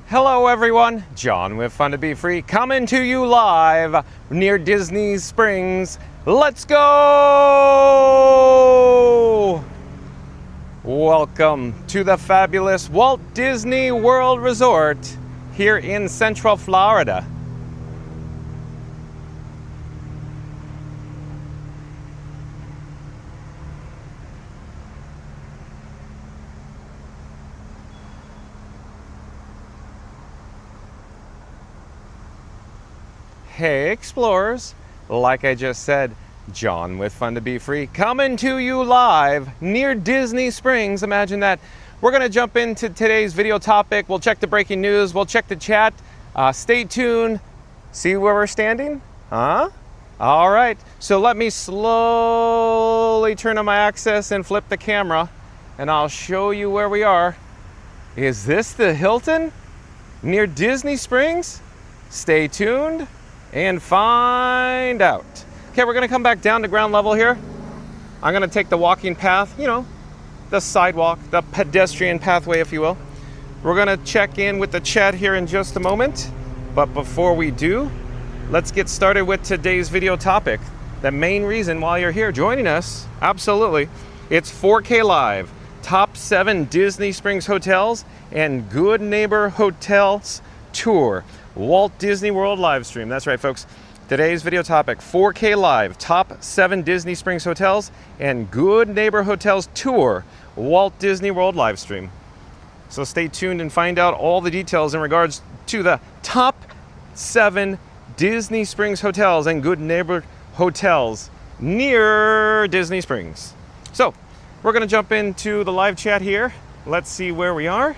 Hello everyone, John with Fun to Be Free coming to you live near Disney Springs. Let's go! Welcome to the fabulous Walt Disney World Resort here in Central Florida. Hey explorers, like I just said, John with Fun to Be Free coming to you live near Disney Springs. Imagine that. We're going to jump into today's video topic. We'll check the breaking news, we'll check the chat. Stay tuned. See where we're standing? Huh? All right, so let me slowly turn on my access and flip the camera and I'll show you where we are. Is this the Hilton near Disney Springs? Stay tuned and find out. Okay, we're gonna come back down to ground level here. I'm gonna take the walking path, the sidewalk, the pedestrian pathway, if you will. We're gonna check in with the chat here in just a moment. But before we do, let's get started with today's video topic. The main reason why you're here joining us, absolutely, it's 4K Live, top 7 Disney Springs hotels and Good Neighbor Hotels tour. Walt Disney World live stream. That's right, folks. Today's video topic, 4K Live, top 7 Disney Springs hotels and Good Neighbor Hotels tour, Walt Disney World live stream. So stay tuned and find out all the details in regards to the top 7 Disney Springs hotels and Good Neighbor Hotels near Disney Springs. So we're going to jump into the live chat here. Let's see where we are.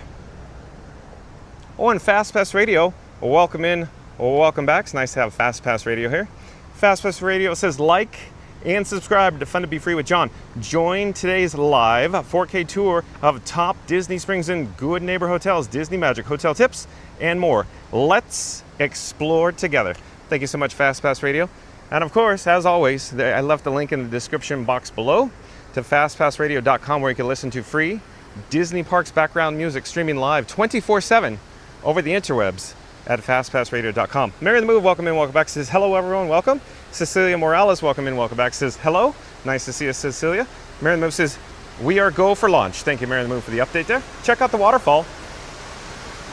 Oh, and Fast Pass Radio. Welcome in, welcome back. It's nice to have Fast Pass Radio here. Fast Pass Radio says like and subscribe to Fun to Be Free with John. Join today's live 4K tour of top Disney Springs and Good Neighbor Hotels, Disney Magic, hotel tips, and more. Let's explore together. Thank you so much, Fast Pass Radio. And of course, as always, I left the link in the description box below to fastpassradio.com where you can listen to free Disney Parks background music streaming live 24/7 over the interwebs at fastpassradio.com. Mary the Move, welcome in, welcome back. Says hello everyone, welcome. Cecilia Morales, welcome in, welcome back. Says hello, nice to see you, Cecilia. Mary the Move says we are go for launch. Thank you, Mary the Move, for the update there. Check out the waterfall.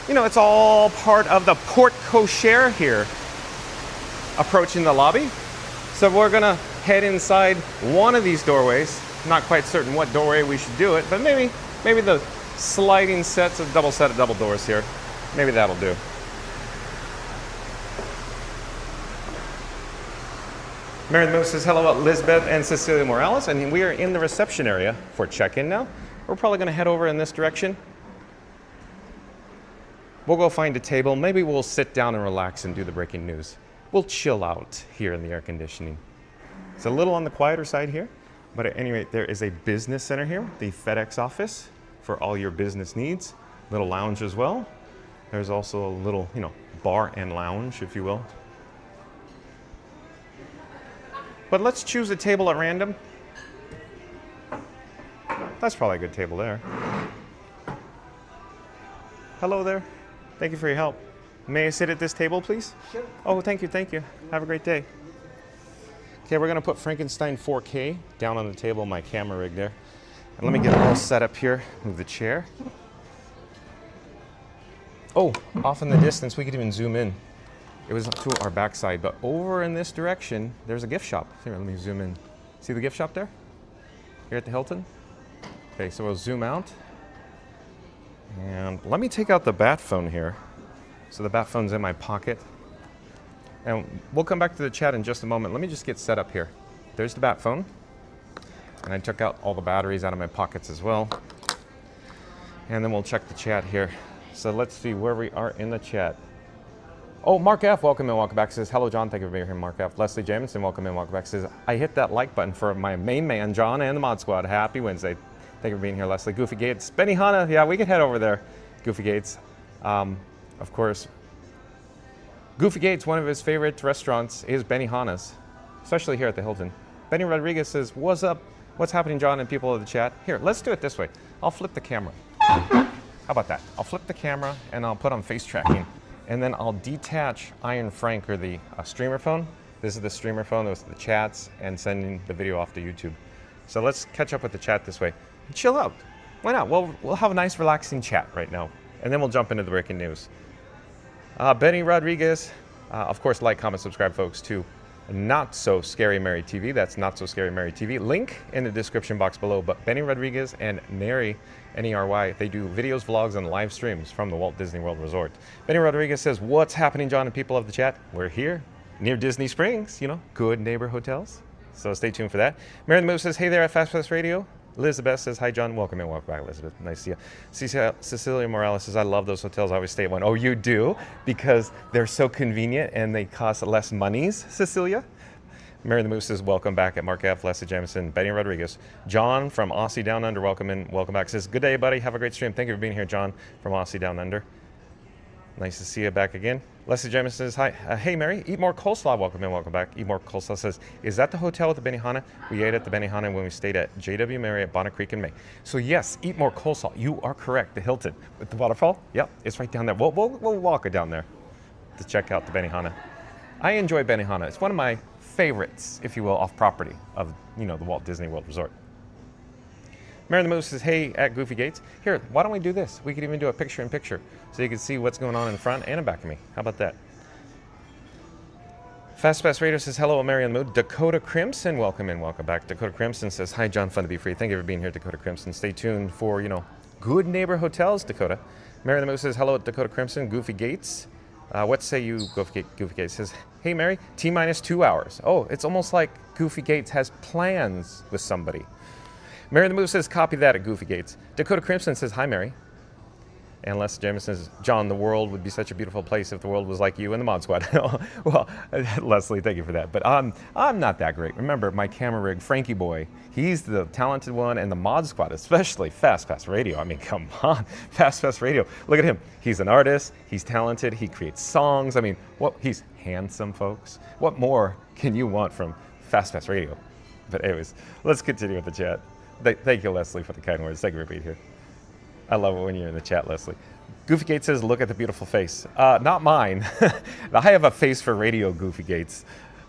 It's all part of the Porte Cochere here, approaching the lobby. So we're gonna head inside one of these doorways. Not quite certain what doorway we should do it, but maybe the sliding sets of double doors here. Maybe that'll do. Mary the Moon says hello, Elizabeth and Cecilia Morales, and we are in the reception area for check-in now. We're probably going to head over in this direction. We'll go find a table. Maybe we'll sit down and relax and do the breaking news. We'll chill out here in the air conditioning. It's a little on the quieter side here, but at any rate, there is a business center here, the FedEx office for all your business needs. Little lounge as well. There's also a little, bar and lounge, if you will. But let's choose a table at random. That's probably a good table there. Hello there. Thank you for your help. May I sit at this table, please? Sure. Oh, thank you, thank you. Have a great day. Okay, we're gonna put Frankenstein 4K down on the table, my camera rig there. And let me get it all set up here. Move the chair. Oh, off in the distance, we could even zoom in. It was to our backside, but over in this direction, there's a gift shop. Here, let me zoom in. See the gift shop there? Here at the Hilton? Okay, so we'll zoom out. And let me take out the bat phone here. So the bat phone's in my pocket. And we'll come back to the chat in just a moment. Let me just get set up here. There's the bat phone. And I took out all the batteries out of my pockets as well. And then we'll check the chat here. So let's see where we are in the chat. Oh, Mark F, welcome in, welcome back. Says, hello, John, thank you for being here, Mark F. Leslie Jamison, welcome in, welcome back. Says, I hit that like button for my main man, John, and the Mod Squad. Happy Wednesday. Thank you for being here, Leslie. Goofy Gates, Benny Hanna, yeah, we can head over there, Goofy Gates. Of course, Goofy Gates, one of his favorite restaurants is Benny Hanna's, especially here at the Hilton. Benny Rodriguez says, what's up? What's happening, John, and people of the chat? Here, let's do it this way. I'll flip the camera. How about that? I'll flip the camera and I'll put on face tracking, and then I'll detach Iron Frank, or the streamer phone. This is the streamer phone with the chats and sending the video off to YouTube. So let's catch up with the chat this way. Chill out. Why not? Well, we'll have a nice relaxing chat right now, and then we'll jump into the breaking news. Benny Rodriguez, of course, like, comment, subscribe, folks, to Not So Scary Mary TV. That's Not So Scary Mary TV. Link in the description box below. But Benny Rodriguez and Nary, N-E-R-Y, they do videos, vlogs, and live streams from the Walt Disney World Resort. Benny Rodriguez says, what's happening, John and people of the chat? We're here near Disney Springs, you know, good neighbor hotels. So stay tuned for that. Mary the Move says, hey there at Fast Fast Radio. Elizabeth says, hi, John. Welcome in. Welcome back, Elizabeth. Nice to see you. Cecilia Morales says, I love those hotels. I always stay at one. Oh, you do? Because they're so convenient and they cost less monies, Cecilia. Mary the Moose says, welcome back at Mark F. Leslie Jamison. Benny Rodriguez. John from Aussie Down Under, welcome in. Welcome back. Says, good day, buddy. Have a great stream. Thank you for being here, John from Aussie Down Under. Nice to see you back again. Leslie Jamison says, hi. Hey, Mary. Eat More Coleslaw. Welcome in. Welcome back. Eat More Coleslaw says, is that the hotel with the Benihana? We ate at the Benihana when we stayed at JW Marriott Bonnet Creek in May. So yes, Eat More Coleslaw. You are correct. The Hilton with the waterfall. Yep, it's right down there. We'll walk it down there to check out the Benihana. I enjoy Benihana. It's one of my favorites, if you will, off property of, you know, the Walt Disney World Resort. Mary the Moose says, hey, at Goofy Gates. Here, why don't we do this? We could even do a picture-in-picture so you can see what's going on in front and in back of me. How about that? Fast Radio says, hello, Mary on the Mood. Dakota Crimson, welcome in, welcome back. Dakota Crimson says, hi, John, fun to be free. Thank you for being here, Dakota Crimson. Stay tuned for, you know, good neighbor hotels, Dakota. Mary the Moose says, hello, Dakota Crimson, Goofy Gates. What say you, Goofy Gates? Says, hey, Mary, T-minus 2 hours. Oh, it's almost like Goofy Gates has plans with somebody. Mary the Moose says, copy that at Goofy Gates. Dakota Crimson says, hi, Mary. And Les Jameson says, John, the world would be such a beautiful place if the world was like you and the Mod Squad. Well, Leslie, thank you for that. But I'm not that great. Remember, my camera rig, Frankie Boy, he's the talented one, and the Mod Squad, especially Fast Radio. I mean, come on, Fast Radio. Look at him. He's an artist. He's talented. He creates songs. I mean, he's handsome, folks. What more can you want from Fast Radio? But anyways, let's continue with the chat. Thank you, Leslie, for the kind words. Thank you for being here. I love it when you're in the chat, Leslie. Goofy Gates says, look at the beautiful face. Not mine. I have a face for radio, Goofy Gates.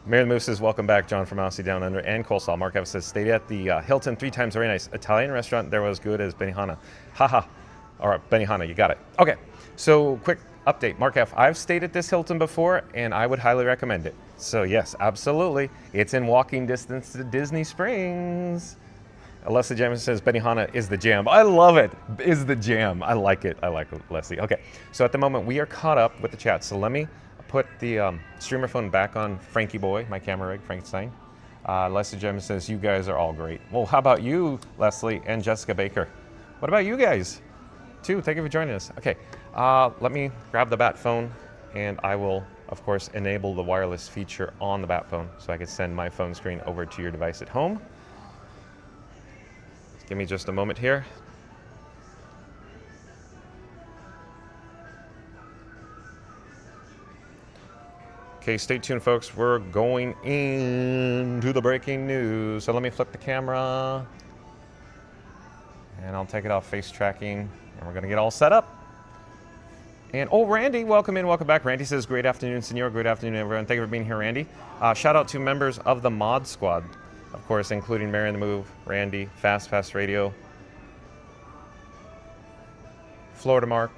Mary the Moose says, welcome back, John from Aussie Down Under and Coleslaw. Mark F says, stayed at the Hilton 3 times, very nice. Italian restaurant, there was good as Benihana. Haha. All right, Benihana, you got it. Okay, so quick update. Mark F, I've stayed at this Hilton before, and I would highly recommend it. So yes, absolutely. It's in walking distance to Disney Springs. Leslie Jameson says, Benihana is the jam. I love it. Is the jam. I like it. I like it, Leslie. Okay, so at the moment, we are caught up with the chat. So let me put the streamer phone back on Frankie Boy, my camera rig, Frankenstein. Leslie Jameson says, you guys are all great. Well, how about you, Leslie and Jessica Baker? What about you guys, too? Thank you for joining us. Okay, let me grab the bat phone, and I will, of course, enable the wireless feature on the bat phone so I can send my phone screen over to your device at home. Give me just a moment here. Okay, stay tuned, folks. We're going into the breaking news. So let me flip the camera. And I'll take it off face tracking. And we're going to get all set up. And, oh, Randy, welcome in, welcome back. Randy says, great afternoon, senor. Good afternoon, everyone. Thank you for being here, Randy. Shout out to members of the Mod Squad, of course, including Mary on the Move, Randy, Fast Radio, Florida Mark.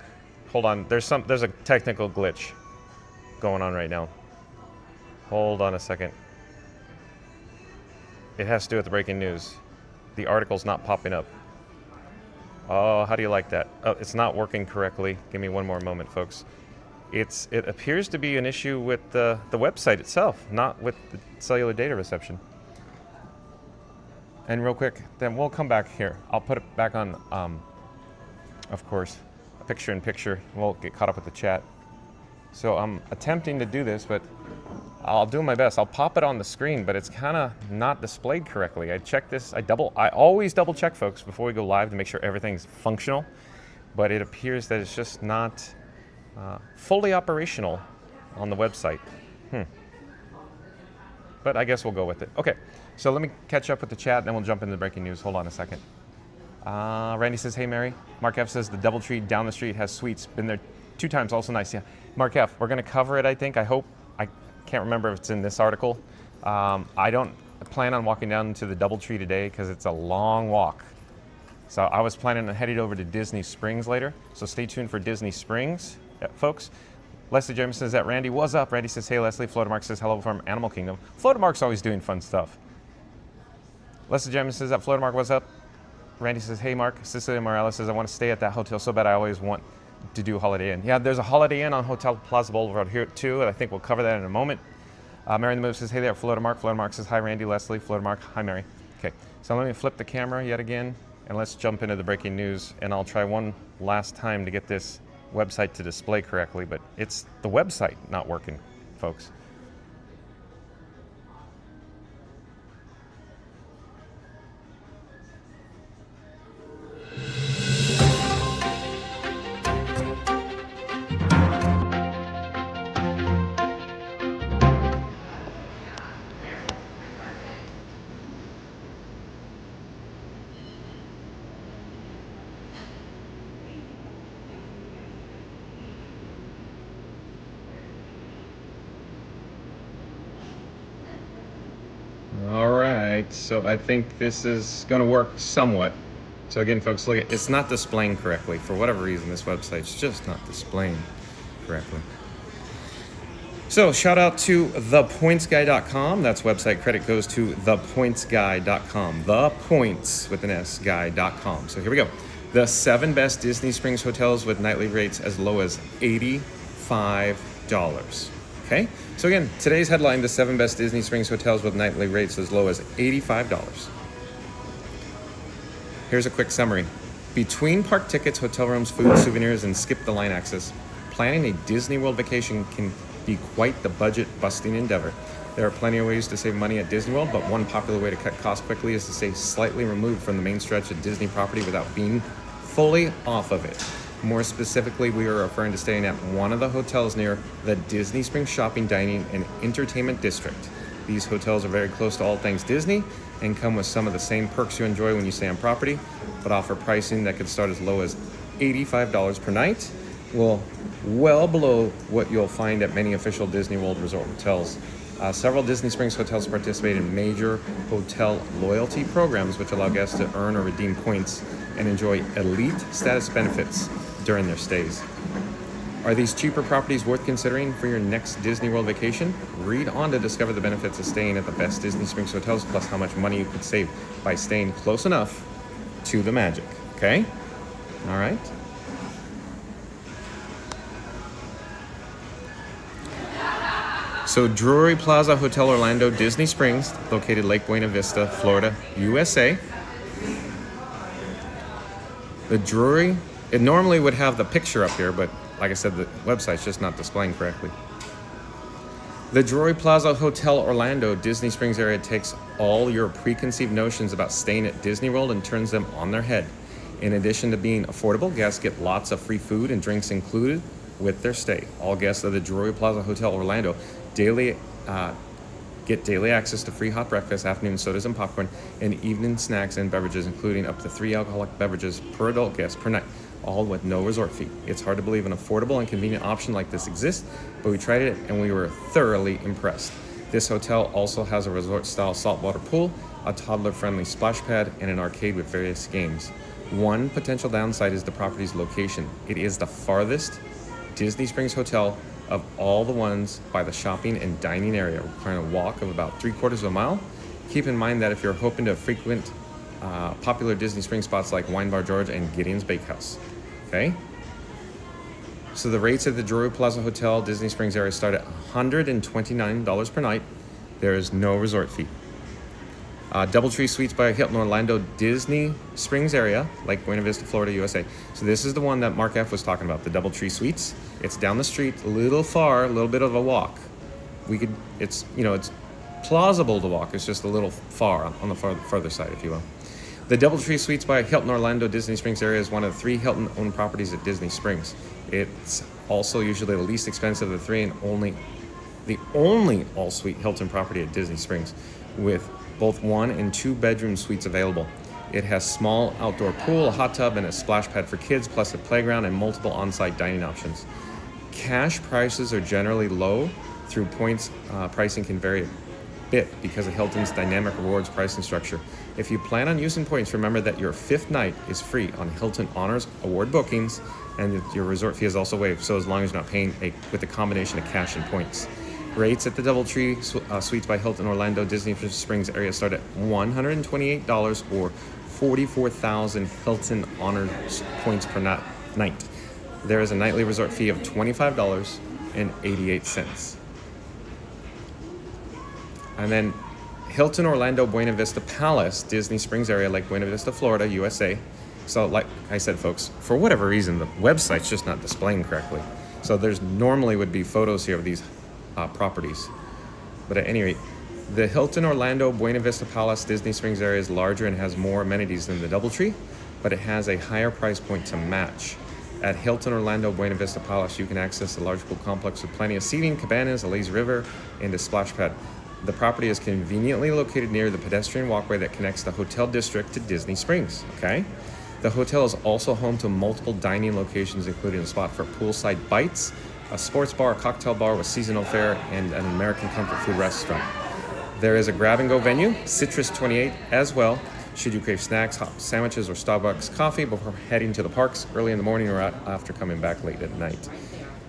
Hold on, there's a technical glitch going on right now. Hold on a second. It has to do with the breaking news. The article's not popping up. Oh, how do you like that? Oh, it's not working correctly. Give me one more moment, folks. It appears to be an issue with the website itself, not with the cellular data reception. And real quick, then we'll come back here. I'll put it back on, of course, a picture-in-picture. We'll get caught up with the chat. So I'm attempting to do this, but I'll do my best. I'll pop it on the screen, but it's kind of not displayed correctly. I check this. I always double check, folks, before we go live to make sure everything's functional. But it appears that it's just not fully operational on the website. But I guess we'll go with it. Okay, so let me catch up with the chat, and then we'll jump into the breaking news. Hold on a second. Randy says, hey, Mary. Mark F says, the DoubleTree down the street has suites. Been there 2 times, also nice. Yeah. Mark F, we're going to cover it, I think. I hope. I can't remember if it's in this article. I don't plan on walking down to the DoubleTree today because it's a long walk. So I was planning on heading over to Disney Springs later. So stay tuned for Disney Springs, folks. Leslie Jameson says that Randy, what's up? Randy says, hey, Leslie. Florida Mark says, hello from Animal Kingdom. Florida Mark's always doing fun stuff. Leslie Jameson says that Florida Mark, what's up? Randy says, hey, Mark. Cecilia Morales says, I want to stay at that hotel so bad I always want to do Holiday Inn. Yeah, there's a Holiday Inn on Hotel Plaza Boulevard here too, and I think we'll cover that in a moment. Mary in the Move says, hey there, Florida Mark. Florida Mark says, hi, Randy, Leslie. Florida Mark, hi, Mary. Okay, so let me flip the camera yet again, and let's jump into the breaking news, and I'll try one last time to get this website to display correctly, but it's the website not working, folks. All right, so I think this is going to work somewhat. So again, folks, look at it's not displaying correctly. For whatever reason, this website's just not displaying correctly. So shout out to thepointsguy.com. That's website credit goes to thepointsguy.com. The Points with an S guy.com. So here we go. The 7 best Disney Springs hotels with nightly rates as low as $85. Okay, so again, today's headline, the 7 best Disney Springs hotels with nightly rates as low as $85. Here's a quick summary. Between park tickets, hotel rooms, food, souvenirs, and skip the line access, planning a Disney World vacation can be quite the budget-busting endeavor. There are plenty of ways to save money at Disney World, but one popular way to cut costs quickly is to stay slightly removed from the main stretch of Disney property without being fully off of it. More specifically, we are referring to staying at one of the hotels near the Disney Springs Shopping, Dining, and Entertainment District. These hotels are very close to all things Disney and come with some of the same perks you enjoy when you stay on property, but offer pricing that could start as low as $85 per night, well below what you'll find at many official Disney World Resort hotels. Several Disney Springs hotels participate in major hotel loyalty programs, which allow guests to earn or redeem points and enjoy elite status benefits during their stays. Are these cheaper properties worth considering for your next Disney World vacation? Read on to discover the benefits of staying at the best Disney Springs hotels, plus how much money you could save by staying close enough to the magic. Okay? All right. So Drury Plaza Hotel Orlando, Disney Springs, located Lake Buena Vista, Florida, USA. The Drury, it normally would have the picture up here, but like I said, the website's just not displaying correctly. The Drury Plaza Hotel Orlando, Disney Springs area takes all your preconceived notions about staying at Disney World and turns them on their head. In addition to being affordable, guests get lots of free food and drinks included with their stay. All guests of the Drury Plaza Hotel Orlando get daily access to free hot breakfast, afternoon sodas and popcorn, and evening snacks and beverages, including up to 3 alcoholic beverages per adult guest per night, all with no resort fee. It's hard to believe an affordable and convenient option like this exists, but we tried it and we were thoroughly impressed. This hotel also has a resort-style saltwater pool, a toddler-friendly splash pad, and an arcade with various games. One potential downside is the property's location. It is the farthest Disney Springs hotel of all the ones by the shopping and dining area, requiring a walk of about 3/4 of a mile. Keep in mind that if you're hoping to frequent popular Disney Springs spots like Wine Bar George and Gideon's Bakehouse. Okay? So the rates at the Drury Plaza Hotel, Disney Springs area start at $129 per night. There is no resort fee. DoubleTree Suites by Hilton Orlando, Disney Springs area, Lake Buena Vista, Florida, USA. So this is the one that Mark F was talking about, the DoubleTree Suites. It's down the street, a little far, a little bit of a walk. It's plausible to walk. It's just a little far on the farther side, if you will. The DoubleTree Suites by Hilton Orlando, Disney Springs area is one of the 3 Hilton-owned properties at Disney Springs. It's also usually the least expensive of the 3 and the only all-suite Hilton property at Disney Springs, with both 1 and 2 bedroom suites available. It has small outdoor pool, a hot tub, and a splash pad for kids, plus a playground and multiple on-site dining options. Cash prices are generally low. Through points, pricing can vary a bit because of Hilton's dynamic rewards pricing structure. If you plan on using points, remember that your 5th night is free on Hilton Honors Award bookings, and your resort fee is also waived, so as long as you're not paying with a combination of cash and points. Rates at the DoubleTree Suites by Hilton Orlando Disney Springs area start at $128 or 44,000 Hilton Honors points per night. There is a nightly resort fee of $25.88. And then Hilton Orlando Buena Vista Palace, Disney Springs area, Lake Buena Vista, Florida, USA. So like I said, folks, for whatever reason, the website's just not displaying correctly. So there's normally would be photos here of these properties. But at any rate, the Hilton Orlando Buena Vista Palace, Disney Springs area is larger and has more amenities than the DoubleTree, but it has a higher price point to match. At Hilton Orlando Buena Vista Palace, you can access the large pool complex with plenty of seating, cabanas, a lazy river, and a splash pad. The property is conveniently located near the pedestrian walkway that connects the hotel district to Disney Springs, okay? The hotel is also home to multiple dining locations, including a spot for poolside bites, a sports bar, a cocktail bar with seasonal fare, and an American comfort food restaurant. There is a grab-and-go venue, Citrus 28, as well, should you crave snacks, hot sandwiches, or Starbucks coffee before heading to the parks early in the morning or after coming back late at night.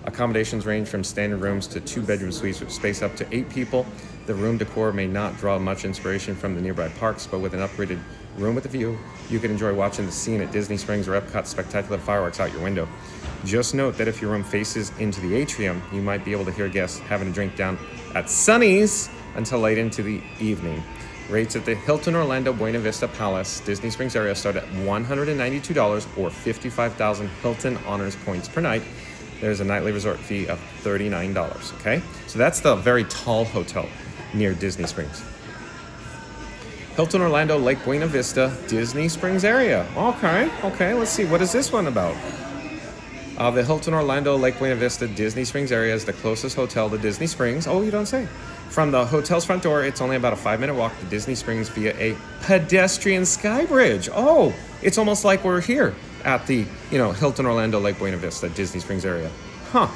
Accommodations range from standard rooms to 2-bedroom suites with space up to 8 people. The room decor may not draw much inspiration from the nearby parks, but with an upgraded room with a view, you can enjoy watching the scene at Disney Springs or Epcot's spectacular fireworks out your window. Just note that if your room faces into the atrium, you might be able to hear guests having a drink down at Sunny's until late into the evening. Rates at the Hilton Orlando Buena Vista Palace, Disney Springs area start at $192 or 55,000 Hilton Honors points per night. There's a nightly resort fee of $39, okay? So that's the very tall hotel near Disney Springs. Hilton Orlando Lake Buena Vista, Disney Springs area. Okay, let's see, what is this one about? The Hilton Orlando Lake Buena Vista, Disney Springs area is the closest hotel to Disney Springs. Oh, you don't say. From the hotel's front door, it's only about a 5-minute walk to Disney Springs via a pedestrian sky bridge. Oh, it's almost like we're here at the, Hilton Orlando Lake Buena Vista, Disney Springs area. Huh.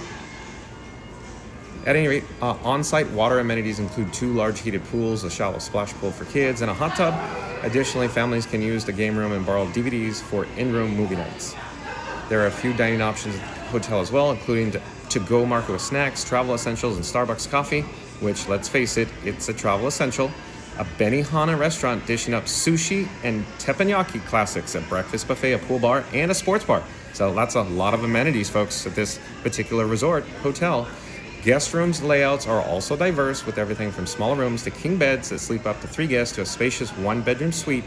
At any rate, on-site water amenities include 2 large heated pools, a shallow splash pool for kids, and a hot tub. Additionally, families can use the game room and borrow DVDs for in-room movie nights. There are a few dining options at the hotel as well, including to-go market with snacks, travel essentials, and Starbucks coffee, which, let's face it, it's a travel essential. A Benihana restaurant dishing up sushi and teppanyaki classics, a breakfast buffet, a pool bar, and a sports bar. So that's a lot of amenities, folks, at this particular resort hotel. Guest rooms layouts are also diverse, with everything from smaller rooms to king beds that sleep up to 3 guests to a spacious 1-bedroom suite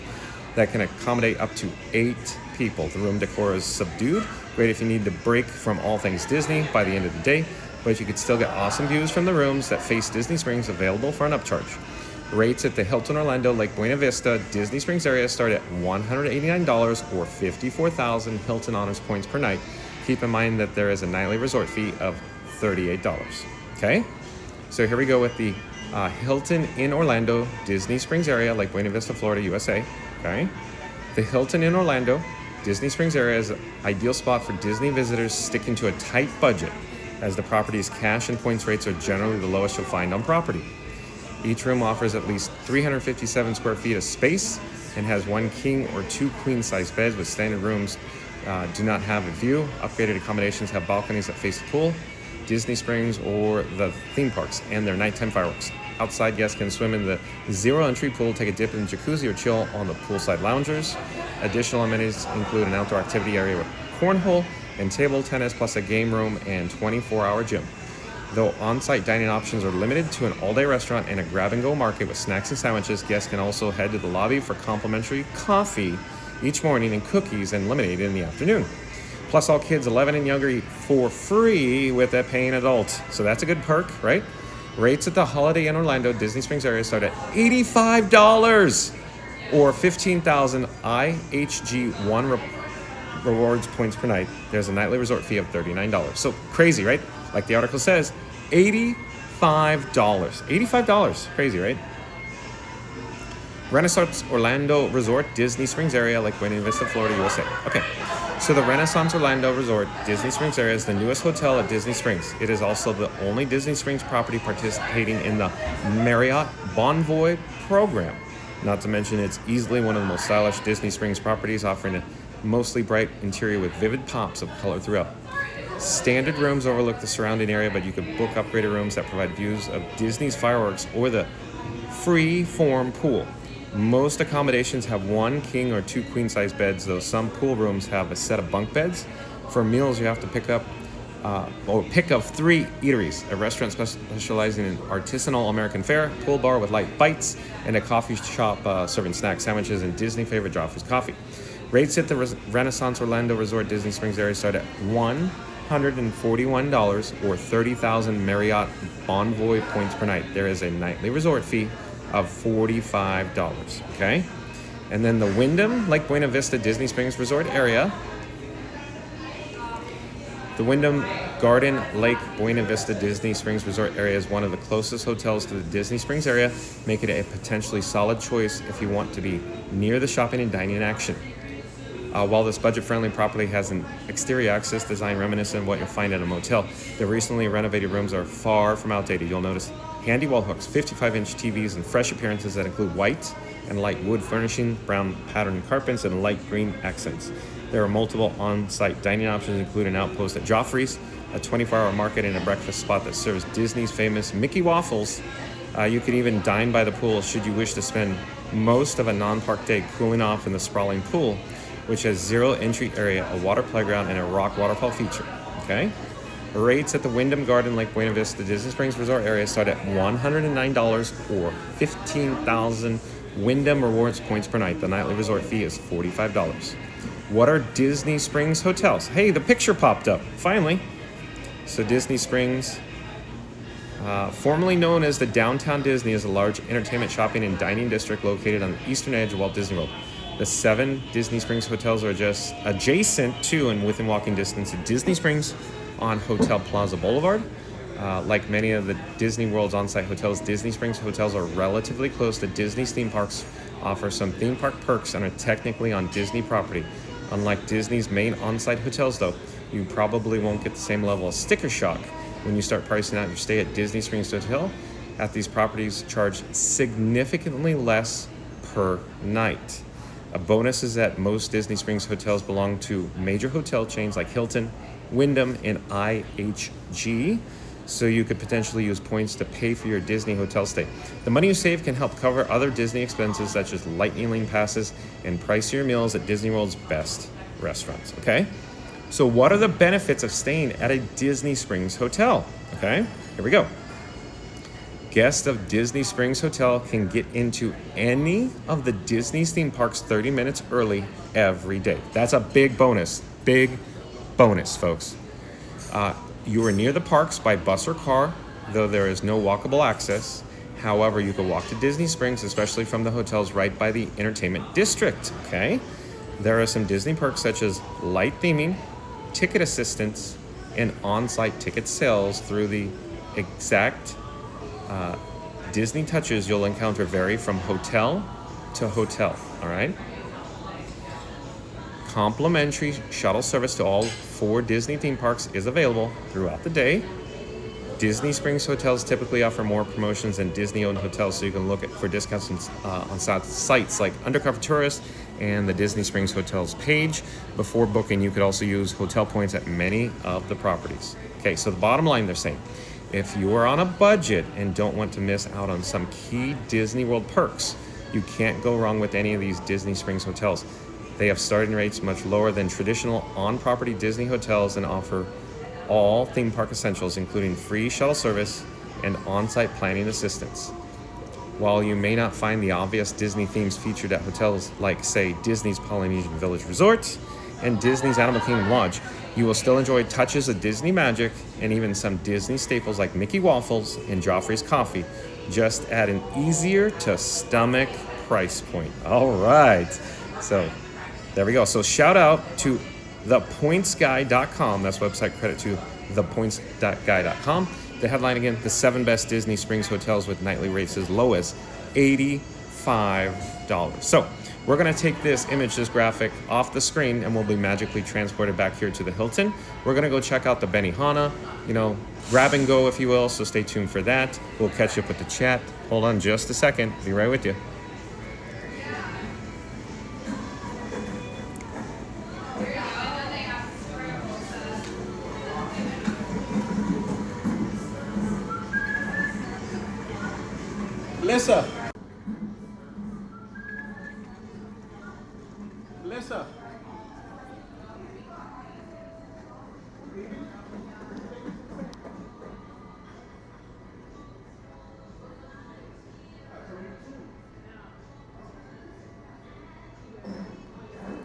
that can accommodate up to 8 people. The room decor is subdued, great if you need to break from all things Disney by the end of the day, but you could still get awesome views from the rooms that face Disney Springs available for an upcharge. Rates at the Hilton Orlando Lake Buena Vista, Disney Springs area start at $189 or 54,000 Hilton Honors points per night. Keep in mind that there is a nightly resort fee of $38. Okay, so here we go with the Hilton in Orlando, Disney Springs area, Lake Buena Vista, Florida, USA. Okay, the Hilton in Orlando, Disney Springs area is an ideal spot for Disney visitors sticking to a tight budget, as the property's cash and points rates are generally the lowest you'll find on property. Each room offers at least 357 square feet of space and has 1 king or 2 queen-size beds, with standard rooms do not have a view. Upgraded accommodations have balconies that face the pool, Disney Springs, or the theme parks, and their nighttime fireworks. Outside guests can swim in the zero-entry pool, take a dip in the jacuzzi, or chill on the poolside loungers. Additional amenities include an outdoor activity area with cornhole and table tennis, plus a game room and 24-hour gym. Though on-site dining options are limited to an all-day restaurant and a grab-and-go market with snacks and sandwiches, guests can also head to the lobby for complimentary coffee each morning and cookies and lemonade in the afternoon. Plus, all kids 11 and younger eat for free with a paying adult. So that's a good perk, right? Rates at the Holiday Inn Orlando, Disney Springs area start at $85 or 15,000 IHG1 rewards points per night. There's a nightly resort fee of $39. So crazy, right? Like the article says, $85. $85. Crazy, right? Renaissance Orlando Resort, Disney Springs area, like Buena Vista, Florida, USA. Okay, so the Renaissance Orlando Resort, Disney Springs area is the newest hotel at Disney Springs. It is also the only Disney Springs property participating in the Marriott Bonvoy program. Not to mention, it's easily one of the most stylish Disney Springs properties, offering a mostly bright interior with vivid pops of color throughout. Standard rooms overlook the surrounding area, but you can book upgraded rooms that provide views of Disney's fireworks or the free-form pool. Most accommodations have 1 king or 2 queen-size beds, though some pool rooms have a set of bunk beds. For meals, you have to pick up 3 eateries: a restaurant specializing in artisanal American fare, pool bar with light bites, and a coffee shop serving snacks, sandwiches, and Disney favorite Joffrey's coffee. Rates at the Renaissance Orlando Resort Disney Springs area start at $141 or 30,000 Marriott Bonvoy points per night. There is a nightly resort fee of $45, okay? And then the Wyndham Lake Buena Vista Disney Springs Resort area. The Wyndham Garden Lake Buena Vista Disney Springs Resort area is one of the closest hotels to the Disney Springs area, making it a potentially solid choice if you want to be near the shopping and dining action. While this budget-friendly property has an exterior access design reminiscent of what you'll find at a motel, the recently renovated rooms are far from outdated. You'll notice handy wall hooks, 55-inch TVs, and fresh appearances that include white and light wood furnishing, brown patterned carpets, and light green accents. There are multiple on-site dining options, including an outpost at Joffrey's, a 24-hour market, and a breakfast spot that serves Disney's famous Mickey waffles. You can even dine by the pool should you wish to spend most of a non-park day cooling off in the sprawling pool, which has 0 entry area, a water playground, and a rock waterfall feature. Okay? Rates at the Wyndham Garden Lake Buena Vista Disney Springs Resort area start at $109 or 15,000 Wyndham Rewards points per night. The nightly resort fee is $45. What are Disney Springs hotels? Hey, the picture popped up, finally. So Disney Springs, formerly known as the Downtown Disney, is a large entertainment, shopping, and dining district located on the eastern edge of Walt Disney World. The 7 Disney Springs hotels are just adjacent to and within walking distance of Disney Springs on Hotel Plaza Boulevard. Like many of the Disney World's on-site hotels, Disney Springs hotels are relatively close to Disney's theme parks, offer some theme park perks, and are technically on Disney property. Unlike Disney's main on-site hotels, though, you probably won't get the same level of sticker shock when you start pricing out your stay at Disney Springs Hotel. At these properties, charge significantly less per night. A bonus is that most Disney Springs hotels belong to major hotel chains like Hilton, Wyndham, and IHG, so you could potentially use points to pay for your Disney hotel stay. The money you save can help cover other Disney expenses such as lightning lane passes and pricier meals at Disney World's best restaurants, okay? So what are the benefits of staying at a Disney Springs hotel? Okay, here we go. Guests of Disney Springs Hotel can get into any of the Disney's theme parks 30 minutes early every day. That's a big bonus, folks. You are near the parks by bus or car, though there is no walkable access. However, you can walk to Disney Springs, especially from the hotels right by the entertainment district, okay? There are some Disney perks such as light theming, ticket assistance, and on-site ticket sales. Through the exact Disney touches you'll encounter vary from hotel to hotel, all right? Complimentary shuttle service to all 4 Disney theme parks is available throughout the day. Disney Springs hotels typically offer more promotions than Disney-owned hotels, so you can look for discounts on sites like Undercover Tourist and the Disney Springs Hotels page. Before booking, you could also use hotel points at many of the properties. Okay, so the bottom line they're saying, if you are on a budget and don't want to miss out on some key Disney World perks, you can't go wrong with any of these Disney Springs hotels. They have starting rates much lower than traditional on-property Disney hotels and offer all theme park essentials, including free shuttle service and on-site planning assistance. While you may not find the obvious Disney themes featured at hotels like, say, Disney's Polynesian Village Resort and Disney's Animal Kingdom Lodge, you will still enjoy touches of Disney magic and even some Disney staples like Mickey waffles and Joffrey's coffee, just at an easier-to-stomach price point. All right, so there we go. So shout out to thepointsguy.com. That's website credit to thepointsguy.com. The headline again, the 7 best Disney Springs hotels with nightly rates as low as $84. $5. So we're gonna take this image, this graphic off the screen, and we'll be magically transported back here to the Hilton. We're gonna go check out the Benihana, you know, grab and go, if you will, so stay tuned for that. We'll catch up with the chat. Hold on just a second, be right with you. Lisa. Lisa.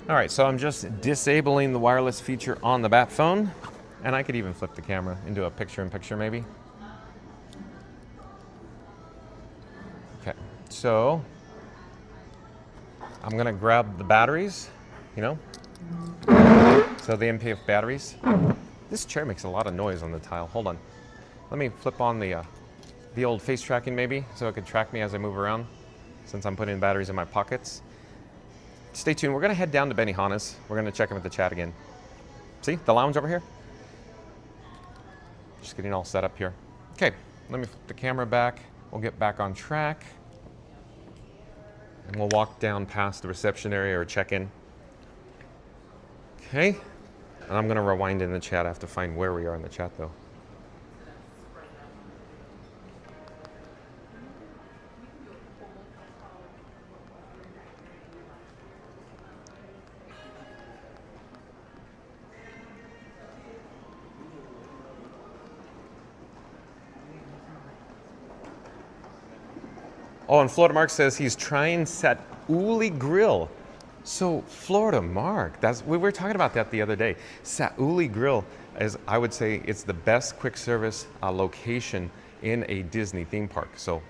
All right, so I'm just disabling the wireless feature on the Bat phone, and I could even flip the camera into a picture-in-picture maybe. Okay, so I'm gonna grab the batteries, you know, so the MPF batteries. This chair makes a lot of noise on the tile. Hold on, let me flip on the old face tracking maybe, so it could track me as I move around, since I'm putting batteries in my pockets. Stay tuned. We're gonna head down to Benihana's. We're gonna check in with the chat again. See the lounge over here? Just getting all set up here. Okay, let me flip the camera back. We'll get back on track. And we'll walk down past the reception area or check-in. Okay, and I'm gonna rewind in the chat. I have to find where we are in the chat though. Oh, and Florida Mark says he's trying Sauli Grill. So Florida Mark, we were talking about that the other day. Sauli Grill is, I would say, it's the best quick service location in a Disney theme park. So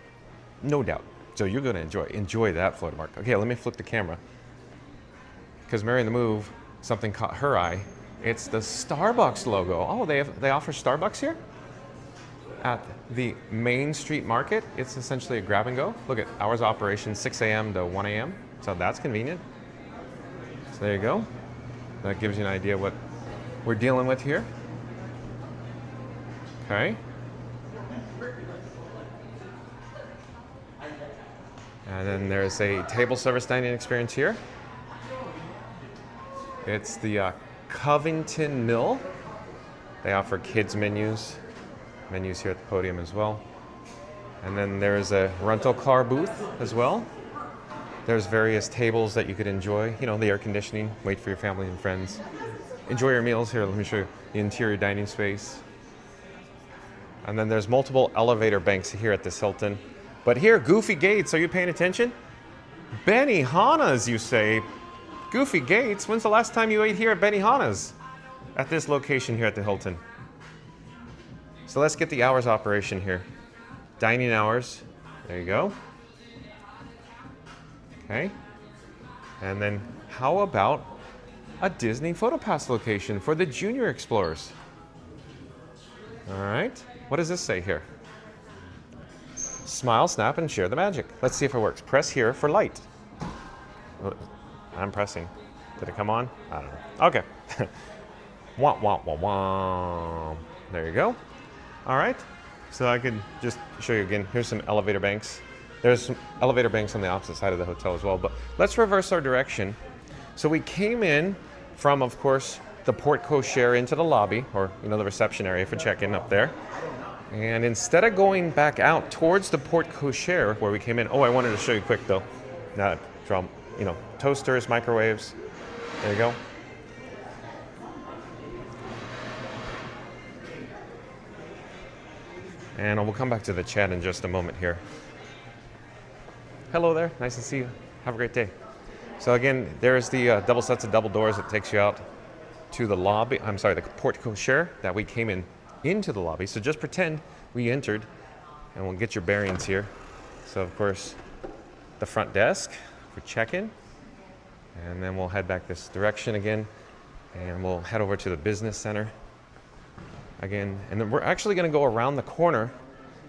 no doubt. So you're gonna enjoy that, Florida Mark. Okay, let me flip the camera. Because Mary in the Move, something caught her eye. It's the Starbucks logo. Oh, they offer Starbucks here? At the Main Street Market. It's essentially a grab and go. Look at hours of operation, 6 a.m. to 1 a.m. So that's convenient. So there you go. That gives you an idea what we're dealing with here. Okay. And then there's a table service dining experience here. It's the Covington Mill. They offer kids menus here at the podium as well. And then there's a rental car booth as well. There's various tables that you could enjoy, you know, the air conditioning, wait for your family and friends. Enjoy your meals here. Let me show you the interior dining space. And then there's multiple elevator banks here at this Hilton. But here, Goofy Gates, are you paying attention? Benihana's, you say. Goofy Gates, when's the last time you ate here at Benihana's? At this location here at the Hilton. So let's get the hours operation here. Dining hours, there you go. Okay. And then how about a Disney PhotoPass location for the Junior Explorers? All right, what does this say here? Smile, snap, and share the magic. Let's see if it works. Press here for light. I'm pressing. Did it come on? I don't know. Okay. Wah, wah, wah, wah. There you go. All right, so I could just show you again. Here's some elevator banks. There's some elevator banks on the opposite side of the hotel as well, but let's reverse our direction. So we came in from, of course, the porte cochere into the lobby, or, you know, the reception area for check-in up there. And instead of going back out towards the porte cochere where we came in, oh, I wanted to show you quick though. Now, from, you know, toasters, microwaves. There you go. And we'll come back to the chat in just a moment here. Hello there, nice to see you. Have a great day. So again, there's the double sets of double doors that takes you out to the lobby, I'm sorry, the porte cochere that we came into the lobby. So just pretend we entered and we'll get your bearings here. So of course, the front desk for check-in. And then we'll head back this direction again and we'll head over to the business center again. And then we're actually gonna go around the corner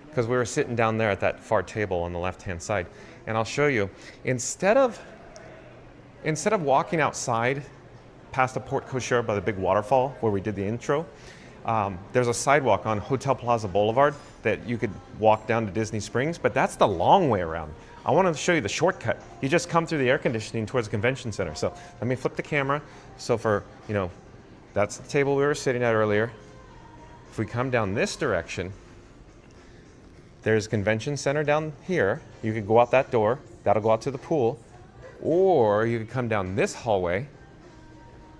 because we were sitting down there at that far table on the left-hand side. and I'll show you. Instead of walking outside past the Porte Cochere by the big waterfall where we did the intro, there's a sidewalk on Hotel Plaza Boulevard that you could walk down to Disney Springs, but that's the long way around. I want to show you the shortcut. You just come through the air conditioning towards the convention center. So let me flip the camera. So for, that's the table we were sitting at earlier. If we come down this direction, there's convention center down here. You could go out that door. That'll go out to the pool. Or you could come down this hallway,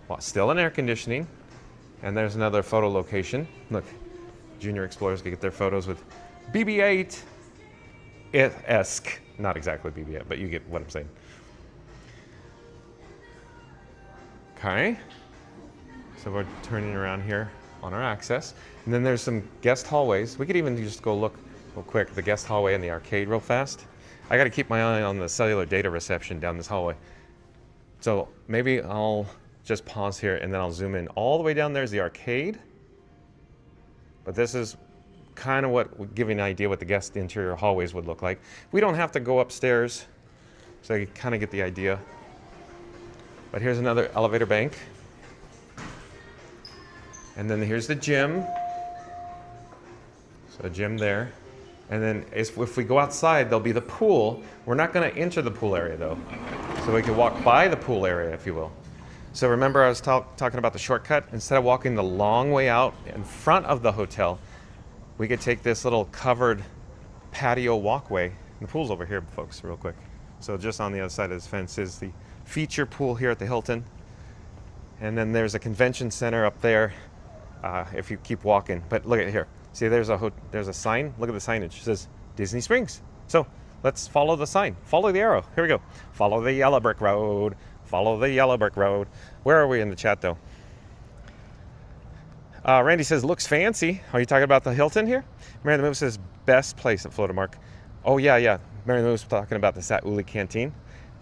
well, still in air conditioning. And there's another photo location. Look, Junior Explorers can get their photos with BB-8-esque. Not exactly BB-8, but you get what I'm saying. Okay. So we're turning around here on our access. And then there's some guest hallways. We could even just go look real quick, the guest hallway and the arcade real fast. I got to keep my eye on the cellular data reception down this hallway. So maybe I'll just pause here and then I'll zoom in. All the way down there is the arcade. But this is kind of what would give you an idea what the guest interior hallways would look like. We don't have to go upstairs, so you kind of get the idea. But here's another elevator bank. And then here's the gym. So a gym there. And then if we go outside, there'll be the pool. We're not going to enter the pool area though. So we can walk by the pool area, if you will. So remember I was talking about the shortcut? Instead of walking the long way out in front of the hotel, we could take this little covered patio walkway. And the pool's over here, folks, real quick. So just on the other side of this fence is the feature pool here at the Hilton. And then there's a convention center up there if you keep walking. But look at here. See, there's a sign. Look at the signage. It says Disney Springs. So let's follow the sign. Follow the arrow. Here we go. Follow the yellow brick road. Follow the yellow brick road. Where are we in the chat, though? Randy says, looks fancy. Are you talking about the Hilton here? Mary the Move says, best place at Florida Mark. Oh, yeah. Mary the Move's talking about the Sat Uli Canteen.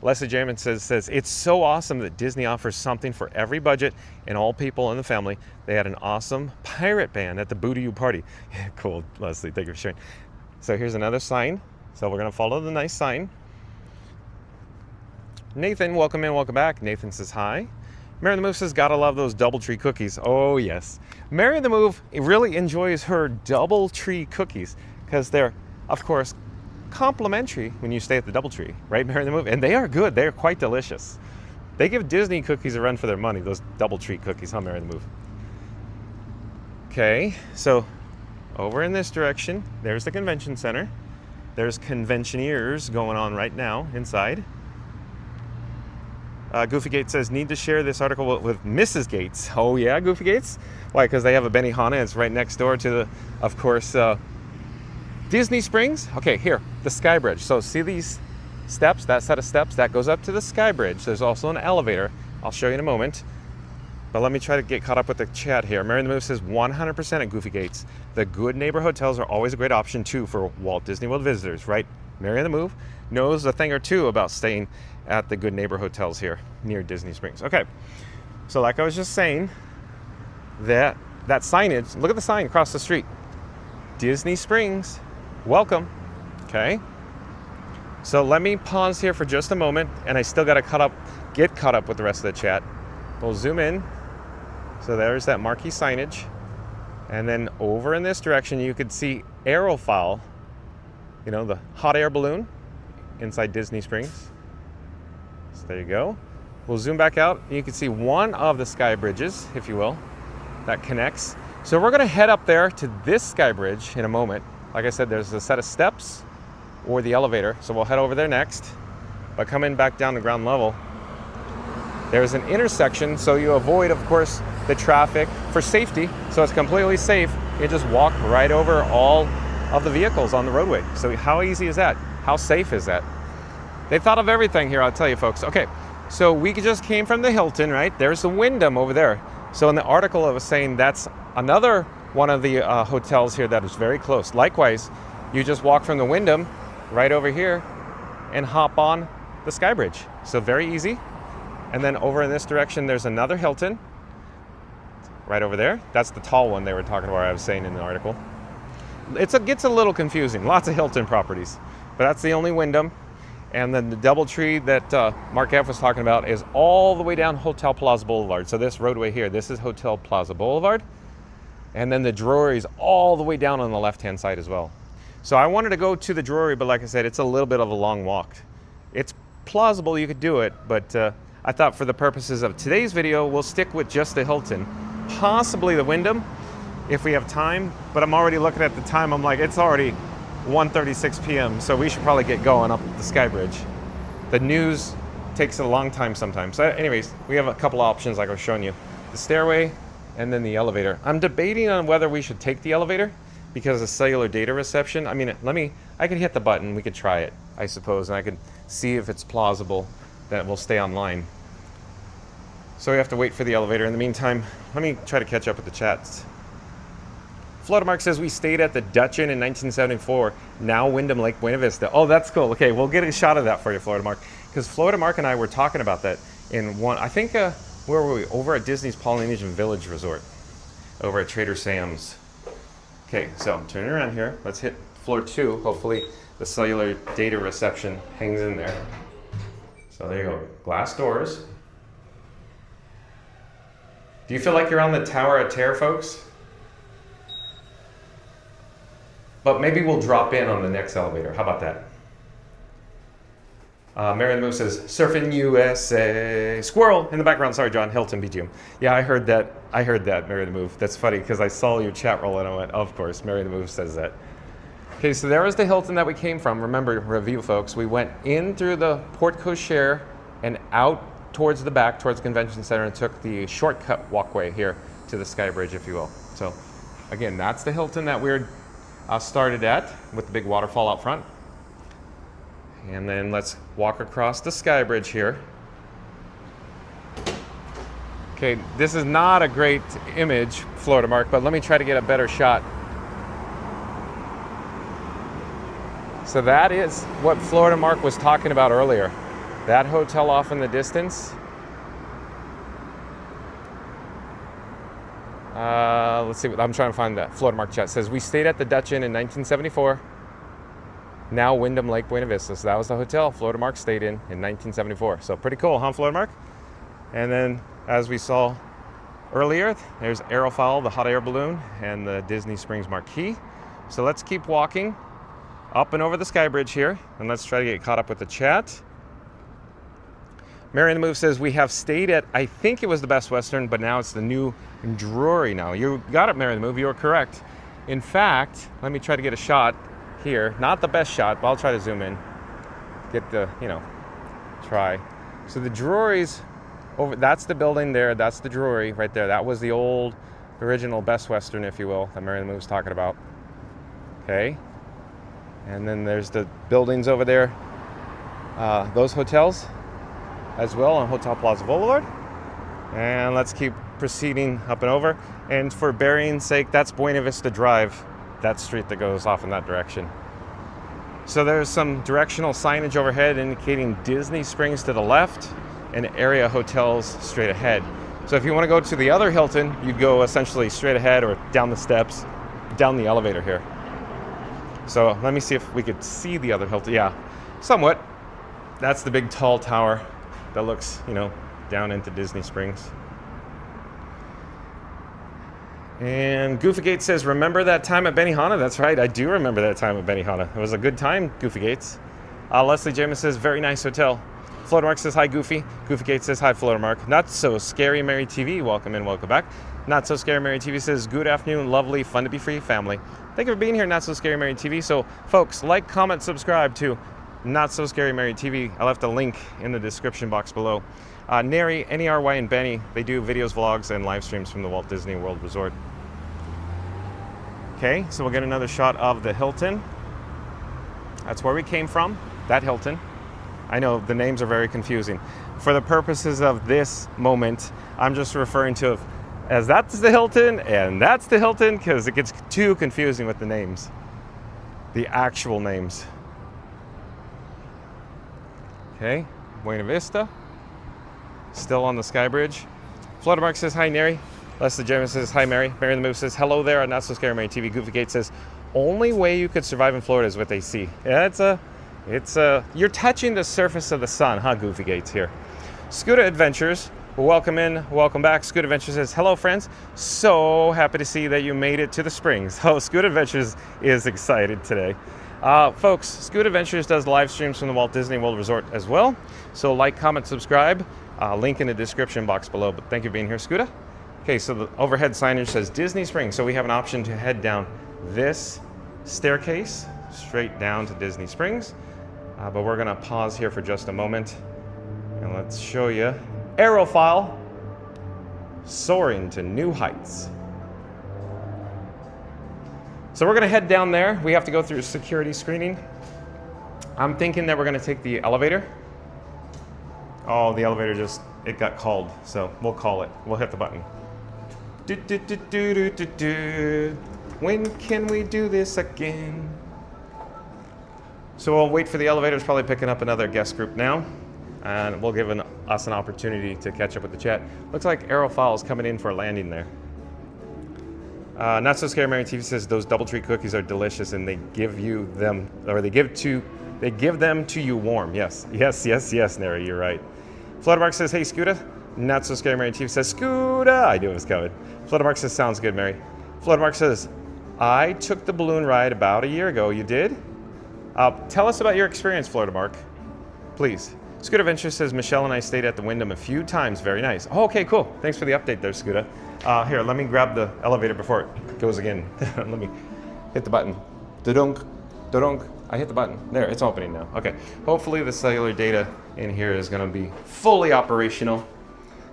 Leslie Jamin says, it's so awesome that Disney offers something for every budget and all people in the family. They had an awesome pirate band at the Boo-to-You party. Cool, Leslie. Thank you for sharing. So here's another sign. So we're going to follow the nice sign. Nathan, welcome in, welcome back. Nathan says hi. Mary the Move says, gotta love those DoubleTree cookies. Oh, yes. Mary the Move really enjoys her DoubleTree cookies because they're, of course, complimentary when you stay at the DoubleTree, right, Mary the Move? And they are good. They are quite delicious. They give Disney cookies a run for their money, those DoubleTree cookies, huh, Mary the Move? Okay, so over in this direction, there's the convention center. There's conventioneers going on right now inside. Goofy Gates says, need to share this article with Mrs. Gates. Oh yeah, Goofy Gates? Why, because they have a Benihana. It's right next door to the, of course, Disney Springs. Okay, here, the Sky Bridge. So see these steps, that set of steps, that goes up to the Sky Bridge. There's also an elevator. I'll show you in a moment. But let me try to get caught up with the chat here. Mary the Move says 100% at Goofy Gates. The Good Neighbor hotels are always a great option too for Walt Disney World visitors, right? Mary the Move knows a thing or two about staying at the Good Neighbor hotels here near Disney Springs. Okay, so like I was just saying, that signage, look at the sign across the street. Disney Springs, welcome. Okay, so let me pause here for just a moment, and I still got to get caught up with the rest of the chat. We'll zoom in. So there's that marquee signage, and then over in this direction you could see Aerophile, you know, the hot air balloon inside Disney Springs. So there you go. We'll zoom back out. You can see one of the sky bridges, if you will, that connects. So we're going to head up there to this sky bridge in a moment. Like I said, there's a set of steps or the elevator. So we'll head over there next. But coming back down to ground level, there's an intersection. So you avoid, of course, the traffic for safety. So it's completely safe. You just walk right over all of the vehicles on the roadway. So how easy is that? How safe is that? They thought of everything here, I'll tell you folks. Okay, so we just came from the Hilton, right? There's the Wyndham over there. So in the article it was saying that's another one of the hotels here that is very close. Likewise, you just walk from the Wyndham right over here and hop on the Sky Bridge. So very easy. And then over in this direction, there's another Hilton right over there. That's the tall one they were talking about, I was saying in the article. It gets a little confusing, lots of Hilton properties, but that's the only Wyndham. And then the DoubleTree that Mark F was talking about is all the way down Hotel Plaza Boulevard. So this roadway here, this is Hotel Plaza Boulevard. And then the Drury is all the way down on the left-hand side as well. So I wanted to go to the Drury, but like I said, it's a little bit of a long walk. It's plausible you could do it, but I thought for the purposes of today's video, we'll stick with just the Hilton, possibly the Wyndham, if we have time. But I'm already looking at the time. I'm like, it's already 1:36 p.m. So we should probably get going up the Sky Bridge. The news takes a long time sometimes. So anyways, we have a couple options like I was showing you. The stairway and then the elevator. I'm debating on whether we should take the elevator because of cellular data reception. I mean, I could hit the button, we could try it, I suppose, and I could see if it's plausible that it will stay online. So we have to wait for the elevator. In the meantime, let me try to catch up with the chats. Florida Mark says we stayed at the Dutch Inn in 1974, now Wyndham Lake Buena Vista. Oh, that's cool. Okay, we'll get a shot of that for you, Florida Mark. Because Florida Mark and I were talking about that in one, I think, where were we? Over at Disney's Polynesian Village Resort, over at Trader Sam's. Okay, so turning around here, let's hit floor 2. Hopefully the cellular data reception hangs in there. So there you go, glass doors. Do you feel like you're on the Tower of Terror, folks? But maybe we'll drop in on the next elevator. How about that? Mary the Moose says, Surfing USA. Squirrel in the background. Sorry, John. Hilton BGM. Yeah, I heard that. Mary the Move. That's funny because I saw your chat roll and I went, of course, Mary the Move says that. Okay, so there was the Hilton that we came from. Remember, review, folks. We went in through the Porte Cochere and out towards the back, towards the convention center, and took the shortcut walkway here to the Sky Bridge, if you will. So, again, that's the Hilton that we're started at with the big waterfall out front. And then let's walk across the Sky Bridge here. Okay, this is not a great image, Florida Mark, but let me try to get a better shot. So that is what Florida Mark was talking about earlier. That hotel off in the distance. Let's see, I'm trying to find that. Florida Mark chat says, we stayed at the Dutch Inn in 1974. Now Wyndham Lake Buena Vista. So that was the hotel Florida Mark stayed in 1974. So pretty cool, huh, Florida Mark? And then, as we saw earlier, there's Aerophile, the hot air balloon, and the Disney Springs Marquee. So let's keep walking up and over the Sky Bridge here, and let's try to get caught up with the chat. Mary in the Move says, we have stayed at, I think it was the Best Western, but now it's the new Drury now. You got it, Mary in the Move, you were correct. In fact, let me try to get a shot here. Not the best shot, but I'll try to zoom in. Get the, try. So the Drury's over, that's the building there, that's the Drury right there. That was the old, original Best Western, if you will, that Mary in the Move's talking about. Okay. And then there's the buildings over there, those hotels as well on Hotel Plaza Boulevard. And let's keep proceeding up and over. And for bearing's sake, that's Buena Vista Drive, that street that goes off in that direction. So there's some directional signage overhead indicating Disney Springs to the left and area hotels straight ahead. So if you want to go to the other Hilton, you'd go essentially straight ahead or down the steps, down the elevator here. So let me see if we could see the other Hilton. Yeah, somewhat. That's the big tall tower that looks, down into Disney Springs. And Goofy Gates says, remember that time at Benihana? That's right, I do remember that time at Benihana. It was a good time, Goofy Gates. Leslie James says, very nice hotel. Florida Mark says, hi, Goofy. Goofy Gates says, hi, Florida Mark. Not So Scary Mary TV, welcome in, welcome back. Not So Scary Mary TV says, good afternoon, lovely, fun to be free family. Thank you for being here, Not So Scary Mary TV. So, folks, like, comment, subscribe to Not So Scary Mary TV. I left a link in the description box below. Neri, N-E-R-Y, and Benny, they do videos, vlogs, and live streams from the Walt Disney World Resort. Okay, so we'll get another shot of the Hilton. That's where we came from, that Hilton. I know the names are very confusing. For the purposes of this moment, I'm just referring to as that's the Hilton and that's the Hilton because it gets too confusing with the names, the actual names. Okay, Buena Vista, still on the Sky Bridge. Florida Mark says, hi, Neri. Leslie James says, hi, Mary. Mary the Move says, hello there on Not So Scary Mary TV. Goofy Gate says, only way you could survive in Florida is with AC. Yeah, It's you're touching the surface of the sun, huh, Goofy Gates here. Scuda Adventures, welcome in, welcome back. Scuda Adventures says, hello friends, so happy to see that you made it to the Springs. Oh, Scuda Adventures is excited today. Folks, Scuda Adventures does live streams from the Walt Disney World Resort as well. So like, comment, subscribe, link in the description box below. But thank you for being here, Scuda. Okay, so the overhead signage says Disney Springs. So we have an option to head down this staircase straight down to Disney Springs. But we're gonna pause here for just a moment and let's show you Aerophile soaring to new heights. So we're gonna head down there. We have to go through security screening. I'm thinking that we're gonna take the elevator. Oh, the elevator it got called, so we'll call it. We'll hit the button. When can we do this again? So we'll wait for the elevator. It's probably picking up another guest group now, and we'll give us an opportunity to catch up with the chat. Looks like Aerophile is coming in for a landing there. Not So Scary Mary TV says those DoubleTree cookies are delicious, and they give them to you warm. Yes, Neri, you're right. Fluttermark says, hey, Scuda. Not So Scary Mary TV says, Scuda. I knew it was coming. Fluttermark says, sounds good, Mary. Fluttermark says, I took the balloon ride about a year ago. You did? Tell us about your experience, Fluttermark, please. Scuda Adventure says, Michelle and I stayed at the Wyndham a few times. Very nice. Oh, okay, cool. Thanks for the update there, Scuda. Here, let me grab the elevator before it goes again. Let me hit the button. Da-dunk, da-dunk. I hit the button. There, it's opening now. Okay. Hopefully the cellular data in here is going to be fully operational.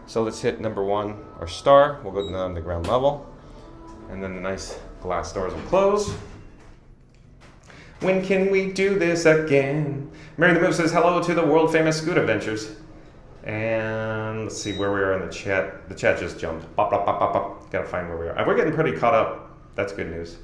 So let's hit number 1, our star. We'll go down to the ground level. And then the nice glass doors will close. When can we do this again? Mary the Move says, hello to the world famous Scuda Adventures. And let's see where we are in the chat. The chat just jumped. Bop, bop, bop, bop, bop. Gotta find where we are. We're getting pretty caught up. That's good news.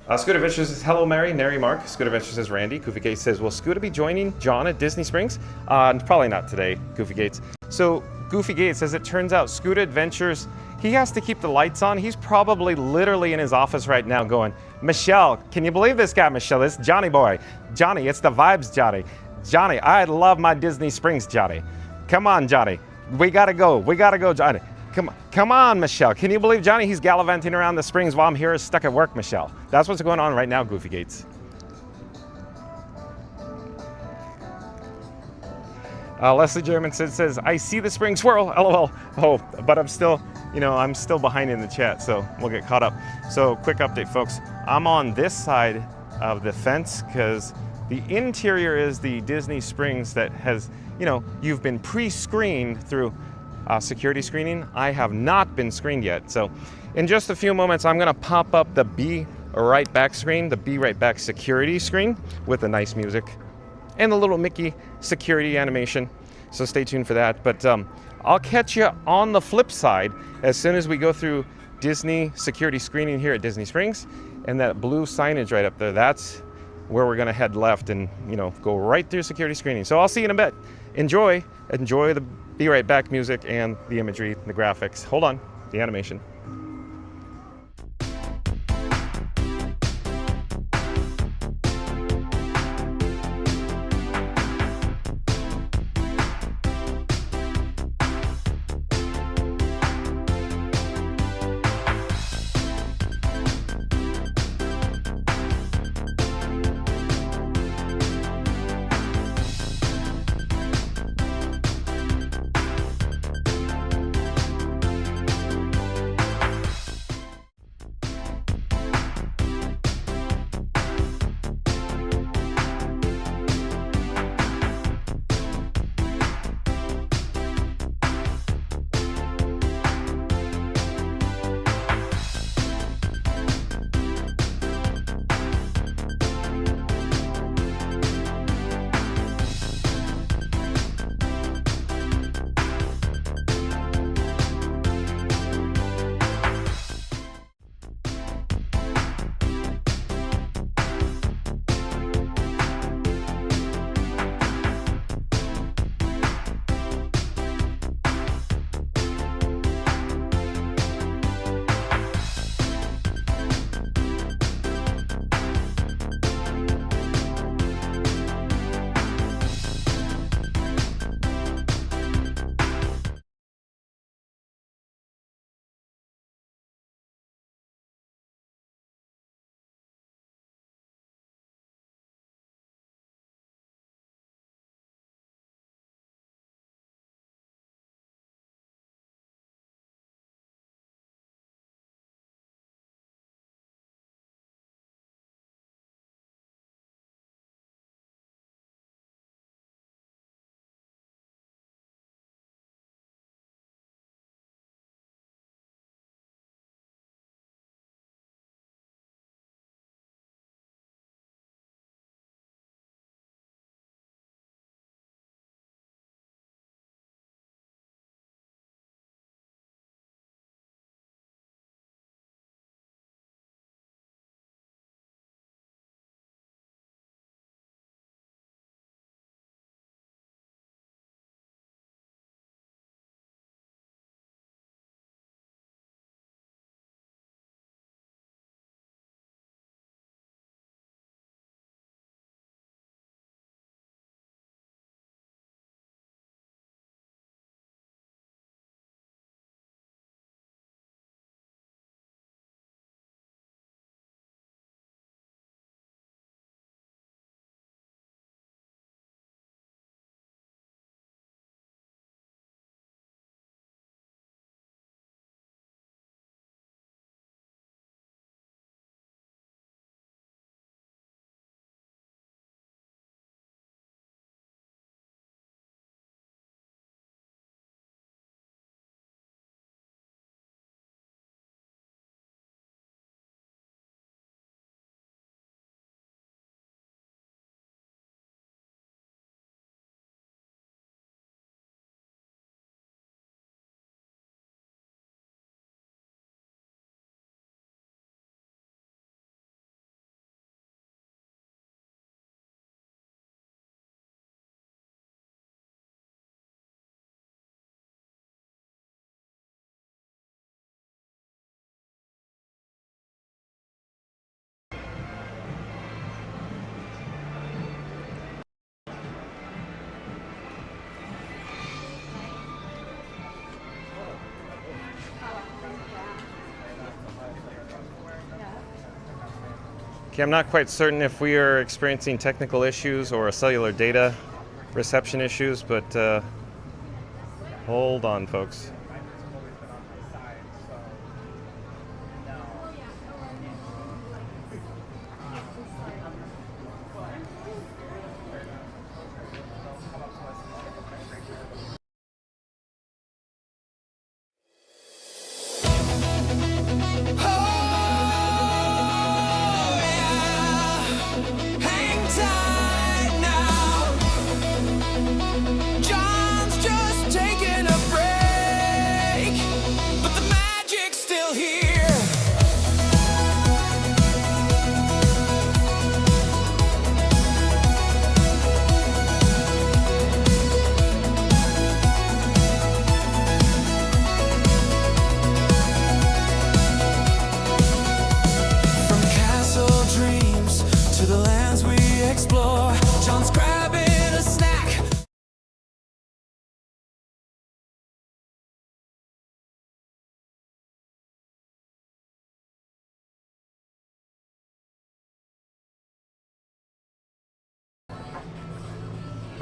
Scuda Adventures says, hello Mary, Nary Mark. Scuda Adventures says, Randy. Goofy Gates says, will Scuda be joining John at Disney Springs? Probably not today, Goofy Gates. So Goofy Gates, as it turns out, Scuda Adventures, he has to keep the lights on. He's probably literally in his office right now going, Michelle, can you believe this guy, Michelle? This Johnny boy. Johnny, it's the vibes, Johnny. Johnny, I love my Disney Springs, Johnny. Come on, Johnny. We gotta go. We gotta go, Johnny. Come on, Michelle. Can you believe Johnny? He's gallivanting around the Springs while I'm here stuck at work, Michelle. That's what's going on right now, Goofy Gates. Leslie German says, I see the spring swirl, LOL. Oh, but I'm still behind in the chat, so we'll get caught up. So quick update, folks. I'm on this side of the fence because the interior is the Disney Springs that has, you've been pre-screened through security screening. I have not been screened yet. So in just a few moments, I'm gonna pop up the Be Right Back screen, the Be Right Back security screen with the nice music and the little Mickey security animation. So stay tuned for that. But I'll catch you on the flip side as soon as we go through Disney security screening here at Disney Springs, and that blue signage right up there, that's where we're gonna head left and go right through security screening. So I'll see you in a bit. Enjoy the Be Right Back music and the imagery, the graphics. Hold on, the animation. Okay, I'm not quite certain if we are experiencing technical issues or cellular data reception issues, but hold on, folks.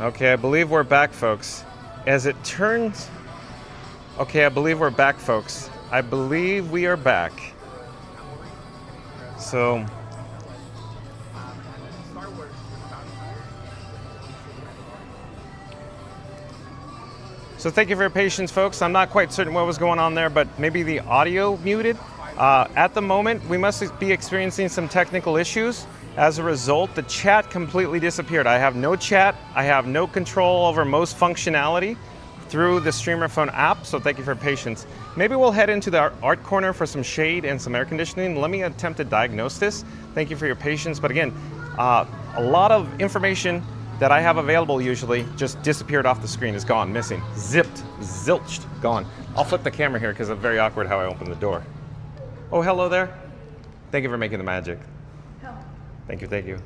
Okay, I believe we're back, folks. As it turns... Okay, I believe we're back, folks. I believe we are back. So... thank you for your patience, folks. I'm not quite certain what was going on there, but maybe the audio muted. At the moment, we must be experiencing some technical issues. As a result, the chat completely disappeared. I have no chat. I have no control over most functionality through the Streamer Phone app, so thank you for your patience. Maybe we'll head into the art corner for some shade and some air conditioning. Let me attempt to diagnose this. Thank you for your patience. But again, a lot of information that I have available usually just disappeared off the screen, is gone, missing, zipped, zilched, gone. I'll flip the camera here because it's very awkward how I open the door. Oh, hello there. Thank you for making the magic. Thank you, thank you.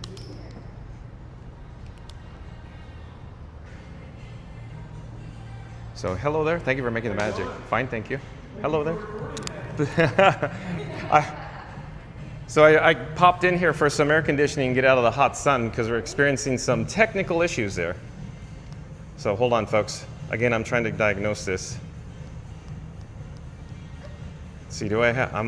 So, hello there. Thank you for making the magic. Fine, thank you. Hello there. I popped in here for some air conditioning and get out of the hot sun because we're experiencing some technical issues there. So, hold on, folks. Again, I'm trying to diagnose this. Let's see, do I have...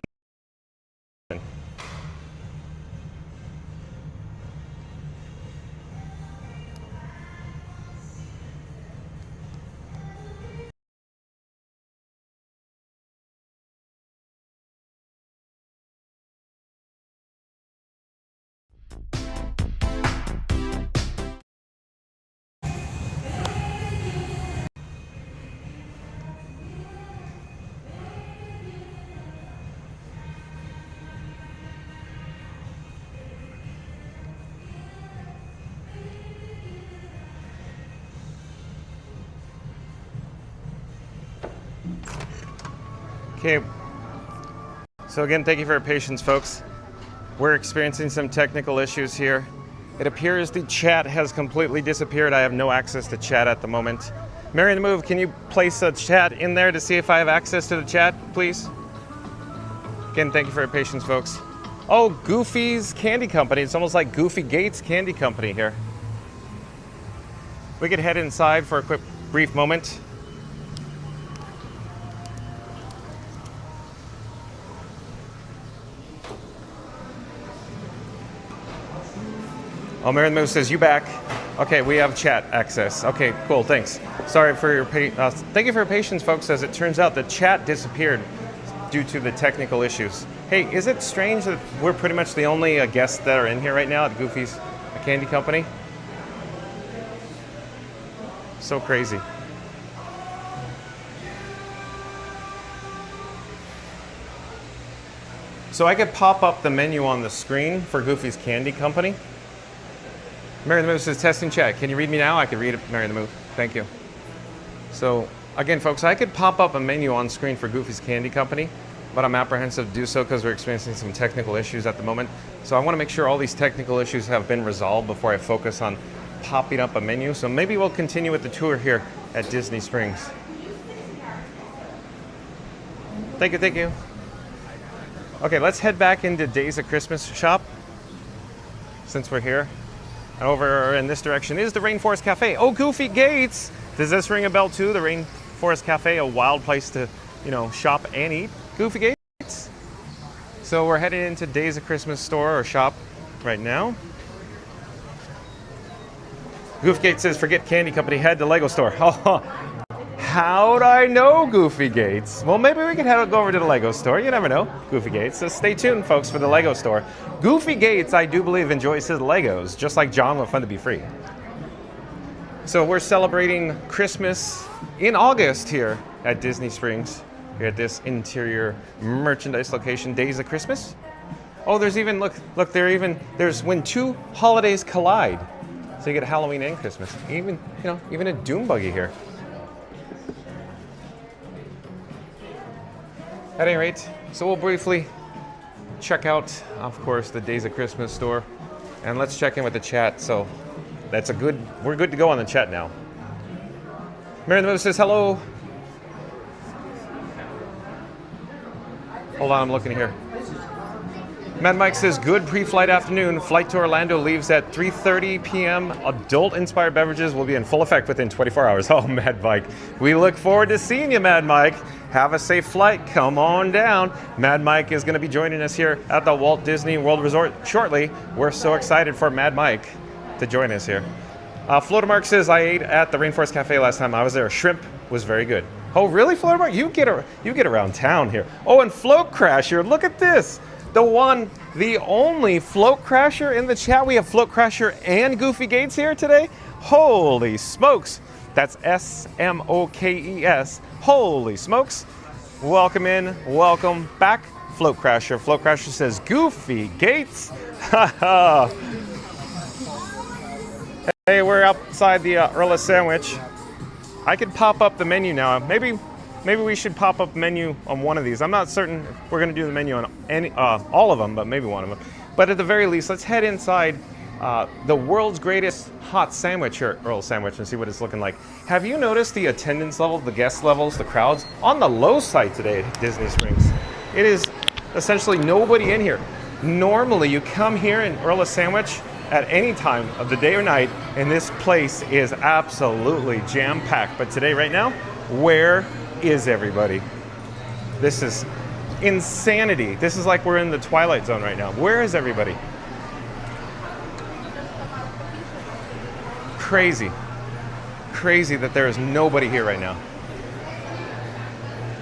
Okay, so again, thank you for your patience, folks. We're experiencing some technical issues here. It appears the chat has completely disappeared. I have no access to chat at the moment. Mary the Move, can you place a chat in there to see if I have access to the chat, please? Again, thank you for your patience, folks. Oh, Goofy's Candy Company. It's almost like Goofy Gates Candy Company here. We could head inside for a quick, brief moment. Oh, Mary the Moose says, you back. Okay, we have chat access. Okay, cool, thanks. Sorry for your thank you for your patience, folks. As it turns out, the chat disappeared due to the technical issues. Hey, is it strange that we're pretty much the only guests that are in here right now at Goofy's Candy Company? So crazy. So I could pop up the menu on the screen for Goofy's Candy Company. Mary the Moose says, testing chat. Can you read me now? I can read it, Mary the Moose. Thank you. So, again, folks, I could pop up a menu on screen for Goofy's Candy Company, but I'm apprehensive to do so because we're experiencing some technical issues at the moment. So I want to make sure all these technical issues have been resolved before I focus on popping up a menu. So maybe we'll continue with the tour here at Disney Springs. Thank you, thank you. Okay, let's head back into Days of Christmas shop. since we're here. And over in this direction is the Rainforest Cafe. Oh, Goofy Gates! Does this ring a bell too? The Rainforest Cafe, a wild place to, you know, shop and eat. Goofy Gates. So we're heading into Days of Christmas store or shop right now. Goofy Gates says, forget candy company, head to Lego store. How'd I know, Goofy Gates? Well, maybe we could go over to the Lego store. You never know, Goofy Gates. So stay tuned, folks, for the Lego store. Goofy Gates, I do believe, enjoys his Legos, just like John with Fun to Be Free. So we're celebrating Christmas in August here at Disney Springs, here at this interior merchandise location, Days of Christmas. Oh, there's even, look, there's when two holidays collide. So you get Halloween and Christmas. Even a Doom buggy here. At any rate, so we'll briefly check out, of course, the Days of Christmas store, and let's check in with the chat. So we're good to go on the chat now. Mary the Move says hello. Hold on, I'm looking here. Mad Mike says, good pre-flight afternoon. Flight to Orlando leaves at 3:30 p.m. Adult-inspired beverages will be in full effect within 24 hours. Oh, Mad Mike. We look forward to seeing you, Mad Mike. Have a safe flight. Come on down. Mad Mike is going to be joining us here at the Walt Disney World Resort shortly. We're so excited for Mad Mike to join us here. Floatermark says, I ate at the Rainforest Cafe last time I was there. Shrimp was very good. Oh, really, Floatermark? You get around town here. Oh, and Float Crasher, look at this. The only Float Crasher in the chat. We have Float Crasher and Goofy Gates here today. Holy smokes. That's SMOKES. Holy smokes. Welcome in, welcome back, Float Crasher. Float Crasher says, Goofy Gates. Hey, we're outside the Earl Sandwich. I could pop up the menu now. Maybe we should pop up menu on one of these. I'm not certain if we're going to do the menu on all of them, but maybe one of them. But at the very least, let's head inside the world's greatest hot sandwich here at Earl Sandwich and see what it's looking like. Have you noticed the attendance level, the guest levels, the crowds on the low side today at Disney Springs? It is essentially nobody in here. Normally, you come here in Earl Sandwich at any time of the day or night, and this place is absolutely jam-packed. But today, right now, where is everybody? This is insanity. This is like we're in the Twilight Zone right now. Where is everybody? Crazy that there is nobody here right now.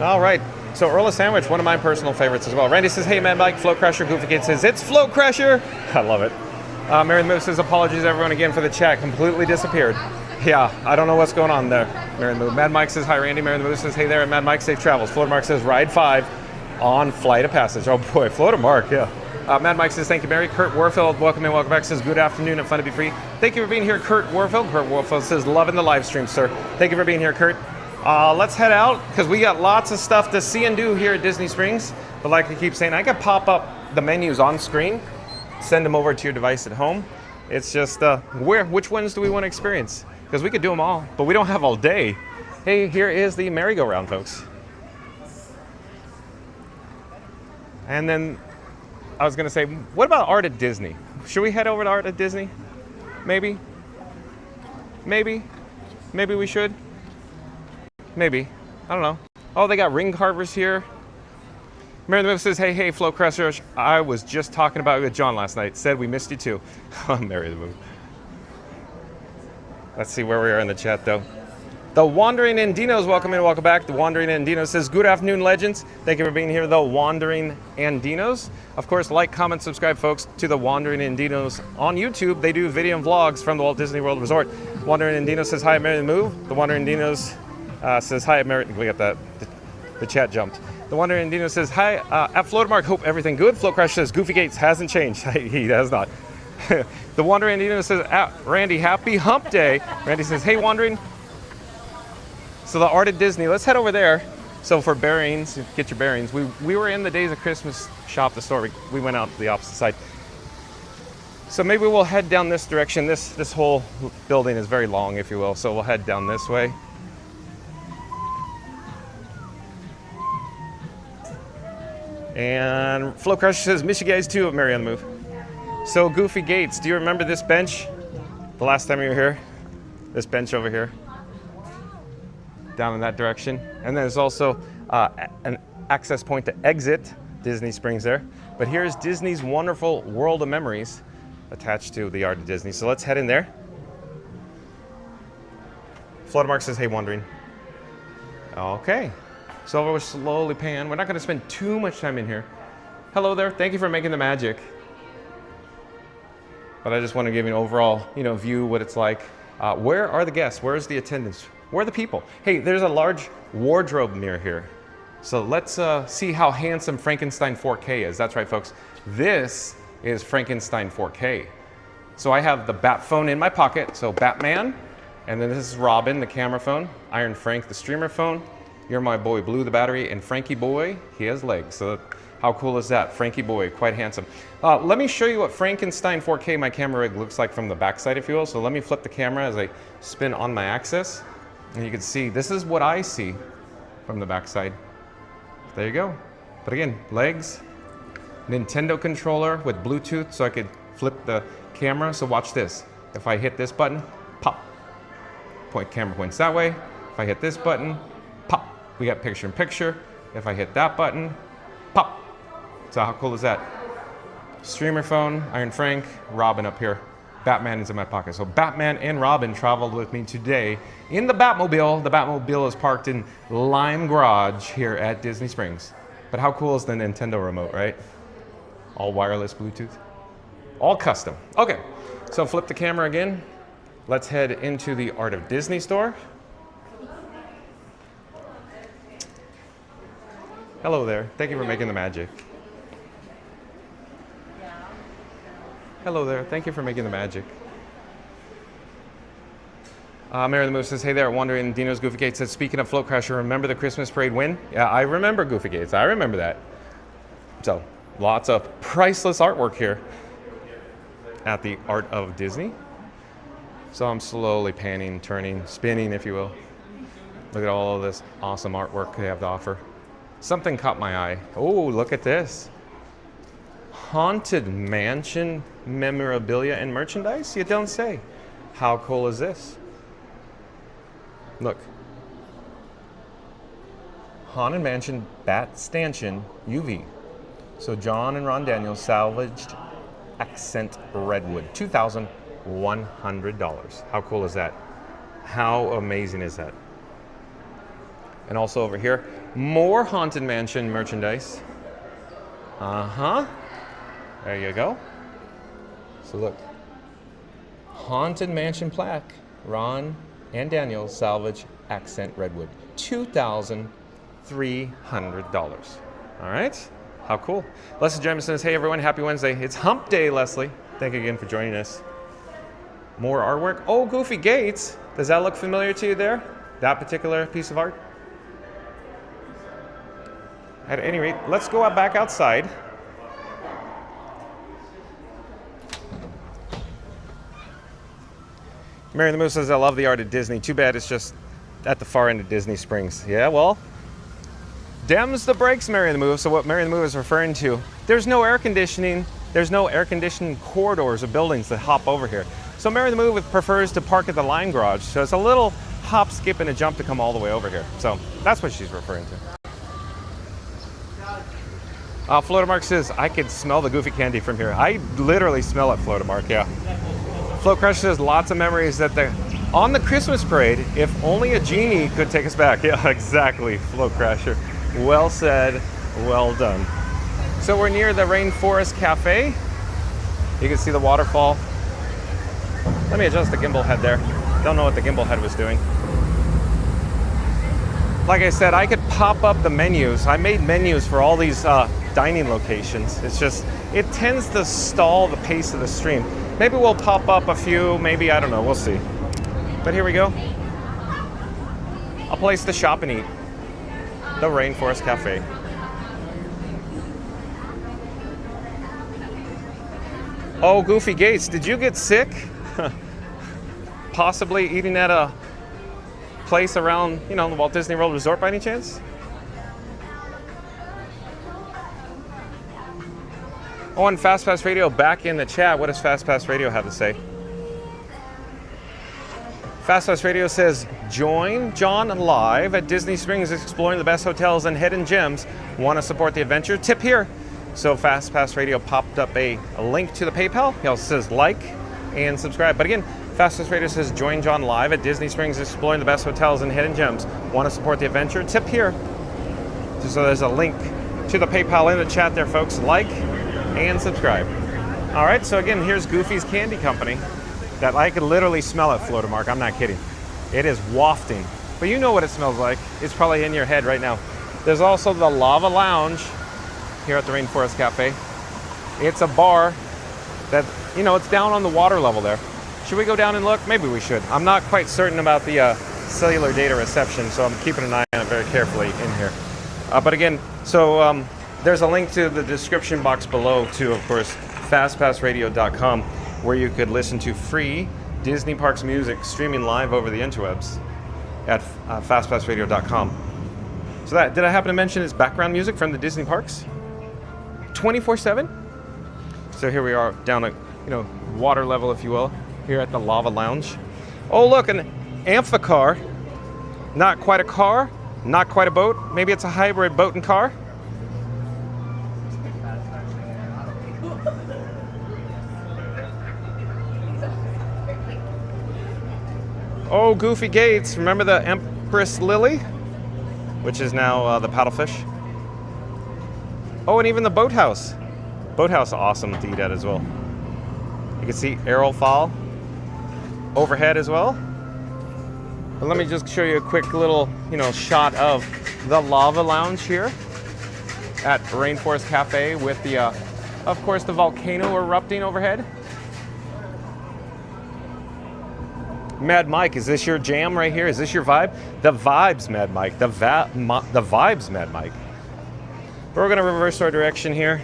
All right, so Earl Sandwich, one of my personal favorites as well. Randy says, hey, Mad Mike. Float Crasher. Goofy Kid says, it's Float Crasher. I love it. Mary the Move says, apologies everyone again for the chat. Completely disappeared. Yeah, I don't know what's going on there, Mary the Move. Mad Mike says, hi, Randy. Mary the Move says, hey there, Mad Mike, safe travels. Floater Mark says, ride 5 on Flight of Passage. Oh boy, Floater Mark, yeah. Mad Mike says, thank you, Mary. Kurt Warfield, welcome in, welcome back. Says, good afternoon and fun to be free. Thank you for being here, Kurt Warfield. Kurt Warfield says, loving the live stream, sir. Thank you for being here, Kurt. Let's head out, because we got lots of stuff to see and do here at Disney Springs. But like I keep saying, I could pop up the menus on screen, send them over to your device at home. It's just, which ones do we want to experience? Because we could do them all, but we don't have all day. Hey, here is the merry-go-round, folks. And then I was going to say, what about Art at Disney? Should we head over to Art at Disney? Maybe? Maybe we should? Maybe. I don't know. Oh, they got ring carvers here. Mary the Move says, hey, Flo Cressers. I was just talking about it with John last night. Said we missed you too. Oh, Mary the Move. Let's see where we are in the chat, though. The Wandering Andinos, welcome in, welcome back. The Wandering Andinos says, good afternoon, legends. Thank you for being here, the Wandering Andinos. Of course, like, comment, subscribe, folks, to the Wandering Andinos on YouTube. They do video and vlogs from the Walt Disney World Resort. Wandering Andinos says, hi, Mary the Move. The Wandering Andinos says, hi, Mary. We got that. The chat jumped. The Wandering Andino says, hi, at Floatermark, hope everything good. Float Crash says, Goofy Gates hasn't changed. He has not. The Wandering Andino says, Randy, happy hump day. Randy says, hey, Wandering. So the Art at Disney, let's head over there. So for bearings, get your bearings. We were in the Days of Christmas shop, the store. We went out to the opposite side. So maybe we'll head down this direction. This whole building is very long, if you will. So we'll head down this way. And Flo Crush says, miss you guys too, Mary on the Move. So Goofy Gates, do you remember this bench? The last time you were here? This bench over here? Down in that direction. And then there's also an access point to exit Disney Springs there. But here's Disney's wonderful World of Memories attached to the Art of Disney. So let's head in there. Fluttermark says, hey, wandering. Okay. So we're slowly pan. We're not going to spend too much time in here. Hello there. Thank you for making the magic. But I just want to give you an overall, view what it's like. Where are the guests? Where's the attendance? Where are the people? Hey, there's a large wardrobe mirror here. So let's see how handsome Frankenstein 4K is. That's right, folks. This is Frankenstein 4K. So I have the Bat phone in my pocket. So Batman, and then this is Robin, the camera phone. Iron Frank, the streamer phone. You're my boy Blue, the battery, and Frankie Boy, he has legs. So how cool is that? Frankie Boy, quite handsome. Let me show you what Frankenstein 4K, my camera rig, looks like from the backside, if you will. So let me flip the camera as I spin on my axis. And you can see, this is what I see from the backside. There you go. But again, legs, Nintendo controller with Bluetooth so I could flip the camera. So watch this. If I hit this button, pop. Camera points that way. If I hit this button, pop. We got picture in picture. If I hit that button, pop. So how cool is that? Streamer phone, Iron Frank, Robin up here. Batman is in my pocket. So Batman and Robin traveled with me today in the Batmobile. The Batmobile is parked in Lime Garage here at Disney Springs. But how cool is the Nintendo remote, right? All wireless Bluetooth. All custom. Okay, so flip the camera again. Let's head into the Art of Disney store. Hello there. Thank you for making the magic. Hello there. Thank you for making the magic. Mary the Moose says, hey there, wondering, Dino's Goofy Gates says, speaking of Float Crasher, remember the Christmas parade win? Yeah, I remember Goofy Gates. I remember that. So, lots of priceless artwork here at the Art of Disney. So I'm slowly panning, turning, spinning, if you will. Look at all of this awesome artwork they have to offer. Something caught my eye. Oh, look at this. Haunted Mansion memorabilia and merchandise? You don't say. How cool is this? Look. Haunted Mansion Bat Stanchion UV. So John and Ron Daniels salvaged accent redwood. $2,100. How cool is that? How amazing is that? And also over here, more Haunted Mansion merchandise. There you go. So look, Haunted Mansion plaque, Ron and Daniel salvage accent redwood, $2,300. All right, how cool. Leslie Jemison says, hey everyone, happy Wednesday. It's hump day, Leslie. Thank you again for joining us. More artwork. Oh, Goofy Gates. Does that look familiar to you there? That particular piece of art? At any rate, let's go back outside. Mary the Moose says, I love the Art of Disney. Too bad it's just at the far end of Disney Springs. Yeah, well, dems the brakes, Mary the Moose. So what Mary the Moose is referring to, there's no air conditioning. There's no air-conditioned corridors or buildings that hop over here. So Mary the Moose prefers to park at the Lime Garage. So it's a little hop, skip, and a jump to come all the way over here. So that's what she's referring to. Floatermark says, I could smell the Goofy candy from here. I literally smell it, Floatermark, yeah. Float Crusher says, lots of memories that on the Christmas parade, if only a genie could take us back. Yeah, exactly, Float Crasher. Well said, well done. So we're near the Rainforest Cafe. You can see the waterfall. Let me adjust the gimbal head there. Don't know what the gimbal head was doing. Like I said, I could pop up the menus. I made menus for all these dining locations. It's just, it tends to stall the pace of the stream. Maybe we'll pop up a few, maybe, I don't know, we'll see. But here we go. A place to shop and eat. The Rainforest Cafe. Oh, Goofy Gates, did you get sick? Possibly eating at a place around, the Walt Disney World Resort by any chance? Oh, and Fast Pass Radio back in the chat. What does Fast Pass Radio have to say? Fast Pass Radio says, join John live at Disney Springs exploring the best hotels and hidden gems. Want to support the adventure? Tip here. So Fast Pass Radio popped up a link to the PayPal. He also says like and subscribe. But again, Fast Pass Radio says, join John live at Disney Springs exploring the best hotels and hidden gems. Want to support the adventure? Tip here. So there's a link to the PayPal in the chat there, folks. Like and subscribe. All right, so again, here's Goofy's Candy Company. That I could literally smell it, Florida Mark. I'm not kidding. It is wafting. But you know what it smells like. It's probably in your head right now. There's also the Lava Lounge here at the Rainforest Cafe. It's a bar that, you know, it's down on the water level there. Should we go down and look? Maybe we should. I'm not quite certain about the cellular data reception, so I'm keeping an eye on it very carefully in here. But again, so there's a link to the description box below to, of course, fastpassradio.com, where you could listen to free Disney Parks music streaming live over the interwebs at fastpassradio.com. So that, did I happen to mention it's background music from the Disney Parks? 24/7? So here we are down at, you know, water level, if you will, here at the Lava Lounge. Oh, look, an amphicar. Not quite a car, not quite a boat. Maybe it's a hybrid boat and car. Oh, Goofy Gates. Remember the Empress Lily? Which is now the paddlefish. Oh, and even the boathouse. Boathouse, awesome to eat at as well. You can see Aerophile overhead as well. But let me just show you a quick little, you know, shot of the Lava Lounge here at Rainforest Cafe with the, of course, the volcano erupting overhead. Mad Mike, is this your jam right here? Is this your vibe? The vibes, Mad Mike. The vibes, Mad Mike. But we're going to reverse our direction here.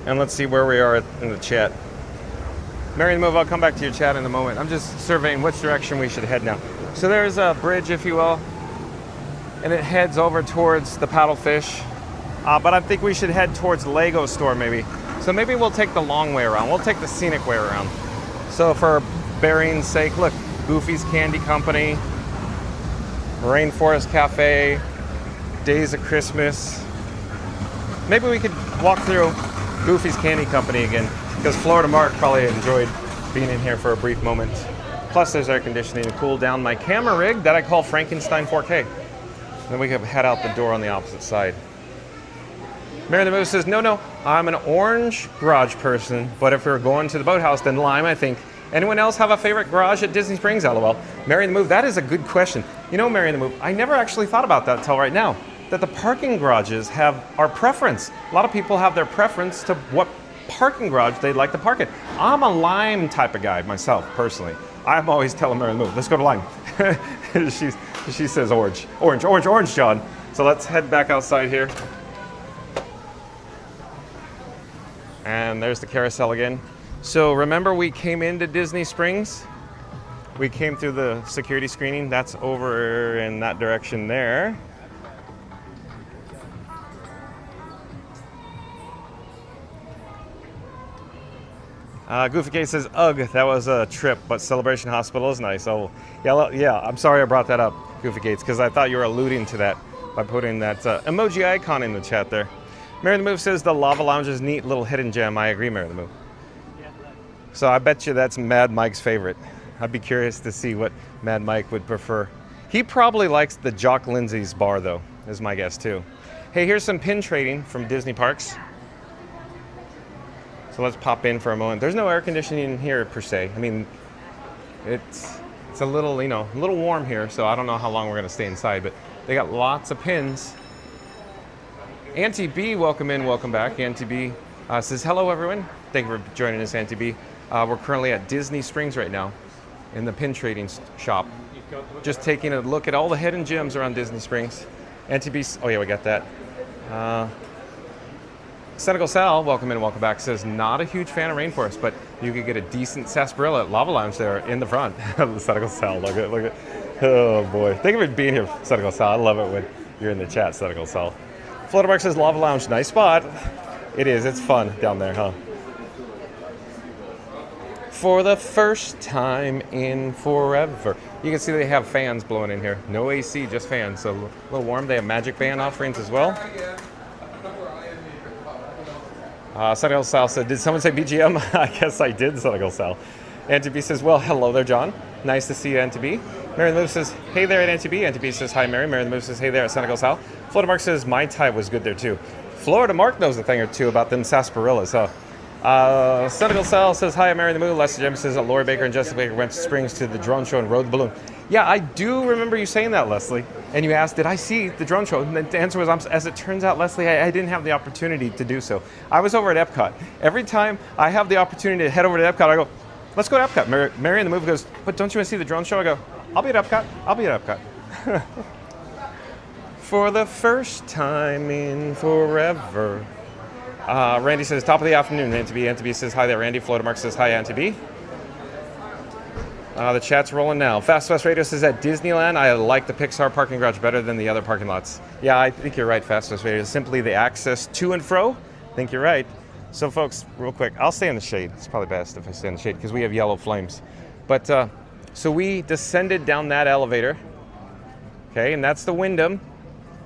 And let's see where we are in the chat. Mary the Move, I'll come back to your chat in a moment. I'm just surveying which direction we should head now. So there's a bridge, if you will, and it heads over towards the paddlefish. But I think we should head towards Lego Store maybe. So maybe we'll take the long way around. We'll take the scenic way around. So for bearing's sake, look, Goofy's Candy Company, Rainforest Cafe, Days of Christmas. Maybe we could walk through Goofy's Candy Company again, because Florida Mark probably enjoyed being in here for a brief moment. Plus there's air conditioning to cool down my camera rig that I call Frankenstein 4K. Then we can head out the door on the opposite side. Mary the Moose says, no, I'm an orange garage person, but if we're going to the boathouse, then lime, I think. Anyone else have a favorite garage at Disney Springs, LOL? Mary the Move, that is a good question. You know, Mary the Move, I never actually thought about that until right now, that the parking garages have our preference. A lot of people have their preference to what parking garage they'd like to park it. I'm a lime type of guy myself, personally. I'm always telling Mary the Move, let's go to lime. She says orange, John. So let's head back outside here. And there's the carousel again. So remember we came into Disney Springs? We came through the security screening. That's over in that direction there. Goofy K says, ugh, that was a trip, but Celebration Hospital is nice. Oh, yeah, I'm sorry I brought that up, Goofy Gates, because I thought you were alluding to that by putting that emoji icon in the chat there. Mary the Move says the Lava Lounge is neat little hidden gem. I agree, Mary the Move. So I bet you that's Mad Mike's favorite. I'd be curious to see what Mad Mike would prefer. He probably likes the Jock Lindsay's bar, though, is my guess, too. Hey, here's some pin trading from Disney Parks. So let's pop in for a moment. There's no air conditioning in here, per se. I mean, it's a little, you know, a little warm here, so I don't know how long we're going to stay inside, but they got lots of pins. Auntie B, welcome in, welcome back. Auntie B says, hello, everyone. Thank you for joining us, Auntie B. We're currently at Disney Springs right now in the pin trading shop. Just taking a look at all the hidden gems around Disney Springs. Auntie B, oh yeah, we got that. Senegal Sal, welcome in, welcome back, says not a huge fan of Rainforest, but you could get a decent sarsaparilla at Lava Lounge there in the front. Senegal Sal, look at. Oh boy, thank you for being here, Senegal Sal. I love it when you're in the chat, Senegal Sal. Florida Mark says Lava Lounge, nice spot. It is, it's fun down there, huh? For the first time in forever. You can see they have fans blowing in here. No AC, just fans, so a little warm. They have Magic Band offerings as well. Senegal Sal said, did someone say BGM? I guess I did, Senegal Sal. Auntie B says, well, hello there, John. Nice to see you, Auntie B. Mary Lou says, hey there at Auntie B. Auntie B says, hi, Mary. Mary Lou says, hey there at Senegal Sal. Florida Mark says, my Thai was good there, too. Florida Mark knows a thing or two about them sarsaparillas, huh? Senegal Sal says, hi, I'm Mary the Moon. Lester James says that Lori Baker and Jessica Baker went to Springs to the drone show and rode the balloon. Yeah, I do remember you saying that, Leslie. And you asked, did I see the drone show? And the answer was, as it turns out, Leslie, I didn't have the opportunity to do so. I was over at Epcot. Every time I have the opportunity to head over to Epcot, I go, let's go to Epcot. Mary in the movie goes, but don't you want to see the drone show? I go, I'll be at Epcot. I'll be at Epcot. For the first time in forever. Randy says, top of the afternoon, Auntie B. Auntie B says, hi there, Randy. Florida Mark says, hi, Auntie B. The chat's rolling now. Fast Radio says, at Disneyland, I like the Pixar parking garage better than the other parking lots. Yeah, I think you're right, Fast Radio. Simply the access to and fro. I think you're right. So, folks, real quick, I'll stay in the shade. It's probably best if I stay in the shade because we have yellow flames. But, so we descended down that elevator. Okay, and that's the Wyndham.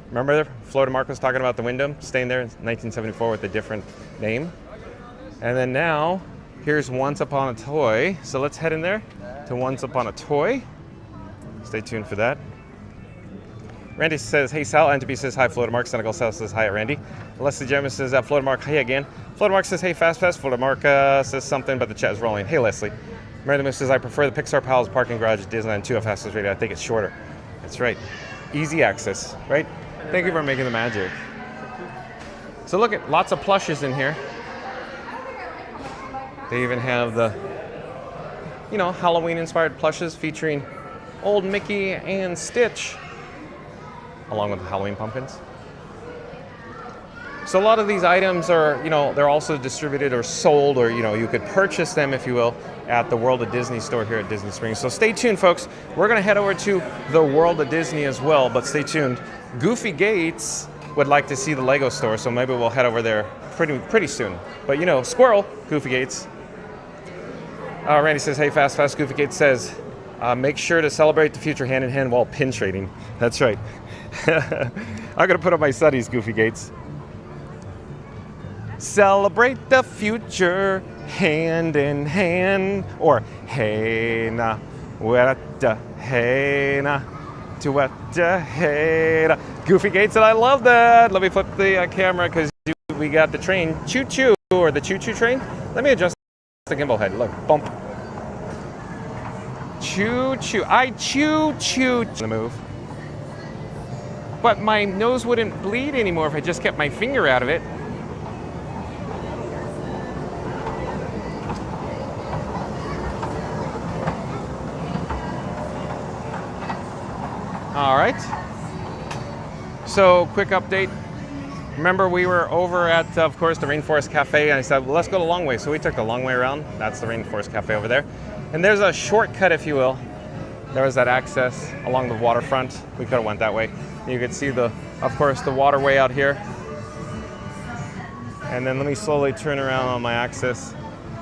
Remember, Florida Mark was talking about the Wyndham, staying there in 1974 with a different name. And then now, here's Once Upon a Toy. So let's head in there to Once Upon a Toy. Stay tuned for that. Randy says, hey Sal. Auntie B says, hi Florida Mark. Senegal Sal says, hi Randy. Leslie Gemma says, Florida Mark, hey again. Florida Mark says, hey Fast. Florida Mark says something, but the chat is rolling. Hey Leslie. Mary Lou says, I prefer the Pixar Palace parking garage at Disneyland 2 at Fast Radio. I think it's shorter. That's right. Easy access, right? Thank you for making the magic. So look at lots of plushes in here. They even have the, Halloween-inspired plushes featuring old Mickey and Stitch, along with the Halloween pumpkins. So a lot of these items are, they're also distributed or sold, or, you could purchase them, if you will, at the World of Disney store here at Disney Springs. So stay tuned, folks. We're going to head over to the World of Disney as well, but stay tuned. Goofy Gates would like to see the Lego store, so maybe we'll head over there pretty soon. But, squirrel, Goofy Gates. Randy says, hey, Fast. Goofy Gates says, make sure to celebrate the future hand in hand while pin trading. That's right. I'm going to put up my studies, Goofy Gates. Celebrate the future hand in hand, or hey na, weta, hey na, to weta, hey na. Goofy Gates, and I love that. Let me flip the camera because we got the train choo-choo, or the choo-choo train. Let me adjust the gimbal head. Look, bump. Choo-choo. I choo-choo. The move. But my nose wouldn't bleed anymore if I just kept my finger out of it. All right. So, quick update. Remember, we were over at, of course, the Rainforest Cafe, and I said, well, let's go the long way. So we took the long way around. That's the Rainforest Cafe over there. And there's a shortcut, if you will. There was that access along the waterfront. We could have went that way. You could see of course, the waterway out here. And then let me slowly turn around on my axis.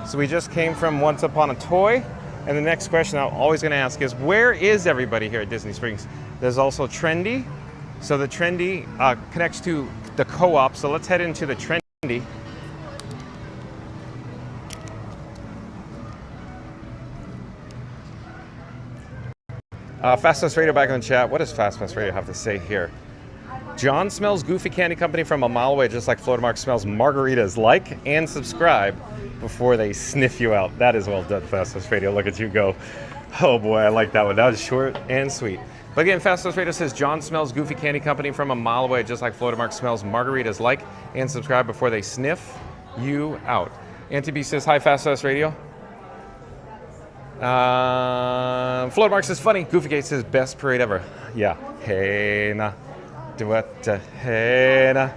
So we just came from Once Upon a Toy. And the next question I'm always going to ask is, where is everybody here at Disney Springs? There's also Trendy. So the Trendy connects to the Co-op. So let's head into the Trendy. Fast Radio back on the chat. What does Fast Radio have to say here? John smells Goofy Candy Company from a mile away, just like Florida Mark smells margaritas. Like and subscribe before they sniff you out. That is well done, Fast Radio. Look at you go. Oh boy, I like that one. That was short and sweet. But again, Fast Radio says John smells Goofy Candy Company from a mile away, just like Florida Mark smells margaritas. Like and subscribe before they sniff you out. Auntie B says, hi, Fast Radio. Florida Mark says, funny. Goofy Gates says, best parade ever. Yeah. Hey, na. Hey, na.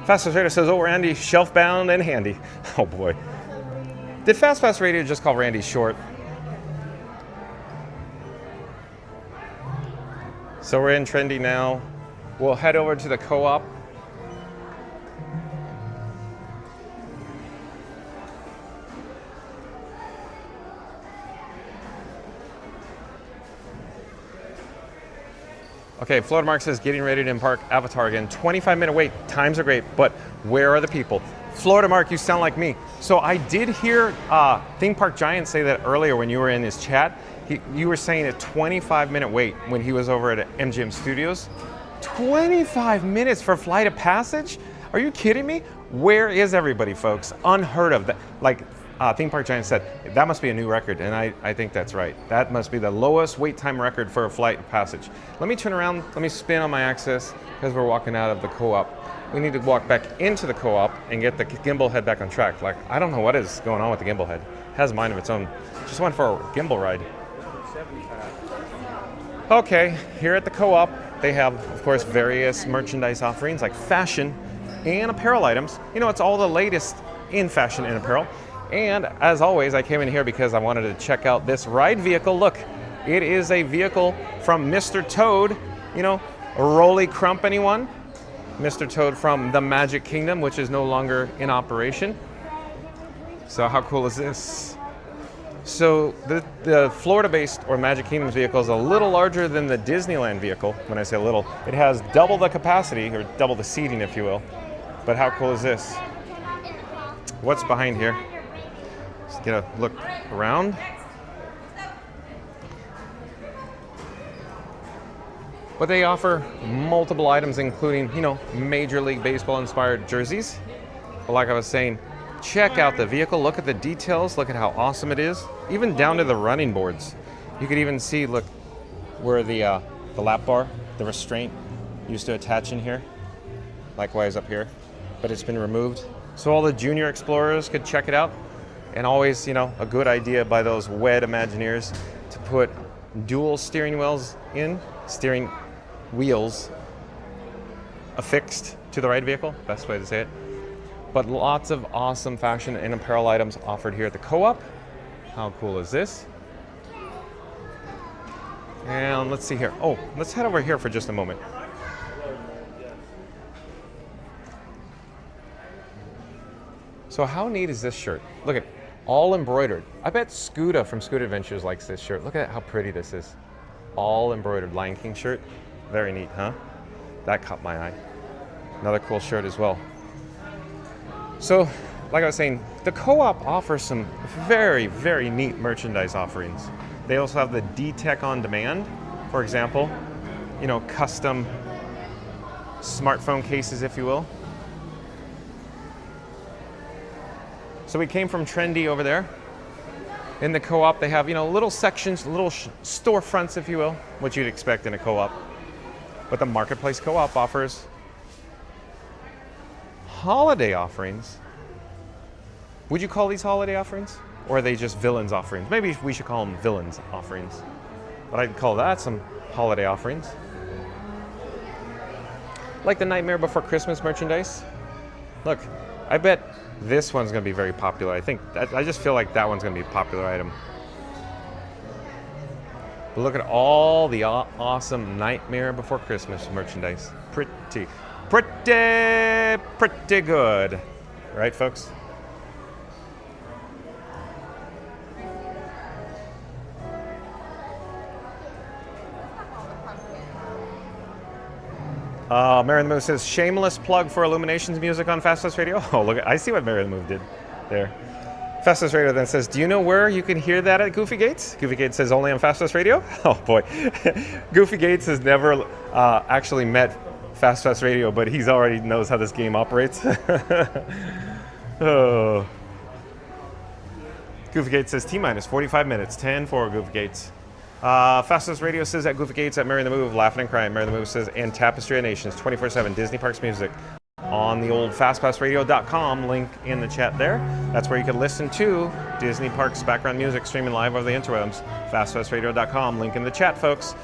Fast Pass Radio says, oh, Randy, shelf bound and handy. Oh boy. Did Fast Pass Radio just call Randy short? So we're in Trendy now. We'll head over to the Co-op. Okay, Florida Mark says, getting ready to embark Avatar again. 25-minute wait, times are great, but where are the people? Florida Mark, you sound like me. So I did hear Theme Park Giant say that earlier when you were in his chat. You were saying a 25-minute wait when he was over at MGM Studios. 25 minutes for Flight of Passage? Are you kidding me? Where is everybody, folks? Unheard of. Like Theme Park Giant said, that must be a new record, and I think that's right. That must be the lowest wait time record for a Flight of Passage. Let me turn around, let me spin on my axis, because we're walking out of the Co-op. We need to walk back into the Co-op and get the gimbal head back on track. Like, I don't know what is going on with the gimbal head. It has a mind of its own. Just went for a gimbal ride. Okay, here at the Co-op, they have, of course, various merchandise offerings like fashion and apparel items. You know, it's all the latest in fashion and apparel. And as always, I came in here because I wanted to check out this ride vehicle. Look, it is a vehicle from Mr. Toad, you know, a Rolly Crump, anyone? Mr. Toad from the Magic Kingdom, which is no longer in operation. So how cool is this? So the Florida-based or Magic Kingdom's vehicle is a little larger than the Disneyland vehicle. When I say little, it has double the capacity, or double the seating, if you will. But how cool is this? What's behind here? Let's get a look around. But they offer multiple items, including, you know, Major League Baseball-inspired jerseys. But like I was saying, check out the vehicle. Look at the details. Look at how awesome it is. Even down to the running boards. You could even see, look, where the lap bar, the restraint, used to attach in here. Likewise up here, but it's been removed. So all the junior explorers could check it out. And always, you know, a good idea by those wed Imagineers to put dual steering wheels affixed to the ride vehicle. Best way to say it. But lots of awesome fashion and apparel items offered here at the Co-op. How cool is this? And let's see here. Oh, let's head over here for just a moment. So how neat is this shirt? Look at all embroidered. I bet Scooter from Scooter Adventures likes this shirt. Look at how pretty this is. All embroidered Lion King shirt. Very neat, huh? That caught my eye. Another cool shirt as well. So, like I was saying, the Co-op offers some very, very neat merchandise offerings. They also have the D-Tech on demand, for example, you know, custom smartphone cases, if you will. So we came from Trendy over there. In the Co-op, they have, you know, little sections, little storefronts, if you will, what you'd expect in a Co-op. But the Marketplace Co-op offers holiday offerings. Would you call these holiday offerings? Or are they just villains offerings? Maybe we should call them villains offerings. But I'd call that some holiday offerings. Like the Nightmare Before Christmas merchandise. Look, I bet this one's going to be very popular. I just feel like that one's going to be a popular item. But look at all the awesome Nightmare Before Christmas merchandise. Pretty good. Right, folks? Mary the Move says, shameless plug for Illuminations music on Fast Pass Radio. Oh, look, I see what Mary the Move did there. Fast Pass Radio then says, do you know where you can hear that at Goofy Gates? Goofy Gates says, only on Fast Pass Radio? Oh, boy. Goofy Gates has never actually met Fast Pass Radio, but he's already knows how this game operates. Oh. Goofy Gates says, T-minus 45 minutes, 10-4, Goofy Gates. Fastest Radio says at Goofy Gates, at Mary the Move, laughing and crying. Mary the Move says, and Tapestry of Nations, 24/7, Disney Parks music on the old fastpassradio.com link in the chat there. That's where you can listen to Disney Parks background music streaming live over the interwebs. Fastpassradio.com link in the chat, folks.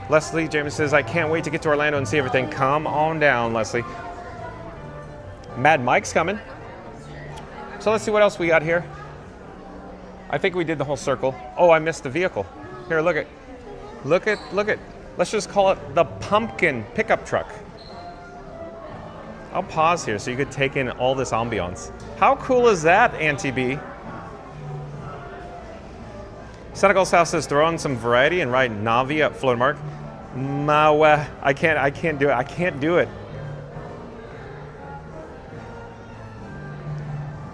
Leslie James says, I can't wait to get to Orlando and see everything. Come on down, Leslie. Mad Mike's coming. So let's see what else we got here. I think we did the whole circle. Oh, I missed the vehicle. Here, look at. Let's just call it the pumpkin pickup truck. I'll pause here so you could take in all this ambiance. How cool is that, Auntie B? Senegal South says throw on some variety and write Navi at Florida Mark. Mawa, I can't do it. I can't do it.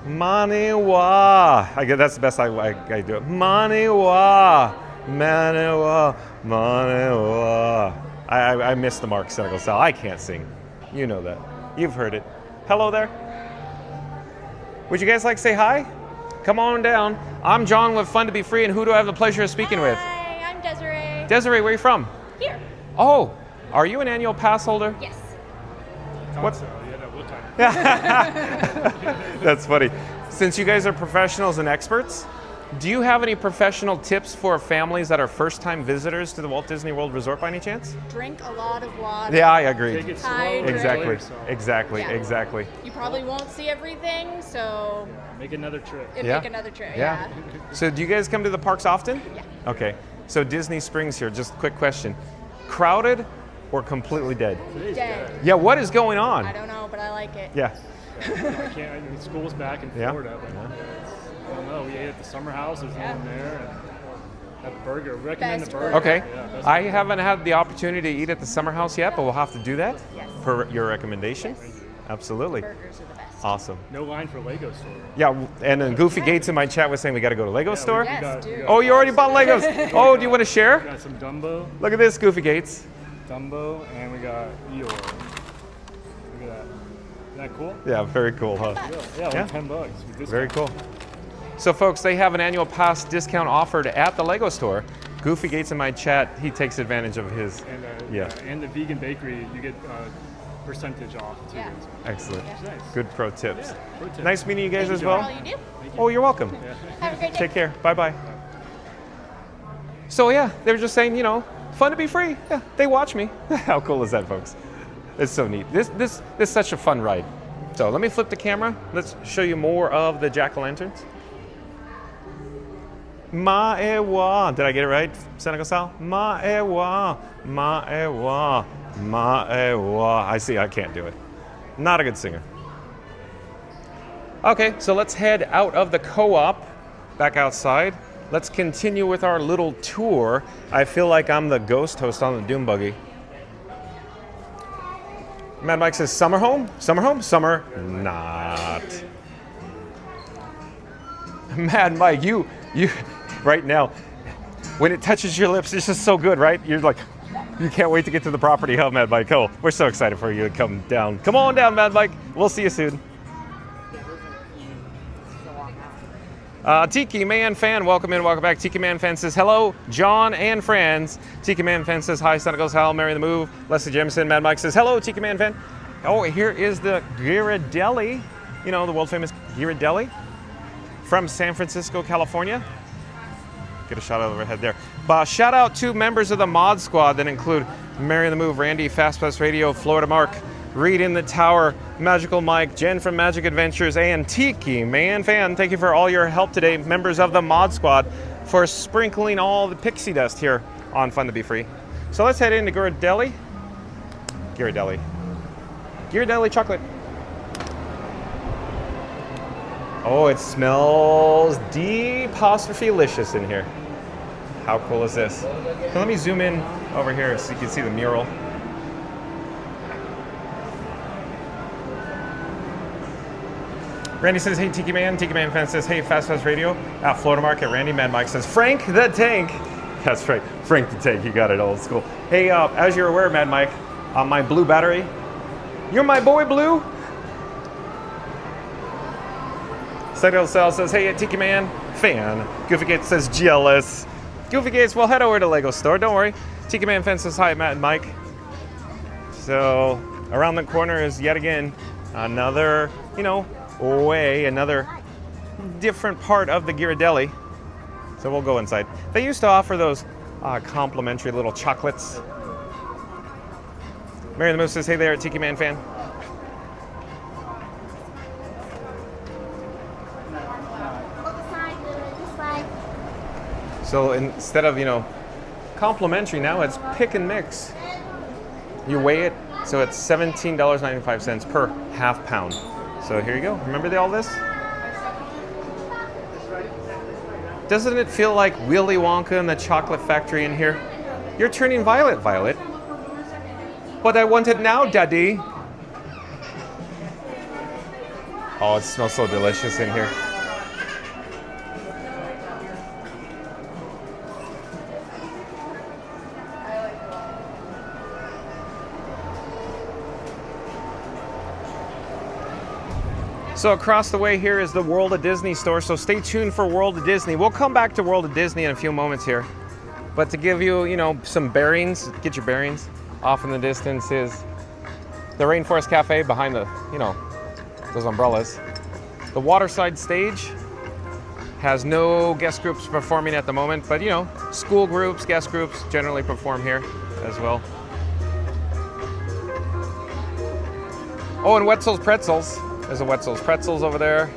Maniwa. I guess that's the best I do it. Maniwa. Maniwa. Maniwa. I missed the mark, Senegal South. I can't sing. You know that. You've heard it. Hello there. Would you guys like to say hi? Come on down. I'm John with Fun to Be Free, and who do I have the pleasure of speaking with? Hi, I'm Desiree. Desiree, where are you from? Here. Oh, are you an annual pass holder? Yes. What's So, yeah, no, we'll time. That's funny. Since you guys are professionals and experts, do you have any professional tips for families that are first-time visitors to the Walt Disney World Resort by any chance? Drink a lot of water. Yeah, I agree. Take it slow. Hydrate. Exactly. Yourself. Yeah. Exactly. You probably won't see everything, so Make another trip. make another trip. Yeah. So do you guys come to the parks often? Yeah. Okay. So Disney Springs here, just a quick question. Crowded or completely dead? Today's Dead. dead. Yeah, what is going on? I don't know, but I like it. Yeah. I mean, school's back in Yeah. Florida, but I don't know. We ate at the summer house. There's no one there. And that burger. Recommend Best the burger. burger. Okay. Yeah, best I burger. haven't had the opportunity to eat at the summer house yet, but we'll have to do that Yes. per your recommendation. Yes. Absolutely. Burgers are the best. Awesome. No line for Lego store. Yeah, and then Goofy Gates in my chat was saying we got to go to Lego Yeah, store. Yes, dude. Oh, you already bought Legos. Oh, do you want to share? We got some Dumbo, Look at this, Goofy Gates. and we got Eeyore. Look at that. Isn't that cool? Yeah, very cool, huh? Yeah, like Yeah. $10. with discount. Very cool. So folks, they have an annual pass discount offered at the Lego store. Goofy Gates in my chat, he takes advantage of his. And, Yeah. and the vegan bakery, you get percentage off too. Yeah. Excellent. It's nice. Good pro tips. Yeah, pro tip. Nice meeting you guys Thank as you for all well. you do. Oh, you're welcome. Have a great day. Take care. Bye-bye. So yeah, they were just saying, you know, fun to be free. Yeah, they watch me. How cool is that, folks? It's so neat. This is such a fun ride. So let me flip the camera. Let's show you more of the jack-o'-lanterns. Ma'ewa. Did I get it right, Senegal Sal? Ma'ewa. Ma'ewa. Ma'ewa. I see, I can't do it. Not a good singer. Okay, so let's head out of the co-op, back outside. Let's continue with our little tour. I feel like I'm the ghost host on the Doom Buggy. Mad Mike says, summer home? Summer home? Summer not. Mad Mike, you, right now, when it touches your lips, it's just so good, right? You're like, you can't wait to get to the property, huh, Mad Mike? Oh, we're so excited for you to come down. Come on down, Mad Mike. We'll see you soon. Tiki Man Fan, welcome in, welcome back. Tiki Man Fan says, hello, John and friends. Tiki Man Fan says, hi, Senegals, Hal, Mary the Move. Leslie Jemison, Mad Mike says, hello, Tiki Man Fan. Oh, here is the Ghirardelli, you know, the world famous Ghirardelli from San Francisco, California. Get a shot overhead there. Shout out to members of the mod squad that include Mary the Move, Randy, Fast Bus Radio, Florida Mark, Reed in the Tower, Magical Mike, Jen from Magic Adventures, and Tiki Man Fan. Thank you for all your help today, members of the Mod Squad, for sprinkling all the pixie dust here on Fun to Be Free. So let's head into Ghirardelli. Ghirardelli chocolate. Oh, it smells delicious in here. How cool is this? So let me zoom in over here so you can see the mural. Randy says, hey, Tiki Man. Tiki Man Fan says, hey, Fast Bus Radio. At Florida Market, Randy. Mad Mike says, Frank the Tank. That's right, Frank the Tank. You got it, old school. Hey, as you're aware, Mad Mike, my blue battery. You're my boy, Blue. Senegal Cell says, hey, Tiki Man Fan. Goofy Gates says, jealous. Goofy Gates, well, head over to Lego store. Don't worry. Tiki Man Fan says, hi, Matt and Mike. So around the corner is yet again another, you know, another different part of the Ghirardelli. So we'll go inside. They used to offer those complimentary little chocolates. Mary the Moose says, hey there, Tiki Man Fan. So instead of, complimentary, now it's pick and mix. You weigh it, so it's $17.95 per half pound. So here you go. Remember all this? Doesn't it feel like Willy Wonka and the Chocolate Factory in here? You're turning violet, Violet. But I want it now, Daddy. Oh, it smells so delicious in here. So across the way here is the World of Disney store, so stay tuned for World of Disney. We'll come back to World of Disney in a few moments here. But to give you, some bearings, get your bearings, off in the distance is the Rainforest Cafe behind the, those umbrellas. The waterside stage has no guest groups performing at the moment, but school groups, guest groups generally perform here as well. Oh, and Wetzel's Pretzels. There's a Wetzel's Pretzels over there.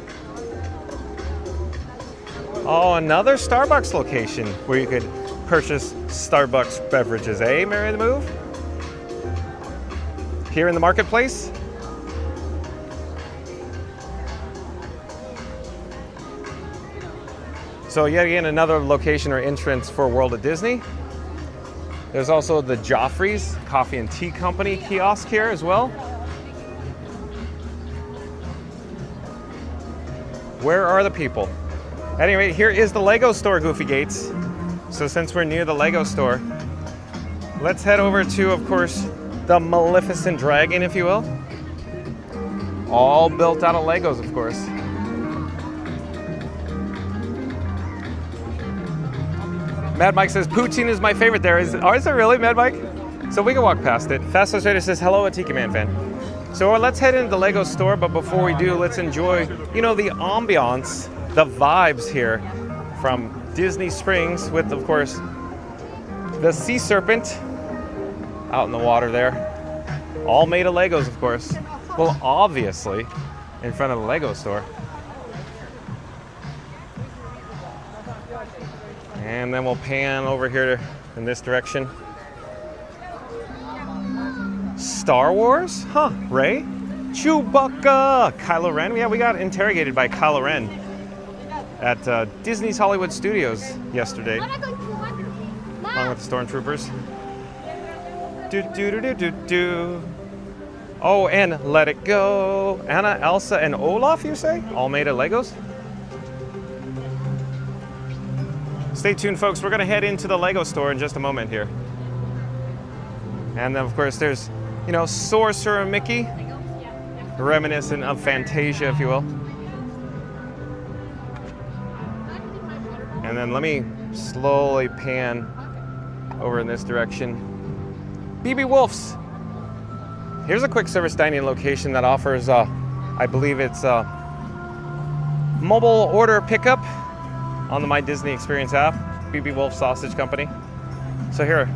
Oh, another Starbucks location where you could purchase Starbucks beverages, eh, Mary the Move? Here in the marketplace. So yet again, another location or entrance for World of Disney. There's also the Joffrey's Coffee and Tea Company kiosk here as well. Where are the people? At any rate, here is the Lego store, Goofy Gates. So since we're near the Lego store, let's head over to, of course, the Maleficent Dragon, if you will. All built out of Legos, of course. Mad Mike says, poutine is my favorite there. Is it really, Mad Mike? So we can walk past it. Fast Trader says, hello, a Tiki Man fan. So let's head into the Lego store, but before we do, let's enjoy, the ambiance, the vibes here from Disney Springs with, of course, the Sea Serpent out in the water there. All made of Legos, of course. Well, obviously, in front of the Lego store. And then we'll pan over here in this direction. Star Wars? Huh, Ray? Chewbacca! Kylo Ren? Yeah, we got interrogated by Kylo Ren at Disney's Hollywood Studios yesterday, along with the stormtroopers. Do. Oh, and Let It Go. Anna, Elsa, and Olaf, you say? All made of Legos? Stay tuned, folks. We're going to head into the Lego store in just a moment here. And then, of course, there's, Sorcerer Mickey, reminiscent of Fantasia, if you will. And then let me slowly pan over in this direction. BB Wolf's. Here's a quick service dining location that offers, I believe it's mobile order pickup on the My Disney Experience app, BB Wolf Sausage Company. So here,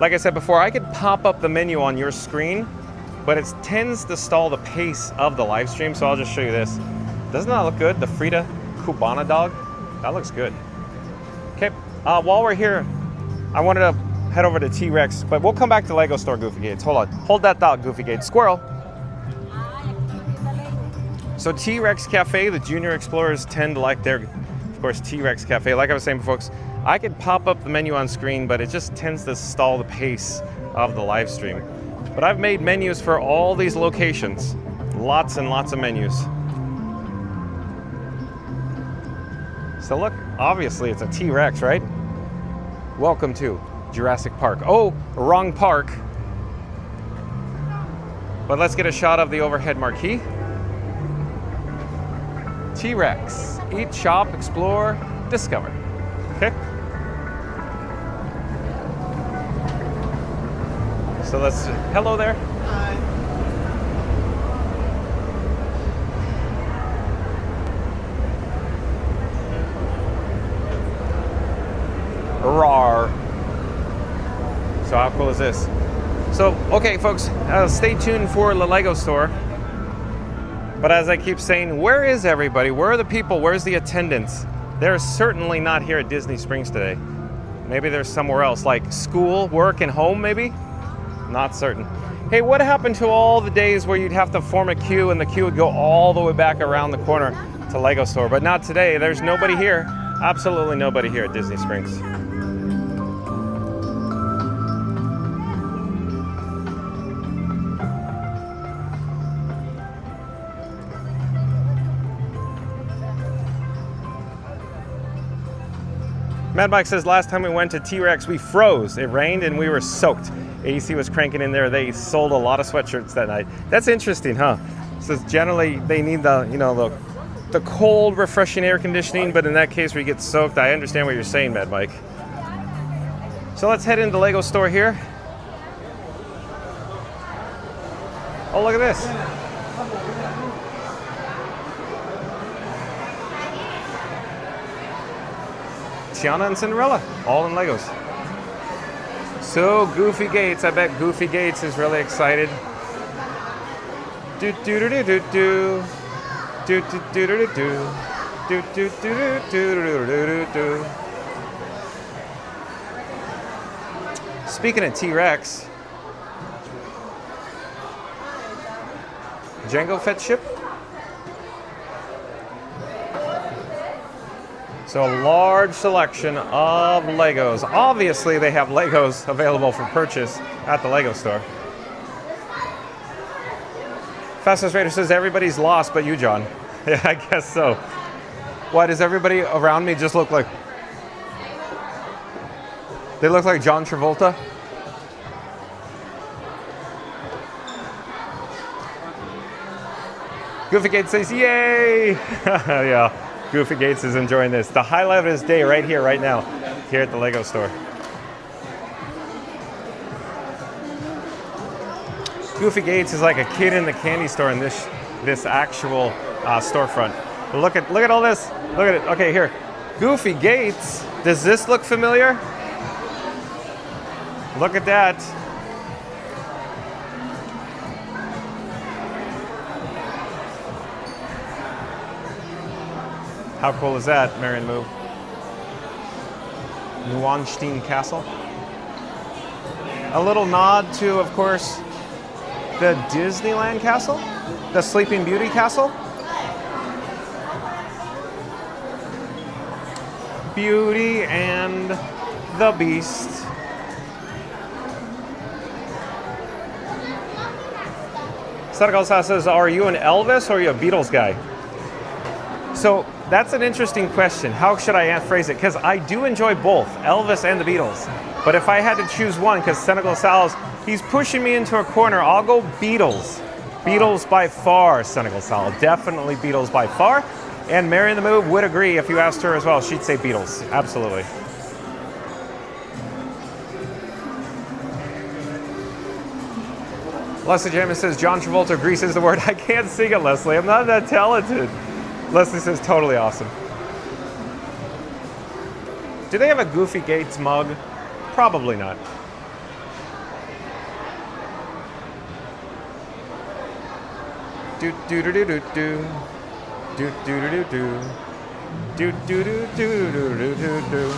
like I said before, I could pop up the menu on your screen, but it tends to stall the pace of the live stream, so I'll just show you this. Doesn't that look good? The Frida Cubana dog? That looks good. Okay, while we're here, I wanted to head over to T-Rex, but we'll come back to Lego store, Goofy Gates. Hold on. Hold that thought, Goofy Gates. Squirrel. So T-Rex Cafe, the Junior Explorers tend to like their, of course, T-Rex Cafe. Like I was saying, folks, I could pop up the menu on screen, but it just tends to stall the pace of the live stream. But I've made menus for all these locations. Lots and lots of menus. So look, obviously it's a T-Rex, right? Welcome to Jurassic Park. Oh, wrong park. But let's get a shot of the overhead marquee. T-Rex. Eat, shop, explore, discover. Okay? So let's, hello there. Hi. Rawr. So how cool is this? So, okay, folks, stay tuned for the Lego store. But as I keep saying, where is everybody? Where are the people? Where's the attendance? They're certainly not here at Disney Springs today. Maybe they're somewhere else, like school, work, and home maybe? Not certain. Hey, what happened to all the days where you'd have to form a queue and the queue would go all the way back around the corner to Lego Store? But not today. There's nobody here. Absolutely nobody here at Disney Springs. Mad Mike says last time we went to T-Rex, we froze. It rained and we were soaked. AC was cranking in there. They sold a lot of sweatshirts that night. That's interesting, huh? Says generally they need the cold, refreshing air conditioning, but in that case where you get soaked, I understand what you're saying, Mad Mike. So let's head into the Lego Store here. Oh, look at this. Tiana and Cinderella, all in Legos. So Goofy Gates, I bet Goofy Gates is really excited. Do do do do do do do do do do do do do do do do. Speaking of T-Rex, Django Fett ship. So a large selection of Legos. Obviously, they have Legos available for purchase at the Lego Store. Fastest Raider says everybody's lost but you, John. Yeah, I guess so. Why does everybody around me just look like... They look like John Travolta? Goofy Gates says, yay! Yeah. Goofy Gates is enjoying this. The highlight of his day right here, right now, here at the Lego Store. Goofy Gates is like a kid in the candy store in this actual storefront. But look at all this. Look at it. Okay, here. Goofy Gates. Does this look familiar? Look at that. How cool is that, Marion Move? Neuschwanstein Castle. A little nod to, of course, the Disneyland Castle, the Sleeping Beauty Castle. Beauty and the Beast. Senegal says, are you an Elvis or are you a Beatles guy? So that's an interesting question. How should I phrase it? Because I do enjoy both, Elvis and the Beatles. But if I had to choose one, because Senegal Sal's, he's pushing me into a corner, I'll go Beatles. Beatles by far, Senegal Sal. Definitely Beatles by far. And Mary the Move would agree if you asked her as well. She'd say Beatles. Absolutely. Leslie Jamin says, John Travolta, Grease is the word. I can't sing it, Leslie. I'm not that talented. Leslie says, totally awesome. Do they have a Goofy Gates mug? Probably not. Do do do do do do. Do do do do do. Do do do do do do do.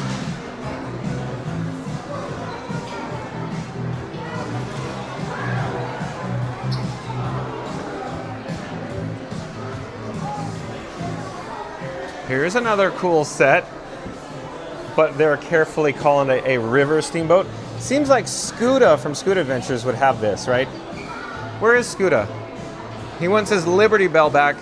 Here's another cool set, but they're carefully calling it a river steamboat. Seems like Scooter from Scooter Adventures would have this, right? Where is Scooter? He wants his Liberty Bell back.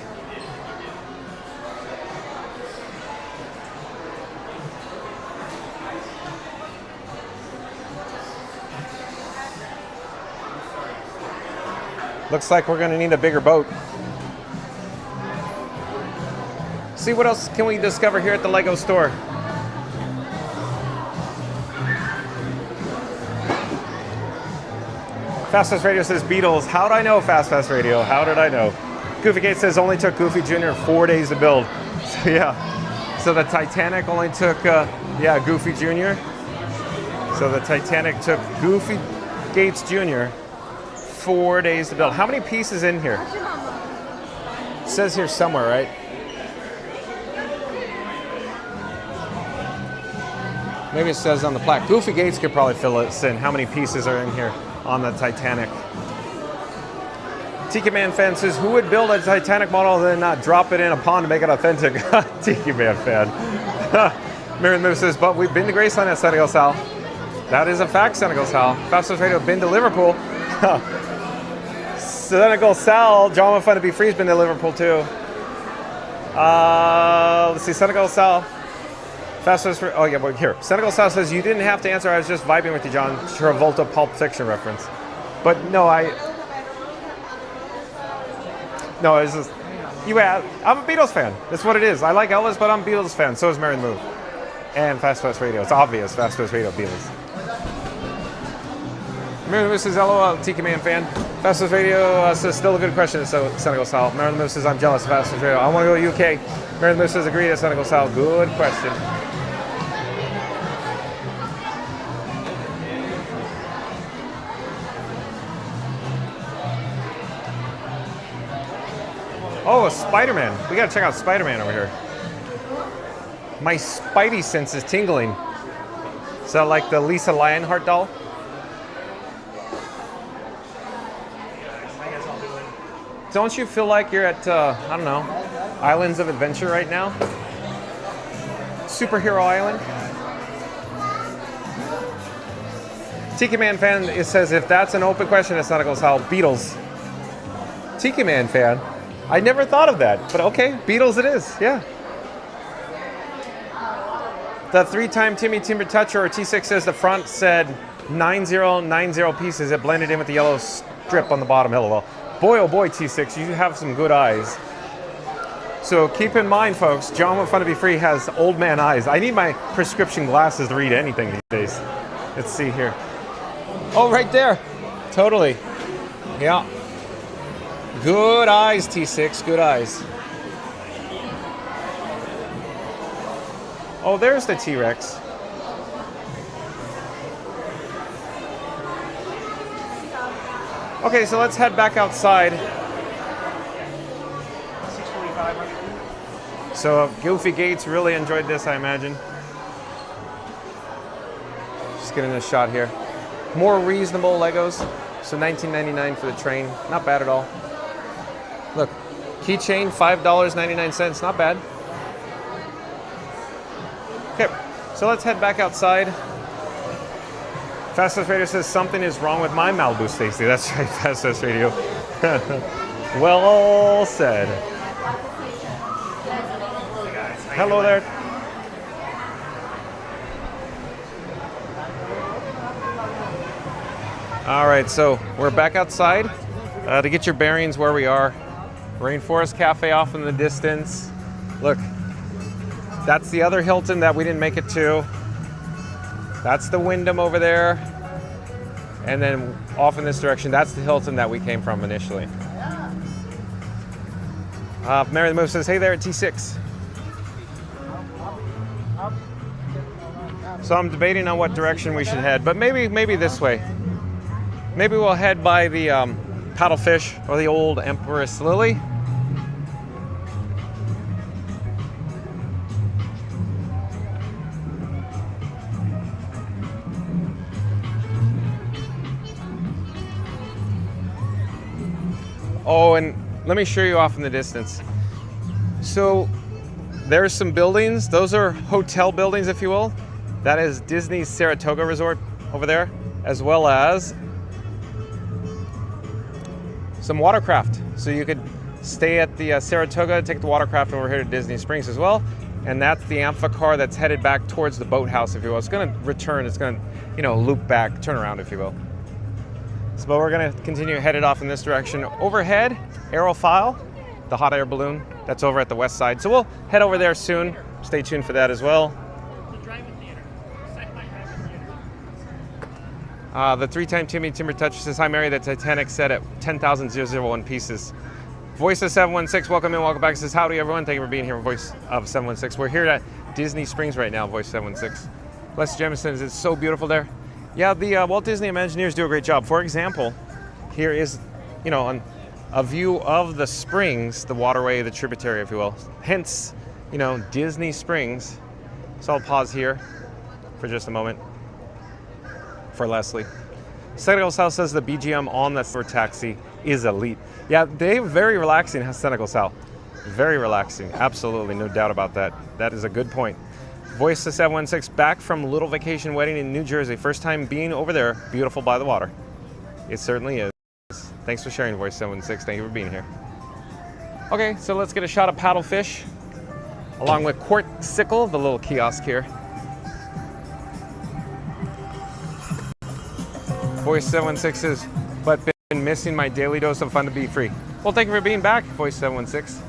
Looks like we're gonna need a bigger boat. See what else can we discover here at the Lego Store. Fast Radio says Beatles. How did I know, Fast Radio? How did I know? Goofy Gate says only took Goofy Jr. 4 days to build. So yeah. So the Titanic only took, Goofy Jr. So the Titanic took Goofy Gates Jr. 4 days to build. How many pieces in here? It says here somewhere, right? Maybe it says on the plaque. Goofy Gates could probably fill us in. How many pieces are in here on the Titanic? Tiki Man fan says, who would build a Titanic model and then not drop it in a pond to make it authentic? Tiki Man fan. Miriam Moose says, but we've been to Graceland at Senegal Sal. That is a fact, Senegal Sal. Fastest Radio, been to Liverpool. Senegal Sal, John with Fun to Be Free's been to Liverpool too. Let's see, Senegal Sal. Fastest, oh yeah, but here. Senegal Sal says, you didn't have to answer, I was just vibing with you, John. Travolta Pulp Fiction reference. But no, no, it's just, I'm a Beatles fan. That's what it is. I like Elvis, but I'm a Beatles fan. So is Mary Move. And Fast Radio. It's obvious, Fast Radio, Beatles. Mary Move says, LOL, Tiki Man fan. Fast Radio says, still a good question, so Senegal Sal. Mary Move says, I'm jealous of Fast Radio. I want to go to UK. Mary Move says, agree to Senegal Sal. Good question. Oh, a Spider-Man. We gotta check out Spider-Man over here. My spidey sense is tingling. Is that like the Lisa Lionheart doll? Don't you feel like you're at, I don't know, Islands of Adventure right now? Superhero Island? Tiki Man fan, it says, if that's an open question, it's not a how Beatles. Tiki Man fan. I never thought of that, but okay, Beatles it is, yeah. The 3-time Timmy Timber Toucher, or T6 says the front said 9090 pieces. It blended in with the yellow strip on the bottom. LOL. Boy, oh boy, T6, you have some good eyes. So keep in mind, folks, John with Fun to Be Free has old man eyes. I need my prescription glasses to read anything these days. Let's see here. Oh, right there. Totally. Yeah. Good eyes, T6, good eyes. Oh, there's the T-Rex. Okay, so let's head back outside. So Goofy Gates really enjoyed this, I imagine. Just getting a shot here. More reasonable Legos. So $19.99 for the train. Not bad at all. Look, keychain, $5.99. Not bad. Okay, so let's head back outside. Fastest Radio says something is wrong with my Malibu, Stacy. That's right, Fastest Radio. Well said. Hello there. All right, so we're back outside to get your bearings where we are. Rainforest Cafe off in the distance. Look, that's the other Hilton that we didn't make it to. That's the Wyndham over there. And then off in this direction, that's the Hilton that we came from initially. Mary the Move says, hey there at T6. So I'm debating on what direction we should head, but maybe this way. Maybe we'll head by the paddlefish or the old Empress Lily. Oh, and let me show you off in the distance. So there's some buildings. Those are hotel buildings, if you will. That is Disney's Saratoga Resort over there, as well as some watercraft. So you could stay at the Saratoga, take the watercraft over here to Disney Springs as well. And that's the Amphicar that's headed back towards the boathouse, if you will. It's gonna return, it's gonna, loop back, turn around, if you will. So, but we're gonna continue headed off in this direction. Overhead, Aerophile, the hot air balloon, that's over at the west side. So we'll head over there soon. Stay tuned for that as well. The 3-time Timmy Timber Toucher says, hi Mary, the Titanic set at 10,001 pieces. Voice of 716, welcome in, welcome back. Says, howdy everyone, thank you for being here, Voice of 716. We're here at Disney Springs right now, Voice 716. Les Jemison says, it's so beautiful there. Yeah, the Walt Disney Imagineers do a great job. For example, here is, a view of the springs, the waterway, the tributary, if you will. Hence, Disney Springs. So I'll pause here for just a moment for Leslie. Senegal Sal says the BGM on the for taxi is elite. Yeah, they're very relaxing, Senegal Sal. Very relaxing, absolutely, no doubt about that. That is a good point. Voice to 716, back from little vacation wedding in New Jersey. First time being over there, beautiful by the water. It certainly is. Thanks for sharing, Voice 716. Thank you for being here. Okay, so let's get a shot of paddlefish, along with Quartzicle, the little kiosk here. Voice 716 is, but been missing my daily dose of fun to be free. Well, thank you for being back, Voice 716.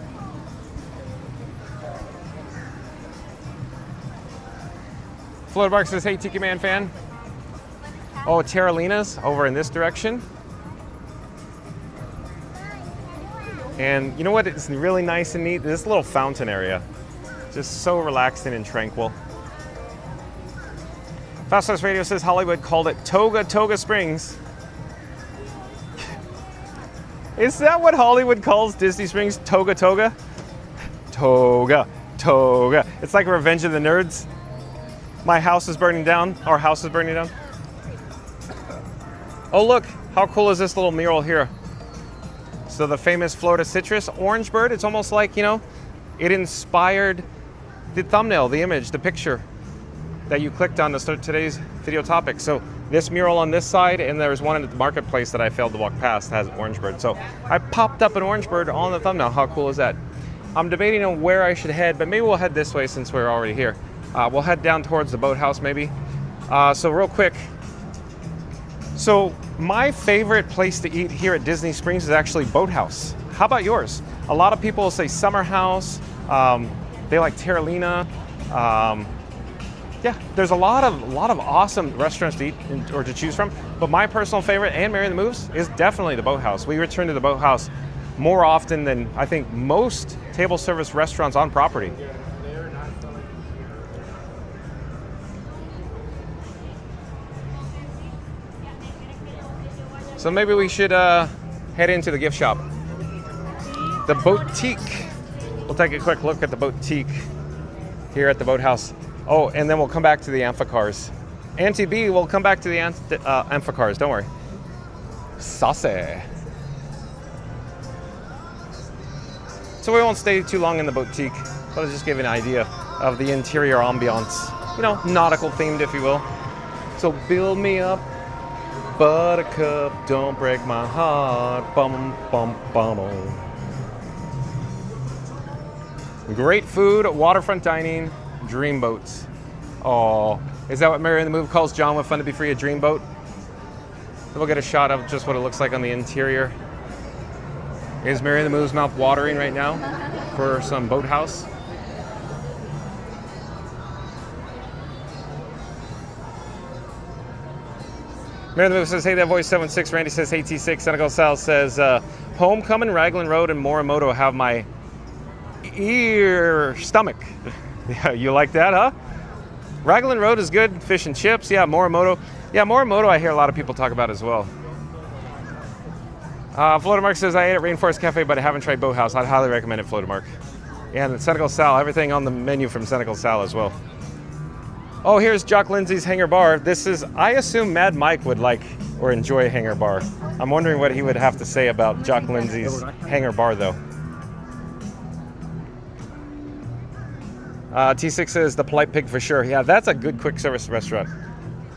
Florida Bark says, hey, Tiki Man fan. Oh, Terralina's over in this direction. And you know what? It's really nice and neat. This little fountain area. Just so relaxing and tranquil. Fastest Radio says Hollywood called it Toga Springs. Is that what Hollywood calls Disney Springs? Toga? Toga. It's like Revenge of the Nerds. My house is burning down. Our house is burning down. Oh, look. How cool is this little mural here? So the famous Florida citrus, orange bird. It's almost like, you know, it inspired the thumbnail, the image, the picture that you clicked on to start today's video topic. So this mural on this side, and there's one at the marketplace that I failed to walk past, has orange bird. So I popped up an orange bird on the thumbnail. How cool is that? I'm debating on where I should head, but maybe we'll head this way since we're already here. We'll head down towards the boathouse maybe. So real quick. So my favorite place to eat here at Disney Springs is actually Boathouse. How about yours? A lot of people say Summer House. They like Terralina. Yeah, there's a lot of awesome restaurants to eat or to choose from. But my personal favorite, and Mary the Moves, is definitely the Boathouse. We return to the Boathouse more often than I think most table service restaurants on property. So maybe we should head into the gift shop. The boutique. We'll take a quick look at the boutique here at the Boathouse. Oh, and then we'll come back to the amphicars. Auntie B will come back to the amphicars, don't worry. Saucy. So we won't stay too long in the boutique, but I'll just give you an idea of the interior ambiance. You know, nautical themed, if you will. So build me up, buttercup, don't break my heart, bum, bum, bum. Great food, waterfront dining, dream boats. Oh, is that what Mary in the Move calls John with Fun to Be Free a dream boat? So we'll get a shot of just what it looks like on the interior. Is Mary in the Move's mouth watering right now for some boathouse? Mary in the Move says, hey, that voice 76. Randy says, hey, T6. Senegal Sal says, Homecoming, Raglan Road, and Morimoto have my stomach. Yeah, you like that, huh? Raglan Road is good. Fish and chips. Yeah, Morimoto. Yeah, Morimoto I hear a lot of people talk about as well. Florida Mark says, I ate at Rainforest Cafe, but I haven't tried Boathouse. I'd highly recommend it, Florida Mark. And Senegal Sal, everything on the menu from Senegal Sal as well. Oh, here's Jock Lindsay's Hangar Bar. This is, I assume Mad Mike would like or enjoy Hangar Bar. I'm wondering what he would have to say about Jock Lindsay's Hangar Bar, though. T6 says, the Polite Pig for sure. Yeah, that's a good quick service restaurant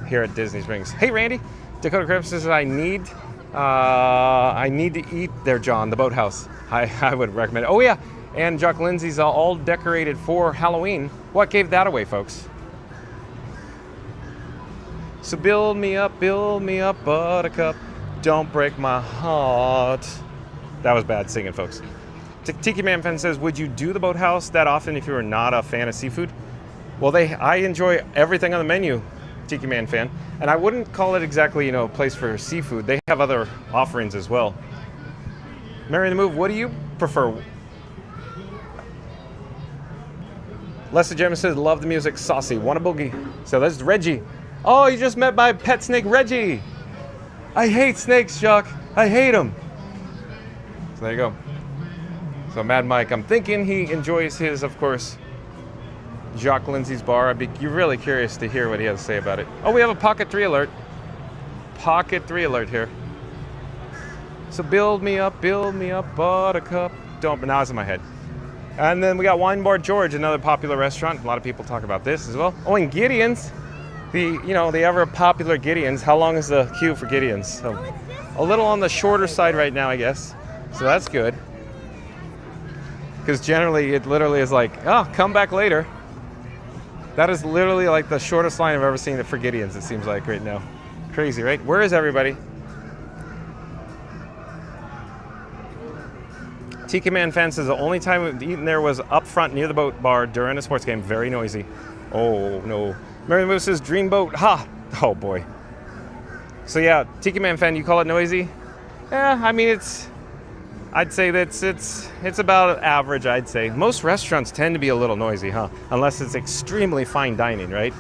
here at Disney Springs. Hey, Randy. Dakota Crips says, I need to eat there, John, the Boathouse. I would recommend it. Oh, yeah, and Jock Lindsay's all decorated for Halloween. What gave that away, folks? So build me up, buttercup, don't break my heart. That was bad singing, folks. Tiki Man Fan says, would you do the Boathouse that often if you were not a fan of seafood? Well, I enjoy everything on the menu, Tiki Man Fan, and I wouldn't call it exactly, you know, a place for seafood. They have other offerings as well. Mary in the Move, what do you prefer? Leslie Gemma says, love the music, saucy, want a boogie. So that's Reggie. Oh, you just met my pet snake, Reggie. I hate snakes, Jock. I hate them. So there you go. So Mad Mike, I'm thinking he enjoys his, of course, Jacques Lindsay's bar. You're really curious to hear what he has to say about it. Oh, we have a Pocket 3 alert. Pocket 3 alert here. So build me up, buttercup. Don't, but now it's in my head. And then we got Wine Bar George, another popular restaurant. A lot of people talk about this as well. Oh, and Gideon's. The ever popular Gideon's. How long is the queue for Gideon's? So, a little on the shorter side right now, I guess. So that's good. Because generally it literally is like, oh, come back later. That is literally like the shortest line I've ever seen for Gideon's, it seems like right now. Crazy, right? Where is everybody? Tiki Man fan says the only time we've eaten there was up front near the boat bar during a sports game. Very noisy. Oh, no. Mary Moose says Dreamboat. Ha! Oh, boy. So, yeah, Tiki Man fan, you call it noisy? Yeah, I mean, I'd say that it's about average, I'd say. Most restaurants tend to be a little noisy, huh? Unless it's extremely fine dining, right?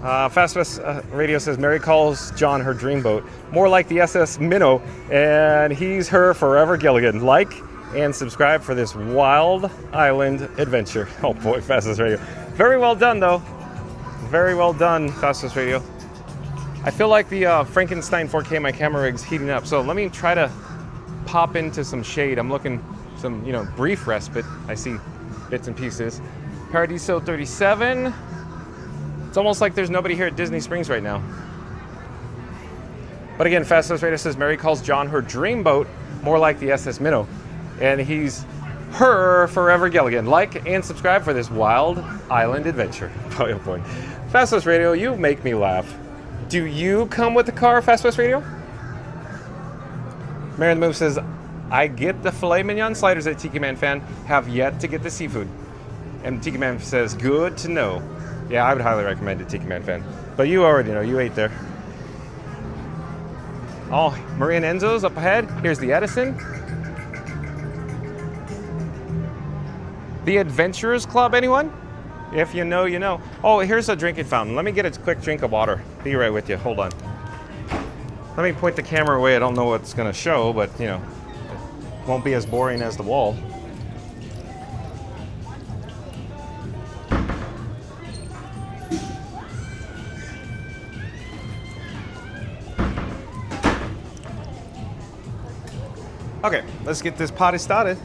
Fast West Radio says Mary calls John her dreamboat. More like the SS Minnow, and he's her forever Gilligan. Like and subscribe for this wild island adventure. Oh boy, Fast West Radio. Very well done, though. Very well done, Fast West Radio. I feel like the Frankenstein 4K, my camera rig's heating up. So let me try to pop into some shade. I'm looking some, brief respite. I see bits and pieces. Paradiso 37. It's almost like there's nobody here at Disney Springs right now. But again, Fast West Radio says Mary calls John her dreamboat, more like the SS Minnow. And he's her forever Gilligan. Like and subscribe for this wild island adventure. Boy, oh boy. Fast West Radio, you make me laugh. Do you come with the car, Fast West Radio? Mary the Move says, I get the filet mignon sliders at Tiki Man fan, have yet to get the seafood. And Tiki Man says, good to know. Yeah, I would highly recommend it, Tiki Man fan. But you already know, you ate there. Oh, Maria and Enzo's up ahead. Here's the Edison. The Adventurers Club, anyone? If you know, you know. Oh, here's a drinking fountain. Let me get a quick drink of water. Be right with you. Hold on. Let me point the camera away. I don't know what it's going to show, but, it won't be as boring as the wall. Okay, let's get this party started.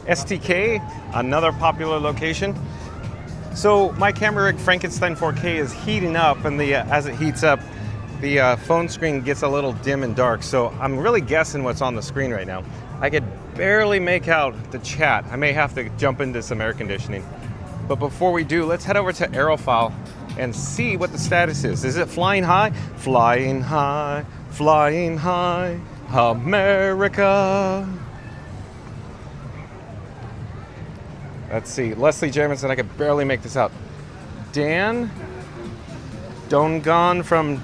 STK, another popular location. So my camera rig Frankenstein 4K is heating up, and as it heats up, the phone screen gets a little dim and dark. So I'm really guessing what's on the screen right now. I could barely make out the chat. I may have to jump into some air conditioning. But before we do, let's head over to Aerophile and see what the status is. Is it flying high? Flying high, America. Let's see. Leslie Jamison, I could barely make this out. Dan Dongon from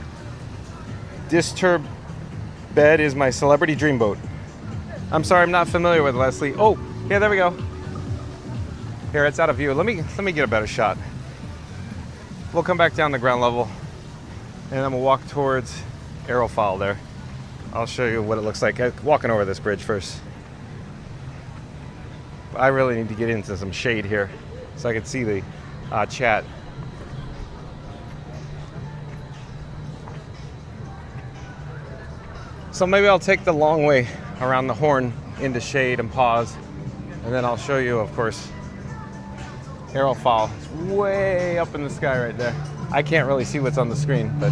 Disturb Bed is my celebrity dreamboat. I'm sorry, I'm not familiar with Leslie. Oh, yeah, there we go. Here, it's out of view. Let me get a better shot. We'll come back down to ground level, and then we'll walk towards Aerophile there. I'll show you what it looks like. Walking over this bridge first. I really need to get into some shade here so I can see the chat. So maybe I'll take the long way around the horn into shade and pause, and then I'll show you, of course, Aerophile. It's way up in the sky right there. I can't really see what's on the screen, but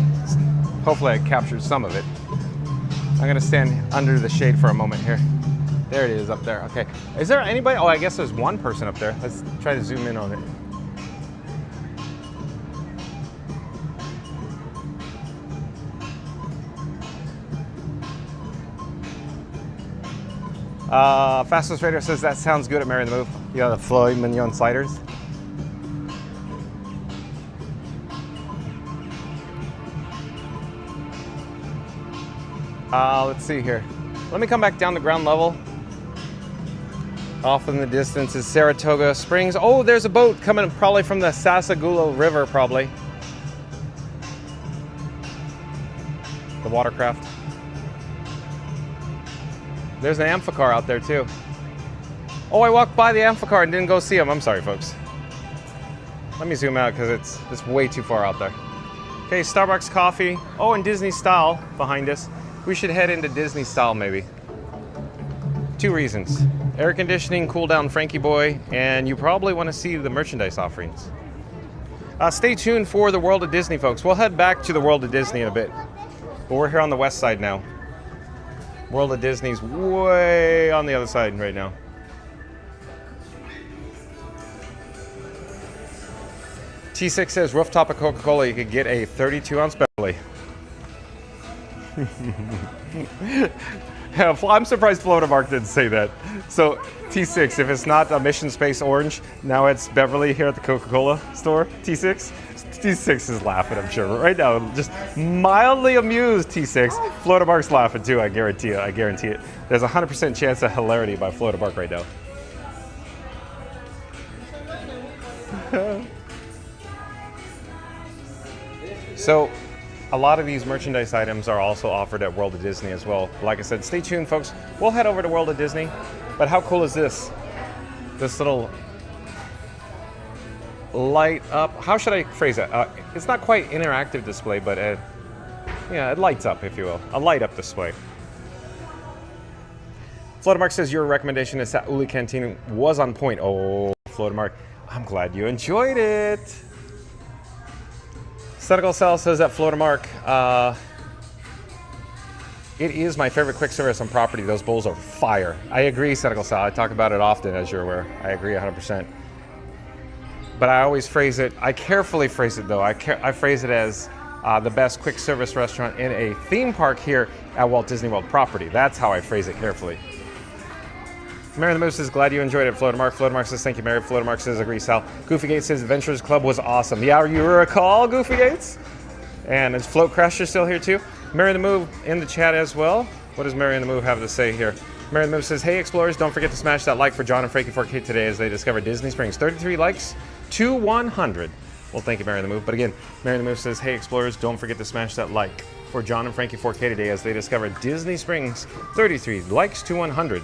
hopefully I captured some of it. I'm gonna stand under the shade for a moment here. There it is up there, okay. Is there anybody? Oh, I guess there's one person up there. Let's try to zoom in on it. Fastest Radio says that sounds good at Mary the Move. You got the filet mignon sliders. Let's see here. Let me come back down to ground level. Off in the distance is Saratoga Springs. Oh, there's a boat coming probably from the Sassagoula River, probably. the watercraft. There's an amphicar out there too. Oh, I walked by the amphicar and didn't go see him. I'm sorry, folks. Let me zoom out because it's way too far out there. Okay, Starbucks coffee. Oh, and Disney Style behind us. We should head into Disney Style maybe. 2 reasons. Air conditioning, cool down Frankie Boy, and you probably want to see the merchandise offerings. Stay tuned for the World of Disney, folks. We'll head back to the World of Disney in a bit. But we're here on the west side now. World of Disney's way on the other side right now. T6 says rooftop of Coca-Cola, you could get a 32-ounce belly. I'm surprised Florida Mark didn't say that. So T6, if it's not a Mission Space Orange, now it's Beverly here at the Coca-Cola store. T6 is laughing, I'm sure. Right now, just mildly amused, T6. Florida Mark's laughing too, I guarantee it. I guarantee it. There's a 100% chance of hilarity by Florida Mark right now. So, a lot of these merchandise items are also offered at World of Disney as well. Like I said, stay tuned, folks. We'll head over to World of Disney. But how cool is this? This little light up. How should I phrase it? It's not quite interactive display, but yeah, it lights up, if you will. A light up display. Florida Mark says your recommendation is that Uli Canteen was on point. Oh, Florida Mark, I'm glad you enjoyed it. Cynical Cell says that Florida Mark, it is my favorite quick service on property. Those bowls are fire. I agree, Cynical Cell. I talk about it often, as you're aware. I agree 100%. But I always phrase it, I carefully phrase it though. I phrase it as the best quick service restaurant in a theme park here at Walt Disney World property. That's how I phrase it carefully. Mary the Moose says, glad you enjoyed it, Florida Mark. Florida Mark says, thank you, Mary. Florida Mark says, agree, Sal. Goofy Gates says, Adventurers Club was awesome. Yeah, you recall, Goofy Gates? And is Float Crasher still here too? Mary the Move in the chat as well. What does Mary the Move have to say here? Mary the Move says, hey, Explorers, don't forget to smash that like for John and Frankie 4K today as they discover Disney Springs. 33 likes to 100. Well, thank you, Mary the Move. But again, Mary the Move says, hey, Explorers, don't forget to smash that like for John and Frankie 4K today as they discover Disney Springs. 33 likes to 100.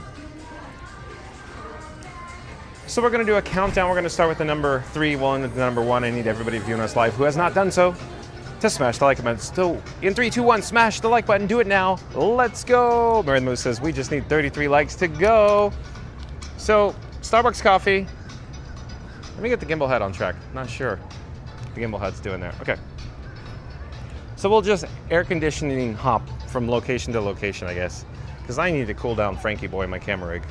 So we're going to do a countdown. We're going to start with the number 3, the number 1. I need everybody viewing us live who has not done so to smash the like button. So in 3, 2, 1, smash the like button. Do it now. Let's go. Mary the Moose says we just need 33 likes to go. So Starbucks coffee. Let me get the gimbal head on track. Not sure what the gimbal head's doing there. Okay. So we'll just air conditioning hop from location to location, I guess, because I need to cool down Frankie Boy, my camera rig.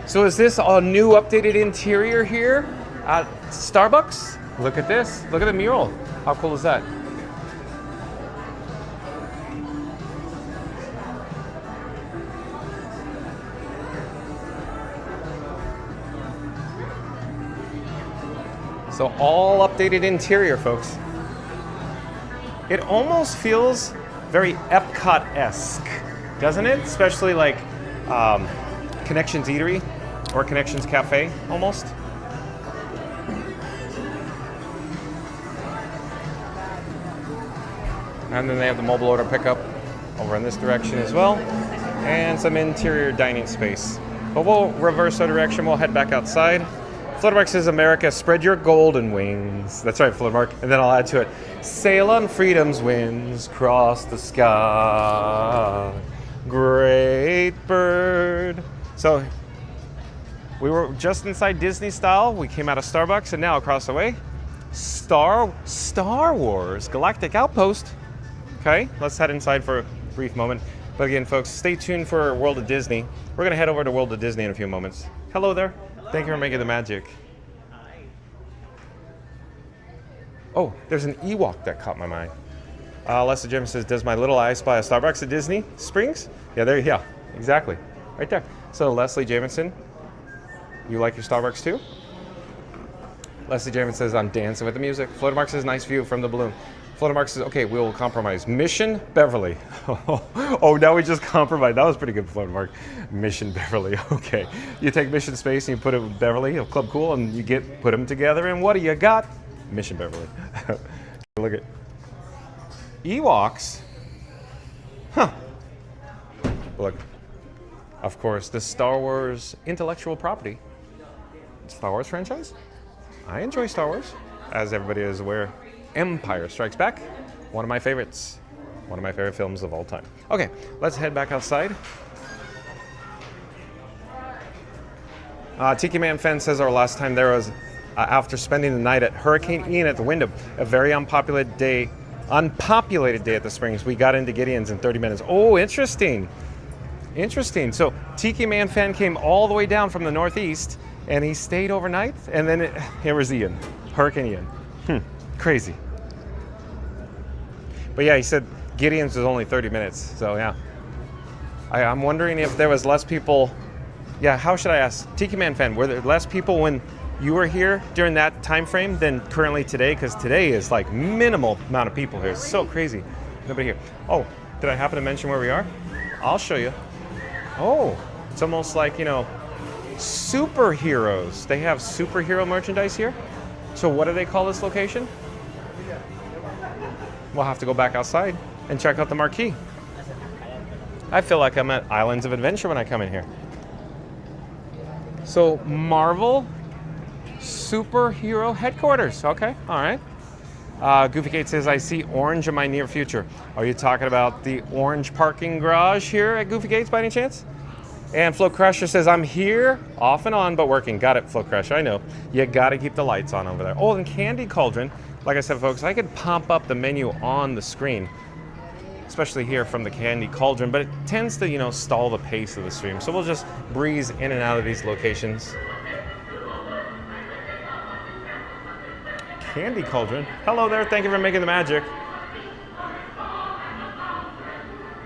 So is this a new updated interior here at Starbucks? Look at this. Look at the mural. How cool is that? So all updated interior, folks. It almost feels very Epcot-esque, doesn't it? Especially like Connections Eatery or Connections Cafe, almost. And then they have the mobile order pickup over in this direction as well, and some interior dining space. But we'll reverse our direction. We'll head back outside. Florida Mark says, America, spread your golden wings. That's right, Florida Mark. And then I'll add to it, sail on freedom's winds, cross the sky, great bird. So we were just inside Disney Style. We came out of Starbucks, and now across the way, Star Wars Galactic Outpost. Okay, let's head inside for a brief moment. But again, folks, stay tuned for World of Disney. We're gonna head over to World of Disney in a few moments. Hello there. Thank you for making the magic. Oh, there's an Ewok that caught my mind. Lester Jim says, does my little eye spy a Starbucks at Disney Springs? Yeah, there, yeah, exactly, right there. So Leslie Jamison, you like your Starbucks too? Leslie Jamison says, I'm dancing with the music. Florida Mark says, nice view from the balloon. Florida Mark says, okay, we'll compromise. Mission Beverly. Oh, now we just compromised. That was pretty good, Florida Mark. Mission Beverly, okay. You take Mission Space and you put it with Beverly, of Club Cool, and you put them together, and what do you got? Mission Beverly. Look at. Ewoks? Huh. Look, of course, the Star Wars intellectual property. Star Wars franchise? I enjoy Star Wars. As everybody is aware, Empire Strikes Back, one of my favorites. One of my favorite films of all time. Okay, let's head back outside. Tiki Man Fan says our last time there was after spending the night at Hurricane Ian at the Wyndham, a very unpopulated day at the Springs. We got into Gideon's in 30 minutes. Oh, interesting. Interesting. So Tiki Man Fan came all the way down from the Northeast and he stayed overnight, and then here was Ian, Hurricane Ian. Crazy. But yeah, he said Gideon's was only 30 minutes, so yeah. I'm wondering if there was less people. Yeah, how should I ask? Tiki Man Fan, were there less people when you were here during that time frame than currently today? Because today is like minimal amount of people here. It's so crazy. Nobody here. Oh, did I happen to mention where we are? I'll show you. Oh, it's almost like, you know, superheroes. They have superhero merchandise here. So what do they call this location? We'll have to go back outside and check out the marquee. I feel like I'm at Islands of Adventure when I come in here. So Marvel superhero headquarters. Okay, all right. Goofy Kate says, I see orange in my near future. Are you talking about the orange parking garage here at Goofy Gates by any chance? And Flo Crusher says, I'm here, off and on, but working. Got it, Flo Crusher, I know. You gotta keep the lights on over there. Oh, and Candy Cauldron. Like I said, folks, I could pump up the menu on the screen, especially here from the Candy Cauldron, but it tends to, you know, stall the pace of the stream. So we'll just breeze in and out of these locations. Candy Cauldron. Hello there, thank you for making the magic.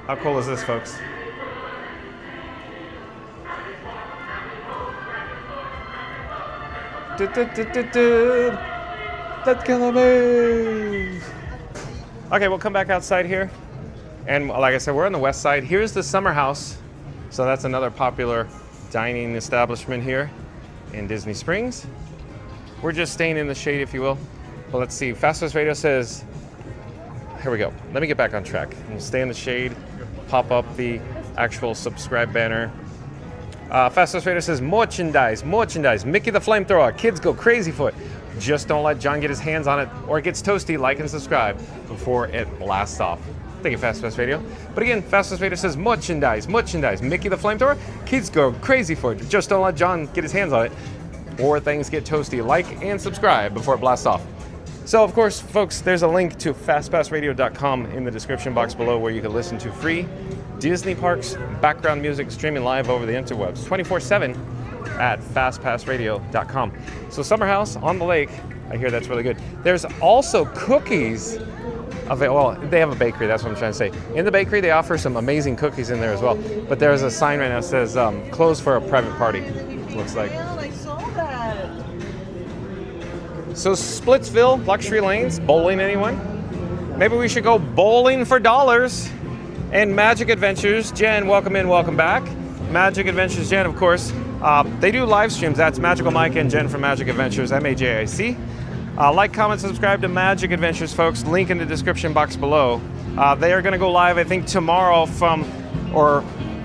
How cool is this, folks? Let's go, baby. Okay, we'll come back outside here. And like I said, we're on the west side. Here's the Summer House. So that's another popular dining establishment here in Disney Springs. We're just staying in the shade, if you will. But let's see, Fast Pass Radio says, here we go. Let me get back on track. We'll stay in the shade, pop up the actual subscribe banner. Fast Pass Radio says, merchandise. Mickey the Flamethrower, kids go crazy for it. Just don't let John get his hands on it or it gets toasty. Like and subscribe before it blasts off. Thank you, Fast Pass Radio. But again, Fast Pass Radio says, merchandise. Mickey the Flamethrower, kids go crazy for it. Just don't let John get his hands on it or things get toasty. Like and subscribe before it blasts off. So, of course, folks, there's a link to fastpassradio.com in the description box below where you can listen to free Disney Parks background music streaming live over the interwebs 24/7 at fastpassradio.com. So Summer House on the lake, I hear that's really good. There's also cookies. Well, they have a bakery, that's what I'm trying to say. In the bakery, they offer some amazing cookies in there as well. But there's a sign right now that says, closed for a private party, looks like. I saw that. So Splitsville, luxury lanes, bowling anyone? Maybe we should go bowling for dollars. And Magic Adventures, Jen, welcome in, welcome back. Magic Adventures, Jen, of course. They do live streams. That's Magical Mike and Jen from Magic Adventures, MAJIC. Like, comment, subscribe to Magic Adventures, folks. Link in the description box below. They are going to go live, I think, tomorrow from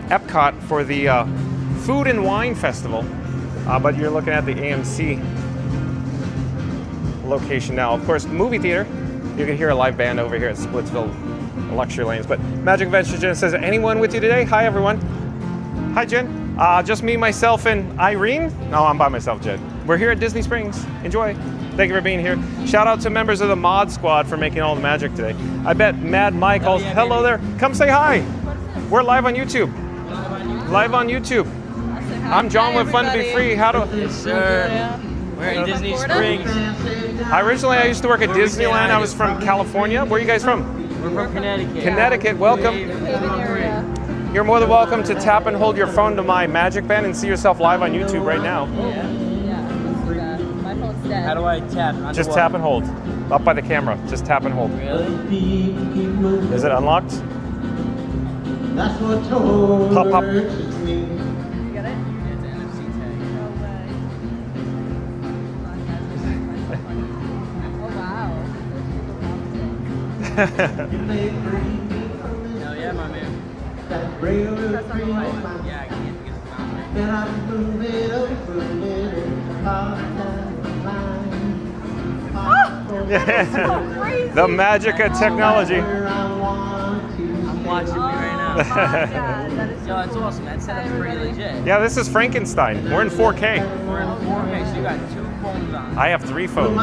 Epcot for the Food and Wine Festival. But you're looking at the AMC location now. Of course, movie theater. You can hear a live band over here at Splitsville luxury lanes. But Magic Adventures, Jen says, anyone with you today? Hi, everyone. Hi, Jen. Just me, myself, and Irene? No, I'm by myself, Jen. We're here at Disney Springs. Enjoy. Thank you for being here. Shout out to members of the Mod Squad for making all the magic today. I bet Mad Mike also, hello there. Come say hi. We're live on YouTube. Live on YouTube. I'm John with Fun to Be Free. How do? Yes, sir. We're in Disney Springs. I used to work at Disneyland. I was from California. Where are you guys from? We're from Connecticut. Connecticut, welcome. You're more than welcome to tap and hold your phone to my Magic Band and see yourself live on YouTube right now. My phone's dead. How do I tap? Just tap and hold. Up by the camera. Just tap and hold. Really? Is it unlocked? That's what told Pop, pop. You got it? It's an NFC tag. No way. Oh, wow. If they bring me from Hell yeah, my man. that railroad train line, Yeah, I can't get the sound then I move it over a little far down the line. So crazy. The magic of technology. Where I want to I'm watching me right Oh now. my God, that is Yo, that's awesome. That setup's pretty legit. Yeah, this is Frankenstein. We're in 4K. We're in 4K, so you got 2 phones on. I have 3 phones.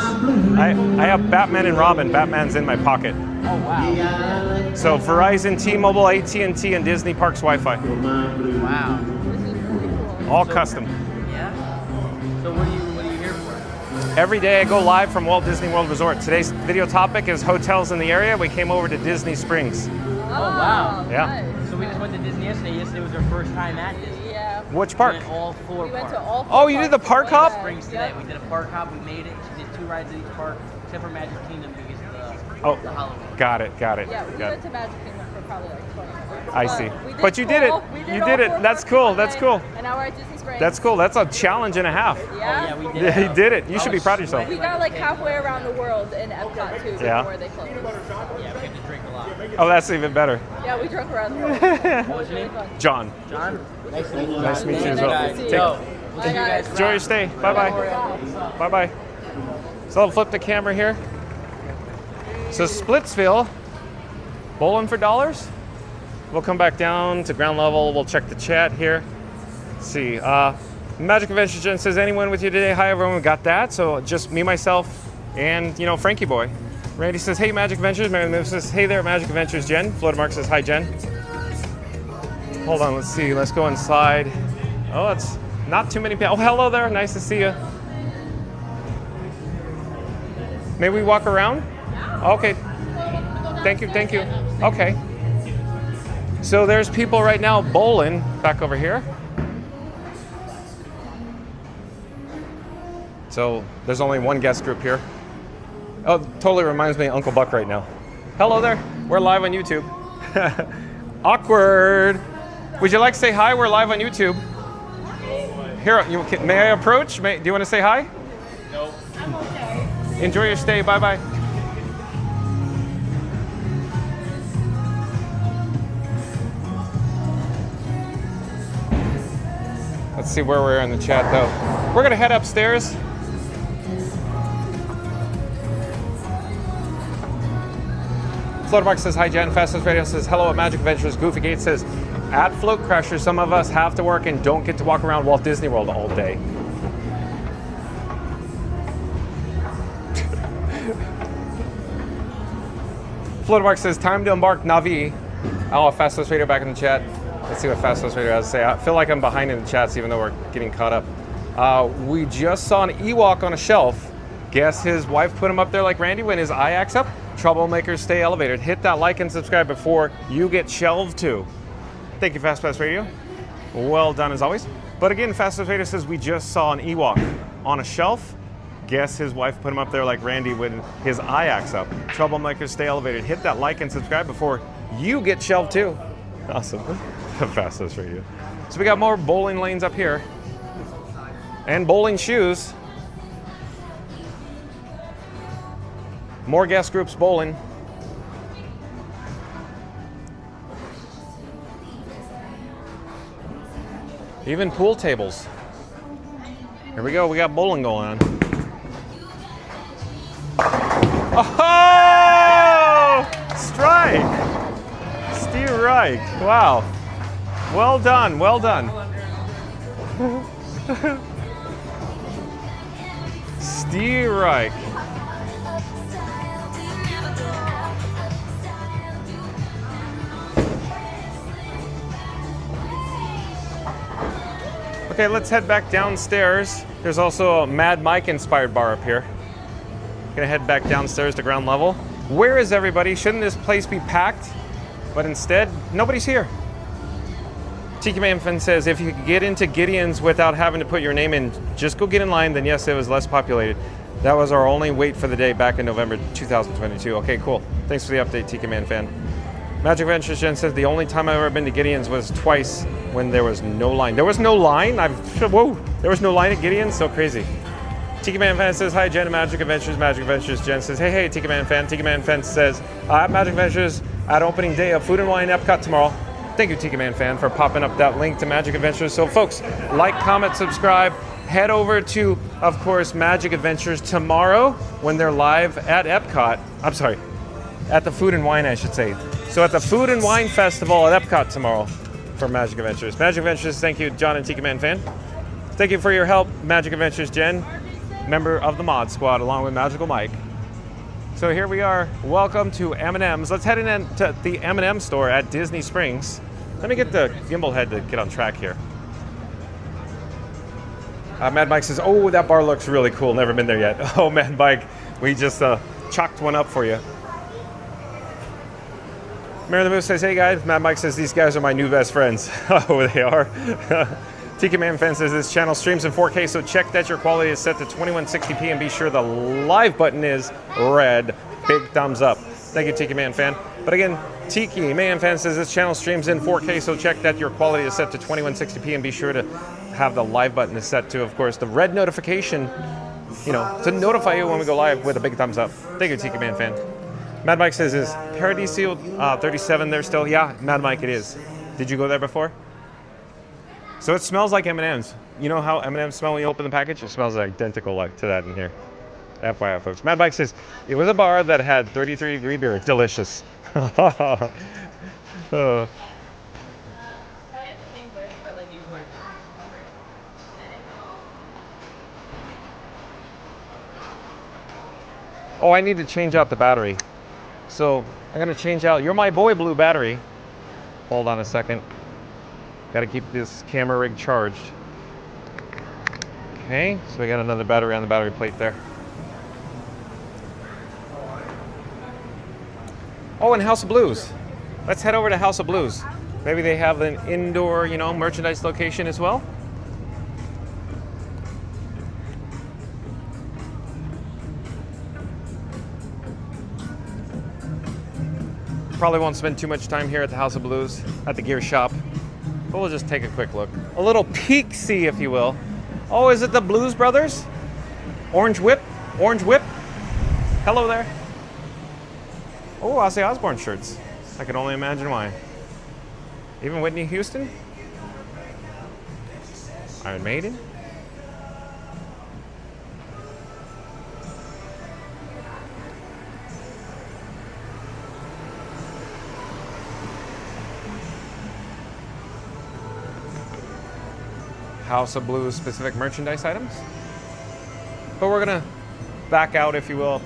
I have Batman and Robin. Batman's in my pocket. Oh, wow. So Verizon, T-Mobile, AT&T, and Disney Parks Wi-Fi. Wow. All custom. Yeah? So what are you here for? Every day I go live from Walt Disney World Resort. Today's video topic is hotels in the area. We came over to Disney Springs. Oh, wow. Yeah. nice. So we just went to Disney yesterday. Yesterday was our first time at Disney. Yeah. Which park? We went all 4 We went parks. to all four Oh, you did the parks. park hop? Yeah. Springs today. We did a park hop. We made it. We did 2 rides at each park, except for Magic Kingdom because of the Halloween. Got it. Yeah, we Got went it. to Magic Kingdom for probably like 20 minutes. I see. We But you did it. we You all did it. 4 That's parks cool. one That's day, cool. And now we're at Disney Springs. That's cool. That's a challenge and a half. Yeah. Yeah, we did. Yeah, you did it. You should be proud of yourself. We got like halfway around the world in Epcot too Yeah. before they closed. Yeah, we had to drink a lot. Oh, that's even better. Yeah, we drunk around the world. It was What's your really name? fun. John, John? Nice to meet you. nice to meet you as Thank well. guys. Take- Yo, Bye, see you guys. guys. Enjoy your stay. Bye-bye. Bye-bye. So I'll flip the camera here. So Splitsville, bowling for dollars. We'll come back down to ground level. We'll check the chat here. Let's see. Magic Adventures Jen says, anyone with you today? Hi, everyone. We got that. So just me, myself, and, Frankie Boy. Randy says, hey, Magic Adventures. Mary Lou says, hey there, Magic Adventures, Jen. Florida Mark says, hi, Jen. Hold on. Let's see. Let's go inside. Oh, it's not too many people. Oh, hello there. Nice to see you. May we walk around? Okay. Thank you. Thank you. Okay. So there's people right now bowling back over here. So there's only one guest group here. Oh, totally reminds me of Uncle Buck right now. Hello there. We're live on YouTube. Awkward. Would you like to say hi? We're live on YouTube. Here, may I approach? Do you want to say hi? I'm okay. Enjoy your stay. Bye-bye. Let's see where we're in the chat, though. We're going to head upstairs. Floater Mark says, hi, Jen. Fastest Radio says, hello at Magic Adventures. Goofy Gate says, at Float Crusher, some of us have to work and don't get to walk around Walt Disney World all day. Floater Mark says, time to embark Navi. Oh, Fastest Radio back in the chat. Let's see what Fastest Radio has to say. I feel like I'm behind in the chats even though we're getting caught up. We just saw an Ewok on a shelf. Guess his wife put him up there like Randy when his eye acts up? Troublemakers stay elevated. Hit that like and subscribe before you get shelved too. Thank you, Fast Pass Radio. Well done as always. But again, Fast Pass Radio says we just saw an Ewok on a shelf. Guess his wife put him up there like Randy when his eye acts up. Troublemakers stay elevated. Hit that like and subscribe before you get shelved too. Awesome. Fast Pass Radio. So we got more bowling lanes up here. And bowling shoes. More guest groups bowling. Even pool tables. Here we go, we got bowling going on. Oh! Strike! Strike, wow. Well done, well done. Strike. Okay, let's head back downstairs. There's also a Mad Mike inspired bar up here. Gonna head back downstairs to ground level. Where is everybody? Shouldn't this place be packed? But instead, nobody's here. Tiki Manfin says, if you could get into Gideon's without having to put your name in, just go get in line, then yes, it was less populated. That was our only wait for the day back in November 2022. Okay, cool. Thanks for the update, Tiki Manfan. Magic Adventures Jen says, the only time I've ever been to Gideon's was twice when there was no line. There was no line? Whoa, there was no line at Gideon's? So crazy. Tiki Man Fan says, hi, Jen, Magic Adventures. Magic Adventures. Jen says, hey, hey, Tiki Man Fan. Tiki Man Fan says, at Magic Adventures at opening day of Food and Wine Epcot tomorrow. Thank you, Tiki Man Fan, for popping up that link to Magic Adventures. So, folks, like, comment, subscribe. Head over to, of course, Magic Adventures tomorrow when they're live at Epcot. I'm sorry, at the Food and Wine, I should say. So at the Food and Wine Festival at Epcot tomorrow for Magic Adventures. Magic Adventures, thank you, John and Tiki Man Fan. Thank you for your help, Magic Adventures, Jen, member of the Mod Squad, along with Magical Mike. So here we are. Welcome to M&M's. Let's head into the M&M store at Disney Springs. Let me get the gimbal head to get on track here. Mad Mike says, oh, that bar looks really cool. Never been there yet. Oh, Mad Mike, we just chalked one up for you. Mary the Moose says, hey guys. Mad Mike says, these guys are my new best friends. Oh, they are. Tiki Man Fan says, this channel streams in 4K, so check that your quality is set to 2160p and be sure the live button is red. Big thumbs up. Thank you, Tiki Man Fan. But again, Tiki Man Fan says, this channel streams in 4K, so check that your quality is set to 2160p and be sure to have the live button is set to, of course, the red notification, you know, to notify you when we go live with a big thumbs up. Thank you, Tiki Man Fan. Mad Mike says, is Paradiso 37 there still? Yeah, Mad Mike, it is. Did you go there before? So it smells like M&M's. You know how M&M's smell when you open the package? It smells identical like to that in here. FYI, folks. Mad Mike says, it was a bar that had 33-degree beer. Delicious. Oh, I need to change out the battery. So I'm gonna change out You're My Boy Blue battery. Hold on a second. Gotta keep this camera rig charged. Okay, so we got another battery on the battery plate there. Oh, and House of Blues. Let's head over to House of Blues. Maybe they have an indoor, you know, merchandise location as well. Probably won't spend too much time here at the House of Blues, at the gear shop. But we'll just take a quick look. A little peek-see, if you will. Oh, is it the Blues Brothers? Orange Whip? Orange Whip? Hello there. Oh, Ozzy Osbourne shirts. I can only imagine why. Even Whitney Houston? Iron Maiden? House of Blues specific merchandise items. But we're gonna back out, if you will,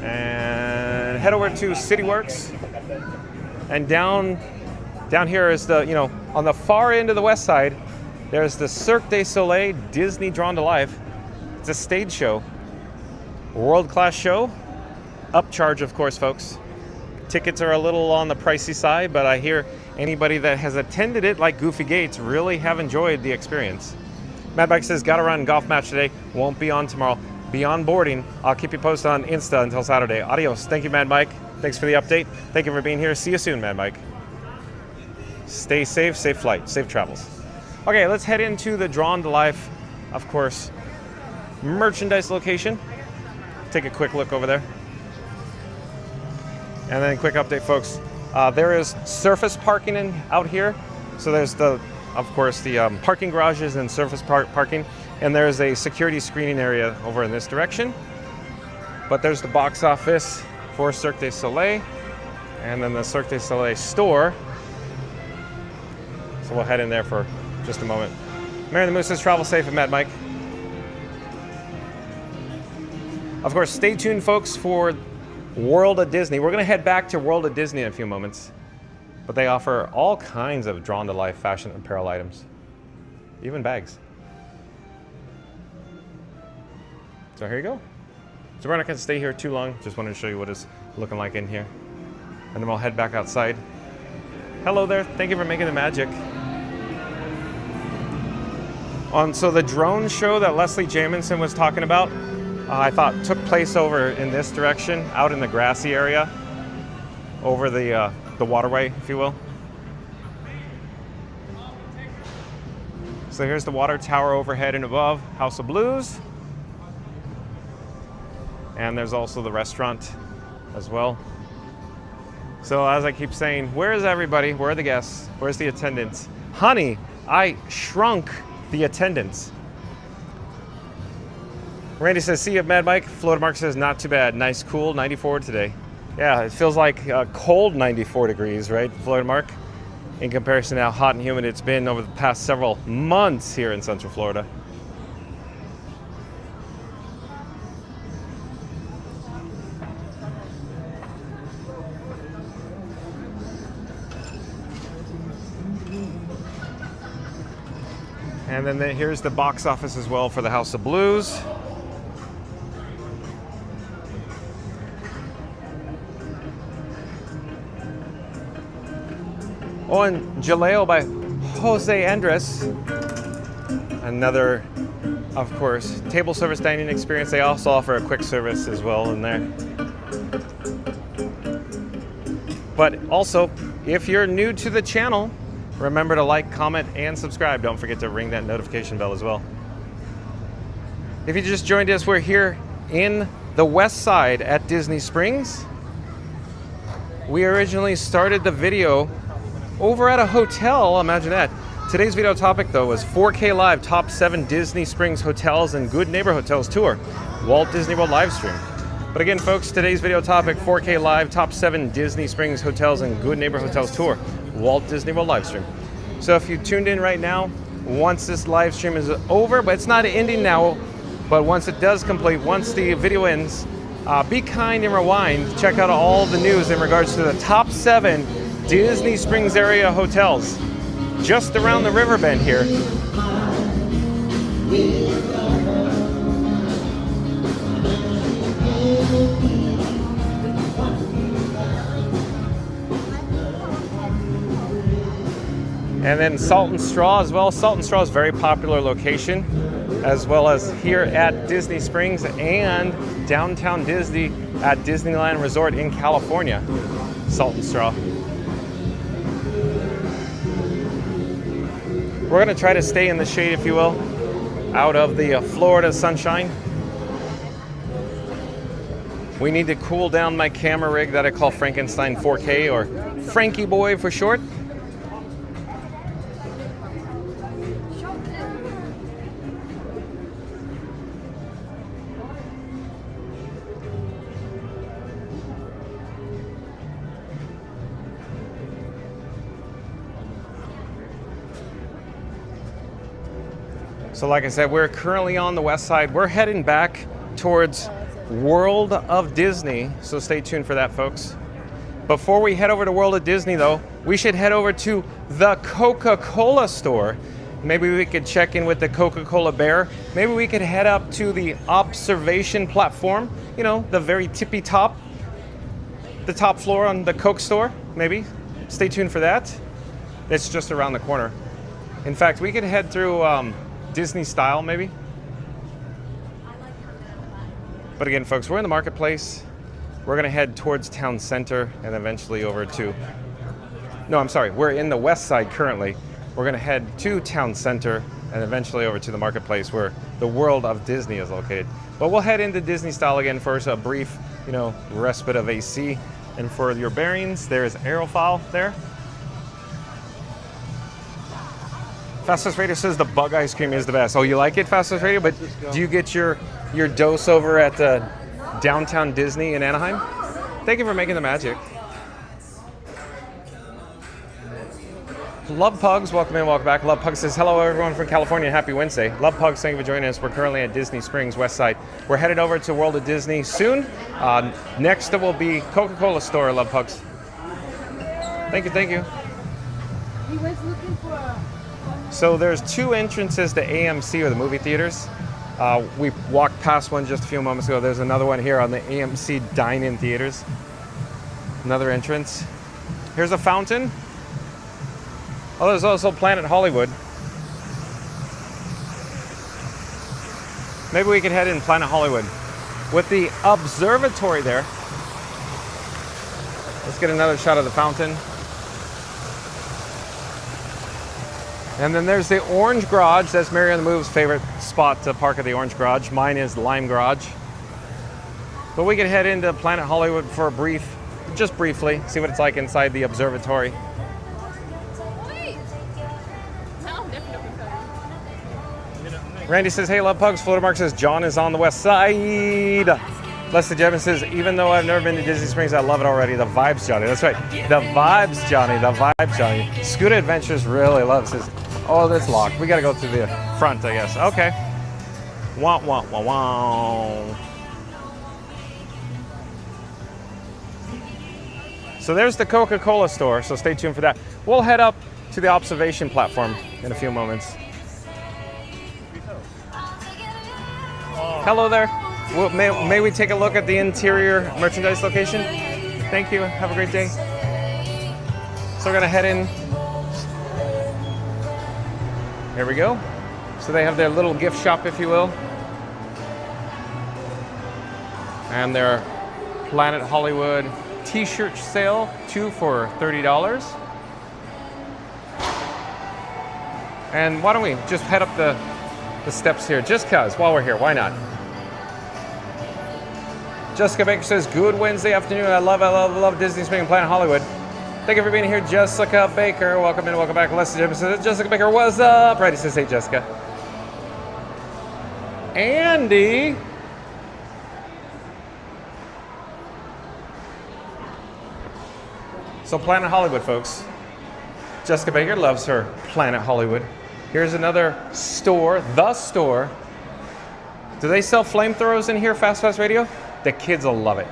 and head over to CityWorks. And down here is the, you know, on the far end of the west side, there's the Cirque du Soleil Disney Drawn to Life. It's a stage show, world-class show, upcharge, of course, folks. Tickets are a little on the pricey side, but I hear anybody that has attended it, like Goofy Gates, really have enjoyed the experience. Mad Mike says, gotta run golf match today, won't be on tomorrow. Be on boarding. I'll keep you posted on Insta until Saturday. Adios. Thank you, Mad Mike. Thanks for the update. Thank you for being here. See you soon, Mad Mike. Stay safe, safe flight, safe travels. Okay, let's head into the Drawn to Life, of course, merchandise location. Take a quick look over there. And then quick update, folks. There is surface parking out here. So there's the, of course, the parking garages and surface parking. And there's a security screening area over in this direction. But there's the box office for Cirque du Soleil. And then the Cirque du Soleil store. So we'll head in there for just a moment. Mary the Moose says, travel safe, and Mad Mike. Of course, stay tuned, folks, for World of Disney. We're going to head back to World of Disney in a few moments. But they offer all kinds of drawn to life fashion apparel items. Even bags. So here you go. So we're not going to stay here too long. Just wanted to show you what it's looking like in here. And then we'll head back outside. Hello there. Thank you for making the magic. So the drone show that Leslie Jamison was talking about, I thought took place over in this direction, out in the grassy area, over the waterway, if you will. So here's the water tower overhead and above, House of Blues. And there's also the restaurant as well. So as I keep saying, where is everybody? Where are the guests? Where's the attendance? Honey, I shrunk the attendance. Randy says, see you, Mad Mike. Florida Mark says, not too bad. Nice, cool, 94 today. Yeah, it feels like a cold 94 degrees, right, Florida Mark? In comparison to how hot and humid it's been over the past several months here in Central Florida. And then here's the box office as well for the House of Blues. Oh, and Jaleo by Jose Andres. Another, of course, table service dining experience. They also offer a quick service as well in there. But also, if you're new to the channel, remember to like, comment, and subscribe. Don't forget to ring that notification bell as well. If you just joined us, we're here in the west side at Disney Springs. We originally started the video over at a hotel, imagine that. Today's video topic though was 4K Live Top 7 Disney Springs Hotels and Good Neighbor Hotels Tour, Walt Disney World live stream. But again folks, today's video topic, 4K Live Top 7 Disney Springs Hotels and Good Neighbor Hotels Tour, Walt Disney World live stream. So if you tuned in right now, once this live stream is over, but it's not ending now, but once it does complete, once the video ends, be kind and rewind, check out all the news in regards to the top 7 Disney Springs area hotels just around the river bend here. And then Salt and Straw as well. Salt and Straw is a very popular location, as well as here at Disney Springs and downtown Disney at Disneyland Resort in California. Salt and Straw. We're going to try to stay in the shade, if you will, out of the Florida sunshine. We need to cool down my camera rig that I call Frankenstein 4K, or Frankie Boy for short. So like I said, we're currently on the west side. We're heading back towards World of Disney, so stay tuned for that, folks. Before we head over to World of Disney though, we should head over to the Coca-Cola store. Maybe we could check in with the Coca-Cola bear. Maybe we could head up to the observation platform, you know, the very tippy top, the top floor on the Coke store, maybe. Stay tuned for that. It's just around the corner. In fact, we could head through Disney style, maybe. But again, folks, we're in the marketplace. We're gonna head towards town center and eventually over to, no, I'm sorry, we're in the west side currently. We're gonna head to town center and eventually over to the marketplace where the World of Disney is located. But we'll head into Disney style again first, a brief, you know, respite of AC. And for your bearings, there's Aerophile there. Fastest Radio says the bug ice cream is the best. Oh, you like it, Fastest Radio? But do you get your dose over at downtown Disney in Anaheim? Thank you for making the magic. Love Pugs, welcome in, welcome back. Love Pugs says, hello everyone from California, happy Wednesday. Love Pugs, thank you for joining us. We're currently at Disney Springs, West Side. We're headed over to World of Disney soon. Next will be Coca-Cola store, Love Pugs. Thank you, thank you. He was looking for a... So there's 2 entrances to AMC, or the movie theaters. We walked past one just a few moments ago. There's another one here on the AMC dine-in theaters. Another entrance. Here's a fountain. Oh, there's also Planet Hollywood. Maybe we could head in Planet Hollywood with the observatory there. Let's get another shot of the fountain. And then there's the Orange Garage. That's Mary on the Move's favorite spot to park at the Orange Garage. Mine is Lime Garage. But we can head into Planet Hollywood for a just briefly, see what it's like inside the observatory. Randy says, hey, love pugs. Floater Mark says, John is on the west side. Leslie Jevin says, even though I've never been to Disney Springs, I love it already. The vibes, Johnny. That's right. The vibes, Johnny. The vibes, Johnny. Scooter Adventures really loves this. Oh, that's locked. We got to go through the front, I guess. Okay. Wah, wah, wah, wah. So there's the Coca-Cola store, so stay tuned for that. We'll head up to the observation platform in a few moments. Hello there. Well, may we take a look at the interior merchandise location? Thank you. Have a great day. So we're gonna head in. There we go. So they have their little gift shop, if you will. And their Planet Hollywood t-shirt sale, 2 for $30. And why don't we just head up the steps here, just cause, while we're here, why not? Jessica Baker says, good Wednesday afternoon. I love Disney Springs and Planet Hollywood. Thank you for being here, Jessica Baker. Welcome in, welcome back. Leslie Jim says, Jessica Baker, what's up? Brady says, hey, Jessica. Andy. So Planet Hollywood, folks. Jessica Baker loves her Planet Hollywood. Here's another store, the store. Do they sell flamethrowers in here, Fast Radio? The kids will love it.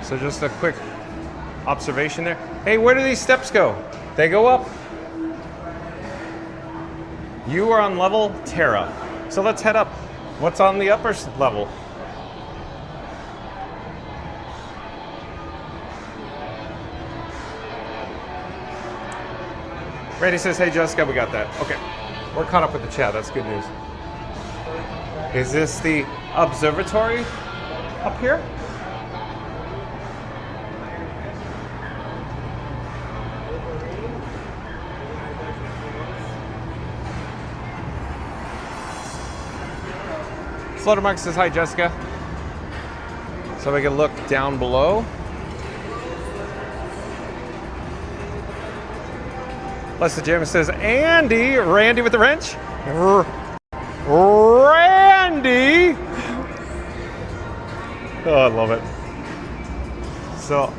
So just a quick observation there. Hey, where do these steps go? They go up. You are on level Terra. So let's head up. What's on the upper level? Randy says, hey, Jessica, we got that. Okay, we're caught up with the chat. That's good news. Is this the observatory up here? Fluttermark says, hi, Jessica. So we can look down below. Leslie James says, Randy with the wrench. Randy! Oh, I love it. So,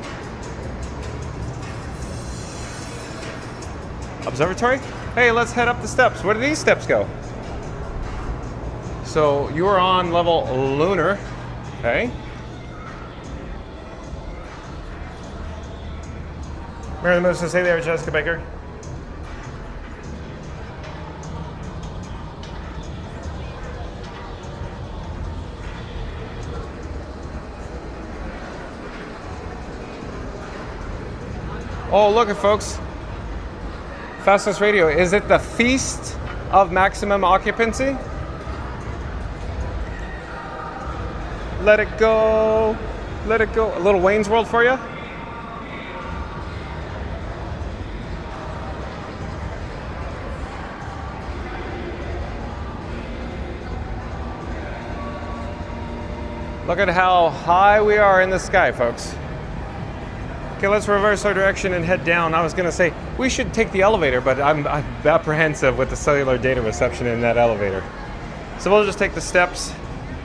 observatory? Hey, let's head up the steps. Where do these steps go? So, you are on level Lunar, okay? Mary Moose says, hey there, Jessica Baker. Oh, look at folks. Fastest Radio. Is it the Feast of Maximum Occupancy? Let it go. Let it go. A little Wayne's World for you. Look at how high we are in the sky, folks. Okay, let's reverse our direction and head down. I was going to say we should take the elevator, but I'm apprehensive with the cellular data reception in that elevator. So we'll just take the steps.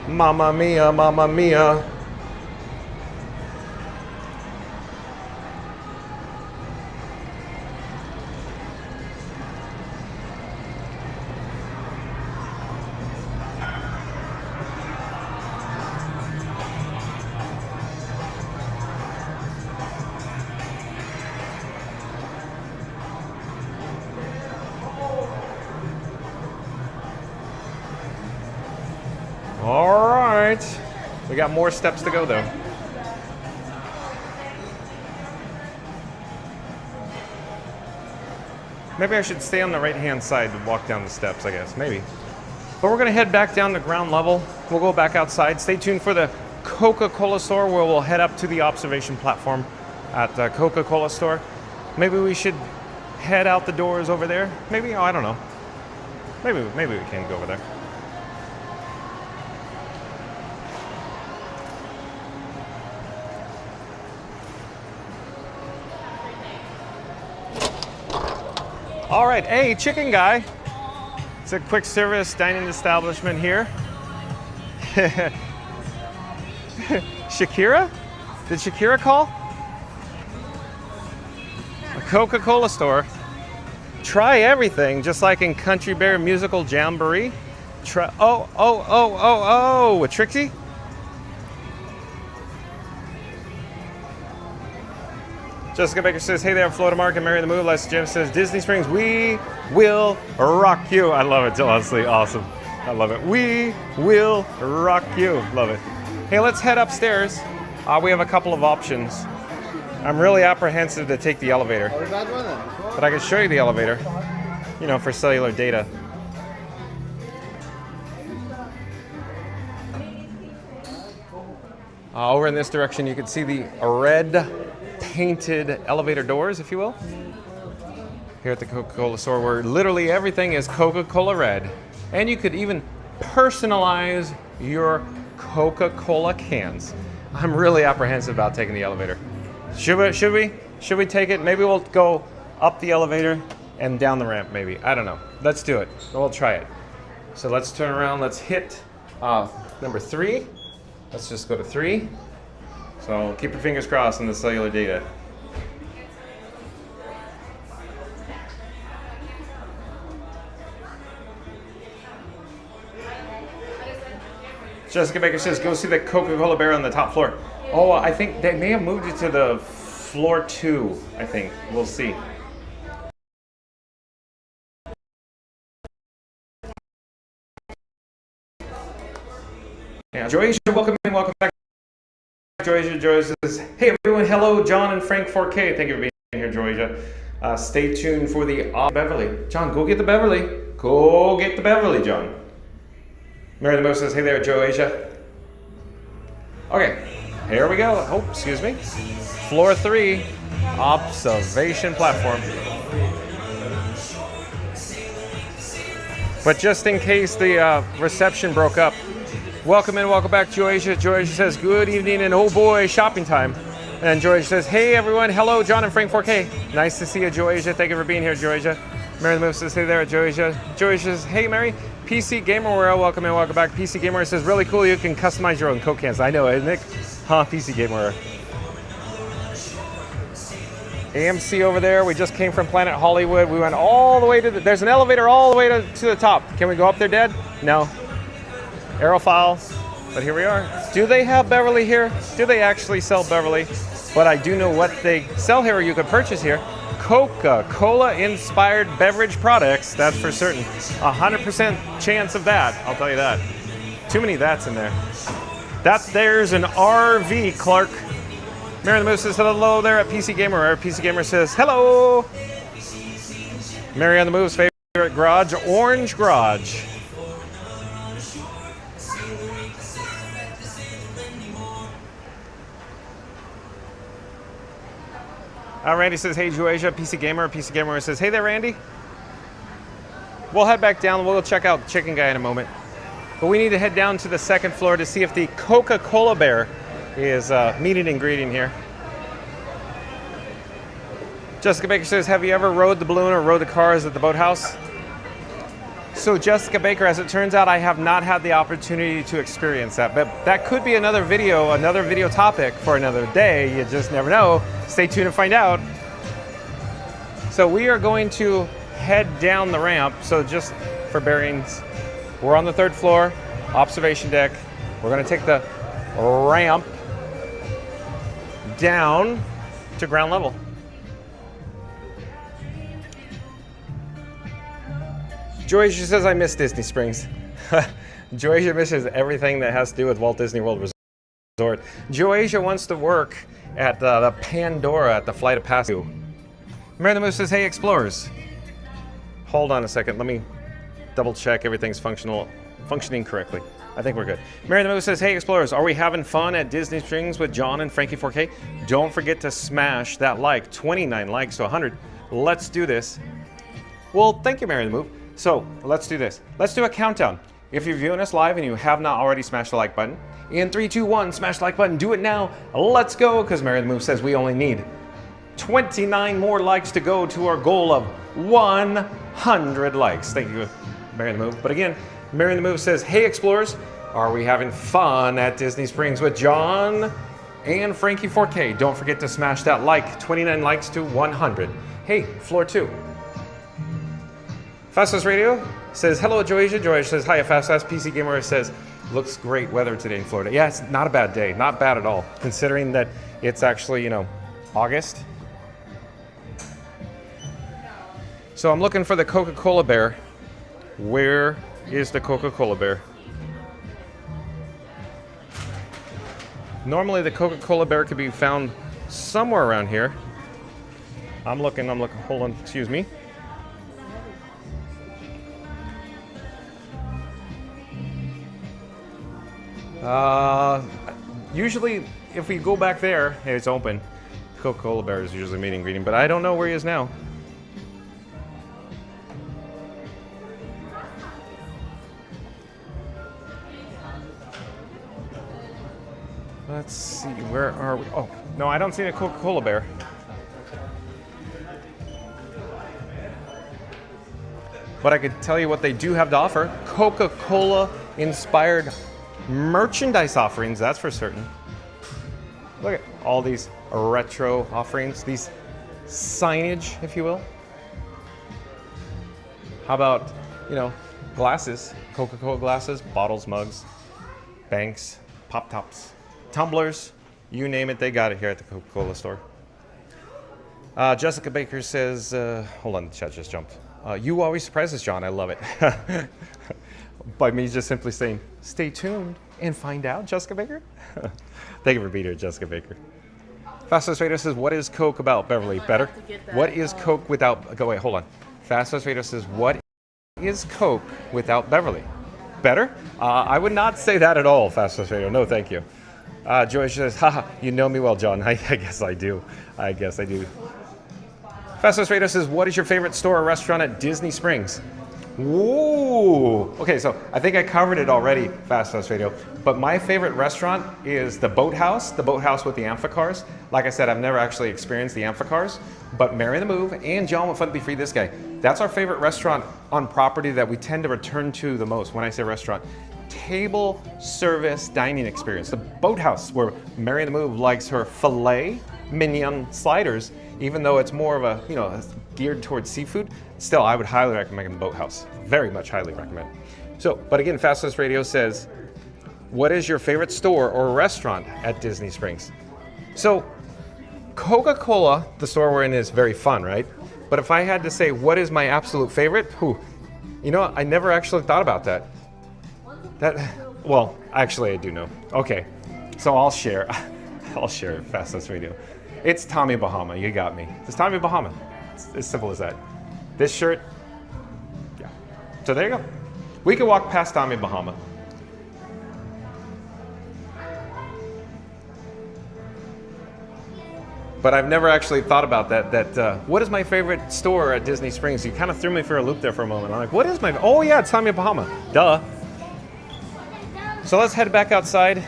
Mamma mia, mamma mia. All right, we got more steps to go though. Maybe I should stay on the right-hand side to walk down the steps, I guess, maybe. But we're gonna head back down to ground level. We'll go back outside. Stay tuned for the Coca-Cola store where we'll head up to the observation platform at the Coca-Cola store. Maybe we should head out the doors over there. Maybe, oh, I don't know. Maybe we can go over there. All right, hey, chicken guy. It's a quick service dining establishment here. Shakira? Did Shakira call? A Coca-Cola store. Try everything, just like in Country Bear Musical Jamboree. Try, oh, with Trixie? Jessica Baker says, hey there, Florida Mark and Mary the Move. Les Jim says, Disney Springs, we will rock you. I love it, honestly, awesome. I love it. We will rock you. Love it. Hey, let's head upstairs. We have a couple of options. I'm really apprehensive to take the elevator, but I can show you the elevator, you know, for cellular data. Over in this direction, you can see the red painted elevator doors, if you will. Here at the Coca-Cola store, where literally everything is Coca-Cola red. And you could even personalize your Coca-Cola cans. I'm really apprehensive about taking the elevator. Should we take it? Maybe we'll go up the elevator and down the ramp, maybe. I don't know. Let's do it. We'll try it. So let's turn around. Let's hit number 3. Let's just go to 3. So keep your fingers crossed on the cellular data. Jessica Baker says, go see the Coca-Cola bear on the top floor. Oh, I think they may have moved it to the floor 2, I think. We'll see. Yeah, Joycia, welcome back. Joycia says, hey everyone, hello, John and Frank 4K. Thank you for being here, Joycia. Stay tuned for the Beverly. John, go get the Beverly. Go get the Beverly, John. Mary the Mo says, hey there, Joycia. Okay, here we go. Oh, excuse me. Floor 3, observation platform. But just in case the reception broke up, welcome in, welcome back, Joycia. Joycia says, good evening, and oh boy, shopping time. And Joycia says, hey everyone, hello, John and Frank 4K. Nice to see you, Joycia. Thank you for being here, Joycia. Mary the Move says, hey there, Joycia. Joycia says, hey Mary. PC Gamerware, welcome in, welcome back. PC Gamerware says, really cool, you can customize your own Coke cans. I know, isn't it? Huh, PC Gamerware. AMC over there, we just came from Planet Hollywood. We went all the way to there's an elevator all the way to the top. Can we go up there, Dad? No. Aerophile, but here we are. Do they have Beverly here? Do they actually sell Beverly? But I do know what they sell here, or you could purchase here. Coca-Cola inspired beverage products, that's for certain. 100% chance of that, I'll tell you that. Too many that's in there. There's an RV, Clark. Mary the Moose says hello there at PC Gamer. PC Gamer says hello. Mary on the Move's favorite garage, Orange Garage. Randy says, hey, Joycia, PC Gamer. PC Gamer says, hey there, Randy. We'll head back down. We'll go check out Chicken Guy in a moment. But we need to head down to the second floor to see if the Coca-Cola bear is meeting and greeting here. Jessica Baker says, have you ever rode the balloon or rode the cars at the boathouse? So Jessica Baker, as it turns out, I have not had the opportunity to experience that, but that could be another video topic for another day. You just never know. Stay tuned to find out. So we are going to head down the ramp. So just for bearings, we're on the 3rd floor, observation deck. We're going to take the ramp down to ground level. Joycia says, I miss Disney Springs. Joycia misses everything that has to do with Walt Disney World Resort. Joycia wants to work at the Pandora at the Flight of Passage. Mary the Moose says, hey, explorers. Hold on a second. Let me double check everything's functional functioning correctly. I think we're good. Mary the Moose says, hey explorers, are we having fun at Disney Springs with John and Frankie 4K? Don't forget to smash that like, 29 likes to 100. Let's do this. Well, thank you, Mary the Move. So let's do this. Let's do a countdown. If you're viewing us live and you have not already smashed the like button, in 3, 2, 1, smash the like button. Do it now. Let's go, because Mary the Move says we only need 29 more likes to go to our goal of 100 likes. Thank you, Mary the Move. But again, Mary the Move says, hey explorers, are we having fun at Disney Springs with John and Frankie 4K? Don't forget to smash that like, 29 likes to 100. Hey, floor 2. Fastest Radio says, hello Joasia. Joasia says, hi, Fast PC Gamer says, looks great weather today in Florida. Yeah, it's not a bad day, not bad at all, considering that it's actually, you know, August. So I'm looking for the Coca-Cola bear. Where is the Coca-Cola bear? Normally the Coca-Cola bear could be found somewhere around here. I'm looking, hold on, excuse me. Usually if we go back there, hey, it's open. Coca-Cola bear is usually meeting greeting, but I don't know where he is now. Let's see, where are we? Oh, no, I don't see a Coca-Cola bear. But I could tell you what they do have to offer. Coca-Cola inspired merchandise offerings, that's for certain. Look at all these retro offerings, these signage, if you will. How about, you know, glasses, Coca-Cola glasses, bottles, mugs, banks, pop tops, tumblers, you name it, they got it here at the Coca-Cola store. Jessica Baker says, hold on, the chat just jumped. You always surprise us, John, I love it. By me just simply saying, stay tuned and find out, Jessica Baker. Thank you for being here, Jessica Baker. Fastest Radio says, what is Coke about, Beverly? Better? What is Coke without, go wait, hold on. Fastest Radio says, what is Coke without Beverly? Better? I would not say that at all, Fastest Radio, no thank you. Joyce says, haha, you know me well, John. I guess I do. I guess I do. Fastest Radio says, what is your favorite store or restaurant at Disney Springs? Ooh. Okay, so I think I covered it already, Fastest Radio. But my favorite restaurant is the Boathouse with the amphicars. Like I said, I've never actually experienced the amphicars, but Mary the Move and John with Fun to Be Free, this guy, that's our favorite restaurant on property that we tend to return to the most. When I say restaurant, table service dining experience. The Boathouse, where Mary the Move likes her filet mignon sliders, even though it's more of a, you know, geared towards seafood. Still, I would highly recommend the Boathouse. Very much highly recommend. So, but again, Fastest Radio says, what is your favorite store or restaurant at Disney Springs? So, Coca-Cola, the store we're in, is very fun, right? But if I had to say what is my absolute favorite, you know, I never actually thought about that. Well, actually I do know. Okay, so I'll share. I'll share Fastest Radio. It's Tommy Bahama, you got me. It's Tommy Bahama. It's as simple as that. This shirt, yeah. So there you go. We could walk past Tommy Bahama. But I've never actually thought about that. What is my favorite store at Disney Springs? You kind of threw me for a loop there for a moment. I'm like, what is my, oh yeah, it's Tommy Bahama. Duh. So let's head back outside.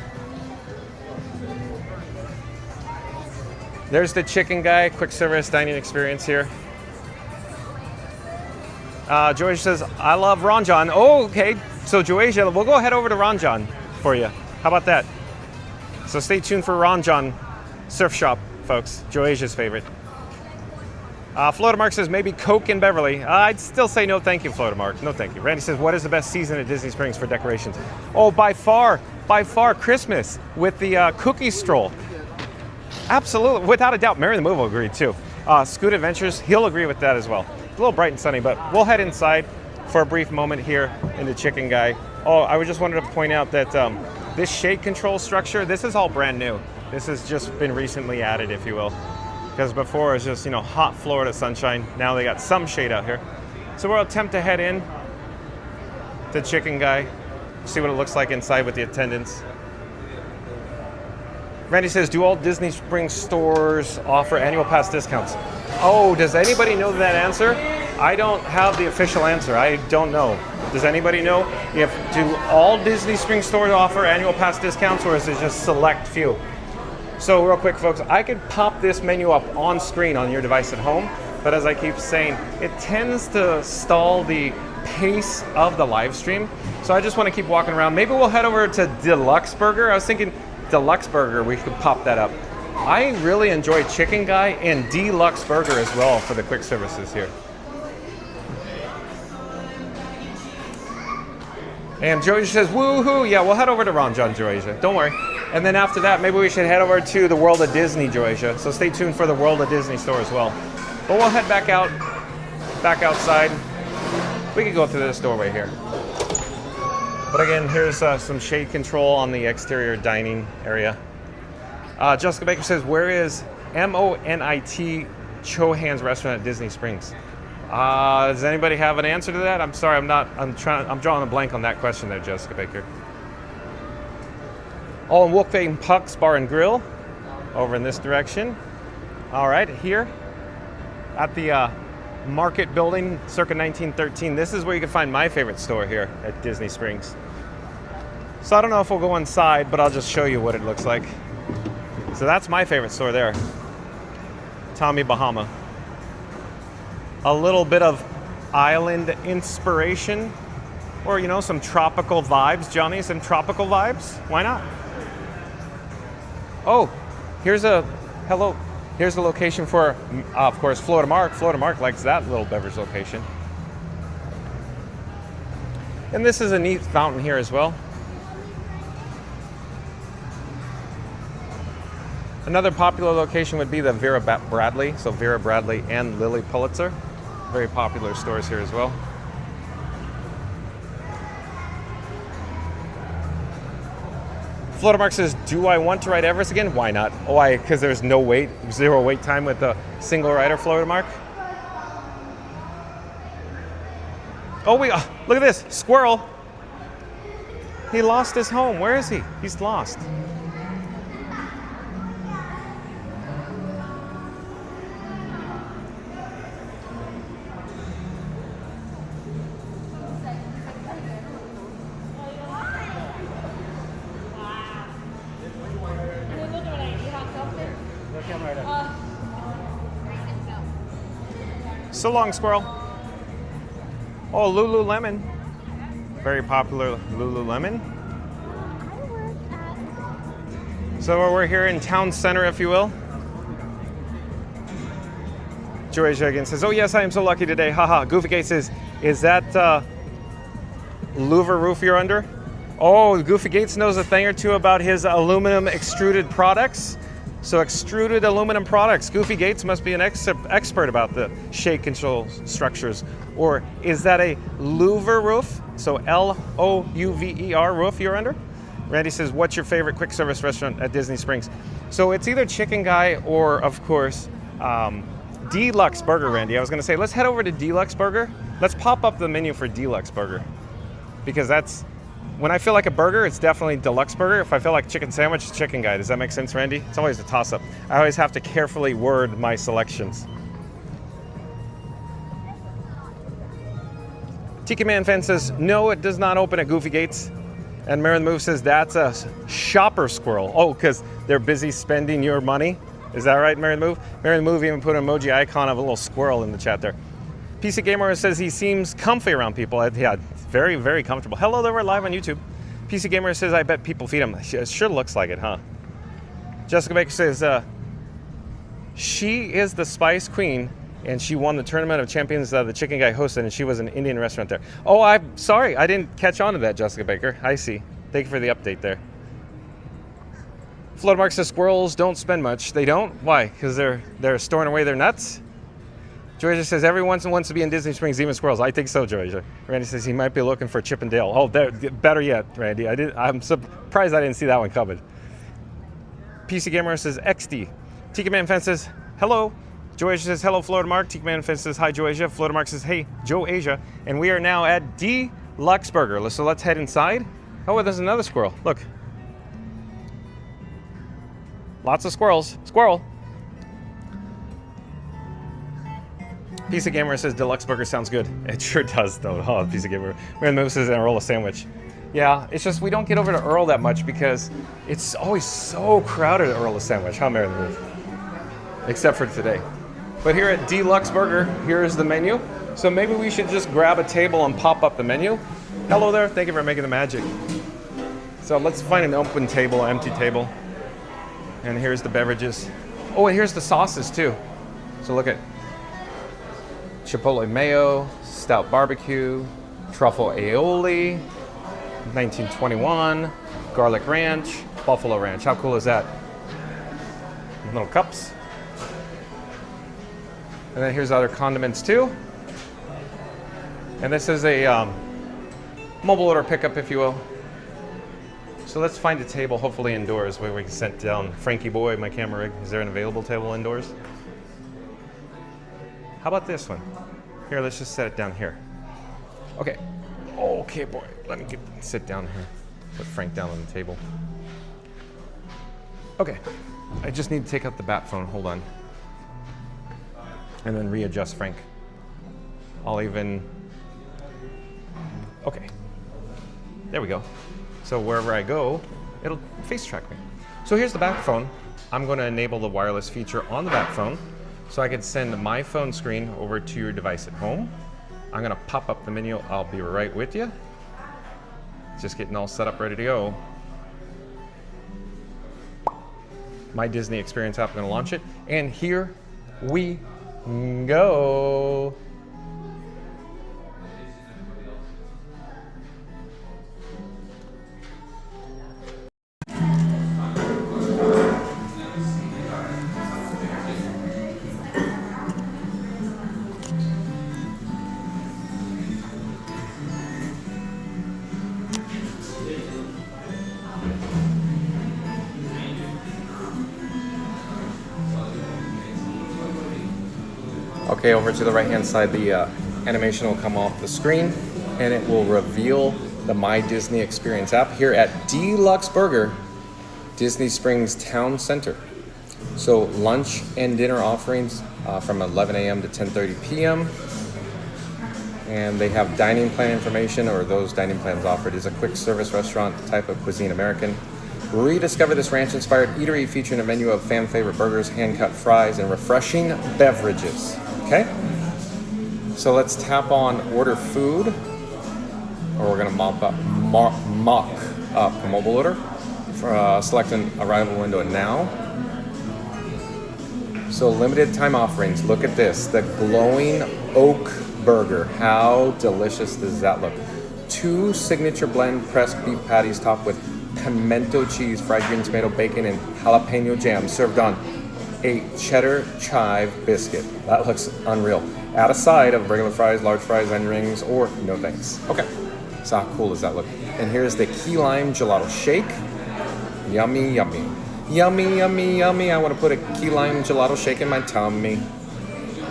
There's the chicken guy, quick service dining experience here. Joasia says, I love Ron John. Oh, okay. So Joasia, we'll go head over to Ron John for you. How about that? So stay tuned for Ron John Surf Shop, folks. Joasia's favorite. Florida Mark says, maybe Coke in Beverly. I'd still say no thank you, Florida Mark. No thank you. Randy says, what is the best season at Disney Springs for decorations? Oh, by far, Christmas with the cookie stroll. Absolutely, without a doubt. Mary the Move will agree too. Scoot Adventures, he'll agree with that as well. It's a little bright and sunny, but we'll head inside for a brief moment here in the chicken guy. Oh, I just wanted to point out that this shade control structure, this is all brand new. This has just been recently added, if you will. Because before it was just, you know, hot Florida sunshine. Now they got some shade out here. So we'll attempt to head in to chicken guy. See what it looks like inside with the attendants. Randy says, do all Disney Springs stores offer annual pass discounts? Oh, does anybody know that answer? I don't have the official answer. I don't know. Does anybody know if do all Disney Springs stores offer annual pass discounts, or is it just select few? So real quick, folks, I could pop this menu up on screen on your device at home, but as I keep saying, it tends to stall the pace of the live stream. So I just want to keep walking around. Maybe we'll head over to Deluxe Burger. I was thinking Deluxe Burger, we could pop that up. I really enjoy Chicken Guy and Deluxe Burger as well for the quick services here. And Joysia says, woohoo, yeah, we'll head over to Ron John, Joysia, don't worry. And then after that, maybe we should head over to the World of Disney, Joysia. So stay tuned for the World of Disney store as well. But we'll head back outside. We could go through this doorway here. But again, here's some shade control on the exterior dining area. Jessica Baker says, where is MONIT Chohan's restaurant at Disney Springs? Does anybody have an answer to that? I'm sorry, I'm drawing a blank on that question there, Jessica Baker. Oh, and Wolfgang Puck's Bar and Grill over in this direction. All right, here at the Market Building, circa 1913. This is where you can find my favorite store here at Disney Springs. So I don't know if we'll go inside, but I'll just show you what it looks like. So that's my favorite store there. Tommy Bahama. A little bit of island inspiration, or you know, some tropical vibes. Johnny, some tropical vibes? Why not? Oh, here's a location for, of course, Florida Mark. Florida Mark likes that little beverage location. And this is a neat fountain here as well. Another popular location would be the Vera Bradley. So Vera Bradley and Lily Pulitzer. Very popular stores here as well. Florida Mark says, do I want to ride Everest again? Why not? Why? Because there's no wait, zero wait time with the single rider, Florida Mark. Oh, look at this, squirrel. He lost his home. Where is he? He's lost. So long, squirrel. Oh, Lululemon. Very popular Lululemon. So we're here in town center, if you will. Joy Jagan says, oh yes, I am so lucky today. Haha. Goofy Gate says, is that louver roof you're under? Oh, Goofy Gates knows a thing or two about his aluminum extruded products. So extruded aluminum products. Goofy Gates must be an expert about the shade control structures. Or is that a louver roof? So L-O-U-V-E-R roof you're under? Randy says, what's your favorite quick service restaurant at Disney Springs? So it's either Chicken Guy or, of course, Deluxe Burger, Randy. I was gonna say, let's head over to Deluxe Burger. Let's pop up the menu for Deluxe Burger. Because that's, when I feel like a burger, it's definitely Deluxe Burger. If I feel like chicken sandwich, it's Chicken Guy. Does that make sense, Randy? It's always a toss-up. I always have to carefully word my selections. Tiki Man Fan says, no, it does not open at Goofy Gates. And Marin Move says, that's a shopper squirrel. Oh, because they're busy spending your money? Is that right, Marin Move? Marin Move even put an emoji icon of a little squirrel in the chat there. PC Gamer says he seems comfy around people. Yeah, very, very comfortable. Hello there, we're live on YouTube. PC Gamer says, I bet people feed him. It sure looks like it, huh? Jessica Baker says, she is the Spice Queen, and she won the Tournament of Champions the Chicken Guy hosted, and she was an Indian restaurant there. Oh, I'm sorry, I didn't catch on to that, Jessica Baker. I see. Thank you for the update there. Flood Mark says, squirrels don't spend much. They don't? Why? Because they're storing away their nuts? Georgia says, everyone wants to be in Disney Springs, even squirrels. I think so, Georgia. Randy says he might be looking for Chip and Dale. Oh, better yet, Randy. I'm surprised I didn't see that one coming. PC Gamer says, XD. Tiki Man Fan says, hello. Joasia says, hello, Florida Mark. Tiki Man Fan says, hi, Joasia. Florida Mark says, hey, Joe Asia. And we are now at Deluxe Burger. So let's head inside. Oh, there's another squirrel. Look. Lots of squirrels. Squirrel. Pizza Gamer says deluxe burger sounds good. It sure does, though. Oh, Pizza Gamer. We're in Moose's and roll a sandwich. Yeah, it's just we don't get over to Earl that much because it's always so crowded at Earl a sandwich. Huh, Mary Lou? Except for today. But here at Deluxe Burger, here's the menu. So maybe we should just grab a table and pop up the menu. Hello there. Thank you for making the magic. So let's find an open table, empty table. And here's the beverages. Oh, and here's the sauces too. So look at Chipotle mayo, stout barbecue, truffle aioli, 1921, garlic ranch, buffalo ranch. How cool is that? Little cups. And then here's other condiments too. And this is a mobile order pickup, if you will. So let's find a table, hopefully indoors, where we can set down Frankie Boy, my camera rig. Is there an available table indoors? How about this one? Here, let's just set it down here. Okay. Okay, boy. Let me sit down here. Put Frank down on the table. Okay. I just need to take out the bat phone. Hold on. And then readjust Frank. I'll even... Okay. There we go. So wherever I go, it'll face track me. So here's the bat phone. I'm going to enable the wireless feature on the bat phone so I can send my phone screen over to your device at home. I'm going to pop up the menu. I'll be right with you. Just getting all set up, ready to go. My Disney Experience app, I'm going to launch it. And here we go. Okay, over to the right-hand side, the animation will come off the screen, and it will reveal the My Disney Experience app here at Deluxe Burger, Disney Springs Town Center. So lunch and dinner offerings from 11 a.m. to 10:30 p.m. And they have dining plan information, or those dining plans offered is a quick service restaurant type of cuisine American. Rediscover this ranch-inspired eatery featuring a menu of fan-favorite burgers, hand-cut fries, and refreshing beverages. Okay? So let's tap on order food, or we're gonna mock up a mobile order. Select an arrival window now. So limited time offerings. Look at this, the glowing oak burger. How delicious does that look? 2 signature blend pressed beef patties topped with pimento cheese, fried green tomato, bacon, and jalapeno jam, served on a cheddar chive biscuit. That looks unreal. Add a side of regular fries, large fries, onion rings, or no thanks. Okay, so how cool does that look? And here's the key lime gelato shake. Yummy, yummy. Yummy, yummy, yummy. I want to put a key lime gelato shake in my tummy.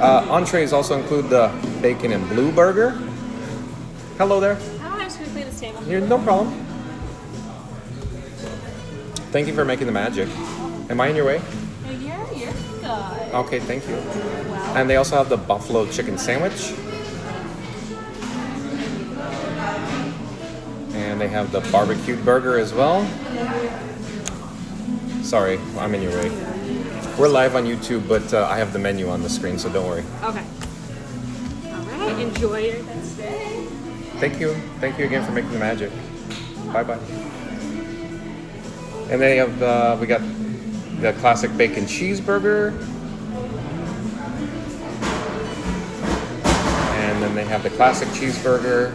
Entrees also include the bacon and blue burger. Hello there. Oh, I'm just going to clean this table. Here, no problem. Thank you for making the magic. Am I in your way? You're good. Okay, thank you. Wow. And they also have the buffalo chicken sandwich. And they have the barbecued burger as well. Sorry, I'm in your way. We're live on YouTube, but I have the menu on the screen, so don't worry. Okay. All right. Enjoy your stay. Thank you. Thank you again for making the magic. Bye-bye. And they have, we got the classic bacon cheeseburger. And then they have the classic cheeseburger.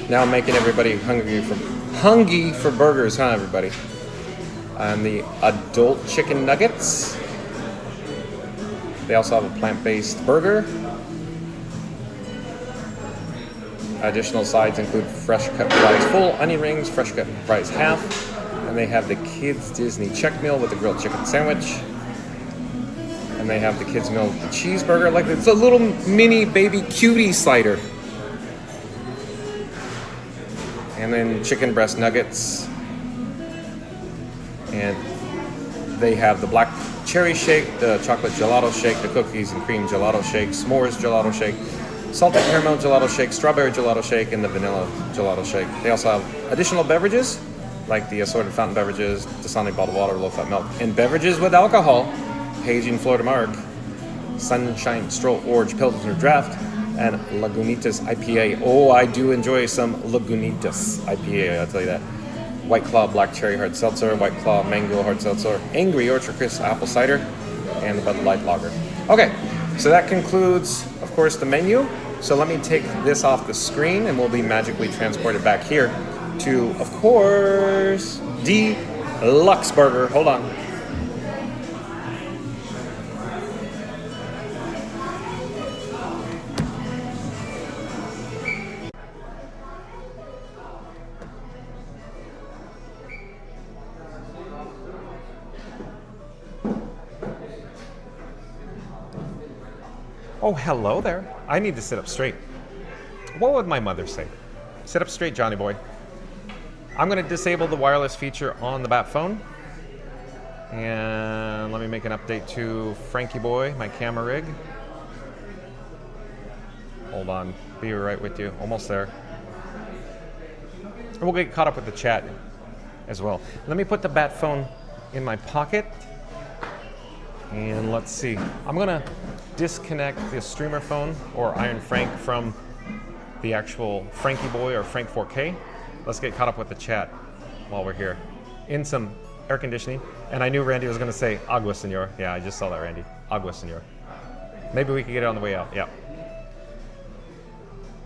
Now making everybody hungry for burgers, huh, everybody? And the adult chicken nuggets. They also have a plant-based burger. Additional sides include fresh cut fries full, onion rings, fresh cut fries half. And they have the kids Disney check meal with the grilled chicken sandwich. And they have the kids meal with the cheeseburger. Like, it's a little mini baby cutie slider. And then chicken breast nuggets. And they have the black cherry shake, the chocolate gelato shake, the cookies and cream gelato shake, s'mores gelato shake, salted caramel gelato shake, strawberry gelato shake, and the vanilla gelato shake. They also have additional beverages, like the assorted fountain beverages, Dasani bottled water, low-fat milk, and beverages with alcohol, Paging Florida Mark, Sunshine Stroll Orange Pilsner Draft, and Lagunitas IPA. Oh, I do enjoy some Lagunitas IPA, I'll tell you that. White Claw Black Cherry Hard Seltzer, White Claw Mango Hard Seltzer, Angry Orchard Crisp Apple Cider, and the Bud Light Lager. Okay, so that concludes, of course, the menu. So let me take this off the screen and we'll be magically transported back here to, of course, Deluxe Burger. Hold on. Oh, hello there. I need to sit up straight. What would my mother say? Sit up straight, Johnny boy. I'm going to disable the wireless feature on the bat phone. And let me make an update to Frankie boy, my camera rig. Hold on. Be right with you. Almost there. And we'll get caught up with the chat as well. Let me put the bat phone in my pocket. And let's see. I'm going to disconnect the streamer phone or Iron Frank from the actual Frankie boy or Frank 4K. Let's get caught up with the chat while we're here. In some air conditioning. And I knew Randy was going to say agua senor. Yeah, I just saw that, Randy. Agua senor. Maybe we could get it on the way out. Yeah.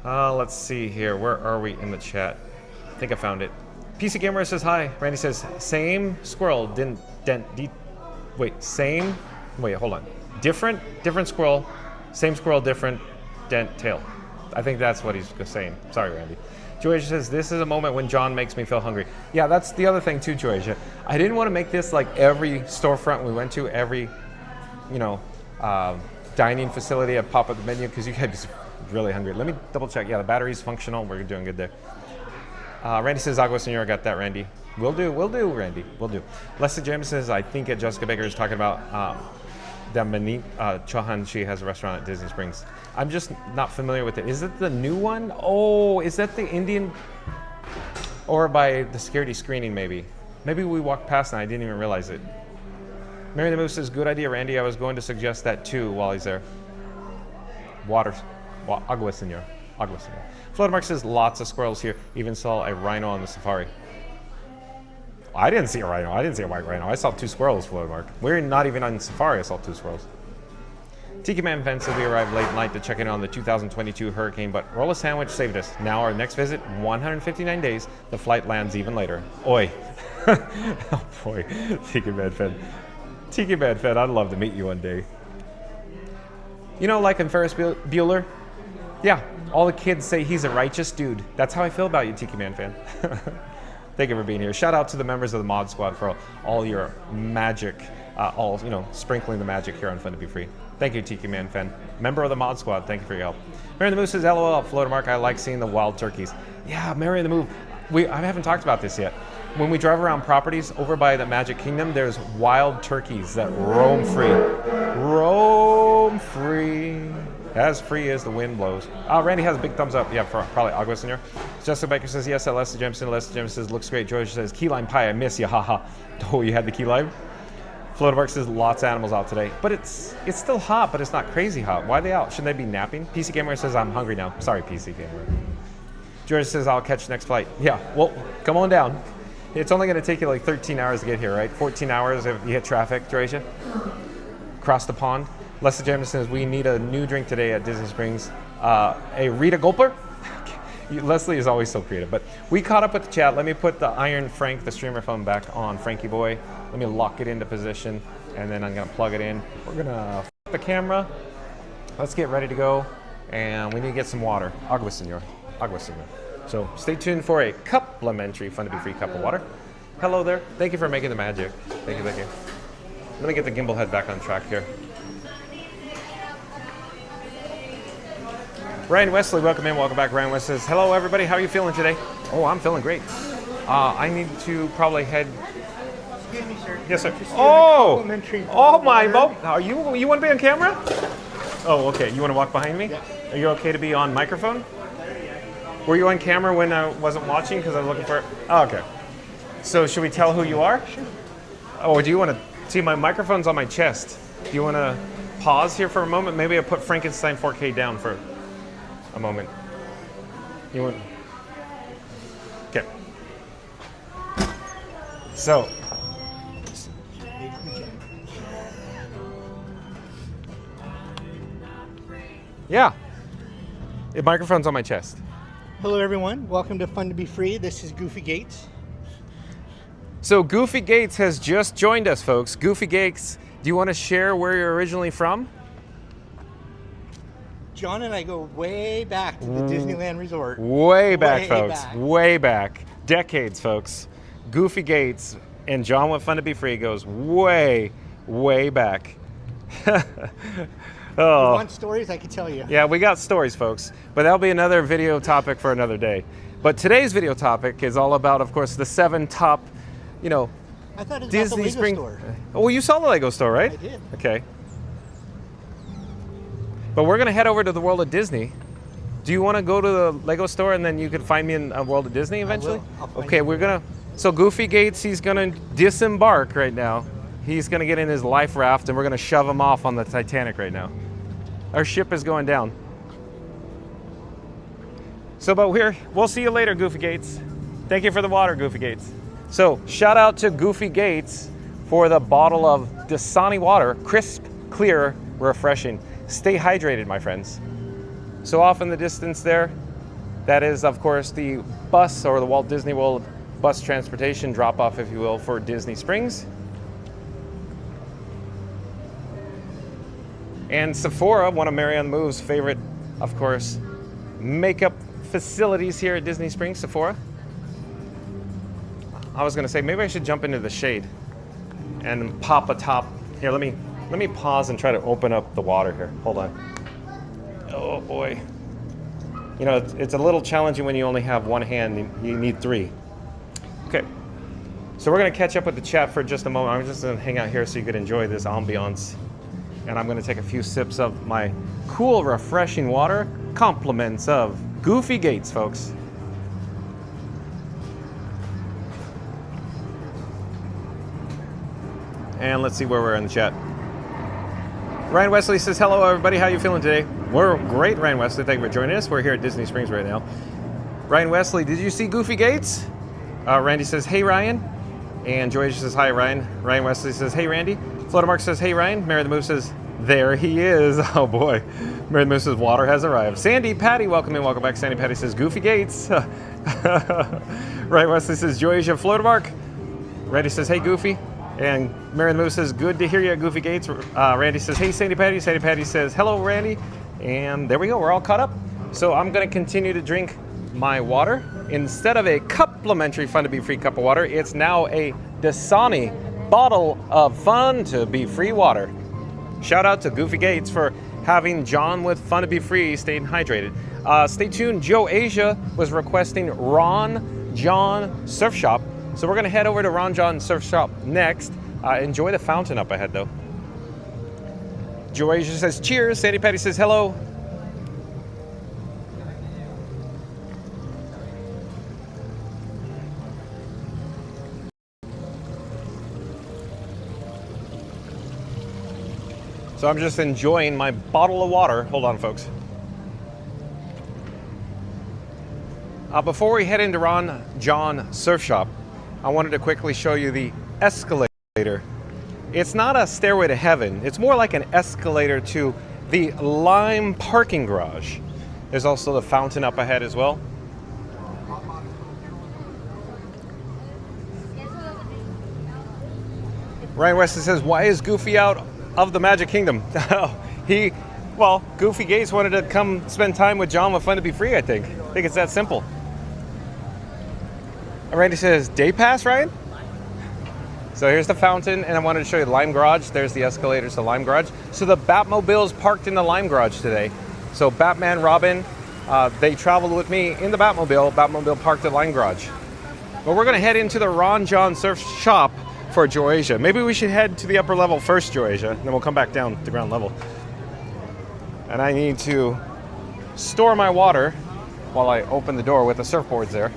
Let's see here. Where are we in the chat? I think I found it. PC Gamer says hi. Randy says same squirrel didn't dent. Wait, hold on. Different squirrel, same squirrel, different dent tail. I think that's what he's saying. Sorry, Randy. Georgia says, this is a moment when John makes me feel hungry. Yeah, that's the other thing too, Georgia. I didn't want to make this like every storefront we went to, every, dining facility at pop up the menu, because you guys are really hungry. Let me double check. Yeah, the battery's functional. We're doing good there. Randy says, Agua Senor, I got that, Randy. We'll do, Randy. We'll do. Leslie James says, I think Jessica Baker is talking about the Manit Chohan. She has a restaurant at Disney Springs. I'm just not familiar with it. Is it the new one? Oh, is that the Indian? Or by the security screening, maybe. Maybe we walked past and I didn't even realize it. Mary the Moose says, good idea, Randy. I was going to suggest that too while he's there. Agua Senor. Agua Senor. Flood Mark says, lots of squirrels here. Even saw a rhino on the safari. I didn't see a rhino. I didn't see a white rhino. I saw 2 squirrels, Flood Mark. We're not even on safari. I saw 2 squirrels. Tiki Man Fan says we arrived late night to check in on the 2022 hurricane, but Roll a Sandwich saved us. Now our next visit, 159 days. The flight lands even later. Oi. Oh boy. Tiki Man Fan. Tiki Man Fan, I'd love to meet you one day. You know, like in Ferris Bueller? Yeah, all the kids say he's a righteous dude. That's how I feel about you, Tiki Man Fan. Thank you for being here. Shout out to the members of the Mod Squad for all your magic, sprinkling the magic here on Fun to Be Free. Thank you, Tiki Man Fan. Member of the Mod Squad, thank you for your help. Mary the Moose says, LOL, Floater Mark, I like seeing the wild turkeys. Yeah, Mary the Moose, I haven't talked about this yet. When we drive around properties over by the Magic Kingdom, there's wild turkeys that roam free. Roam free. As free as the wind blows. Randy has a big thumbs up. Yeah, for probably Agua Senor. Jessica Baker says, yes, Leslie Jemison. Leslie Jemison says, looks great. George says, key lime pie, I miss you, haha. Oh, you had the key lime? Floaterbark says, lots of animals out today. But it's still hot, but it's not crazy hot. Why are they out? Shouldn't they be napping? PC Gamer says, I'm hungry now. Sorry, PC Gamer. George says, I'll catch the next flight. Yeah, well, come on down. It's only going to take you like 13 hours to get here, right? 14 hours if you hit traffic, Georgia. Across the pond. Leslie Jameson says, we need a new drink today at Disney Springs. A Rita Gulper? Leslie is always so creative. But we caught up with the chat. Let me put the Iron Frank, the streamer phone, back on Frankie Boy. Let me lock it into position, and then I'm going to plug it in. We're going to the camera. Let's get ready to go. And we need to get some water. Agua Senor. Agua Senor. So stay tuned for a complimentary Fun to Be Free cup of water. Hello there. Thank you for making the magic. Thank you, thank you. Let me get the gimbal head back on track here. Ryan Wesley, welcome in. Welcome back. Ryan Wesley says, hello, everybody. How are you feeling today? Oh, I'm feeling great. I need to probably head. Excuse me, sir. Yes, sir. Just doing a Oh, complimentary oh my! water. Are you want to be on camera? Oh, okay. You want to walk behind me? Yeah. Are you okay to be on microphone? Were you on camera when I wasn't watching because I was looking for? Oh, okay. So should we tell who you are? Sure. Oh, or do you want to see my microphone's on my chest? Do you want to pause here for a moment? Maybe I put Frankenstein 4K down for a moment. You want? Okay. So. Yeah. The microphone's on my chest. Hello, everyone. Welcome to Fun to Be Free. This is Goofy Gates. So Goofy Gates has just joined us, folks. Goofy Gates, do you want to share where you're originally from? John and I go way back to the Disneyland Resort. Way back, Way folks. back. Way back. Decades, folks. Goofy Gates and John with Fun to Be Free goes way, way back. You Oh. want stories? I can tell you. Yeah, we got stories, folks, but that'll be another video topic for another day. But today's video topic is all about, of course, the 7 top, I thought it was about the Disney Lego Spring. store. Oh, well, you saw the Lego store, right? I did. Okay. But we're gonna head over to the World of Disney. Do you want to go to the Lego store and then you can find me in a World of Disney eventually? I'll find Okay, you. we're gonna. So Goofy Gates, he's gonna disembark right now. He's gonna get in his life raft and we're gonna shove him off on the Titanic right now. Our ship is going down. So, but we'll see you later, Goofy Gates. Thank you for the water, Goofy Gates. So, shout out to Goofy Gates for the bottle of Dasani water, crisp, clear, refreshing. Stay hydrated, my friends. So off in the distance there, that is, of course, the bus or the Walt Disney World bus transportation drop-off, if you will, for Disney Springs. And Sephora, one of Mary on the Move's favorite, of course, makeup facilities here at Disney Springs, Sephora. I was gonna say, maybe I should jump into the shade and pop a top. Here, let me pause and try to open up the water here. Hold on. Oh boy. You know, it's a little challenging when you only have one hand, you need 3. Okay. So we're gonna catch up with the chat for just a moment. I'm just gonna hang out here so you could enjoy this ambiance. And I'm gonna take a few sips of my cool, refreshing water. Compliments of Goofy Gates, folks. And let's see where we're in the chat. Ryan Wesley says, hello everybody, how you feeling today? We're great, Ryan Wesley, thank you for joining us. We're here at Disney Springs right now. Ryan Wesley, did you see Goofy Gates? Randy says, hey Ryan. And Joy says, hi Ryan. Ryan Wesley says, hey Randy. Fluttermark says, hey Ryan. Mary the Moose says, there he is. Oh boy. Mary the Moose says, water has arrived. Sandy Patty, welcome in, welcome back. Sandy Patty says, Goofy Gates. Ryan Wesley says, Joy Asia Fluttermark. Randy says, hey Goofy. And Mary the Moose says, good to hear you, Goofy Gates. Randy says, hey Sandy Patty. Sandy Patty says, hello Randy. And there we go, we're all caught up. So I'm gonna continue to drink my water. Instead of a complimentary Fun to Be Free cup of water, it's now a Dasani bottle of Fun to Be Free water. Shout out to Goofy Gates for having John with Fun to Be Free staying hydrated. Stay tuned, Joe Asia was requesting Ron John Surf Shop. So we're gonna head over to Ron John Surf Shop next. Enjoy the fountain up ahead though. Joe Asia says cheers, Sandy Patty says hello. So I'm just enjoying my bottle of water. Hold on, folks. Before we head into Ron John Surf Shop, I wanted to quickly show you the escalator. It's not a stairway to heaven. It's more like an escalator to the Lime parking garage. There's also the fountain up ahead as well. Ryan Weston says, why is Goofy out of the Magic Kingdom? Well, Goofy Gates wanted to come spend time with John with Fun to Be Free, I think. I think it's that simple. Randy says, day pass, Ryan? So here's the fountain, and I wanted to show you the Lime Garage. There's the escalators to Lime Garage. So the Batmobile's parked in the Lime Garage today. So Batman, Robin, They traveled with me in the Batmobile parked at Line Garage. But we're gonna head into the Ron John Surf Shop for Joasia. Maybe we should head to the upper level first, Joasia, and then we'll come back down to ground level. And I need to store my water while I open the door with the surfboards there.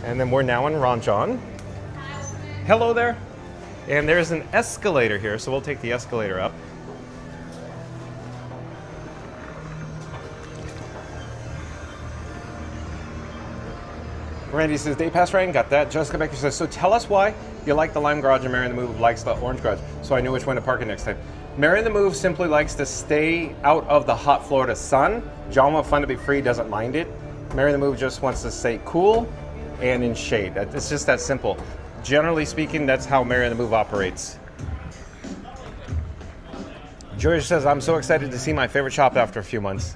And then we're now in Ron John. Hello there. And there's an escalator here, so we'll take the escalator up. Randy says, day pass Ryan, got that. Jessica Becker says, so tell us why you like the Lime Garage and Mary and the Move likes the Orange Garage, so I know which one to park in next time. Mary and the Move simply likes to stay out of the hot Florida sun. John with Fun to Be Free doesn't mind it. Mary and the Move just wants to stay cool and in shade. It's just that simple. Generally speaking, that's how Mary and the Move operates. George says, I'm so excited to see my favorite shop after a few months.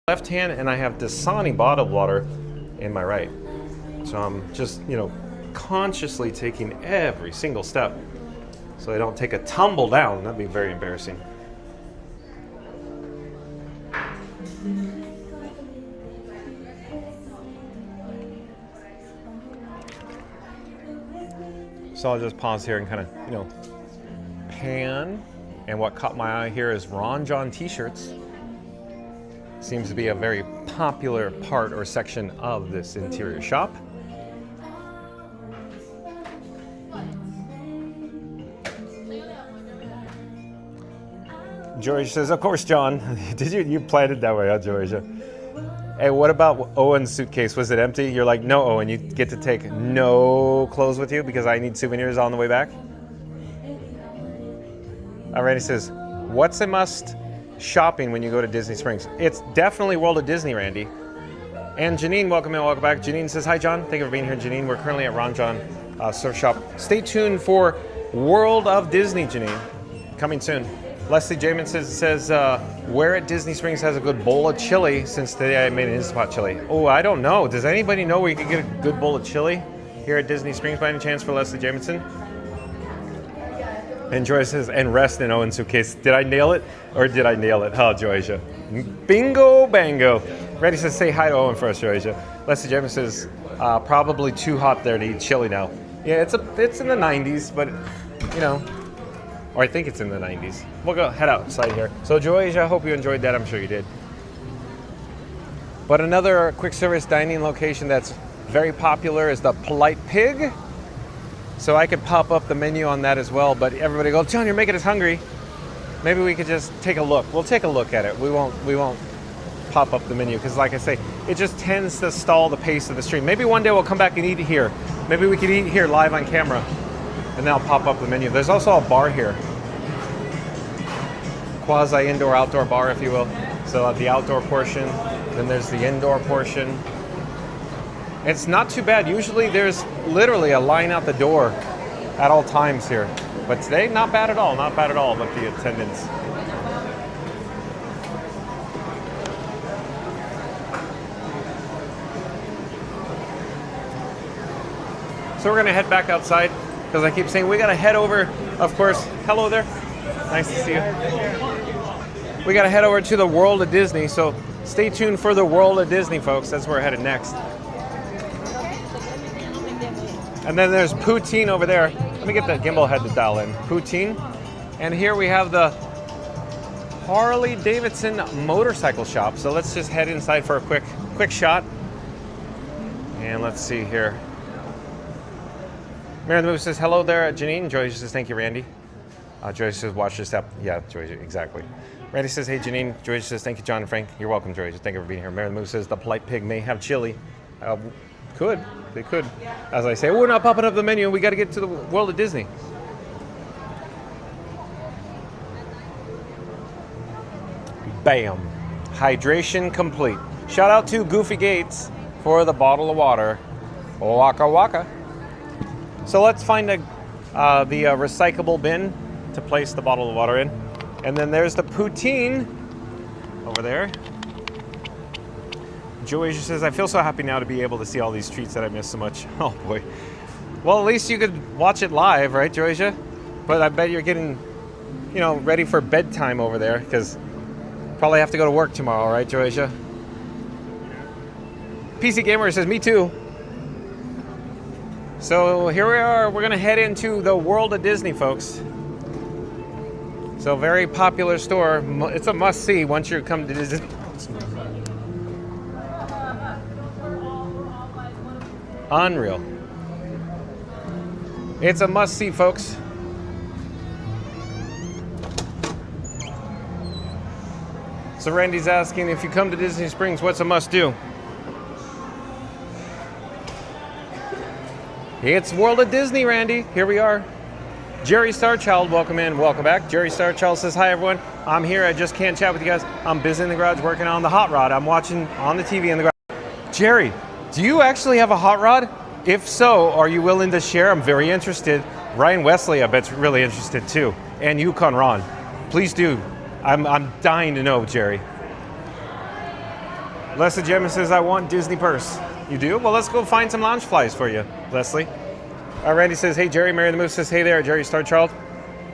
Left hand, and I have Dasani bottled water in my right. So I'm just, consciously taking every single step so I don't take a tumble down. That'd be very embarrassing. So I'll just pause here and kind of, pan. And what caught my eye here is Ron John t-shirts. Seems to be a very popular part or section of this interior shop. George says, of course, John. Did you planned it that way, huh, Georgia? Hey, what about Owen's suitcase? Was it empty? You're like, no, Owen, you get to take no clothes with you because I need souvenirs on the way back. Randy says, what's a must shopping when you go to Disney Springs? It's definitely World of Disney, Randy. And Janine, welcome in, welcome back. Janine says, hi, John. Thank you for being here, Janine. We're currently at Ron John Surf Shop. Stay tuned for World of Disney, Janine. Coming soon. Leslie Jamison says, where at Disney Springs has a good bowl of chili since today I made an Instant Pot chili? Oh, I don't know. Does anybody know where you can get a good bowl of chili here at Disney Springs by any chance for Leslie Jamison? And Joyce says, and rest in Owen's suitcase. Did I nail it or did I nail it? Oh, Joycia. Bingo, bango. Randy says, say hi to Owen for us, Joycia. Leslie Jamison says, probably too hot there to eat chili now. Yeah, it's in the 90s, but you know, or I think it's in the 90s. We'll go head outside here. So Joycia, I hope you enjoyed that. I'm sure you did. But another quick service dining location that's very popular is the Polite Pig. So I could pop up the menu on that as well, but everybody goes, John, you're making us hungry. Maybe we could just take a look. We'll take a look at it. We won't pop up the menu because, like I say, it just tends to stall the pace of the stream. Maybe one day we'll come back and eat here. Maybe we could eat here live on camera, and then I'll pop up the menu. There's also a bar here, quasi indoor outdoor bar, if you will. So the outdoor portion, then there's the indoor portion. It's not too bad. Usually there's literally a line out the door at all times here. But today, not bad at all. Not bad at all with the attendance. So we're gonna head back outside because I keep saying we gotta head over, of course. Hello there. Nice to see you. We gotta head over to the World of Disney. So stay tuned for the World of Disney, folks. That's where we're headed next. And then there's Poutine over there. Let me get the gimbal head to dial in. Poutine. And here we have the Harley Davidson motorcycle shop. So let's just head inside for a quick shot. And let's see here. Mary the Move says, hello there, Janine. Joy says, thank you, Randy. Joy says, watch this up. Yeah, Joy, exactly. Randy says, hey, Janine. Joy says, thank you, John and Frank. You're welcome, Joy. Thank you for being here. Mary the Move says, the Polite Pig may have chili. They could. As I say, we're not popping up the menu. We got to get to the World of Disney. Bam. Hydration complete. Shout out to Goofy Gates for the bottle of water. Waka waka. So let's find the recyclable bin to place the bottle of water in. And then there's the poutine over there. Joey says, I feel so happy now to be able to see all these treats that I missed so much. Oh boy. Well, at least you could watch it live, right, Joycia? But I bet you're getting, ready for bedtime over there because probably have to go to work tomorrow, right, Joycia? PC Gamer says, me too. So here we are. We're going to head into the World of Disney, folks. So very popular store. It's a must-see once you come to Disney. Unreal. It's a must-see, folks. So Randy's asking, if you come to Disney Springs, what's a must-do? It's World of Disney, Randy. Here we are. Jerry Starchild, welcome in, welcome back. Jerry Starchild says, hi everyone. I'm here, I just can't chat with you guys. I'm busy in the garage working on the hot rod. I'm watching on the TV in the garage. Jerry, do you actually have a hot rod? If so, are you willing to share? I'm very interested. Ryan Wesley, I bet's really interested too. And Yukon Ron. Please do. I'm dying to know, Jerry. Leslie Gemma says, I want Disney purse. You do? Well, let's go find some lounge flies for you, Leslie. Randy says, hey, Jerry. Mary the Moose says, hey there, Jerry Starchild.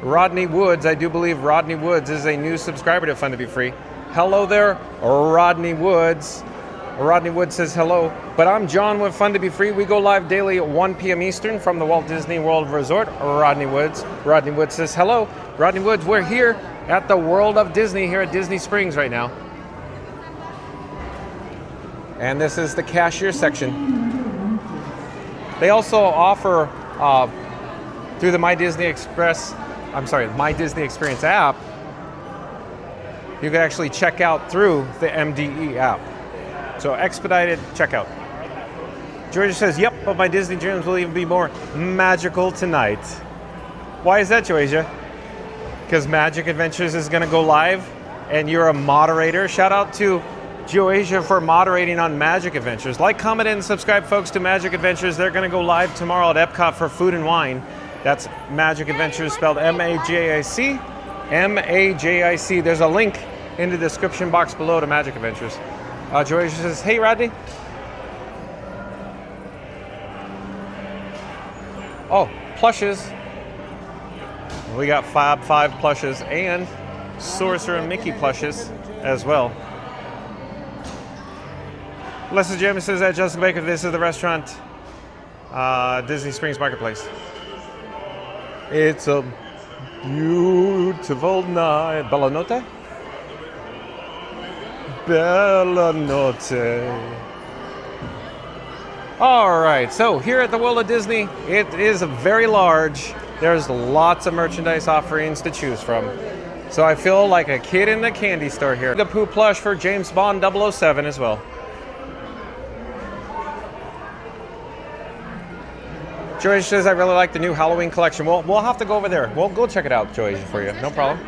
Rodney Woods, I do believe Rodney Woods is a new subscriber to Fun to Be Free. Hello there, Rodney Woods. Rodney Woods says hello. But I'm John with Fun to Be Free. We go live daily at 1 p.m. Eastern from the Walt Disney World Resort. Rodney Woods. Rodney Woods says hello. Rodney Woods, we're here at the World of Disney here at Disney Springs right now. And this is the cashier section. They also offer through the My Disney Experience app, you can actually check out through the MDE app. So expedited checkout. Georgia says, yep, but my Disney dreams will even be more magical tonight. Why is that, Georgia? Because Magic Adventures is going to go live and you're a moderator. Shout out to Joasia for moderating on Magic Adventures. Like, comment, and subscribe, folks, to Magic Adventures. They're going to go live tomorrow at Epcot for Food and Wine. That's Magic Adventures, spelled M-A-J-I-C. M-A-J-I-C. There's a link in the description box below to Magic Adventures. Joasia says, hey, Rodney. Oh, plushes. We got Fab 5 plushes and Sorcerer and Mickey plushes as well. Leslie James says that Jessica Baker, this is the restaurant, Disney Springs Marketplace. It's a beautiful night. Bella Notte? Bella Notte. All right, so here at the World of Disney, it is very large. There's lots of merchandise offerings to choose from. So I feel like a kid in the candy store here. The Pooh plush for James Bond 007 as well. Joyce says, I really like the new Halloween collection. Well, we'll have to go over there. We'll go check it out, Joyce, for you. No problem.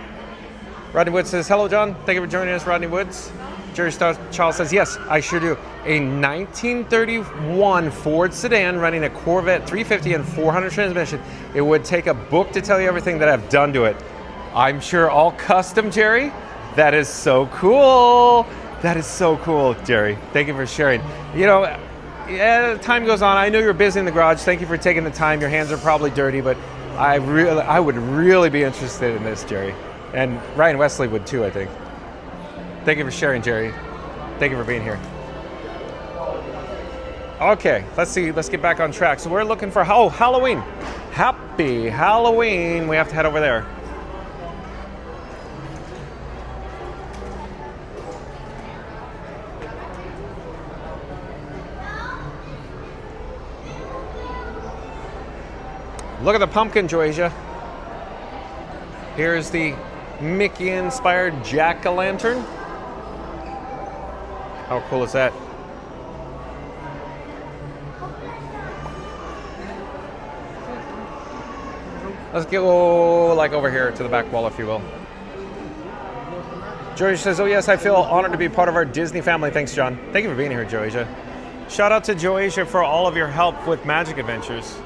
Rodney Woods says, hello, John. Thank you for joining us, Rodney Woods. Jerry Charles says, yes, I sure do. A 1931 Ford sedan running a Corvette 350 and 400 transmission. It would take a book to tell you everything that I've done to it. I'm sure all custom, Jerry. That is so cool. That is so cool, Jerry. Thank you for sharing. You know, yeah, time goes on. I know you're busy in the garage. Thank you for taking the time. Your hands are probably dirty, but I would really be interested in this, Jerry. And Ryan Wesley would too, I think. Thank you for sharing, Jerry. Thank you for being here. Okay, let's see. Let's get back on track. So we're looking for, oh, Halloween. Happy Halloween. We have to head over there. Look at the pumpkin, Joasia. Here's the Mickey-inspired jack-o'-lantern. How cool is that? Let's go like over here to the back wall, if you will. Georgia says, oh yes, I feel honored to be part of our Disney family. Thanks, John. Thank you for being here, Joasia. Shout out to Joasia for all of your help with Magic Adventures.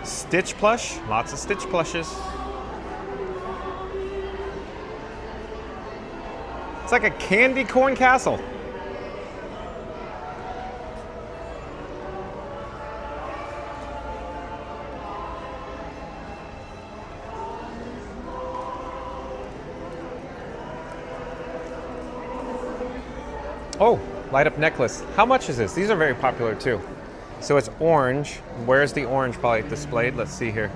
Stitch plush, lots of Stitch plushes. It's like a candy corn castle. Oh, light up necklace. How much is this? These are very popular too. So it's orange. Where's the orange probably displayed? Let's see here.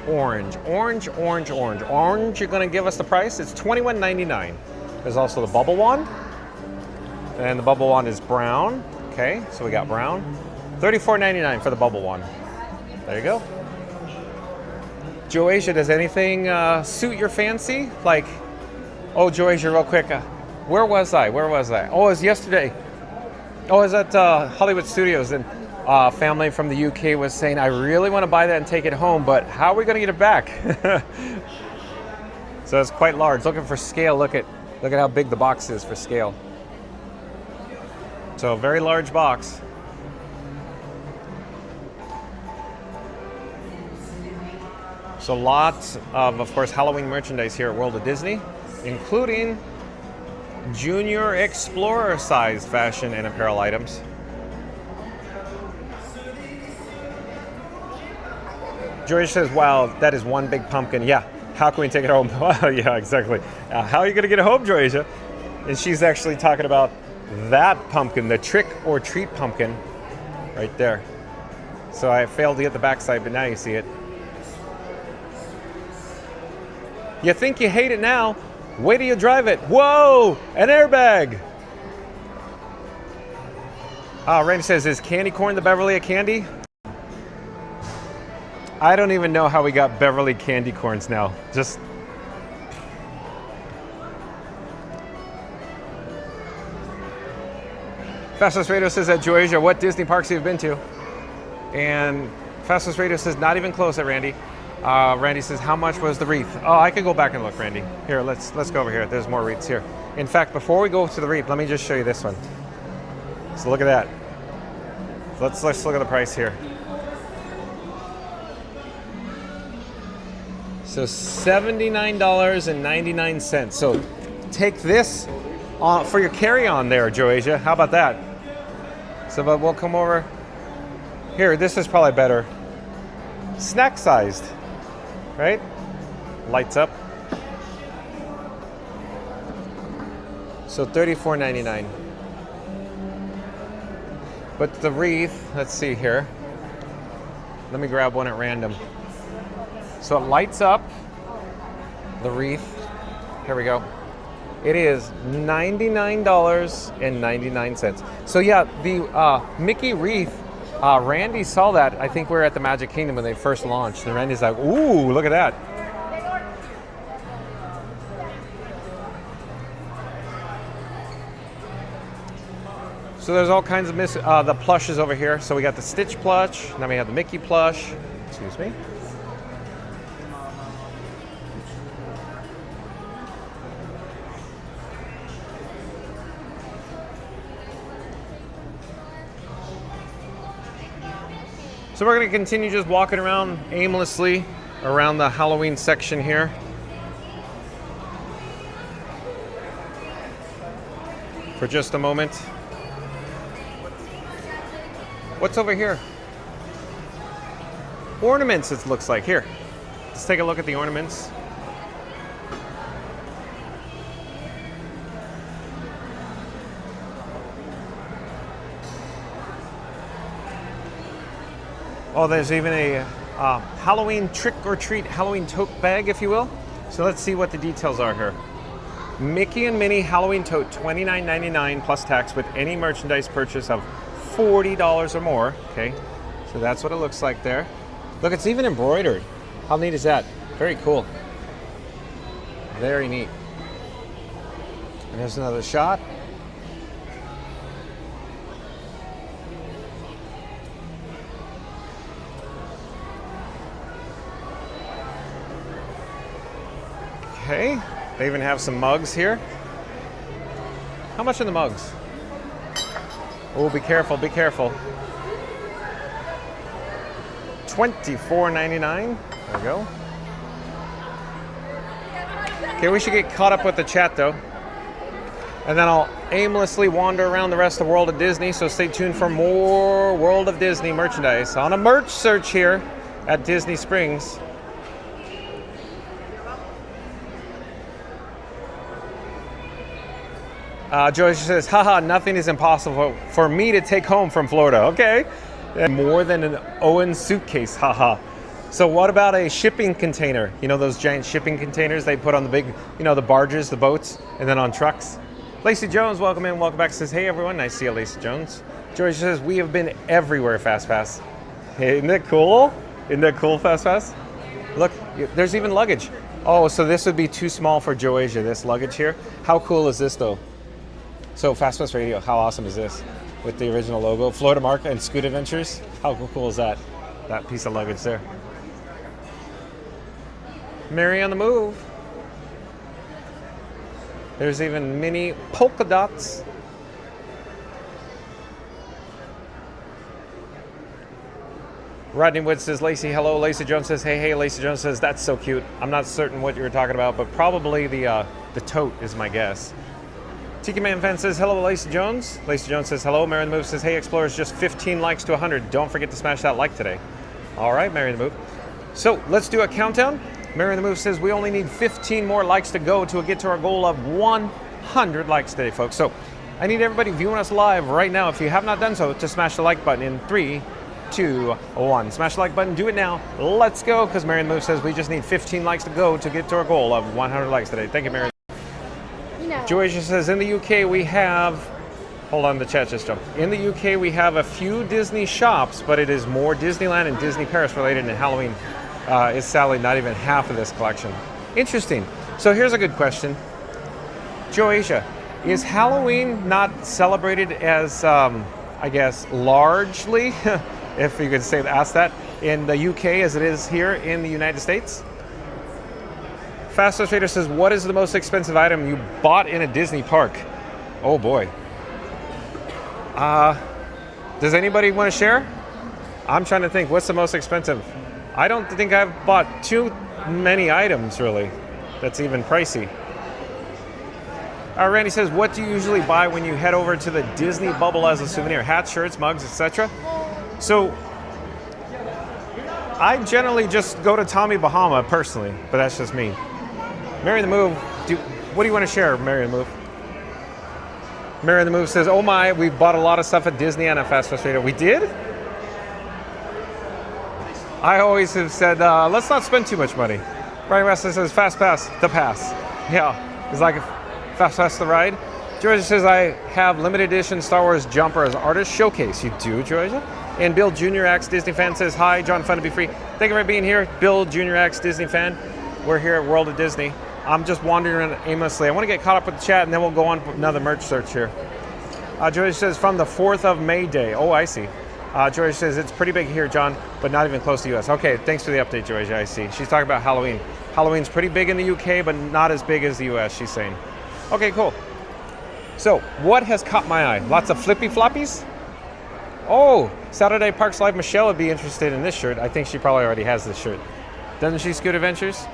Orange, orange, orange, orange. Orange, you're gonna give us the price? It's $21.99. There's also the bubble wand. And the bubble wand is brown. Okay, so we got brown. $34.99 for the bubble wand. There you go. Joasia, does anything suit your fancy? Like, oh, Joasia, real quick. Where was I? Oh, it was yesterday. Oh, I was at Hollywood Studios, and family from the UK was saying, I really want to buy that and take it home, but how are we going to get it back? So it's quite large. Looking for scale. Look at how big the box is for scale. So a very large box. So lots of course, Halloween merchandise here at World of Disney, including Junior Explorer size fashion and apparel items. George says, wow, that is one big pumpkin. Yeah, how can we take it home? Yeah, exactly. How are you going to get it home, Georgia? And she's actually talking about that pumpkin, the trick or treat pumpkin right there. So I failed to get the backside, but now you see it. You think you hate it now? Wait till you drive it. Whoa, an airbag. Randy says, is candy corn the Beverly of candy? I don't even know how we got Beverly candy corns now. Just Fastest Radio says at Joasia, what Disney parks you've been to? And Fastest Radio says not even close at Randy. Randy says, how much was the wreath? Oh, I could go back and look, Randy. Here, let's go over here. There's more wreaths here. In fact, before we go to the wreath, let me just show you this one. So look at that. Let's look at the price here. So $79.99. So take this for your carry-on there, Joasia. How about that? So but we'll come over. Here, this is probably better. Snack-sized, right? Lights up. So $34.99. But the wreath, let's see here. Let me grab one at random. So it lights up, the wreath. Here we go. It is $99.99. So yeah, the Mickey wreath, Randy saw that. I think we were at the Magic Kingdom when they first launched. And Randy's like, ooh, look at that. So there's all kinds of the plushes over here. So we got the Stitch plush, then we have the Mickey plush. Excuse me. So we're going to continue just walking around aimlessly around the Halloween section here. For just a moment. What's over here? Ornaments, it looks like. Here, let's take a look at the ornaments. Oh, there's even a Halloween trick-or-treat Halloween tote bag, if you will. So let's see what the details are here. Mickey and Minnie Halloween tote, $29.99 plus tax with any merchandise purchase of $40 or more. Okay, so that's what it looks like there. Look, it's even embroidered. How neat is that? Very cool. Very neat. And there's another shot. Okay, they even have some mugs here. How much are the mugs? Oh, be careful, be careful. $24.99. There we go. Okay, we should get caught up with the chat though. And then I'll aimlessly wander around the rest of the World of Disney, so stay tuned for more World of Disney merchandise on a merch search here at Disney Springs. Joyce says, haha, nothing is impossible for me to take home from Florida. Okay. More than an Owen suitcase, haha. So what about a shipping container? You know those giant shipping containers they put on the big, you know, the barges, the boats, and then on trucks? Lacey Jones, welcome in, welcome back. Says, hey everyone, nice to see you, Lacey Jones. Joyce says, we have been everywhere, Fast Pass. Hey, isn't that cool? Isn't that cool, Fast Pass? Look, there's even luggage. Oh, so this would be too small for Joasia, this luggage here. How cool is this though? So Fast Pass Radio, how awesome is this? With the original logo, Florida Mark and Scoot Adventures. How cool is that? That piece of luggage there. Mary on the move. There's even mini polka dots. Rodney Wood says, Lacey, hello. Lacey Jones says, hey, hey. Lacey Jones says, that's so cute. I'm not certain what you were talking about, but probably the tote is my guess. Tiki Man Fan says, hello, Lacey Jones. Lacey Jones says, hello. Mary on the Move says, hey, Explorers, just 15 likes to 100. Don't forget to smash that like today. All right, Mary on the Move. So let's do a countdown. Mary on the Move says, we only need 15 more likes to go to get to our goal of 100 likes today, folks. So I need everybody viewing us live right now, if you have not done so, to smash the like button in 3, 2, 1. Smash the like button. Do it now. Let's go, because Mary on the Move says we just need 15 likes to go to get to our goal of 100 likes today. Thank you, Mary. Joasia says, in the UK we have, hold on, the chat just jumped. In the UK we have a few Disney shops, but it is more Disneyland and Disney Paris related, and Halloween is sadly not even half of this collection. Interesting. So here's a good question. Joasia, Is Halloween not celebrated as, I guess, largely, if you could say ask that, in the UK as it is here in the United States? Fastest Trader says, what is the most expensive item you bought in a Disney park? Oh boy. Does anybody want to share? I'm trying to think, what's the most expensive? I don't think I've bought too many items, really, that's even pricey. Randy says, what do you usually buy when you head over to the Disney bubble as a souvenir? Hats, shirts, mugs, etc. So, I generally just go to Tommy Bahama, personally, but that's just me. Mary the Move, what do you want to share, Mary the Move? Mary the Move says, oh my, we bought a lot of stuff at Disney and at Fast Trader. We did? I always have said, let's not spend too much money. Brian Wesley says, Fast Pass, the pass. Yeah, it's like a Fast Pass the ride. Georgia says, I have limited edition Star Wars jumper as artist showcase. You do, Georgia? And Bill Jr. X Disney fan says, hi, John, fun to be free. Thank you for being here. Bill Jr. X Disney fan. We're here at World of Disney. I'm just wandering aimlessly. I want to get caught up with the chat and then we'll go on with another merch search here. Georgia says, from the 4th of May Day. Oh, I see. Georgia says, it's pretty big here, John, but not even close to the US. Okay, thanks for the update, Georgia, I see. She's talking about Halloween. Halloween's pretty big in the UK, but not as big as the US, she's saying. Okay, cool. So, what has caught my eye? Lots of flippy floppies? Oh, Saturday Parks Live Michelle would be interested in this shirt. I think she probably already has this shirt. Doesn't she, Scoot Adventures?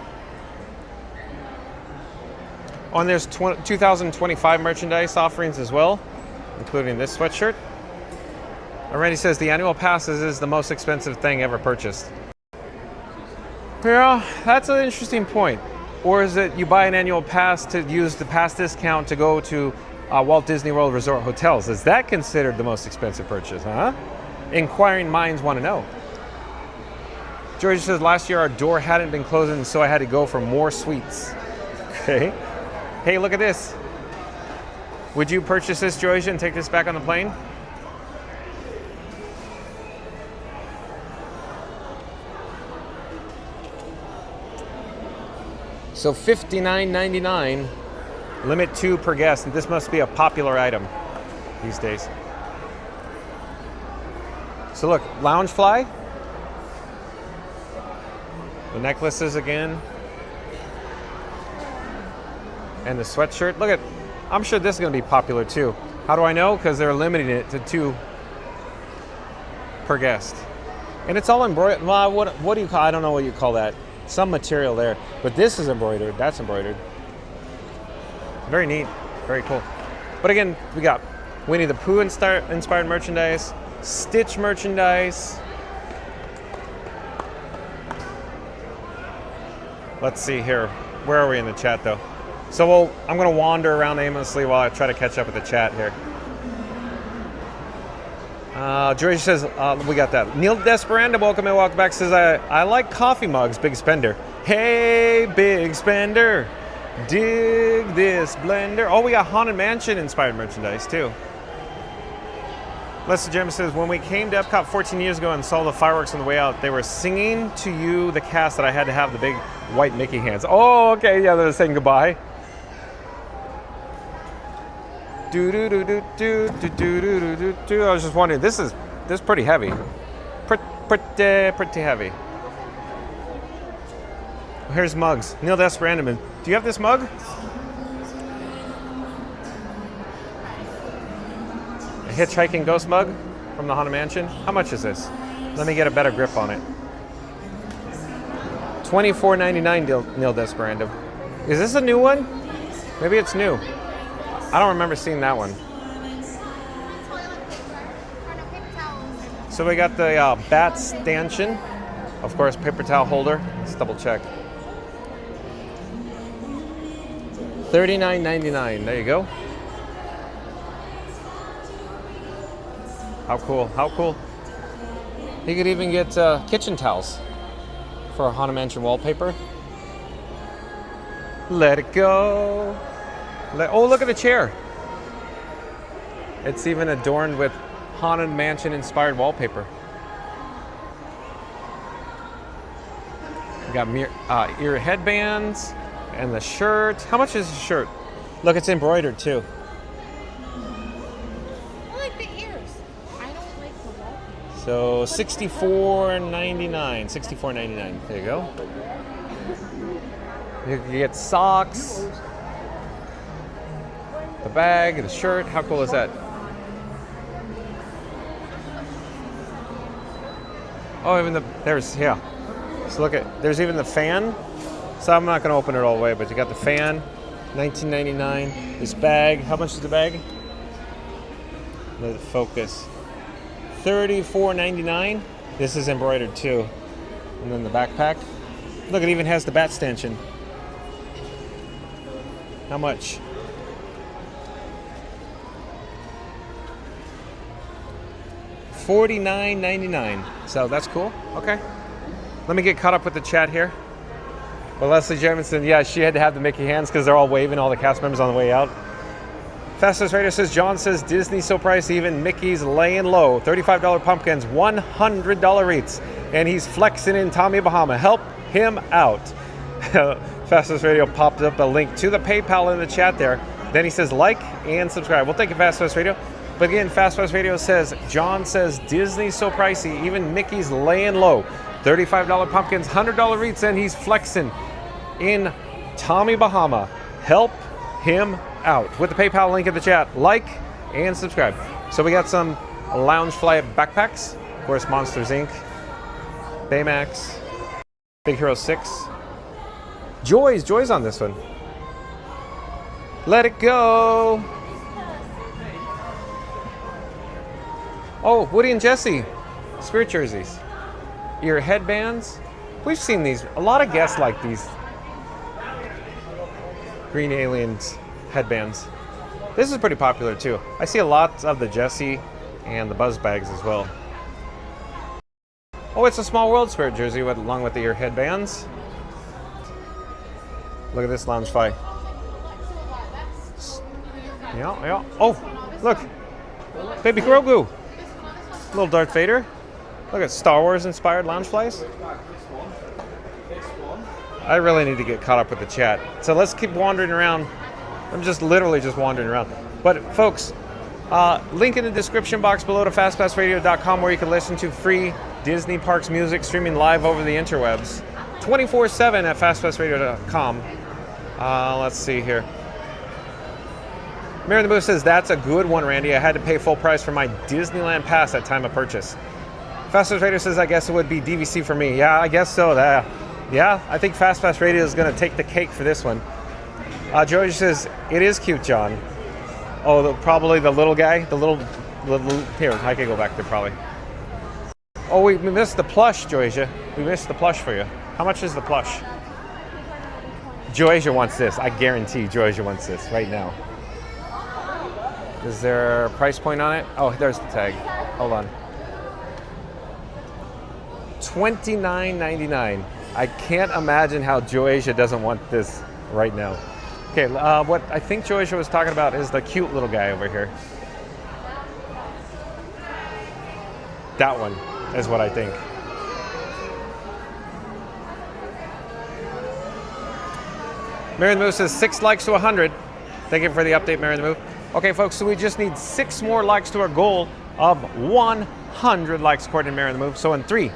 Oh, and there's 2025 merchandise offerings as well, including this sweatshirt. Randy says the annual passes is the most expensive thing ever purchased. Yeah, that's an interesting point. Or is it you buy an annual pass to use the pass discount to go to Walt Disney World Resort hotels? Is that considered the most expensive purchase, huh? Inquiring minds want to know. George says last year our door hadn't been closing, so I had to go for more sweets. Okay. Hey, look at this. Would you purchase this, Georgia, and take this back on the plane? So $59.99, limit 2 per guest, and this must be a popular item these days. So look, Loungefly, the necklaces again, and the sweatshirt. Look at, I'm sure this is going to be popular too. How do I know? Because they're limiting it to 2 per guest. And it's all embroidered. Well, what do you call, I don't know what you call that. Some material there, but this is embroidered. That's embroidered. Very neat, very cool. But again, we got Winnie the Pooh inspired merchandise, Stitch merchandise. Let's see here. Where are we in the chat though? So I'm gonna wander around aimlessly while I try to catch up with the chat here. George says, we got that. Neil Desperanda, welcome and welcome back, says, I like coffee mugs, big spender. Hey, big spender, dig this blender. Oh, we got Haunted Mansion inspired merchandise too. Lester Jim says, when we came to Epcot 14 years ago and saw the fireworks on the way out, they were singing to you, the cast, that I had to have the big white Mickey hands. Oh, okay, yeah, they're saying goodbye. I was just wondering, this is pretty heavy. Pretty heavy. Here's mugs. Neil Desperandum. Do you have this mug? A hitchhiking ghost mug from the Haunted Mansion. How much is this? Let me get a better grip on it. $24.99, Neil Desperandum. Is this a new one? Maybe it's new. I don't remember seeing that one. So we got the bat stanchion. Of course, paper towel holder. Let's double check. $39.99. There you go. How cool, how cool. You could even get kitchen towels for a Haunted Mansion wallpaper. Let it go. Oh, look at the chair. It's even adorned with Haunted Mansion inspired wallpaper. We got ear headbands and the shirt. How much is the shirt? Look, it's embroidered too. So $64.99. $64.99. There you go. You get socks, the bag, the shirt. How cool is that? Oh, even yeah. So look at, there's even the fan. So I'm not gonna open it all the way, but you got the fan, $19.99. This bag, how much is the bag? Let it focus. $34.99. This is embroidered too. And then the backpack. Look, it even has the bat stanchion. How much? $49.99. So that's cool. Okay. Let me get caught up with the chat here. Well, Leslie Jamison, yeah, she had to have the Mickey hands because they're all waving, all the cast members on the way out. Fastest Radio says, John says, Disney's so pricey, even Mickey's laying low. $35 pumpkins, $100 wreaths. And he's flexing in Tommy Bahama. Help him out. Fastest Radio popped up a link to the PayPal in the chat there. Then he says, like and subscribe. Well, thank you, Fast Radio. But again, Fast Radio says, John says, Disney's so pricey, even Mickey's laying low. $35 pumpkins, $100 wreaths, and he's flexing in Tommy Bahama. Help him out. With the PayPal link in the chat, like and subscribe. So we got some Loungefly backpacks. Of course, Monsters Inc., Baymax, Big Hero 6. Joy's on this one. Let it go. Oh, Woody and Jesse, Spirit jerseys. Your headbands. We've seen these. A lot of guests like these Green Aliens headbands. This is pretty popular too. I see a lot of the Jesse and the Buzz bags as well. Oh, it's a Small World Spirit jersey along with the ear headbands. Look at this Loungefly. Yeah. Oh, look. Baby Grogu. Little Darth Vader. Look at Star Wars inspired Loungeflies. I really need to get caught up with the chat. So let's keep wandering around. I'm literally just wandering around. But folks, link in the description box below to fastpassradio.com where you can listen to free Disney Parks music streaming live over the interwebs. 24/7 at fastpassradio.com. Let's see here. Mary the Moose says, that's a good one, Randy. I had to pay full price for my Disneyland pass at time of purchase. Fastest Radio says, I guess it would be DVC for me. Yeah, I guess so. Yeah, I think Fast Radio is going to take the cake for this one. George says, it is cute, John. Oh, probably the little guy. The little, here, I can go back there probably. Oh, we missed the plush, Joysia. We missed the plush for you. How much is the plush? Joysia wants this. I guarantee Joysia wants this right now. Is there a price point on it? Oh, there's the tag. Hold on. $29.99. I can't imagine how Joysia doesn't want this right now. Okay, what I think Joysia was talking about is the cute little guy over here. That one is what I think. Mary the Moose says 6 likes to 100. Thank you for the update, Mary the Moose. Okay, folks, so we just need 6 more likes to our goal of 100 likes according to Mary the Moose. So in 3,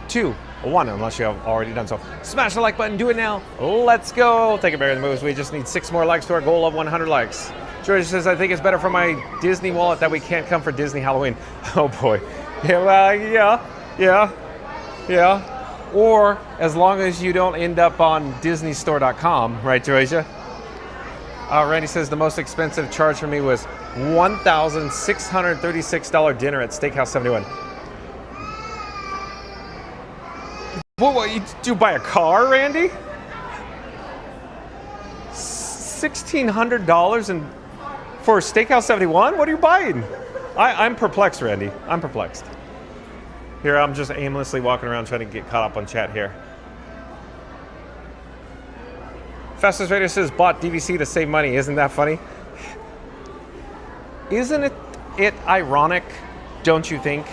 2, 1, unless you have already done so. Smash the like button, do it now. Let's go. Thank you, Mary the Moose. We just need 6 more likes to our goal of 100 likes. George says, I think it's better for my Disney wallet that we can't come for Disney Halloween. Oh boy. Yeah, well, yeah. Or as long as you don't end up on DisneyStore.com, right, Georgia? Randy says the most expensive charge for me was $1,636 dinner at Steakhouse 71. What, did you buy a car, Randy? $1,600 for Steakhouse 71? What are you buying? I'm perplexed, Randy. I'm perplexed. Here, I'm just aimlessly walking around trying to get caught up on chat here. Fastest Radio says, bought DVC to save money. Isn't that funny? Isn't it ironic, don't you think?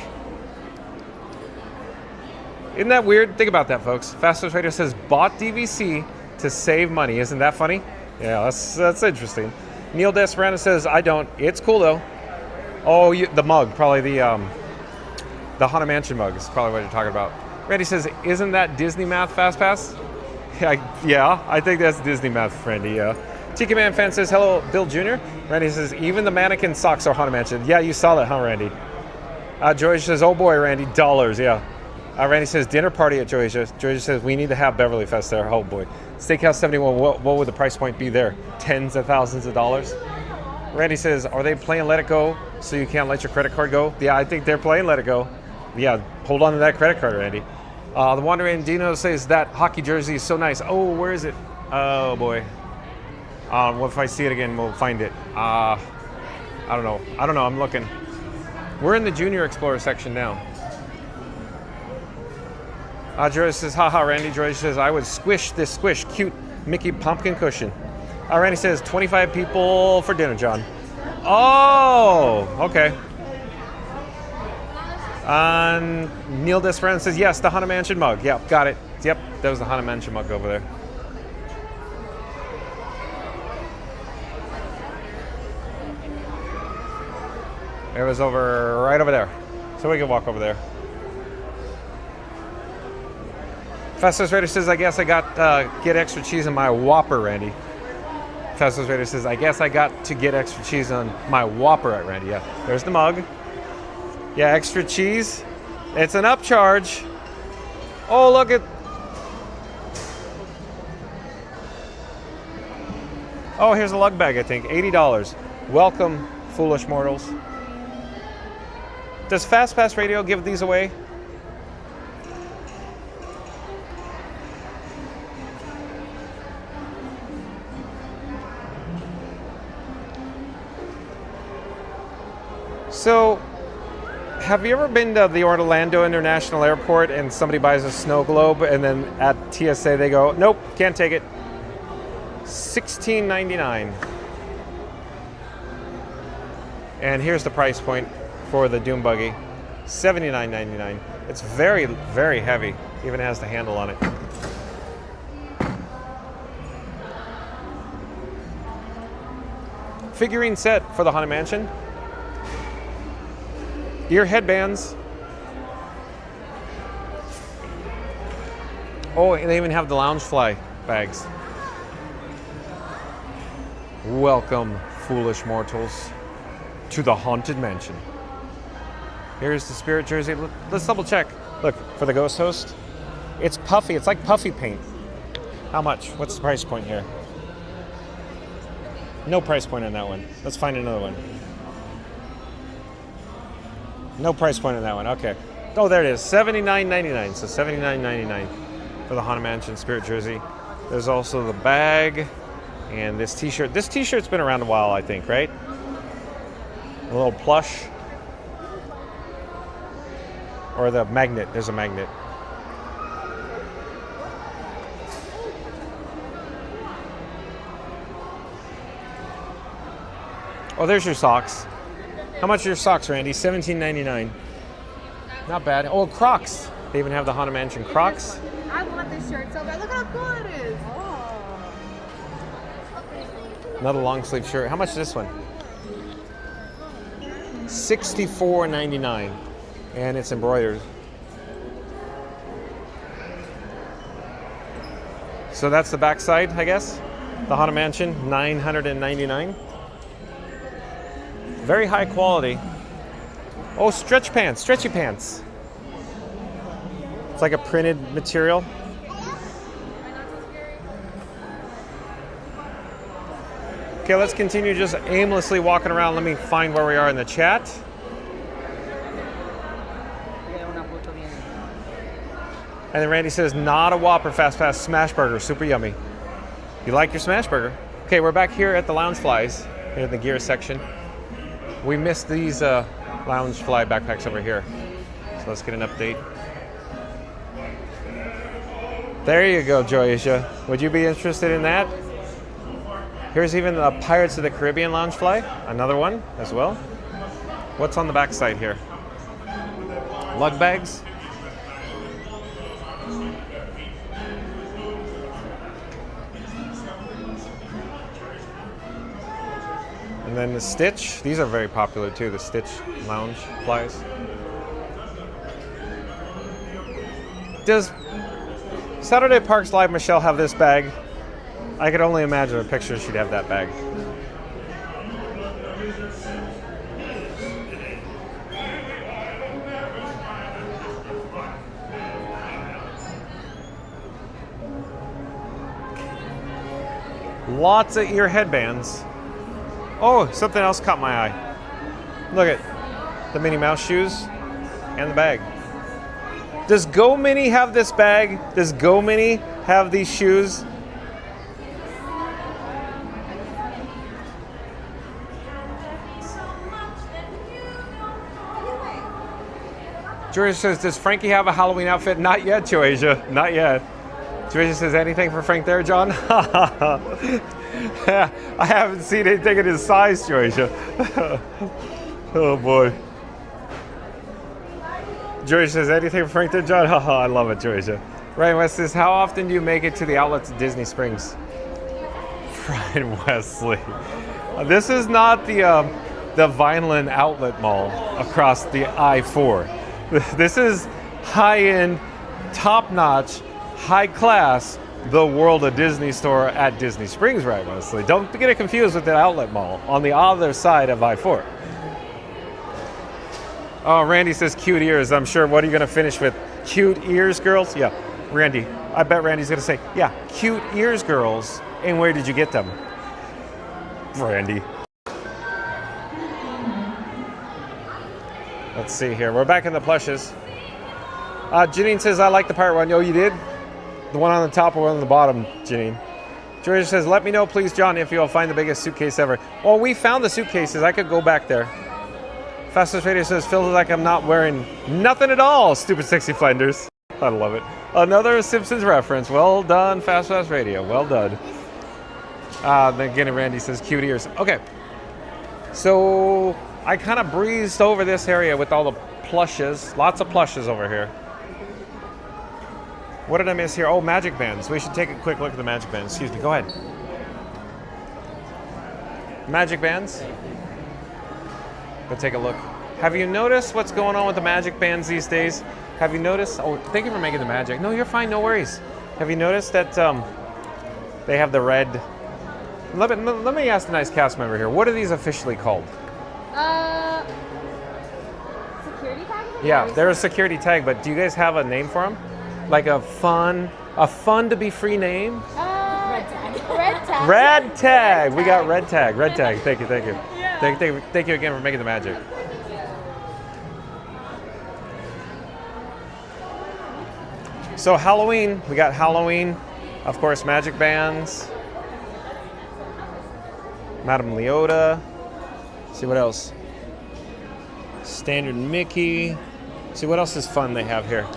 Isn't that weird? Think about that, folks. Fastest Radio says, bought DVC to save money. Isn't that funny? Yeah, that's interesting. Neil Desperano says, I don't. It's cool, though. Oh, the mug. Probably the The Haunted Mansion mug is probably what you're talking about. Randy says, isn't that Disney math, Fast Pass? Yeah, I think that's Disney math, Randy, yeah. Tiki Man Fan says, hello, Bill Jr. Randy says, even the mannequin socks are Haunted Mansion. Yeah, you saw that, huh, Randy? George says, oh boy, Randy, dollars, yeah. Randy says, dinner party at Georgia. Georgia says, we need to have Beverly Fest there. Oh boy. Steakhouse 71, what would the price point be there? Tens of thousands of dollars? Randy says, are they playing Let It Go so you can't let your credit card go? Yeah, I think they're playing Let It Go. Yeah, hold on to that credit card, Randy. The Wandering Dino says, that hockey jersey is so nice. Oh, where is it? Oh boy. Well, if I see it again, we'll find it. I don't know. I'm looking. We're in the Junior Explorer section now. George says, haha, Randy. George says, I would squish this cute Mickey pumpkin cushion. Randy says, 25 people for dinner, John. Oh, okay. Neil Desperan says, yes, the Haunted Mansion mug. Yep, got it. Yep, that was the Haunted Mansion mug over there. It was right over there. So we can walk over there. Festus Raider says, I guess I got get extra cheese on my Whopper, Randy. Festus Raider says, I guess I got to get extra cheese on my Whopper at Randy. Yeah, there's the mug. Yeah, extra cheese. It's an upcharge. Oh, look at... Oh, here's a lug bag, I think. $80. Welcome, foolish mortals. Does Fast Pass Radio give these away? So, have you ever been to the Orlando International Airport and somebody buys a snow globe and then at TSA they go, nope, can't take it. $16.99. And here's the price point for the Doom Buggy, $79.99. It's very, very heavy, even has the handle on it. Figurine set for the Haunted Mansion. Ear headbands. Oh, and they even have the Loungefly bags. Welcome, foolish mortals, to the Haunted Mansion. Here's the Spirit jersey. Let's double check. Look, for the Ghost Host, it's puffy. It's like puffy paint. How much? What's the price point here? No price point on that one. Let's find another one. No price point on that one. Okay. Oh, there it is. $79.99. So $79.99 for the Haunted Mansion Spirit jersey. There's also the bag and this t-shirt. This t-shirt's been around a while, I think, right? A little plush. Or the magnet. There's a magnet. Oh, there's your socks. How much are your socks, Randy? $17.99. Not bad. Oh, Crocs. They even have the Haunted Mansion Crocs. I want this shirt so bad. Look how cool it is. Another long sleeve shirt. How much is this one? $64.99. And it's embroidered. So that's the back side, I guess. The Haunted Mansion, $999. Very high quality. Oh, stretch pants, stretchy pants. It's like a printed material. Okay, let's continue just aimlessly walking around. Let me find where we are in the chat. And then Randy says, not a Whopper Fast Pass, smash burger, super yummy. You like your smash burger? Okay, we're back here at the Loungeflies, here in the gear section. We missed these Loungefly backpacks over here. So let's get an update. There you go, Joyisha. Would you be interested in that? Here's even the Pirates of the Caribbean Loungefly, another one as well. What's on the back side here? Lug bags. And then the Stitch. These are very popular too, the Stitch Lounge flies. Does Saturday Parks Live Michelle have this bag? I could only imagine a picture she'd have that bag. Lots of ear headbands. Oh, something else caught my eye. Look at the Minnie Mouse shoes and the bag. Does Go Mini have this bag? Does Go Mini have these shoes? Georgia says, does Frankie have a Halloween outfit? Not yet, Joasia. Not yet. Joasia says, anything for Frank there, John? I haven't seen anything in his size, Joasia. Oh, boy. Joasia says, anything for Frank there, John? I love it, Joasia. Ryan West says, how often do you make it to the outlets at Disney Springs? Ryan Wesley. This is not the Vineland Outlet Mall across the I-4. This is high-end, top-notch, high-class, the World of Disney store at Disney Springs, right, Wesley? Don't get it confused with the outlet mall on the other side of I-4. Oh, Randy says cute ears. I'm sure. What are you going to finish with? Cute ears, girls? Yeah, Randy. I bet Randy's going to say, yeah, cute ears, girls. And where did you get them? Randy. Let's see here. We're back in the plushes. Janine says, I like the pirate one. Oh, you did? The one on the top or one on the bottom, Janine? Georgia says, let me know, please, John, if you'll find the biggest suitcase ever. Well, we found the suitcases. I could go back there. Fastest Radio says, feels like I'm not wearing nothing at all, stupid sexy finders. I love it. Another Simpsons reference. Well done, Fast Radio. Well done. Then again, Randy says, cute ears. Okay. So I kind of breezed over this area with all the plushes. Lots of plushes over here. What did I miss here? Oh, magic bands. We should take a quick look at the magic bands. Excuse me. Go ahead. Magic bands. Go take a look. Have you noticed what's going on with the magic bands these days? Have you noticed? Oh, thank you for making the magic. No, you're fine. No worries. Have you noticed that they have the red? Let me ask the nice cast member here. What are these officially called? Security tag? Yeah, they're a security tag, but do you guys have a name for them? Like a fun to be free name? Red tag. Red tag. Red tag. We got red tag. Red tag. Thank you. Thank you. Yeah. Thank you again for making the magic. So Halloween, we got Halloween, of course, magic bands, Madame Leota. See what else? Standard Mickey. See what else is fun they have here.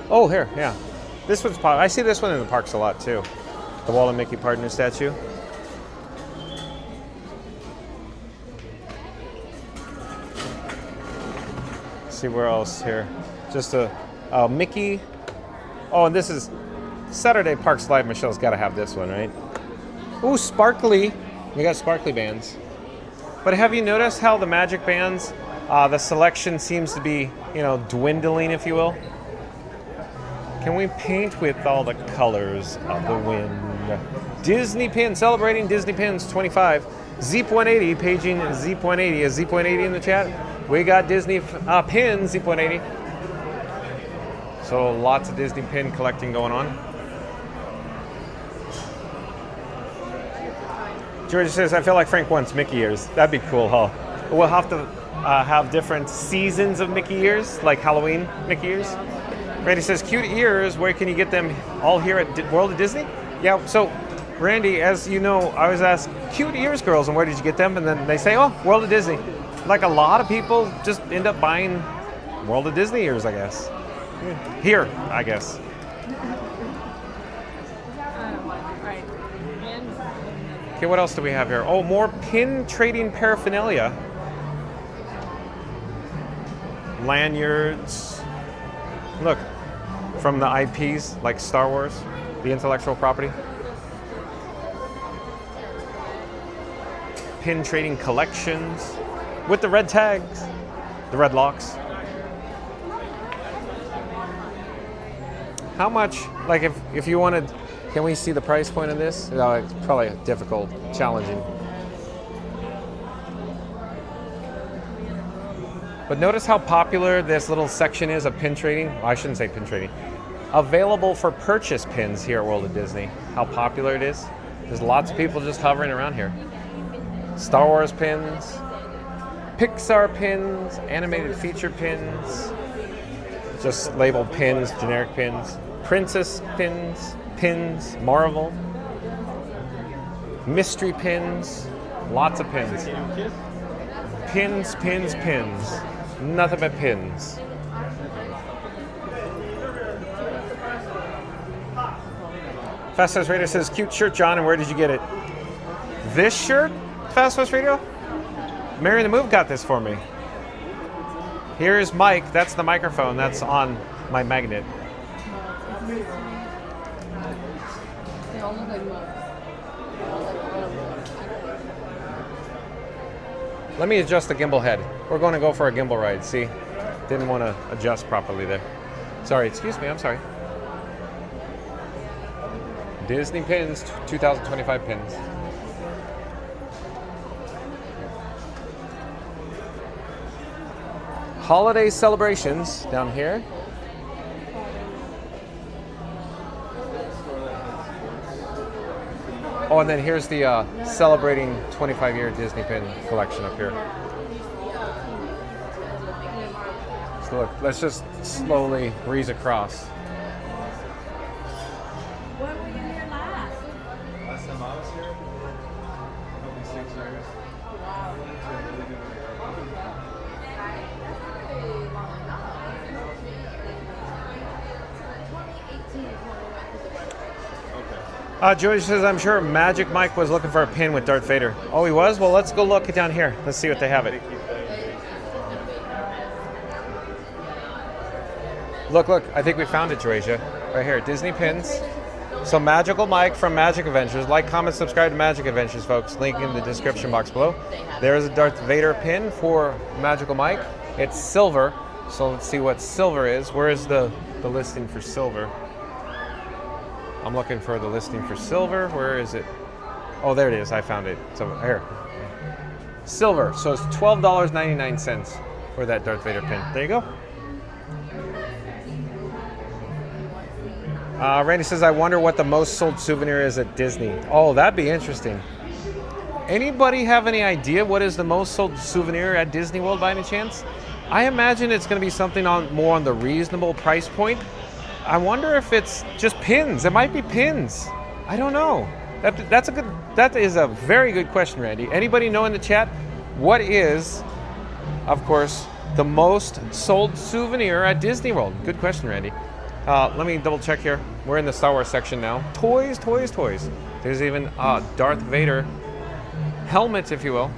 Oh, here, yeah. This one's popular. I see this one in the parks a lot too. The Walt and Mickey partner statue. See where else here. Just a Mickey. Oh, and this is Saturday Parks Live. Michelle's got to have this one, right? Ooh, sparkly. We got sparkly bands. But have you noticed how the magic bands, the selection seems to be, dwindling, if you will? Can we paint with all the colors of the wind? Disney pin, celebrating Disney pins 25. Zeep 180, paging Zeep 180. Is Zeep 180 in the chat? We got Disney pins, Zeep 180. So lots of Disney pin collecting going on. Georgia says, I feel like Frank wants Mickey ears. That'd be cool, huh? We'll have to have different seasons of Mickey ears, like Halloween Mickey ears. Randy says, cute ears, where can you get them? All here at World of Disney? Yeah, so Randy, as you know, I always ask, cute ears, girls, and where did you get them? And then they say, oh, World of Disney. Like a lot of people just end up buying World of Disney ears, I guess. Here, I guess. Okay, what else do we have here? Oh, more pin trading paraphernalia. Lanyards. Look, from the IPs like Star Wars, the intellectual property. Pin trading collections with the red tags, the red locks. How much, like if you wanted, can we see the price point of this? No, it's probably difficult, challenging. But notice how popular this little section is of pin trading. Well, I shouldn't say pin trading. Available for purchase pins here at World of Disney. How popular it is. There's lots of people just hovering around here. Star Wars pins, Pixar pins, animated feature pins, just labeled pins, generic pins, princess pins, Marvel, mystery pins, lots of pins. Pins. Nothing but pins. Fast Fast Radio says, cute shirt, John, and where did you get it? This shirt, Fast Fast Radio? Mary the Move got this for me. Here's Mike, that's the microphone that's on my magnet. Let me adjust the gimbal head. We're going to go for a gimbal ride, see? Didn't want to adjust properly there. Sorry, excuse me, I'm sorry. Disney pins, 2025 pins. Holiday celebrations down here. Oh, and then here's the celebrating 25-year Disney pin collection up here. So look, let's just slowly breeze across. When were you here last? Last time I was here, probably 6 years. George says, I'm sure Magic Mike was looking for a pin with Darth Vader. Oh, he was? Well, let's go look down here. Let's see what they have it. Look, I think we found it, Georgia. Right here, Disney pins. So Magical Mike from Magic Adventures. Like, comment, subscribe to Magic Adventures, folks. Link in the description box below. There's a Darth Vader pin for Magical Mike. It's silver. So let's see what silver is. Where is the listing for silver? I'm looking for the listing for silver. Where is it? Oh, there it is. I found it. So here. Silver. So it's $12.99 for that Darth Vader pin. There you go. Randy says, I wonder what the most sold souvenir is at Disney. Oh, that'd be interesting. Anybody have any idea what is the most sold souvenir at Disney World by any chance? I imagine it's going to be something more on the reasonable price point. I wonder if it's just pins. It might be pins. I don't know. That is a very good question, Randy. Anybody know in the chat what is, of course, the most sold souvenir at Disney World? Good question, Randy. Let me double check here. We're in the Star Wars section now. Toys. There's even a Darth Vader helmet, if you will.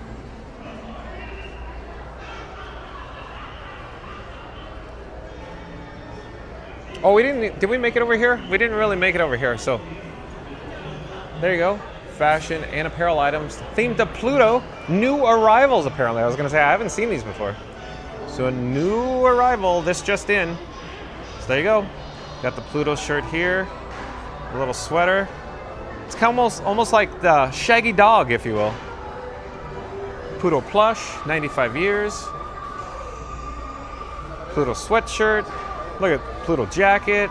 Oh, did we make it over here? We didn't really make it over here, so. There you go. Fashion and apparel items themed to Pluto. New arrivals, apparently. I was gonna say, I haven't seen these before. So a new arrival, this just in. So there you go. Got the Pluto shirt here. A little sweater. It's almost like the Shaggy Dog, if you will. Pluto plush, 95 years. Pluto sweatshirt. Look at Pluto jacket,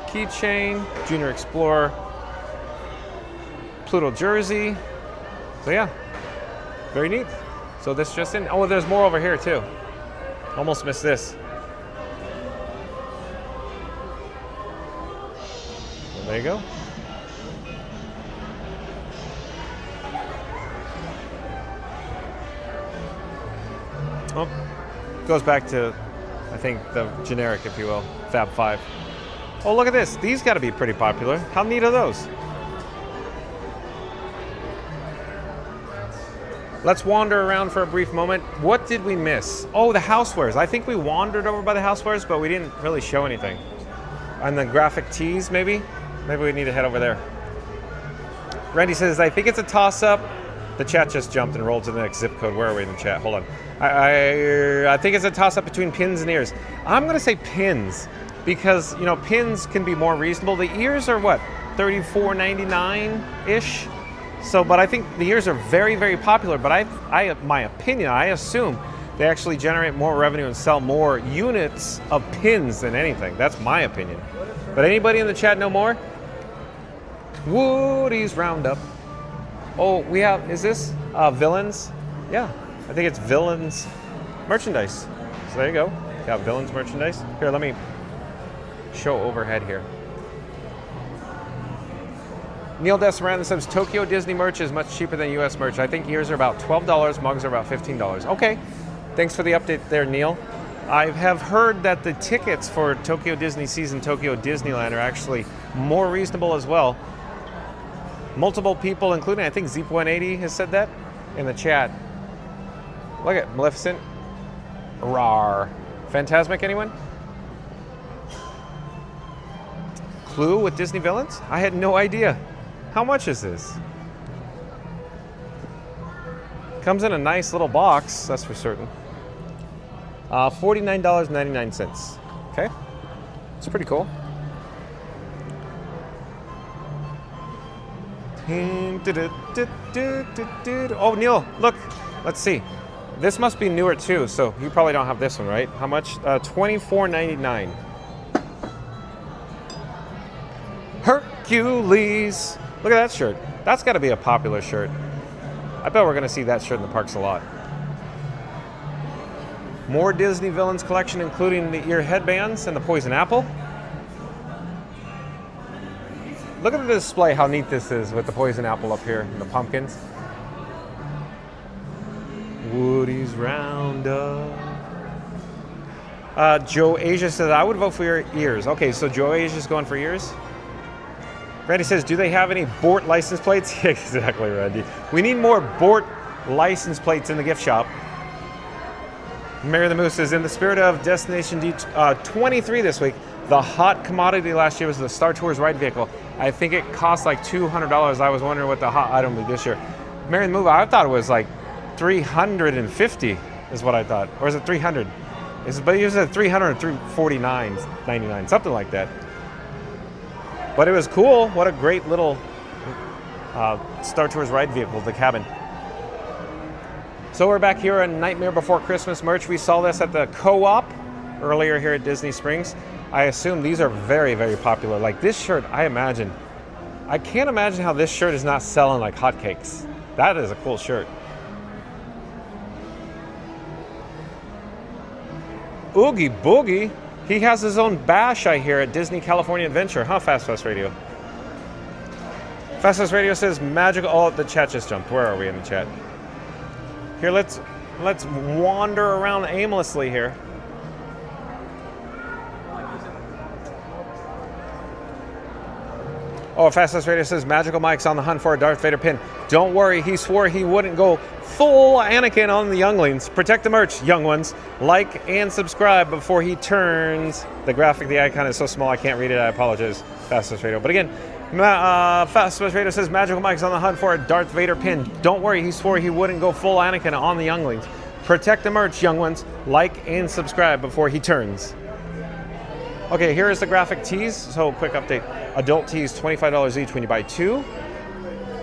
keychain, Junior Explorer, Pluto jersey. So yeah, very neat. So this just in. Oh, there's more over here too. Almost missed this. So there you go. Oh, goes back to, I think, the generic, if you will, Fab 5. Oh, look at this. These got to be pretty popular. How neat are those? Let's wander around for a brief moment. What did we miss? Oh, the housewares. I think we wandered over by the housewares, but we didn't really show anything. And the graphic tees, maybe? Maybe we need to head over there. Randy says, I think it's a toss-up. The chat just jumped and rolled to the next zip code. Where are we in the chat? Hold on. I think it's a toss-up between pins and ears. I'm going to say pins. because, you know, pins can be more reasonable. The ears are what, $34.99-ish? So, but I think the ears are very, very popular, but my opinion, I assume they actually generate more revenue and sell more units of pins than anything. That's my opinion. But anybody in the chat know more? Woody's Roundup. Oh, we have, is this Villains? Yeah, I think it's Villains merchandise. So there you go. Yeah, Villains merchandise. Here, let me show overhead here. Neil Desmarand says Tokyo Disney merch is much cheaper than US merch. I think ears are about $12, mugs are about $15. Okay, thanks for the update there, Neil. I have heard that the tickets for Tokyo Disney Seas and Tokyo Disneyland are actually more reasonable as well. Multiple people, including I think Zeep180 has said that in the chat. Look at Maleficent. Rawr. Phantasmic, anyone? Clue with Disney Villains? I had no idea. How much is this? Comes in a nice little box, that's for certain. $49.99. Okay, it's pretty cool. Oh, Neil, look, let's see. This must be newer too, so you probably don't have this one, right? How much? $24.99. Hercules. Look at that shirt. That's got to be a popular shirt. I bet we're going to see that shirt in the parks a lot. More Disney Villains collection, including the ear headbands and the poison apple. Look at the display, how neat this is with the poison apple up here and the pumpkins. Woody's Roundup. Joe Asia says, I would vote for your ears. Okay, so Joe Asia's going for ears. Randy says, do they have any Bort license plates? Yeah, exactly, Randy. We need more Bort license plates in the gift shop. Mary the Moose says, in the spirit of Destination D23 this week, the hot commodity last year was the Star Tours ride vehicle. I think it cost like $200. I was wondering what the hot item would be this year. Mary the Move, I thought it was like $350 is what I thought. Or is it $300? But it was at $300 or $349.99, something like that. But it was cool. What a great little Star Tours ride vehicle, the cabin. So we're back here on Nightmare Before Christmas merch. We saw this at the Co-op earlier here at Disney Springs. I assume these are very, very popular. Like this shirt, I can't imagine how this shirt is not selling like hotcakes. That is a cool shirt. Oogie Boogie. He has his own bash, I hear, at Disney California Adventure. Huh, Fast Radio? Fast Radio says magical. Oh, the chat just jumped. Where are we in the chat? Here, let's wander around aimlessly here. Oh, Fast Radio says Magical Mike's on the hunt for a Darth Vader pin. Don't worry, he swore he wouldn't go full Anakin on the younglings. Protect the merch, young ones. Like and subscribe before he turns. The graphic, the icon is so small I can't read it. I apologize, Fast Radio. But again, Fast Radio says Magical Mike's on the hunt for a Darth Vader pin. Don't worry, he swore he wouldn't go full Anakin on the younglings. Protect the merch, young ones. Like and subscribe before he turns. Okay, here is the graphic tees. So quick update. Adult tees, $25 each when you buy two.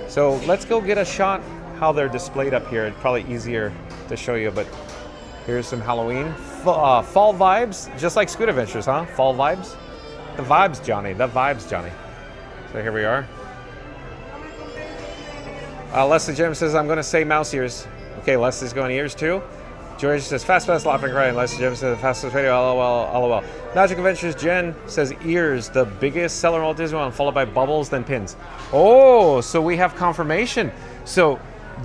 So let's go get a shot how they're displayed up here. It's probably easier to show you, but here's some Halloween. Fall vibes, just like Scoot Adventures, huh? Fall vibes? The vibes, Johnny. The vibes, Johnny. So here we are. Leslie Jim says, I'm going to say mouse ears. Okay, Leslie's going ears too. George says, fast, laughing, crying. Leslie Jim says, fastest radio, lol. Magic Adventures, Jen says, ears, the biggest seller in Walt Disney World, followed by bubbles, then pins. Oh, so we have confirmation. So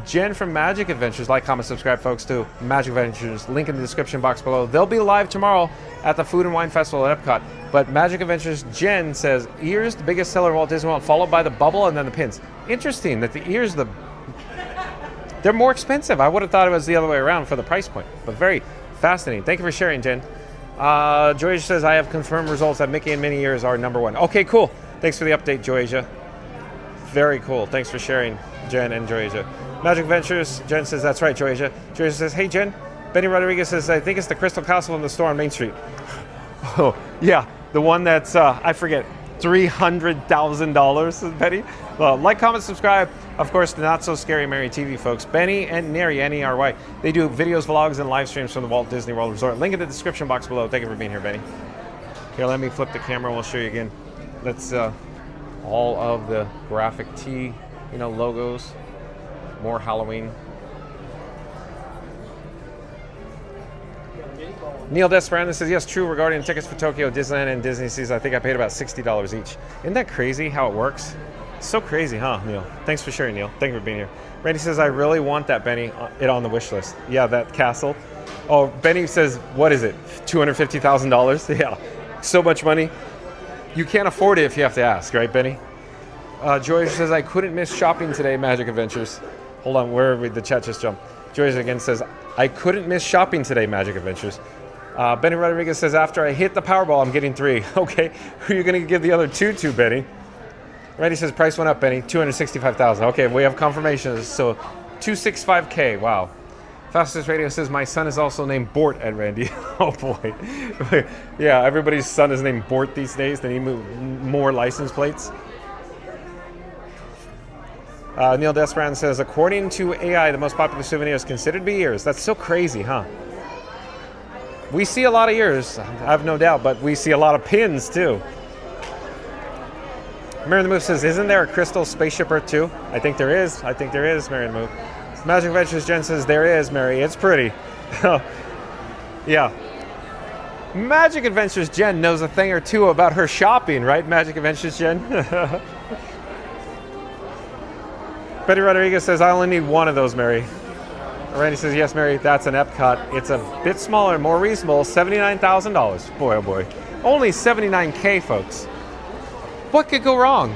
Jen from Magic Adventures, like, comment, subscribe, folks, to Magic Adventures. Link in the description box below. They'll be live tomorrow at the Food and Wine Festival at Epcot. But Magic Adventures, Jen says, ears, the biggest seller in Walt Disney World, followed by the bubble and then the pins. Interesting that the ears, they're more expensive. I would have thought it was the other way around for the price point, but very fascinating. Thank you for sharing, Jen. Joasia says, I have confirmed results that Mickey and Minnie ears are #1. Okay, cool. Thanks for the update, Joasia. Very cool. Thanks for sharing, Jen and Joasia. Magic Adventures, Jen says, that's right, Joasia. Joasia says, hey, Jen. Benny Rodriguez says, I think it's the Crystal Castle in the store on Main Street. Oh, yeah. The one that's, I forget, $300,000, Benny. Well, like, comment, subscribe. Of course, the Not So Scary Mary TV folks, Benny and Neri, N-E-R-Y. They do videos, vlogs, and live streams from the Walt Disney World Resort. Link in the description box below. Thank you for being here, Benny. Here, let me flip the camera. We'll show you again. That's all of the graphic tee, logos. More Halloween. Neil Desperando says, yes, true, regarding tickets for Tokyo, Disneyland, and Disney Seas, I think I paid about $60 each. Isn't that crazy how it works? It's so crazy, huh, Neil? Thanks for sharing, Neil. Thank you for being here. Randy says, I really want that, Benny, it on the wish list. Yeah, that castle. Oh, Benny says, what is it, $250,000? Yeah, so much money. You can't afford it if you have to ask, right, Benny? Joy says, I couldn't miss shopping today, Magic Adventures. Hold on, where did the chat just jump? Joy again says, I couldn't miss shopping today, Magic Adventures. Benny Rodriguez says, after I hit the Powerball, I'm getting 3. Okay, who are you going to give the other 2 to, Benny? Randy says, price went up, Benny, $265,000. Okay, we have confirmations, so $265K, wow. Fastest Radio says, my son is also named Bort at Randy. Oh boy. Yeah, everybody's son is named Bort these days. They need more license plates. Neil Desperand says, according to AI, the most popular souvenir is considered to be ears. That's so crazy, huh? We see a lot of ears, I have no doubt, but we see a lot of pins too. Mary the Move says, isn't there a crystal spaceship Earth too? I think there is. Mary the Move. Magic Adventures Jen says, there is, Mary. It's pretty. Yeah. Magic Adventures Jen knows a thing or two about her shopping, right, Magic Adventures Jen? Betty Rodriguez says, I only need one of those, Mary. Randy says, yes, Mary, that's an Epcot. It's a bit smaller, more reasonable, $79,000. Boy, oh boy. Only $79K, folks. What could go wrong?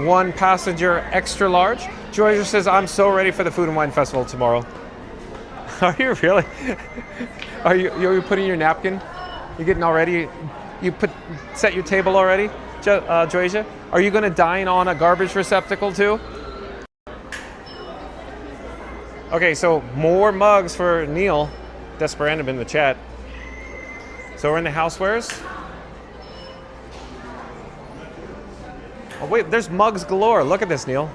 1 passenger, extra large. Georgia says, I'm so ready for the Food and Wine Festival tomorrow. Are you really? Are you putting your napkin? You getting all ready? You set your table already, Georgia? Are you going to dine on a garbage receptacle too? Okay, so more mugs for Neil Desperandum in the chat. So we're in the housewares. Oh wait, there's mugs galore. Look at this, Neil.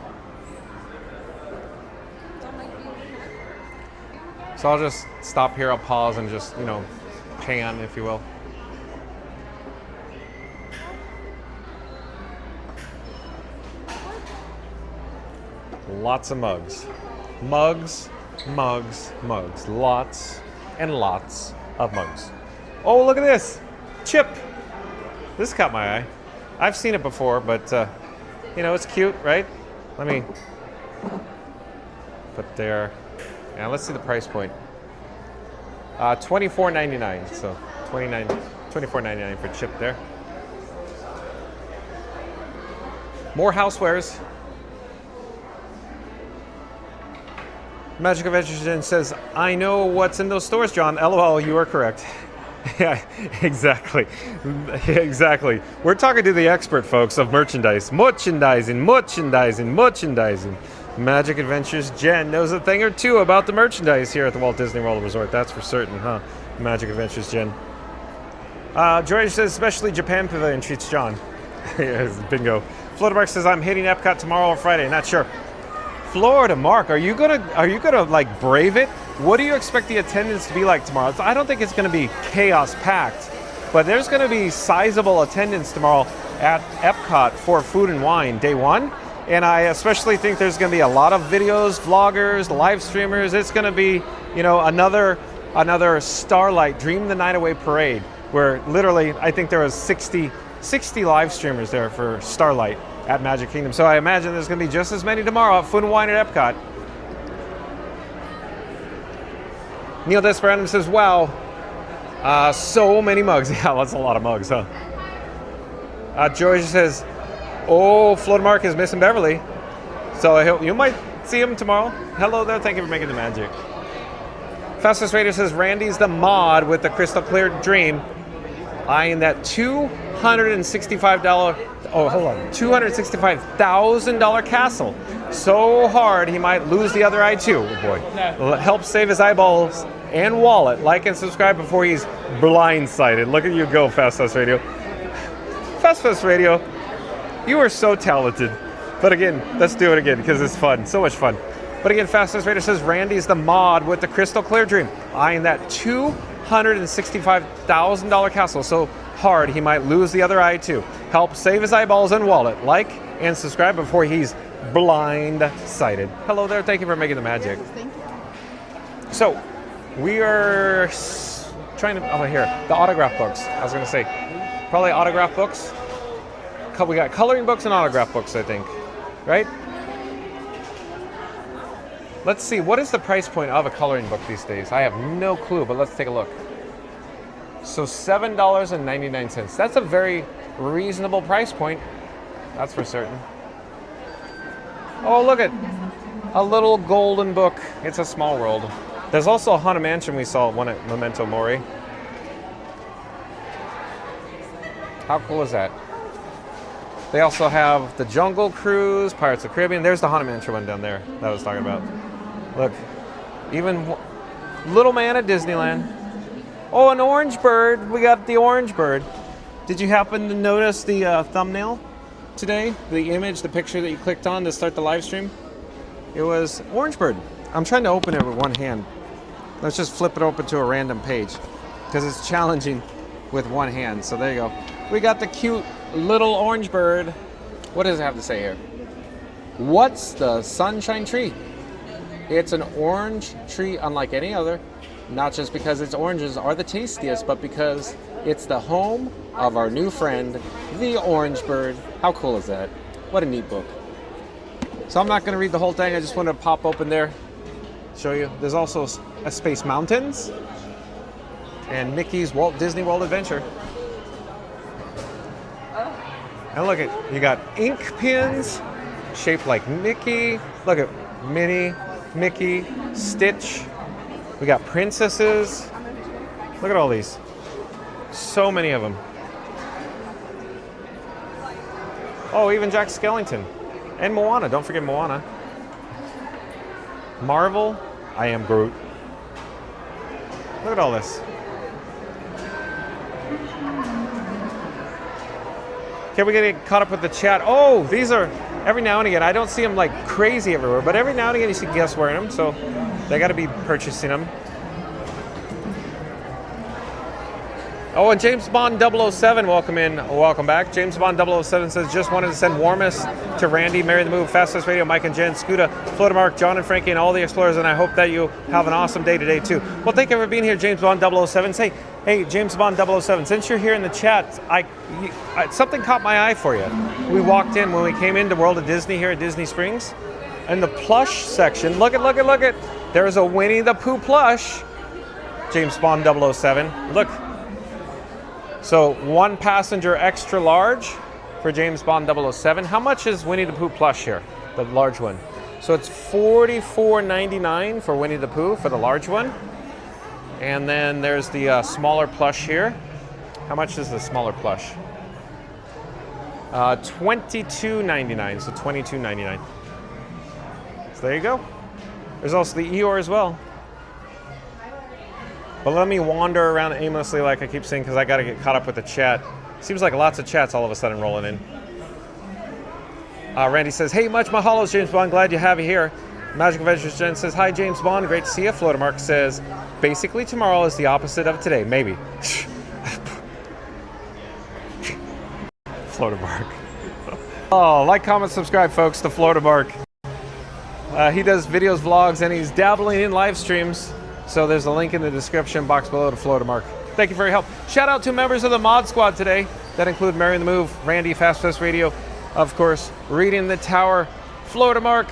So I'll just stop here, I'll pause and just, pan, if you will. Lots of mugs. Mugs, mugs, mugs. Lots and lots of mugs. Oh, look at this. Chip. This caught my eye. I've seen it before, but, it's cute, right? Let me put there. Now let's see the price point. $24.99. So $24.99 for Chip there. More housewares. Magic Adventures says, I know what's in those stores, John. LOL, you are correct. Yeah, exactly. Exactly. We're talking to the expert, folks, of merchandise. Merchandising. Magic Adventures Jen knows a thing or two about the merchandise here at the Walt Disney World Resort. That's for certain, huh? Magic Adventures Jen. George says, especially Japan Pavilion treats John. Yes, bingo. Florida Mark says, I'm hitting Epcot tomorrow or Friday. Not sure. Florida Mark, are you gonna like brave it? What do you expect the attendance to be like tomorrow? I don't think it's gonna be chaos packed, but there's gonna be sizable attendance tomorrow at Epcot for Food and Wine Day 1. And I especially think there's gonna be a lot of videos, vloggers, live streamers. It's gonna be, another Starlight Dream the Night Away parade where literally I think there was 60 live streamers there for Starlight at Magic Kingdom. So I imagine there's going to be just as many tomorrow at Food and Wine at Epcot. Neil Desperandum says, wow, so many mugs. Yeah, that's a lot of mugs, huh? George says, oh, Florida Mark is missing Beverly. So you might see him tomorrow. Hello there, thank you for making the magic. Fastest Radio says, Randy's the mod with the crystal clear dream. Eyeing that $265,000 castle. So hard he might lose the other eye too. Oh boy. Help save his eyeballs. and wallet. Like and subscribe before he's blindsided. Look at you go, Fast Fest Radio. Fast Fest Radio, you are so talented. But again, let's do it again because it's fun, so much fun. But again, Fast Fest Radio says Randy's the mod with the crystal clear dream, eyeing that $265,000 castle so hard he might lose the other eye too. Help save his eyeballs and wallet. Like and subscribe before he's blindsided. Hello there, thank you for making the magic. Thank you. So, we are trying to, oh here, the autograph books. I was gonna say, probably autograph books. We got coloring books and autograph books, I think, right? Let's see, what is the price point of a coloring book these days? I have no clue, but let's take a look. So $7.99. That's a very reasonable price point. That's for certain. Oh, look at a little golden book. It's a small world. There's also a Haunted Mansion we saw, one at Memento Mori. How cool is that? They also have the Jungle Cruise, Pirates of the Caribbean. There's the Haunted Mansion one down there that I was talking about. Look, even Little Man at Disneyland. Oh, an orange bird. We got the orange bird. Did you happen to notice the thumbnail today? The image, the picture that you clicked on to start the live stream? It was orange bird. I'm trying to open it with one hand. Let's just flip it open to a random page because it's challenging with one hand. So there you go. We got the cute little orange bird. What does it have to say here? What's the sunshine tree? It's an orange tree unlike any other, not just because its oranges are the tastiest, but because it's the home of our new friend, the orange bird. How cool is that? What a neat book. So I'm not going to read the whole thing. I just want to pop open there, show you. There's also a Space Mountains and Mickey's Walt Disney World Adventure. And look at, you got ink pens shaped like Mickey. Look at Minnie, Mickey, Stitch. We got princesses. Look at all these. So many of them. Oh, even Jack Skellington. And Moana, don't forget Moana. Marvel, I Am Groot. Look at all this. Okay, we get caught up with the chat. Oh, these are, every now and again, I don't see them like crazy everywhere, but every now and again you see guests wearing them, so they got to be purchasing them. Oh, and James Bond 007, welcome in, welcome back. James Bond 007 says, just wanted to send warmest to Randy, Mary the Move, Fastest Radio, Mike and Jen, Scuda, Florida Mark, John and Frankie, and all the explorers, and I hope that you have an awesome day today too. Well, thank you for being here, James Bond 007. Say, hey, James Bond 007, since you're here in the chat, something caught my eye for you. We walked in, when we came into World of Disney here at Disney Springs, in the plush section, look at, there's a Winnie the Pooh plush, James Bond 007, look. So one passenger extra large for James Bond 007. How much is Winnie the Pooh plush here, the large one? So it's $44.99 for Winnie the Pooh for the large one. And then there's the smaller plush here. How much is the smaller plush? $22.99, so $22.99. So there you go. There's also the Eeyore as well. But let me wander around aimlessly like I keep saying because I got to get caught up with the chat. Seems like lots of chats all of a sudden rolling in. Randy says, hey, much mahalos, James Bond. Glad you have you here. Magic Adventures Jen says, hi, James Bond. Great to see you. Florida Mark says, basically tomorrow is the opposite of today. Maybe. Florida Mark. Oh, like, comment, subscribe, folks, to Florida Mark. He does videos, vlogs, and he's dabbling in live streams. So there's a link in the description box below to Florida Mark. Thank you for your help. Shout out to members of the Mod Squad today. That include Mary the Move, Randy, Fast Fest Radio, of course, Reading the Tower, Florida Mark,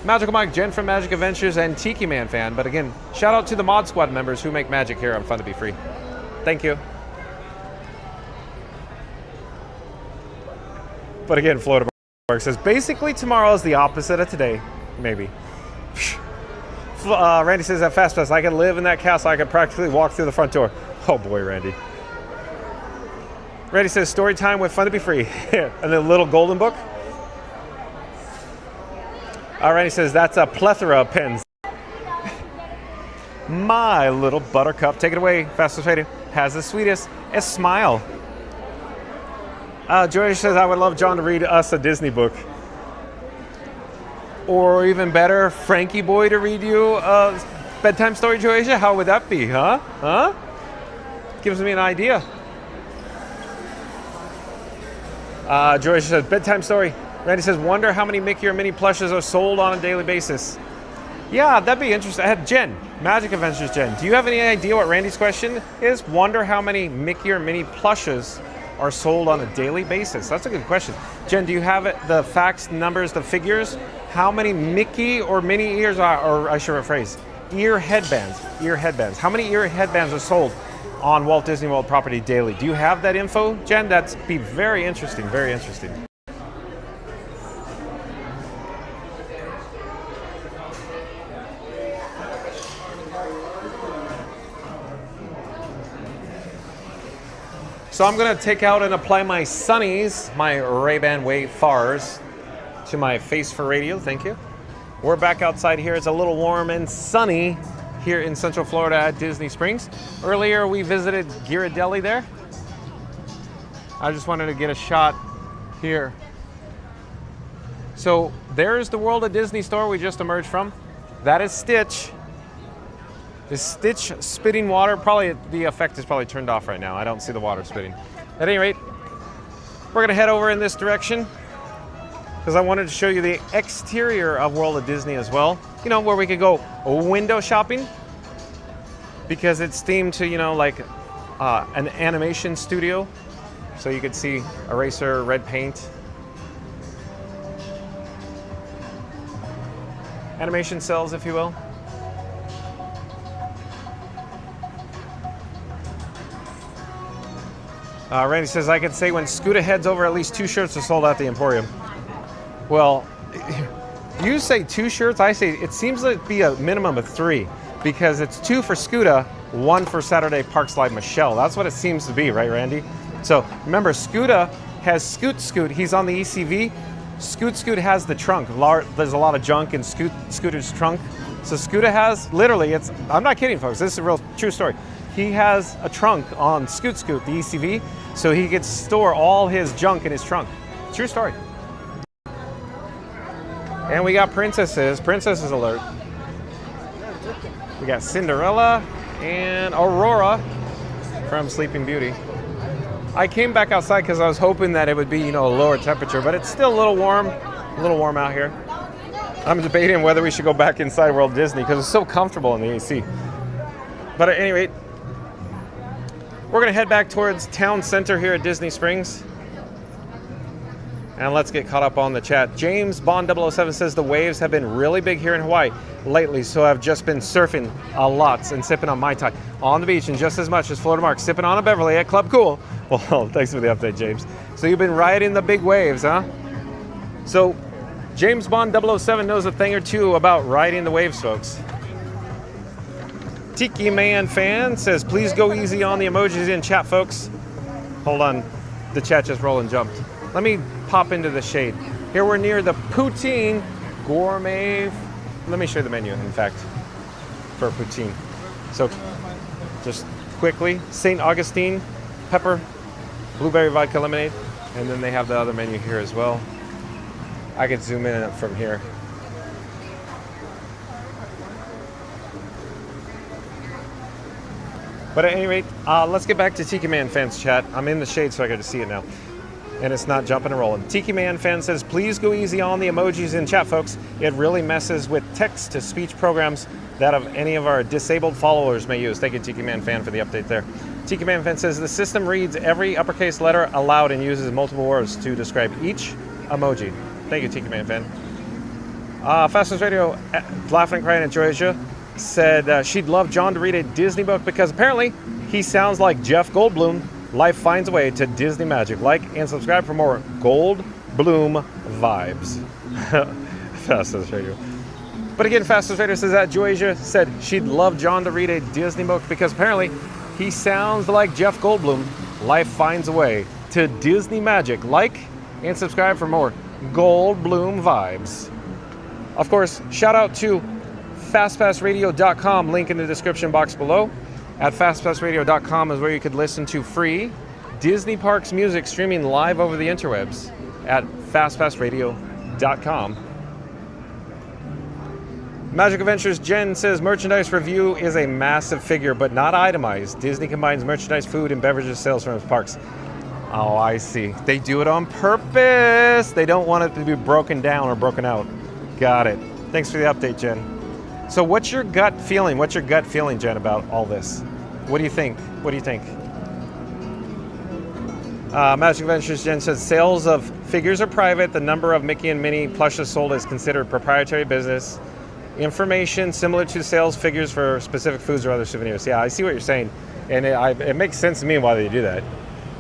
Magical Mike, Jen from Magic Adventures, and Tiki Man Fan. But again, shout out to the Mod Squad members who make magic here on Fun to Be Free. Thank you. But again, Florida Mark says, basically tomorrow is the opposite of today. Maybe. Randy says at Fast Fest, I could live in that castle. I could practically walk through the front door. Oh boy, Randy. Randy says, story time with Fun to Be Free. And the little golden book. Randy says, that's a plethora of pens. My little buttercup. Take it away, Fastest Radio. Has the sweetest smile. Joy says, I would love John to read us a Disney book. Or even better, Frankie Boy to read you a bedtime story, Joycia. How would that be, huh? Huh? Gives me an idea. Joycia says, bedtime story. Randy says, wonder how many Mickey or Minnie plushes are sold on a daily basis. Yeah, that'd be interesting. I had Jen, Magic Adventures Jen. Do you have any idea what Randy's question is? Wonder how many Mickey or Minnie plushes are sold on a daily basis. That's a good question. Jen, do you have it, the facts, numbers, the figures? How many Mickey or Minnie ears are, or I should rephrase, ear headbands. How many ear headbands are sold on Walt Disney World property daily? Do you have that info, Jen? That'd be very interesting, very interesting. So I'm gonna take out and apply my sunnies, my Ray-Ban Wave Fars, to my face for radio, thank you. We're back outside here. It's a little warm and sunny here in Central Florida at Disney Springs. Earlier we visited Ghirardelli there. I just wanted to get a shot here. So there's the World of Disney store we just emerged from. That is Stitch. Is Stitch spitting water? Probably the effect is probably turned off right now. I don't see the water spitting. At any rate, we're gonna head over in this direction because I wanted to show you the exterior of World of Disney as well. You know, where we could go window shopping because it's themed to, you know, like an animation studio. So you could see eraser, red paint. Animation cells, if you will. Randy says, I could say when Scooter heads over, at least 2 shirts are sold out the Emporium. Well, you say 2 shirts, I say it seems to be a minimum of 3 because it's 2 for Scooter, 1 for Saturday Park Slide Michelle. That's what it seems to be, right, Randy? So remember, Scooter has Scoot. He's on the ECV. Scoot has the trunk. There's a lot of junk in Scooter's trunk. So Scooter has, literally, I'm not kidding, folks. This is a real true story. He has a trunk on Scoot, the ECV, so he could store all his junk in his trunk. True story. And we got princesses alert. We got Cinderella and Aurora from Sleeping Beauty. I came back outside because I was hoping that it would be, you know, a lower temperature, but it's still a little warm out here. I'm debating whether we should go back inside World Disney because it's so comfortable in the AC. But at any rate, we're gonna head back towards Town Center here at Disney Springs. And let's get caught up on the chat. James Bond 007 says the waves have been really big here in Hawaii lately, so I've just been surfing a lot and sipping on Mai Tai on the beach, and just as much as Florida Mark sipping on a Beverly at Club Cool. Well, thanks for the update, James. So you've been riding the big waves, huh? So James Bond 007 knows a thing or two about riding the waves, folks. Tiki Man fan says, please go easy on the emojis in chat, folks. Hold on, the chat just rolled and jumped. Let me pop into the shade. Here we're near the Poutine Gourmet. Let me show you the menu, in fact, for poutine. So just quickly, St. Augustine, pepper, blueberry vodka lemonade, and then they have the other menu here as well. I could zoom in from here. But at any rate, let's get back to Tiki Man fans chat. I'm in the shade so I get to see it now. And it's not jumping and rolling. Tiki Man fan says, please go easy on the emojis in chat, folks. It really messes with text-to-speech programs that of any of our disabled followers may use. Thank you, Tiki Man fan, for the update there. Tiki Man fan says, the system reads every uppercase letter aloud and uses multiple words to describe each emoji. Thank you, Tiki Man fan. Fastest Radio, Laughing and Crying and Joycia said she'd love John to read a Disney book because apparently he sounds like Jeff Goldblum. Life finds a way to Disney magic. Like and subscribe for more Goldblum vibes. Fastest Radio. But again, Fastest Radio says that Joycia said she'd love John to read a Disney book because apparently he sounds like Jeff Goldblum. Life finds a way to Disney magic. Like and subscribe for more Goldblum vibes. Of course, shout out to fastpassradio.com, link in the description box below. At fastpassradio.com is where you could listen to free Disney Parks music streaming live over the interwebs at fastpassradio.com. Magic Adventures Jen says merchandise review is a massive figure but not itemized. Disney combines merchandise, food, and beverages sales from its parks. Oh, I see. They do it on purpose. They don't want it to be broken down or broken out. Got it. Thanks for the update, Jen. So what's your gut feeling? What's your gut feeling, Jen, about all this? What do you think? What do you think? Magic Adventures Jen says sales of figures are private. The number of Mickey and Minnie plushes sold is considered proprietary business. Information similar to sales figures for specific foods or other souvenirs. Yeah, I see what you're saying, and it makes sense to me why they do that.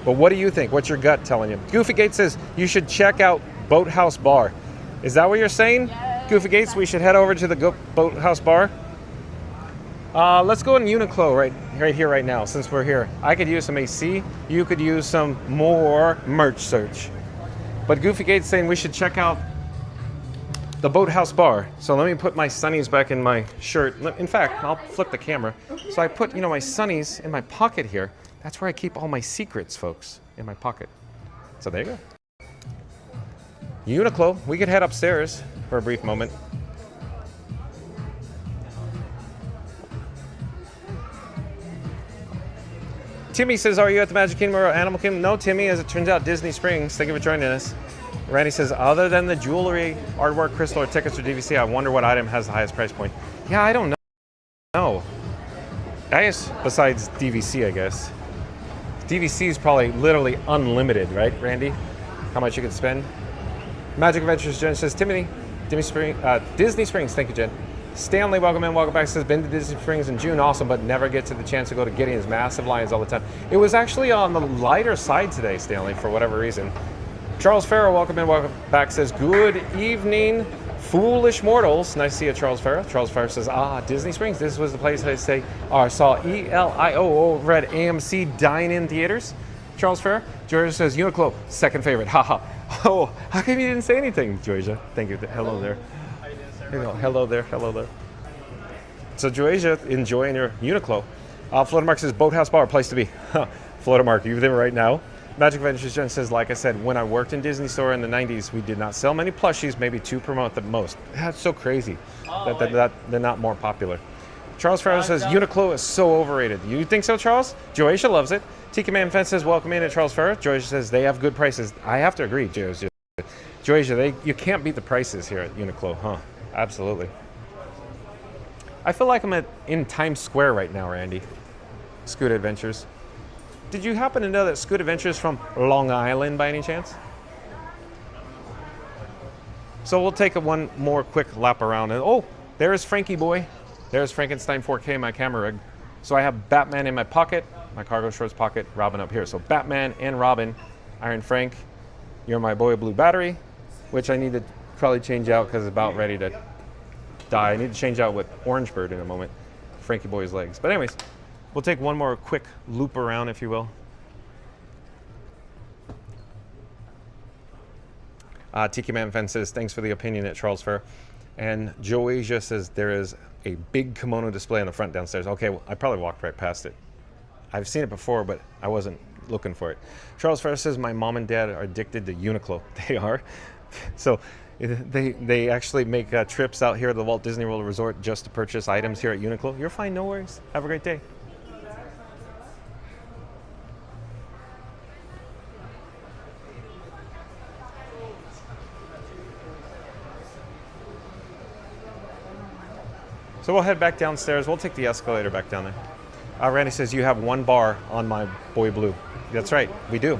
But what do you think? What's your gut telling you? Goofy Gates says you should check out Boathouse Bar. Is that what you're saying? Yes. Goofy Gates, we should head over to the Boathouse Bar. Let's go in Uniqlo right here, right now, since we're here. I could use some AC. You could use some more merch search. But Goofy Gates saying we should check out the Boathouse Bar. So let me put my sunnies back in my shirt. In fact, I'll flip the camera. So I put, my sunnies in my pocket here. That's where I keep all my secrets, folks, in my pocket. So there you go. Uniqlo, we could head upstairs for a brief moment. Timmy says, are you at the Magic Kingdom or Animal Kingdom? No, Timmy, as it turns out, Disney Springs. Thank you for joining us. Randy says, other than the jewelry, artwork, crystal, or tickets or DVC, I wonder what item has the highest price point. Yeah, I don't know. I guess besides DVC, I guess. DVC is probably literally unlimited, right, Randy? How much you can spend? Magic Adventures Jen says, Disney Springs, thank you, Jen. Stanley, welcome in, welcome back, says, been to Disney Springs in June, awesome, but never get to the chance to go to Gideon's massive lines all the time. It was actually on the lighter side today, Stanley, for whatever reason. Charles Farrow, welcome in, welcome back, says, good evening, foolish mortals. Nice to see you, Charles Farrow. Charles Farrow says, Disney Springs, this was the place I saw ELIO over at AMC Dine-In Theaters. Charles Farrow. Georgia says, Uniqlo, second favorite, haha. Oh, how come you didn't say anything, Georgia? Thank you, hello there. Hello there. So Georgia, enjoying your Uniqlo. Floatermark says, Boathouse Bar, place to be. Floatermark, you there right now? Magic Adventures Jen says, like I said, when I worked in Disney Store in the 90s, we did not sell many plushies, maybe 2 per month at most. That's so crazy that they're not more popular. Charles Farrow says, Uniqlo is so overrated. You think so, Charles? Joasia loves it. Tiki Man Fence says, welcome in at Charles Farrow. Joasia says, they have good prices. I have to agree, Joasia. You can't beat the prices here at Uniqlo, huh? Absolutely. I feel like I'm in Times Square right now, Randy. Scoot Adventures. Did you happen to know that Scoot Adventures from Long Island by any chance? So we'll take one more quick lap around. And there's Frankie Boy. There's Frankenstein 4K, my camera rig. So I have Batman in my pocket, my cargo shorts pocket, Robin up here. So Batman and Robin, Iron Frank, you're my Boy Blue battery, which I need to probably change out because it's about ready to die. I need to change out with Orange Bird in a moment. Frankie Boy's legs. But anyways, we'll take one more quick loop around, if you will. Tiki Man Fence says, thanks for the opinion at Charles Fair. And Joasia says, there is a big kimono display on the front downstairs. Okay, well, I probably walked right past it. I've seen it before, but I wasn't looking for it. Charles Fair says, my mom and dad are addicted to Uniqlo. They are. So they actually make trips out here at the Walt Disney World Resort just to purchase items here at Uniqlo. You're fine, no worries. Have a great day. So we'll head back downstairs. We'll take the escalator back down there. Randy says, you have one bar on my Boy Blue. That's right, we do.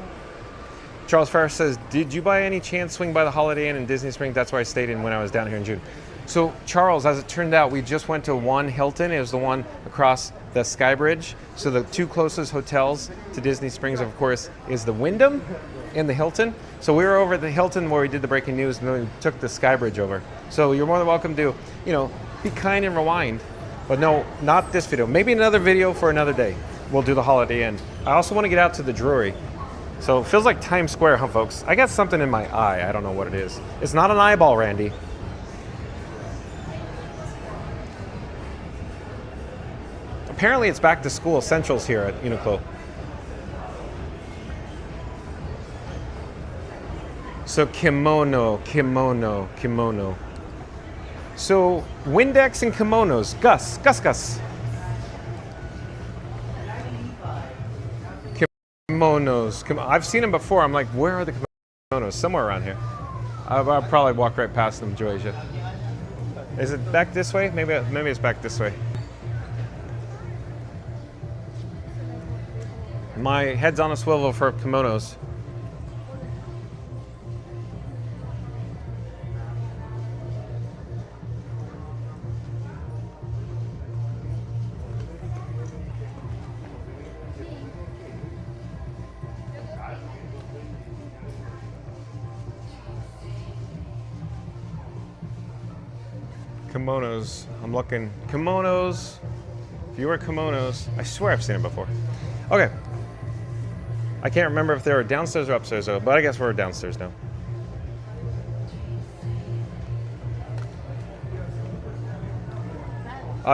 Charles Ferris says, did you by any chance swing by the Holiday Inn in Disney Springs? That's where I stayed in when I was down here in June. So Charles, as it turned out, we just went to one Hilton. It was the one across the Sky Bridge. So the 2 closest hotels to Disney Springs, of course, is the Wyndham and the Hilton. So we were over at the Hilton where we did the breaking news, and then we took the Sky Bridge over. So you're more than welcome to, be kind and rewind. But no, not this video. Maybe another video for another day. We'll do the Holiday Inn. I also want to get out to the Drury. So it feels like Times Square, huh, folks? I got something in my eye. I don't know what it is. It's not an eyeball, Randy. Apparently it's back to school essentials here at Uniqlo. So kimono. So Windex and kimonos. Gus. Kimonos. I've seen them before. I'm like, where are the kimonos? Somewhere around here. I'll probably walk right past them, Joysia. Is it back this way? Maybe it's back this way. My head's on a swivel for kimonos. Kimonos. I'm looking. Kimonos. Viewer kimonos. I swear I've seen them before. Okay. I can't remember if they were downstairs or upstairs, though, but I guess we're downstairs now.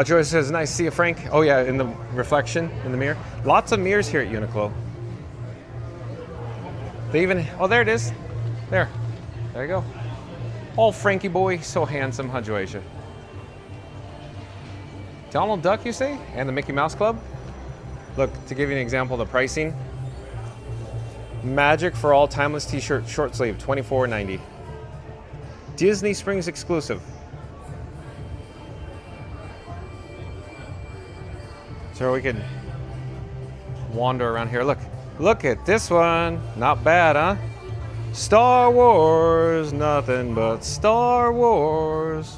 Joyce says, nice to see you, Frank. Oh, yeah, in the reflection in the mirror. Lots of mirrors here at Uniqlo. They even, oh, there it is. There you go. Oh, Frankie boy, so handsome, huh, Joycia? Donald Duck, you say? And the Mickey Mouse Club? Look, to give you an example of the pricing. Magic for All Timeless T-shirt, short sleeve, $24.90. Disney Springs exclusive. So we could wander around here. Look at this one. Not bad, huh? Star Wars, nothing but Star Wars.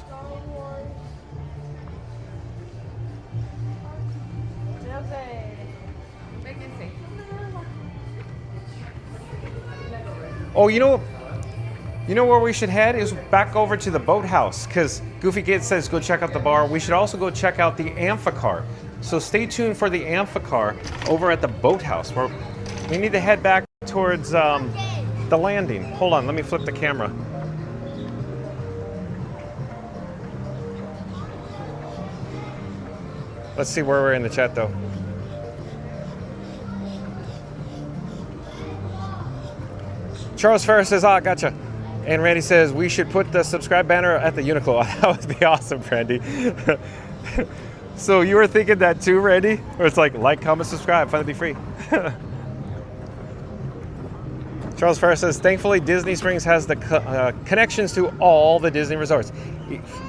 Oh, you know where we should head is back over to the boathouse, because Goofy Kid says go check out the bar. We should also go check out the amphicar. So stay tuned for the amphicar over at the boathouse, where we need to head back towards the landing. Hold on, let me flip the camera. Let's see where we're in the chat though. Charles Ferris says, ah, gotcha. And Randy says, we should put the subscribe banner at the Uniqlo. That would be awesome, Randy. So you were thinking that too, Randy? Or it's like, comment, subscribe, fun to be free. Charles Ferris says, thankfully Disney Springs has the connections to all the Disney resorts.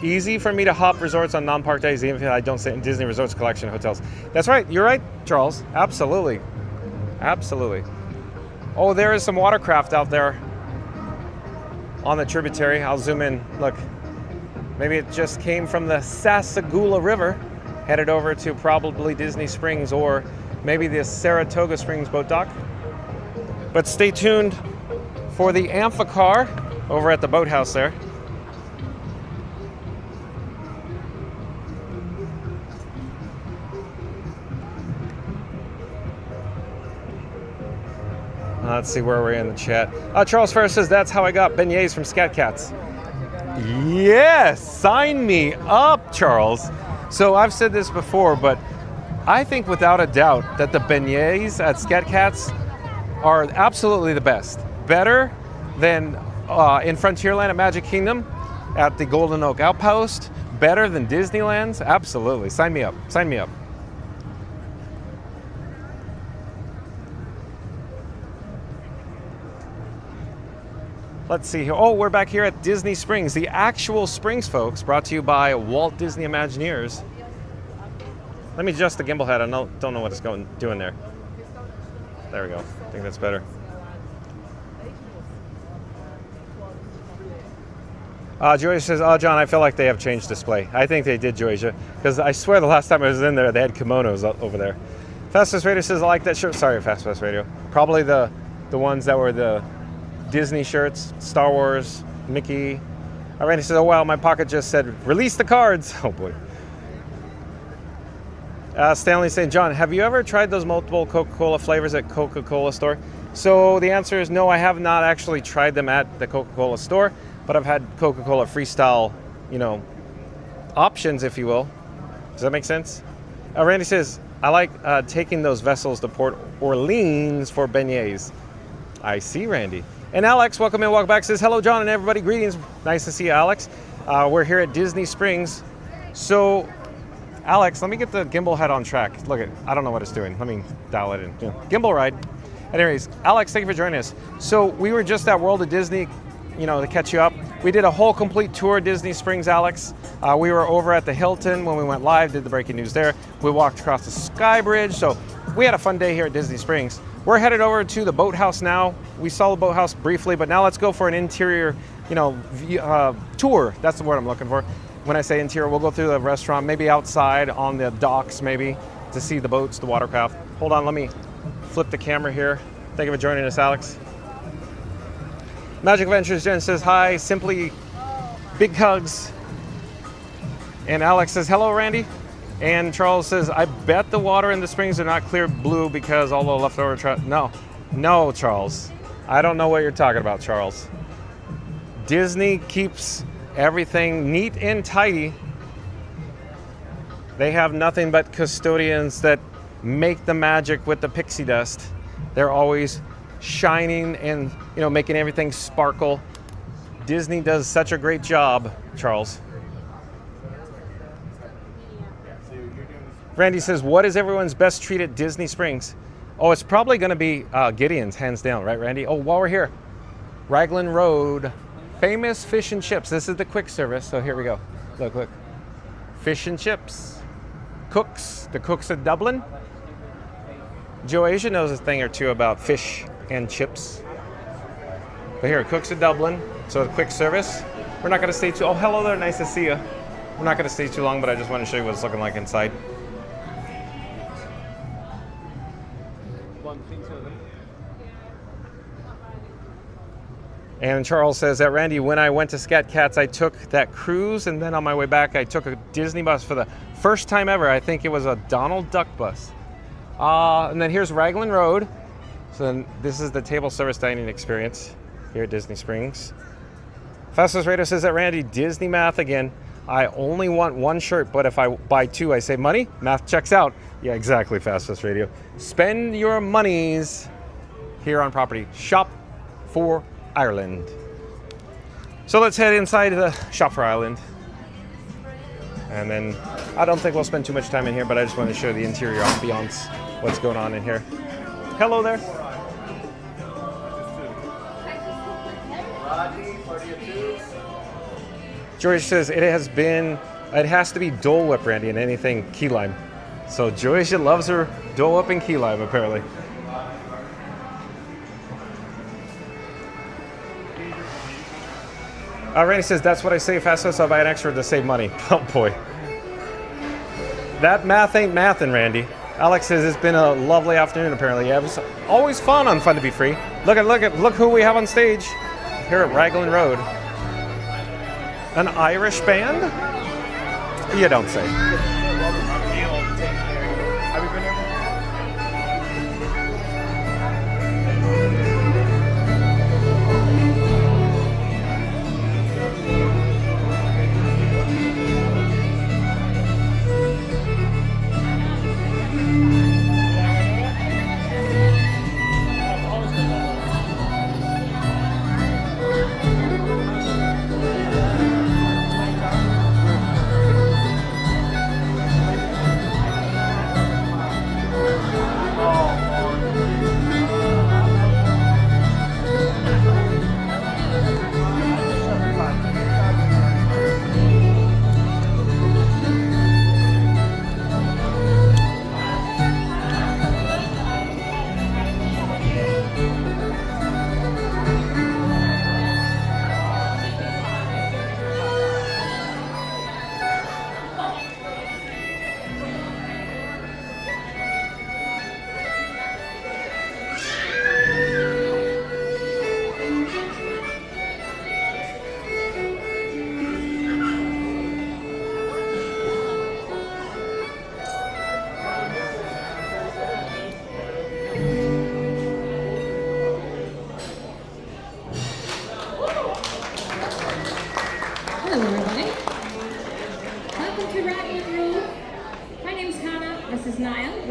Easy for me to hop resorts on non-park days, even if I don't sit in Disney Resorts collection hotels. That's right, you're right, Charles. Absolutely. Absolutely. Oh, there is some watercraft out there on the tributary. I'll zoom in. Look, maybe it just came from the Sassagoula River, headed over to probably Disney Springs or maybe the Saratoga Springs boat dock. But stay tuned for the amphicar over at the boathouse there. Let's see where we're in the chat. Charles Ferris says, that's how I got beignets from Scat Cats. Yes, sign me up, Charles. So I've said this before, but I think without a doubt that the beignets at Scat Cats are absolutely the best. Better than in Frontierland at Magic Kingdom, at the Golden Oak Outpost. Better than Disneyland's. Absolutely. Sign me up. Sign me up. Let's see here. Oh, we're back here at Disney Springs, the actual Springs, folks, brought to you by Walt Disney Imagineers. Let me adjust the gimbal head. I don't know what it's doing there. There we go. I think that's better. Joycia says, oh, John, I feel like they have changed display. I think they did, Joycia, because I swear the last time I was in there, they had kimonos over there. Fastest Radio says, I like that shirt. Sorry, Fast Radio. Probably the ones that were the Disney shirts, Star Wars, Mickey. Randy says, oh wow, my pocket just said, release the cards. Oh boy. Stanley saying, John, have you ever tried those multiple Coca-Cola flavors at Coca-Cola store? So the answer is no, I have not actually tried them at the Coca-Cola store, but I've had Coca-Cola freestyle, options, if you will. Does that make sense? Randy says, I like taking those vessels to Port Orleans for beignets. I see, Randy. And Alex, welcome in, welcome back. Says, hello, John, and everybody. Greetings. Nice to see you, Alex. We're here at Disney Springs. So, Alex, let me get the gimbal head on track. Look at, I don't know what it's doing. Let me dial it in. Yeah. Gimbal ride. Anyways, Alex, thank you for joining us. So we were just at World of Disney, to catch you up. We did a whole complete tour of Disney Springs, Alex. We were over at the Hilton when we went live, did the breaking news there. We walked across the Sky Bridge. So we had a fun day here at Disney Springs. We're headed over to the boathouse now. We saw the boathouse briefly, but now let's go for an interior, tour. That's the word I'm looking for. When I say interior, we'll go through the restaurant, maybe outside on the docks, maybe to see the boats, the watercraft. Hold on, let me flip the camera here. Thank you for joining us, Alex. Magic Ventures Jen says hi, simply big hugs. And Alex says hello, Randy. And Charles says, I bet the water in the springs are not clear blue because all the leftover No, Charles. I don't know what you're talking about, Charles. Disney keeps everything neat and tidy. They have nothing but custodians that make the magic with the pixie dust. They're always shining and making everything sparkle. Disney does such a great job, Charles. Randy says, what is everyone's best treat at Disney Springs? Oh, it's probably going to be Gideon's, hands down, right, Randy? Oh, while we're here, Raglan Road, famous fish and chips. This is the quick service, so here we go. Look. Fish and chips. Cooks, the Cooks of Dublin. Joe Asia knows a thing or two about fish and chips. But here, Cooks of Dublin, so the quick service. We're not going to stay too, oh, hello there, nice to see you. We're not going to stay too long, but I just want to show you what it's looking like inside. And Charles says that, Randy, when I went to Scat Cats, I took that cruise, and then on my way back, I took a Disney bus for the first time ever. I think it was a Donald Duck bus. And then here's Raglan Road. So then this is the table service dining experience here at Disney Springs. Fastest Radio says that, Randy, Disney math again. I only want one shirt, but if I buy two, I save money. Math checks out. Yeah, exactly, Fastest Radio. Spend your monies here on property. Shop for Ireland. So let's head inside the Shop for Ireland. And then I don't think we'll spend too much time in here, but I just want to show the interior ambiance, what's going on in here. Hello there. George says it has to be Dole Whip, Randy, and anything key lime. So Joycia loves her Dole Whip and key lime, apparently. Randy says, that's what I say, fast so I buy an extra to save money. Oh boy. That math ain't mathin', Randy. Alex says it's been a lovely afternoon, apparently. Yeah, it was always fun on Fun to Be Free. Look who we have on stage here at Raglan Road. An Irish band? You don't say.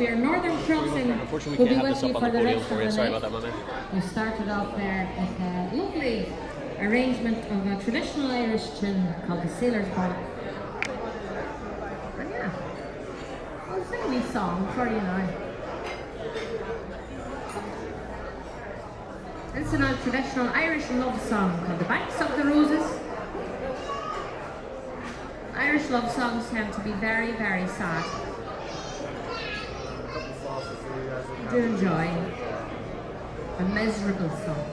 your northern crossing Unfortunately, will we be can't have with this you up on for the the podium rest for of you. the Sorry night. about that, my man. We started off there with a lovely arrangement of a traditional Irish tune called the Sailor's Ball. And yeah, I'll sing a wee song for you now. It's an old traditional Irish love song called The Banks of the Roses. Irish love songs tend to be very, very sad. Do enjoy a miserable song.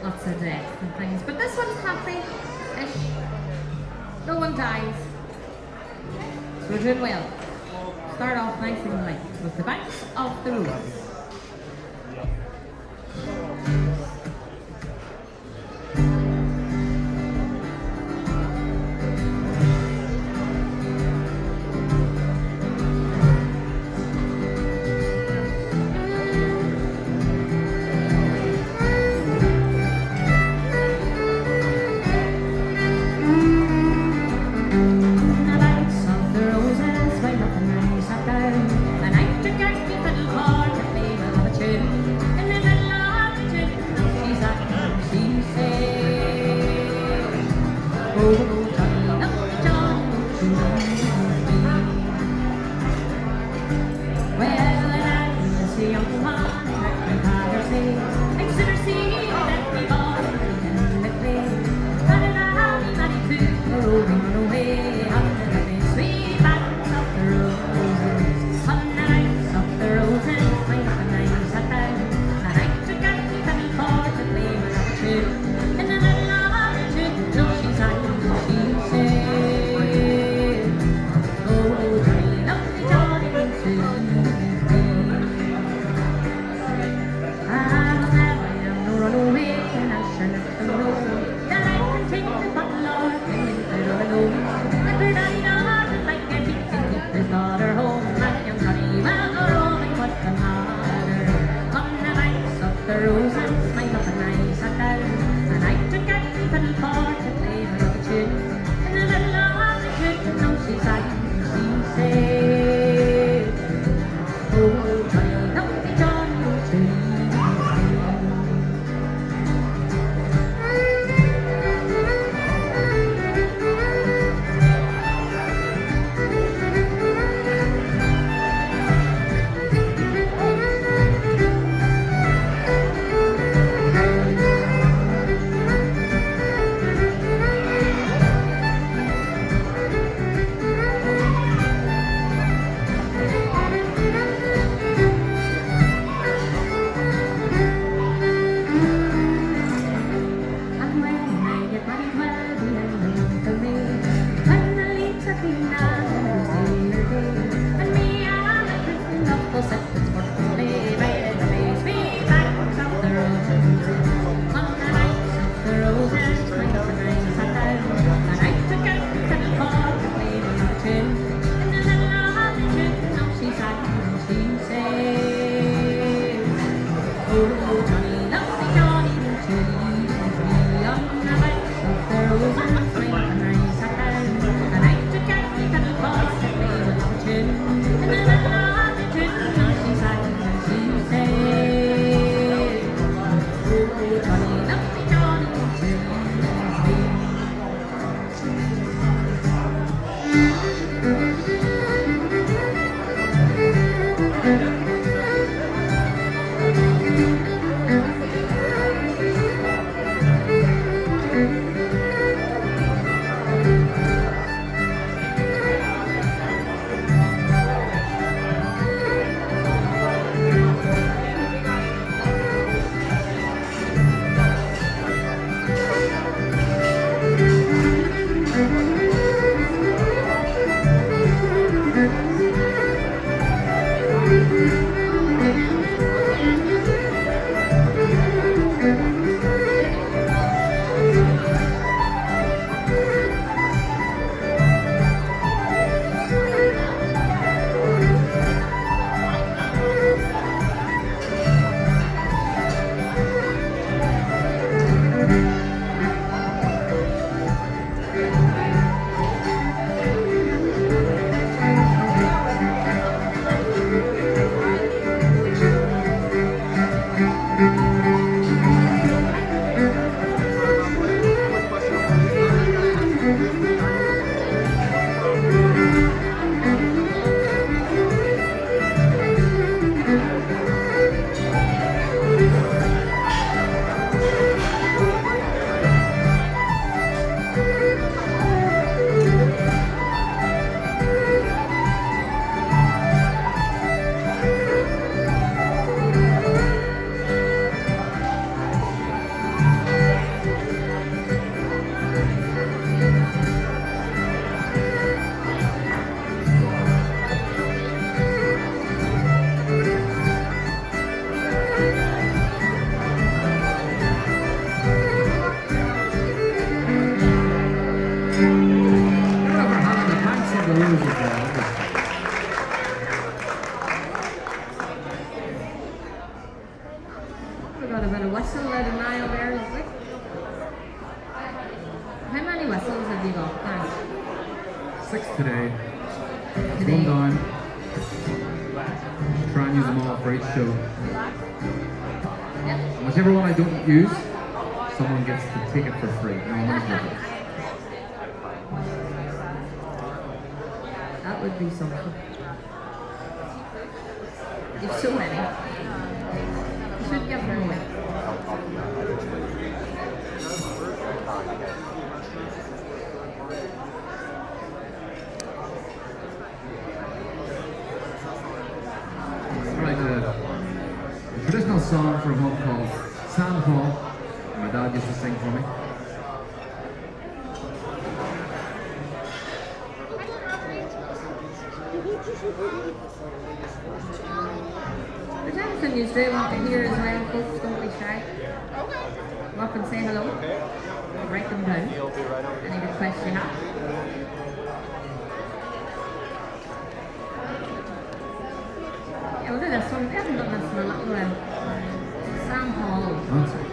Lots of death and things, but this one's happy-ish. No one dies. So we're doing well. Start off nice and light with The Banks of the Roses. we got a bit of whistle out of Nile there, lovely. How many whistles have you got, guys? 6 today. It's one down. Try and use them all for each show. Yep. Whichever one I don't use, someone gets to take it for free. No one's worth it. That would be something. You've so many. You should give them away. Alright, a traditional song from home called Sand Hall. My dad used to sing for me. There's anything you do want to hear as well, folks, don't be shy. Come up and say hello. Write them down. Any requests you have. Yeah, we'll do this one. We haven't done this in a little while. Sam Hall. That's it.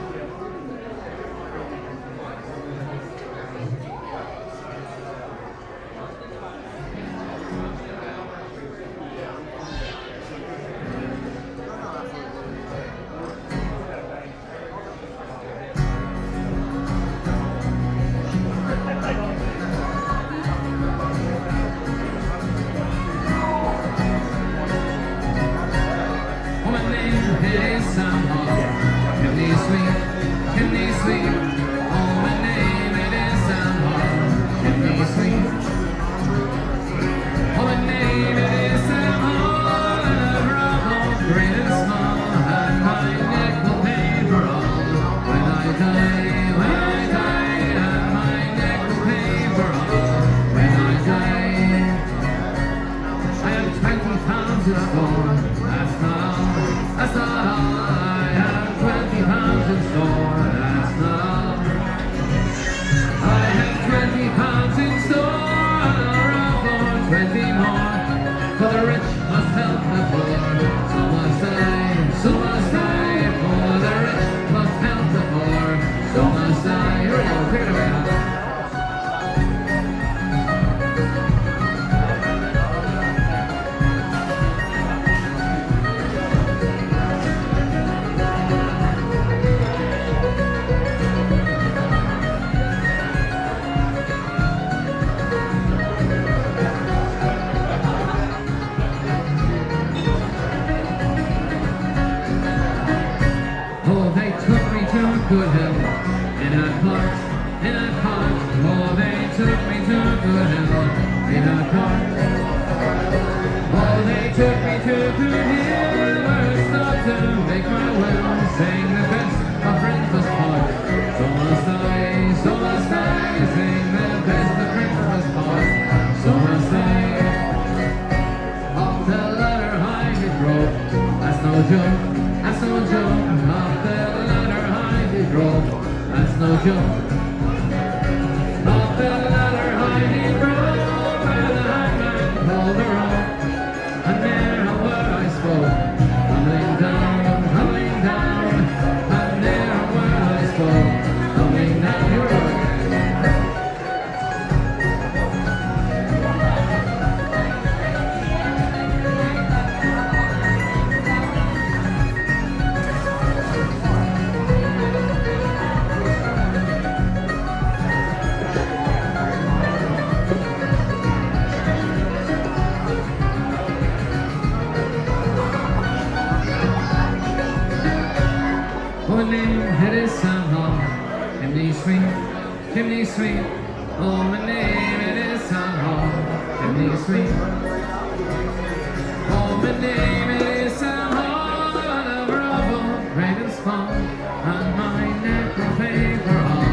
Great and small, and my neck will pay for all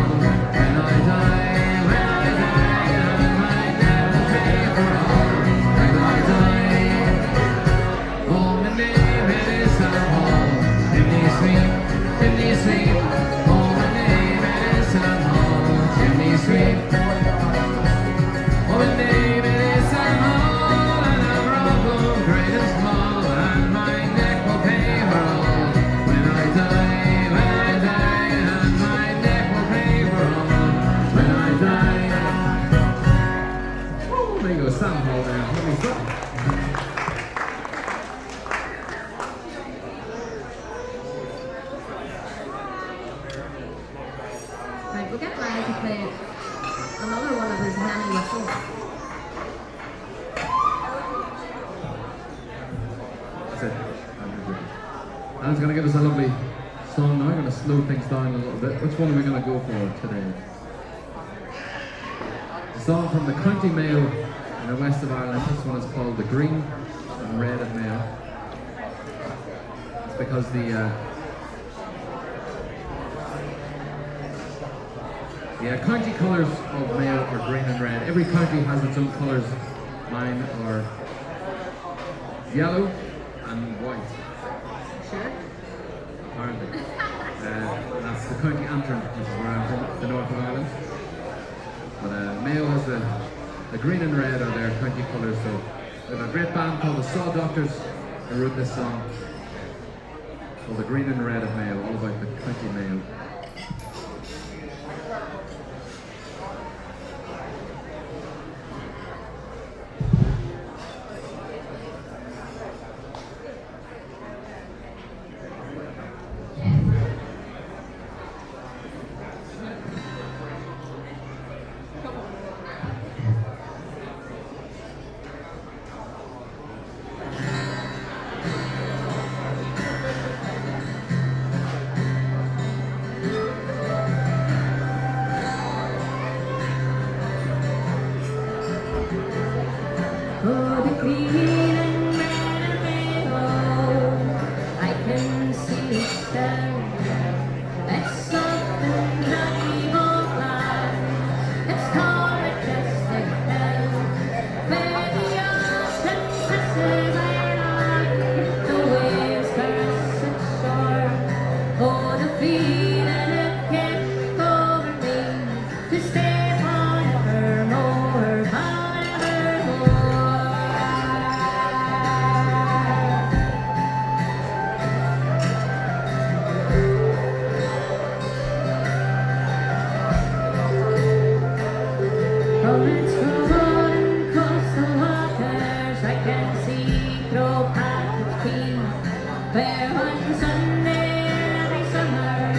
when I die. we'll get Ryan to play another one of his many whistles. That's it. Alan's going to give us a lovely song now. I'm going to slow things down a little bit. Which one are we going to go for today? A song from the County Mayo in the west of Ireland. This one is called The Green and Red of Mayo. It's because the county colours of Mayo are green and red. Every county has its own colours. Mine are yellow and white. Sure. Apparently. And that's the county antrim, which is where I'm from, the north of Ireland. But Mayo has the green and red are their county colours. So we have a great band called the Saw Doctors who wrote this song called The Green and Red of Mayo, all about the county Mayo. Oh, the green and red of Mayo, I can see it stand. It's something that evil flies. It's tall, majestic hell. Where the ocean passes iron, the waves caress its shore. Oh, the feeling it came over me to stay forevermore, forevermore. From its rolling coastal waters, I can see through Patrick's Quay, where one Sunday every summer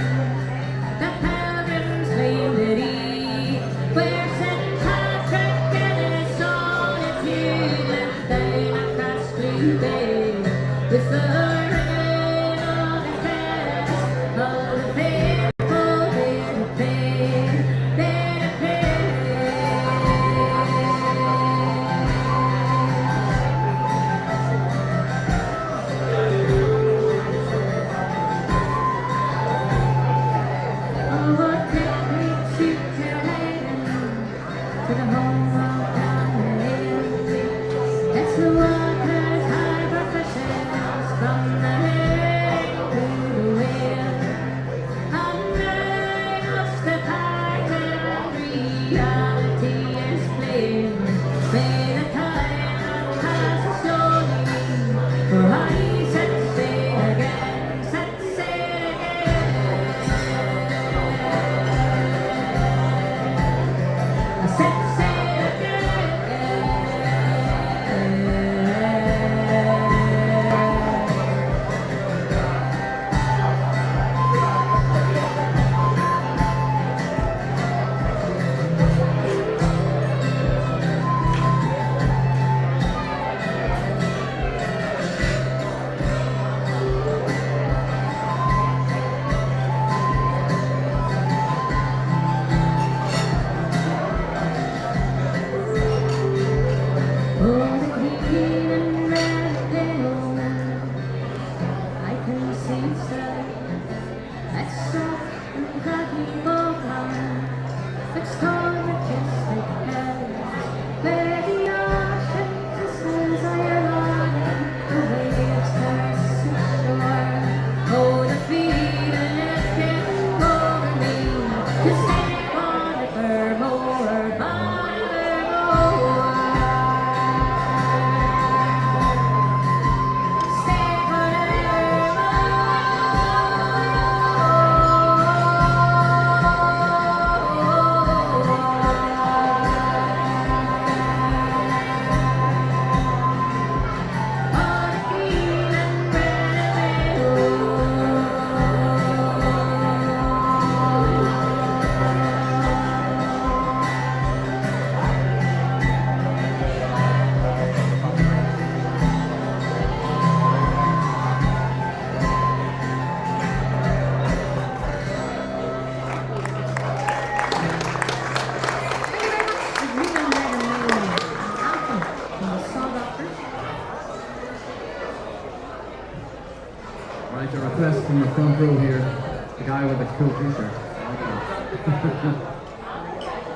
The guy with the cool t-shirt.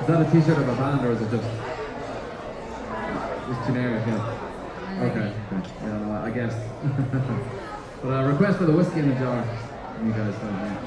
Is that a t-shirt of a band or is it just generic? Yeah. Okay. Yeah, no, I guess. But a request for the whiskey in the jar. You guys don't know.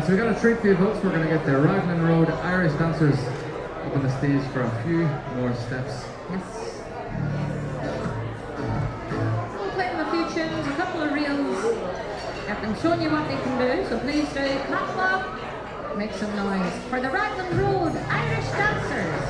So we got a treat for you folks. We're going to get the Raglan Road Irish dancers up on the stage for a few more steps. Yes. We'll play them a few tunes, a couple of reels. Get them showing you what they can do. So please do clap up, make some noise for the Raglan Road Irish dancers.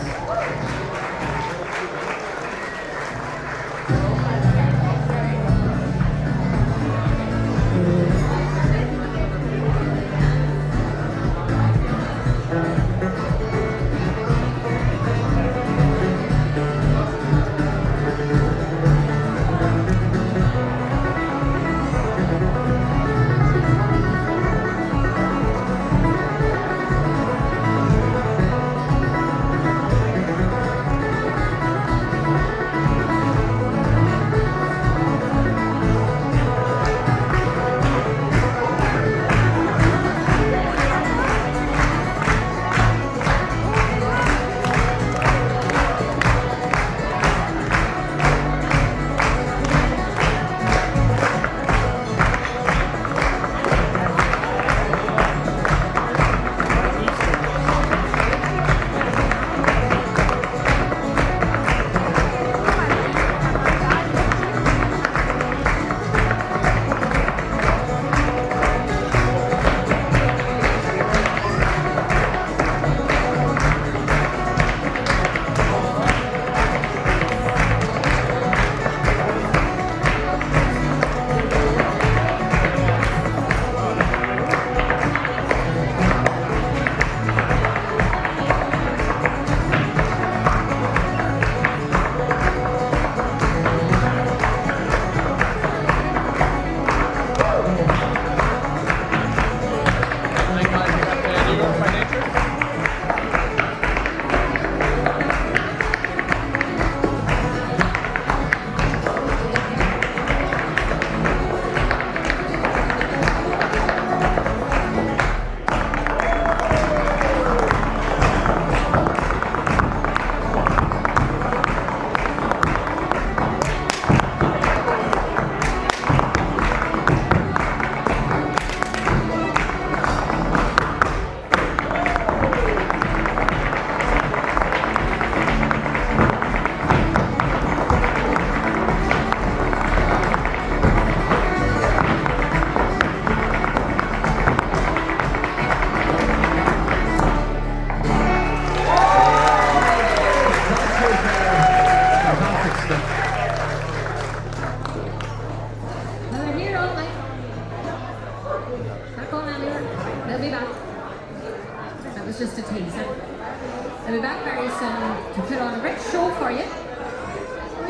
Jason to put on a big show for you. We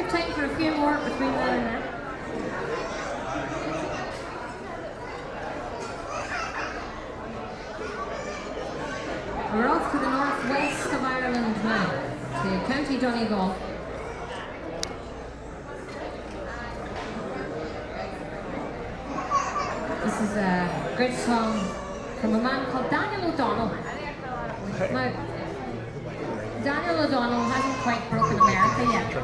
have time for a few more between now and then. We're off to the northwest of Ireland now, to County Donegal. This is a great song from a man called Daniel O'Donnell. Now, Daniel O'Donnell hasn't quite broken America yet.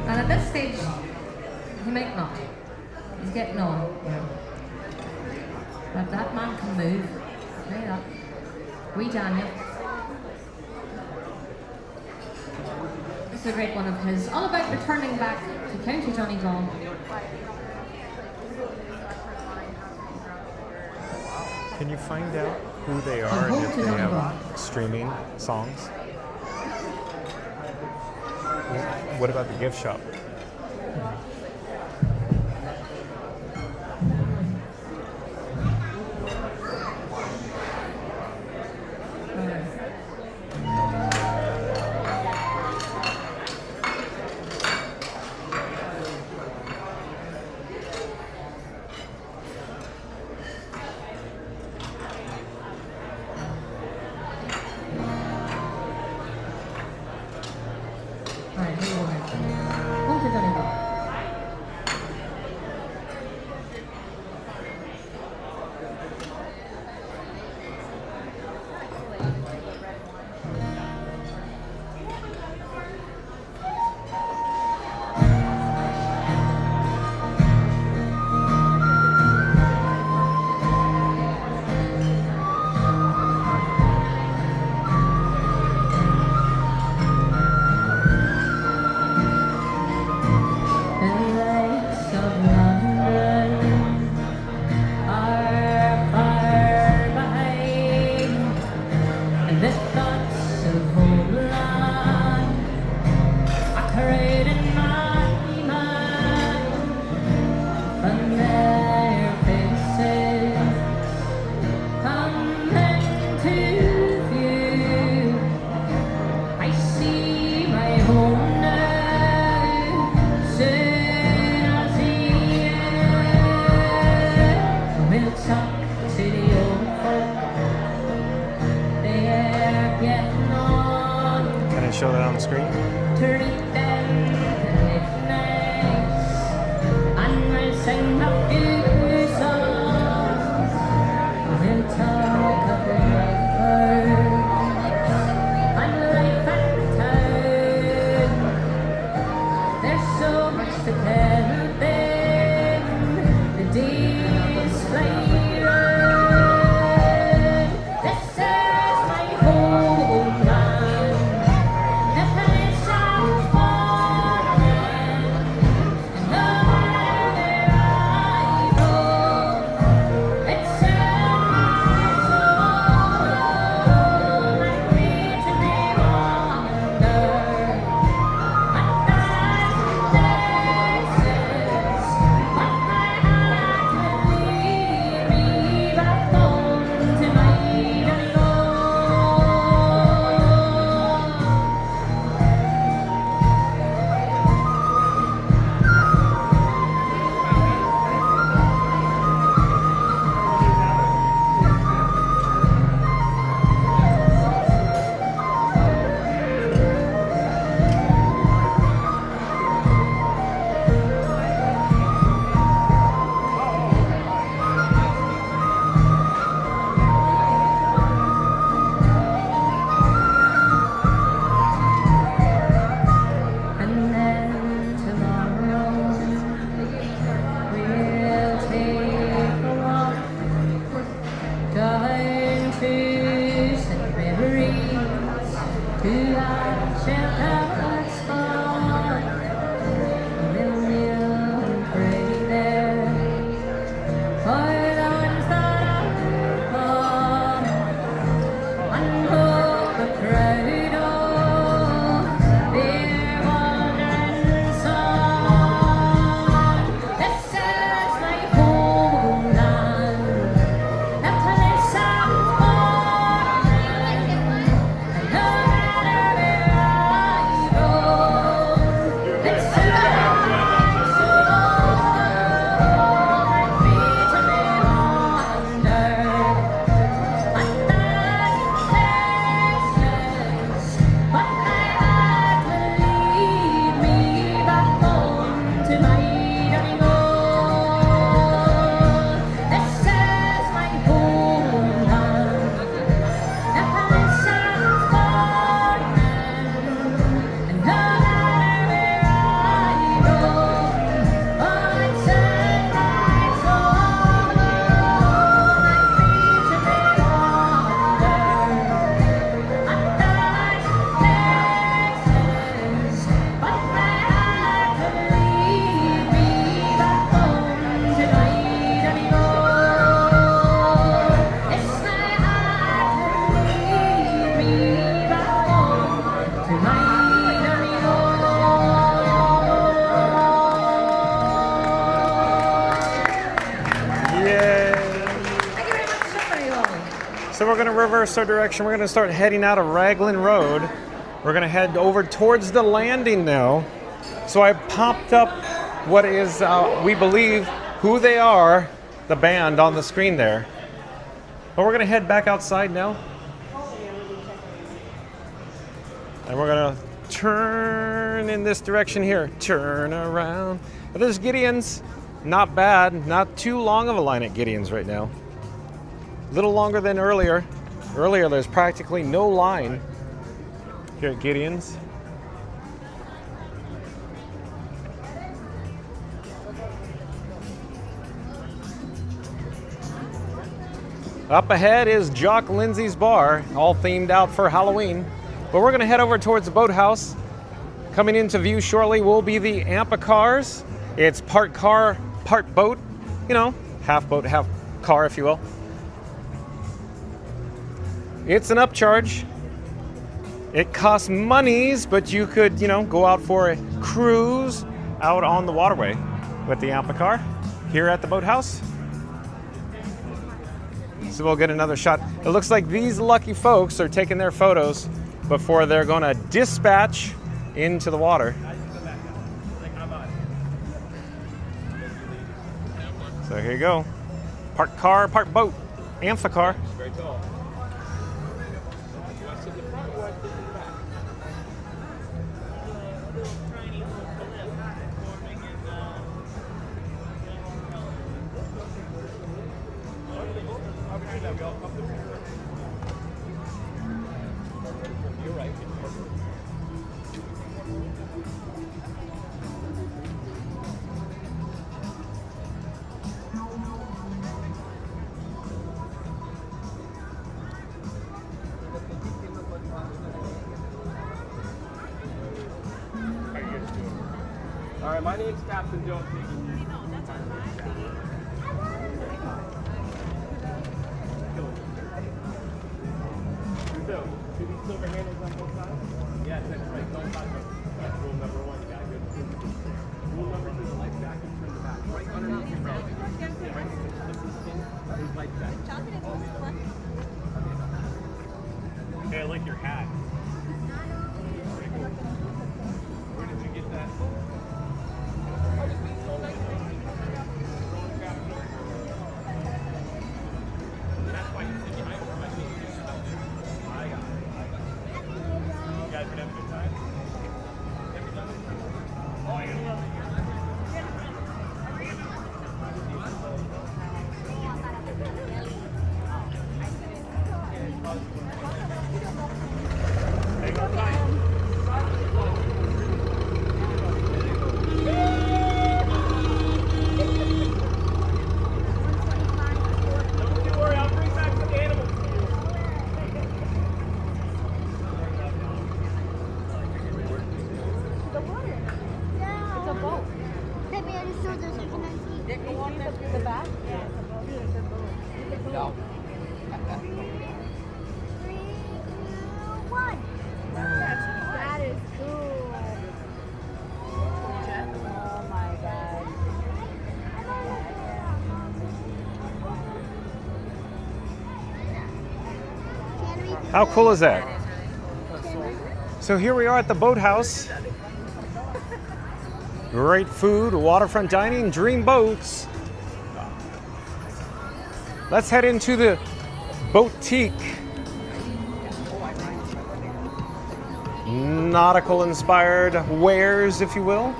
And at this stage, he might not. He's getting on. But that man can move. Right up. Wee Daniel. This is a great one of his, all about returning back to County Donegal. Can you find out who they are and if they have streaming songs? What about the gift shop? Show that on the screen. Turn it down and it's nice, and we'll sing a few songs. We'll talk of the neighbors and life and town. There's so much to tell them. The days fly round. This is my homeland. gonna reverse our direction. We're gonna start heading out of Raglan Road. We're gonna head over towards the landing now. So I popped up what is, we believe, who they are, the band on the screen there. But we're gonna head back outside now. And we're gonna turn in this direction here. Turn around. But there's Gideon's. Not bad. Not too long of a line at Gideon's right now. A little longer than earlier. Earlier there's practically no line here at Gideon's. Up ahead is Jock Lindsay's Bar, all themed out for Halloween. But we're gonna head over towards the boathouse. Coming into view shortly will be the Ampa cars. It's part car, part boat. You know, half boat, half car, if you will. It's an upcharge. It costs monies, but you could, you know, go out for a cruise out on the waterway with the Ampa car here at the boathouse. So we'll get another shot. It looks like these lucky folks are taking their photos before they're gonna dispatch into the water. So here you go. Part car, part boat. Ampa car. Very tall. You're right. All right, my name's Captain Joe. Silver handles on both sides? Yes, that's right. Don't touch them. That's rule number one. Got good. Rule number two, the life jacket turn the back. Right underneath your belt. Right underneath the skin. There's life jacket. Okay, I like your hat. Where did you get that? That's why you sit behind me. I got it. You guys been having a good time? Oh, I got it. Hang on tight. Don't you worry, I'll bring back some animals for you. The water. Yeah. It's a boat. That man is so there's like an go on the back? Yeah, it's a boat. It's a boat. No. 3, 2, 1. That is cool. Oh my god. How cool is that? So here we are at the boathouse. Great food, waterfront dining, dream boats. Let's head into the boutique. Nautical inspired wares, if you will.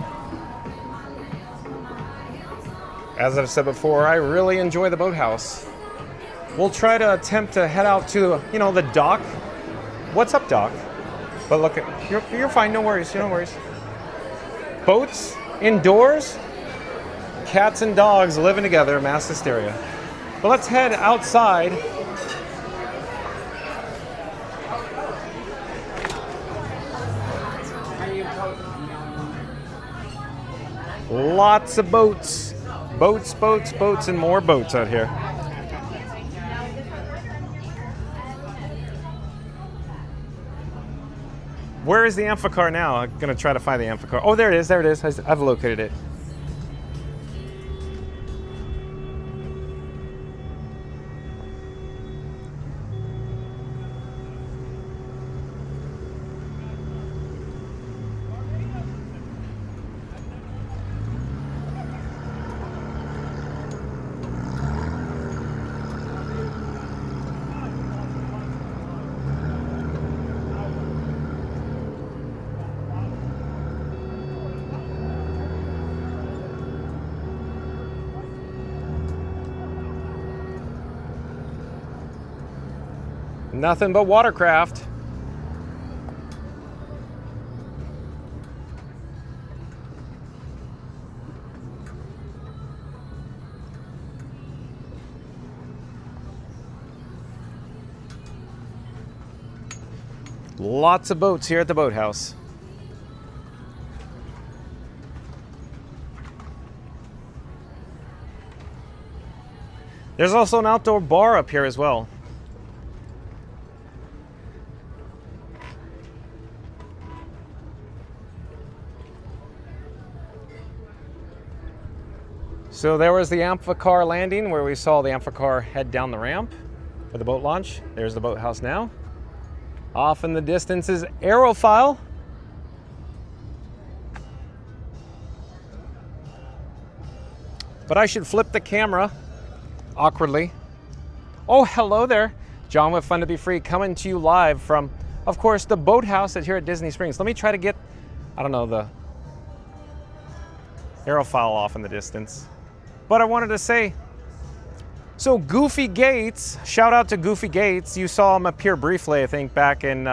As I've said before, I really enjoy the boathouse. We'll try to attempt to head out to, you know, the dock. What's up, dock? But look, you're fine, no worries, no worries. Boats, indoors, cats and dogs living together, mass hysteria. But let's head outside. Lots of boats. Boats, boats, boats, and more boats out here. Where is the Ampa car now? I'm gonna try to find the Ampa car. Oh, there it is, there it is. I've located it. Nothing but watercraft. Lots of boats here at the boathouse. There's also an outdoor bar up here as well. So there was the Amphicar landing where we saw the Amphicar head down the ramp for the boat launch. There's the boathouse now. Off in the distance is Aerophile. But I should flip the camera awkwardly. Oh, hello there. John with Fun to Be Free coming to you live from, of course, the boathouse here at Disney Springs. Let me try to get, I don't know, the Aerophile off in the distance. But I wanted to say, so Goofy Gates, shout out to Goofy Gates. You saw him appear briefly, I think, back in,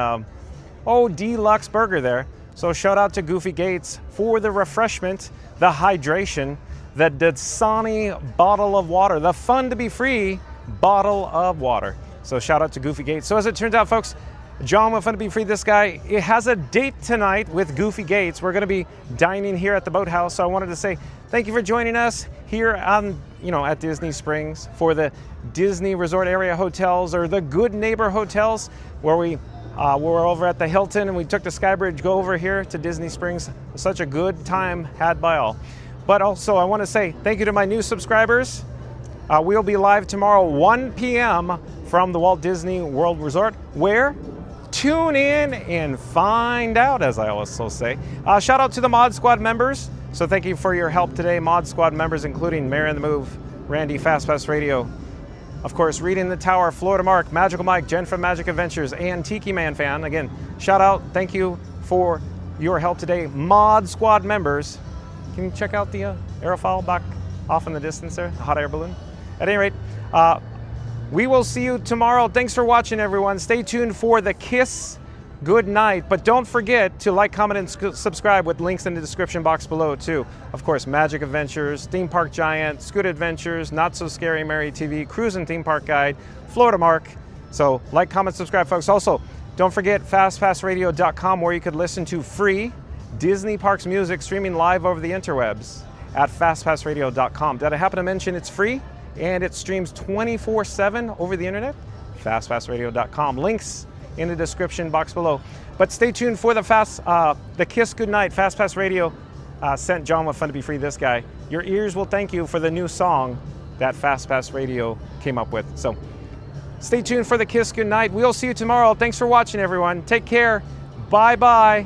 Deluxe Burger there. So shout out to Goofy Gates for the refreshment, the hydration, the Dasani bottle of water, the Fun to Be Free bottle of water. So shout out to Goofy Gates. So as it turns out, folks, John with Fun to Be Free, this guy, it has a date tonight with Goofy Gates. We're gonna be dining here at the boathouse. So I wanted to say thank you for joining us here on, at Disney Springs for the Disney Resort Area Hotels, or the Good Neighbor Hotels, where we were over at the Hilton and we took the Skybridge go over here to Disney Springs. Such a good time had by all. But also I want to say thank you to my new subscribers. We'll be live tomorrow 1 p.m. from the Walt Disney World Resort, where tune in and find out, as I also say. Shout out to the Mod Squad members. So thank you for your help today, Mod Squad members, including Mary on the Move, Randy, FastPass Radio, of course, Reading the Tower, Florida Mark, Magical Mike, Jen from Magic Adventures, and Tiki Man Fan. Again, shout out, thank you for your help today, Mod Squad members. Can you check out the Aerophile back off in the distance there, the hot air balloon? At any rate, we will see you tomorrow. Thanks for watching, everyone. Stay tuned for the Kiss Good Night, but don't forget to like, comment, and subscribe with links in the description box below too. Of course, Magic Adventures, Theme Park Giant, Scoot Adventures, Not So Scary Mary TV, Cruise and Theme Park Guide, Florida Mark. So like, comment, subscribe, folks. Also, don't forget fastpassradio.com, where you could listen to free Disney Parks music streaming live over the interwebs at fastpassradio.com. Did I happen to mention it's free and it streams 24/7 over the internet? fastpassradio.com. Links in the description box below. But stay tuned for the Kiss Goodnight. FastPass Radio sent John with Fun to Be Free, this guy. Your ears will thank you for the new song that FastPass Radio came up with. So stay tuned for the Kiss Goodnight. We'll see you tomorrow. Thanks for watching, everyone. Take care. Bye-bye.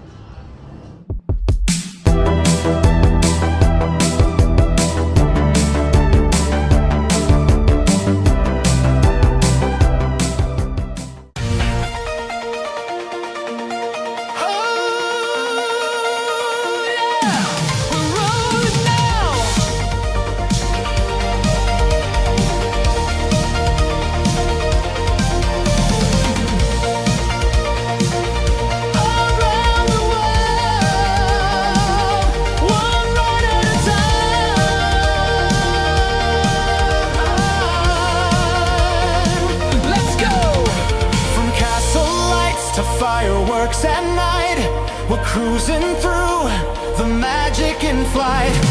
Fireworks at night, we're cruising through the magic in flight.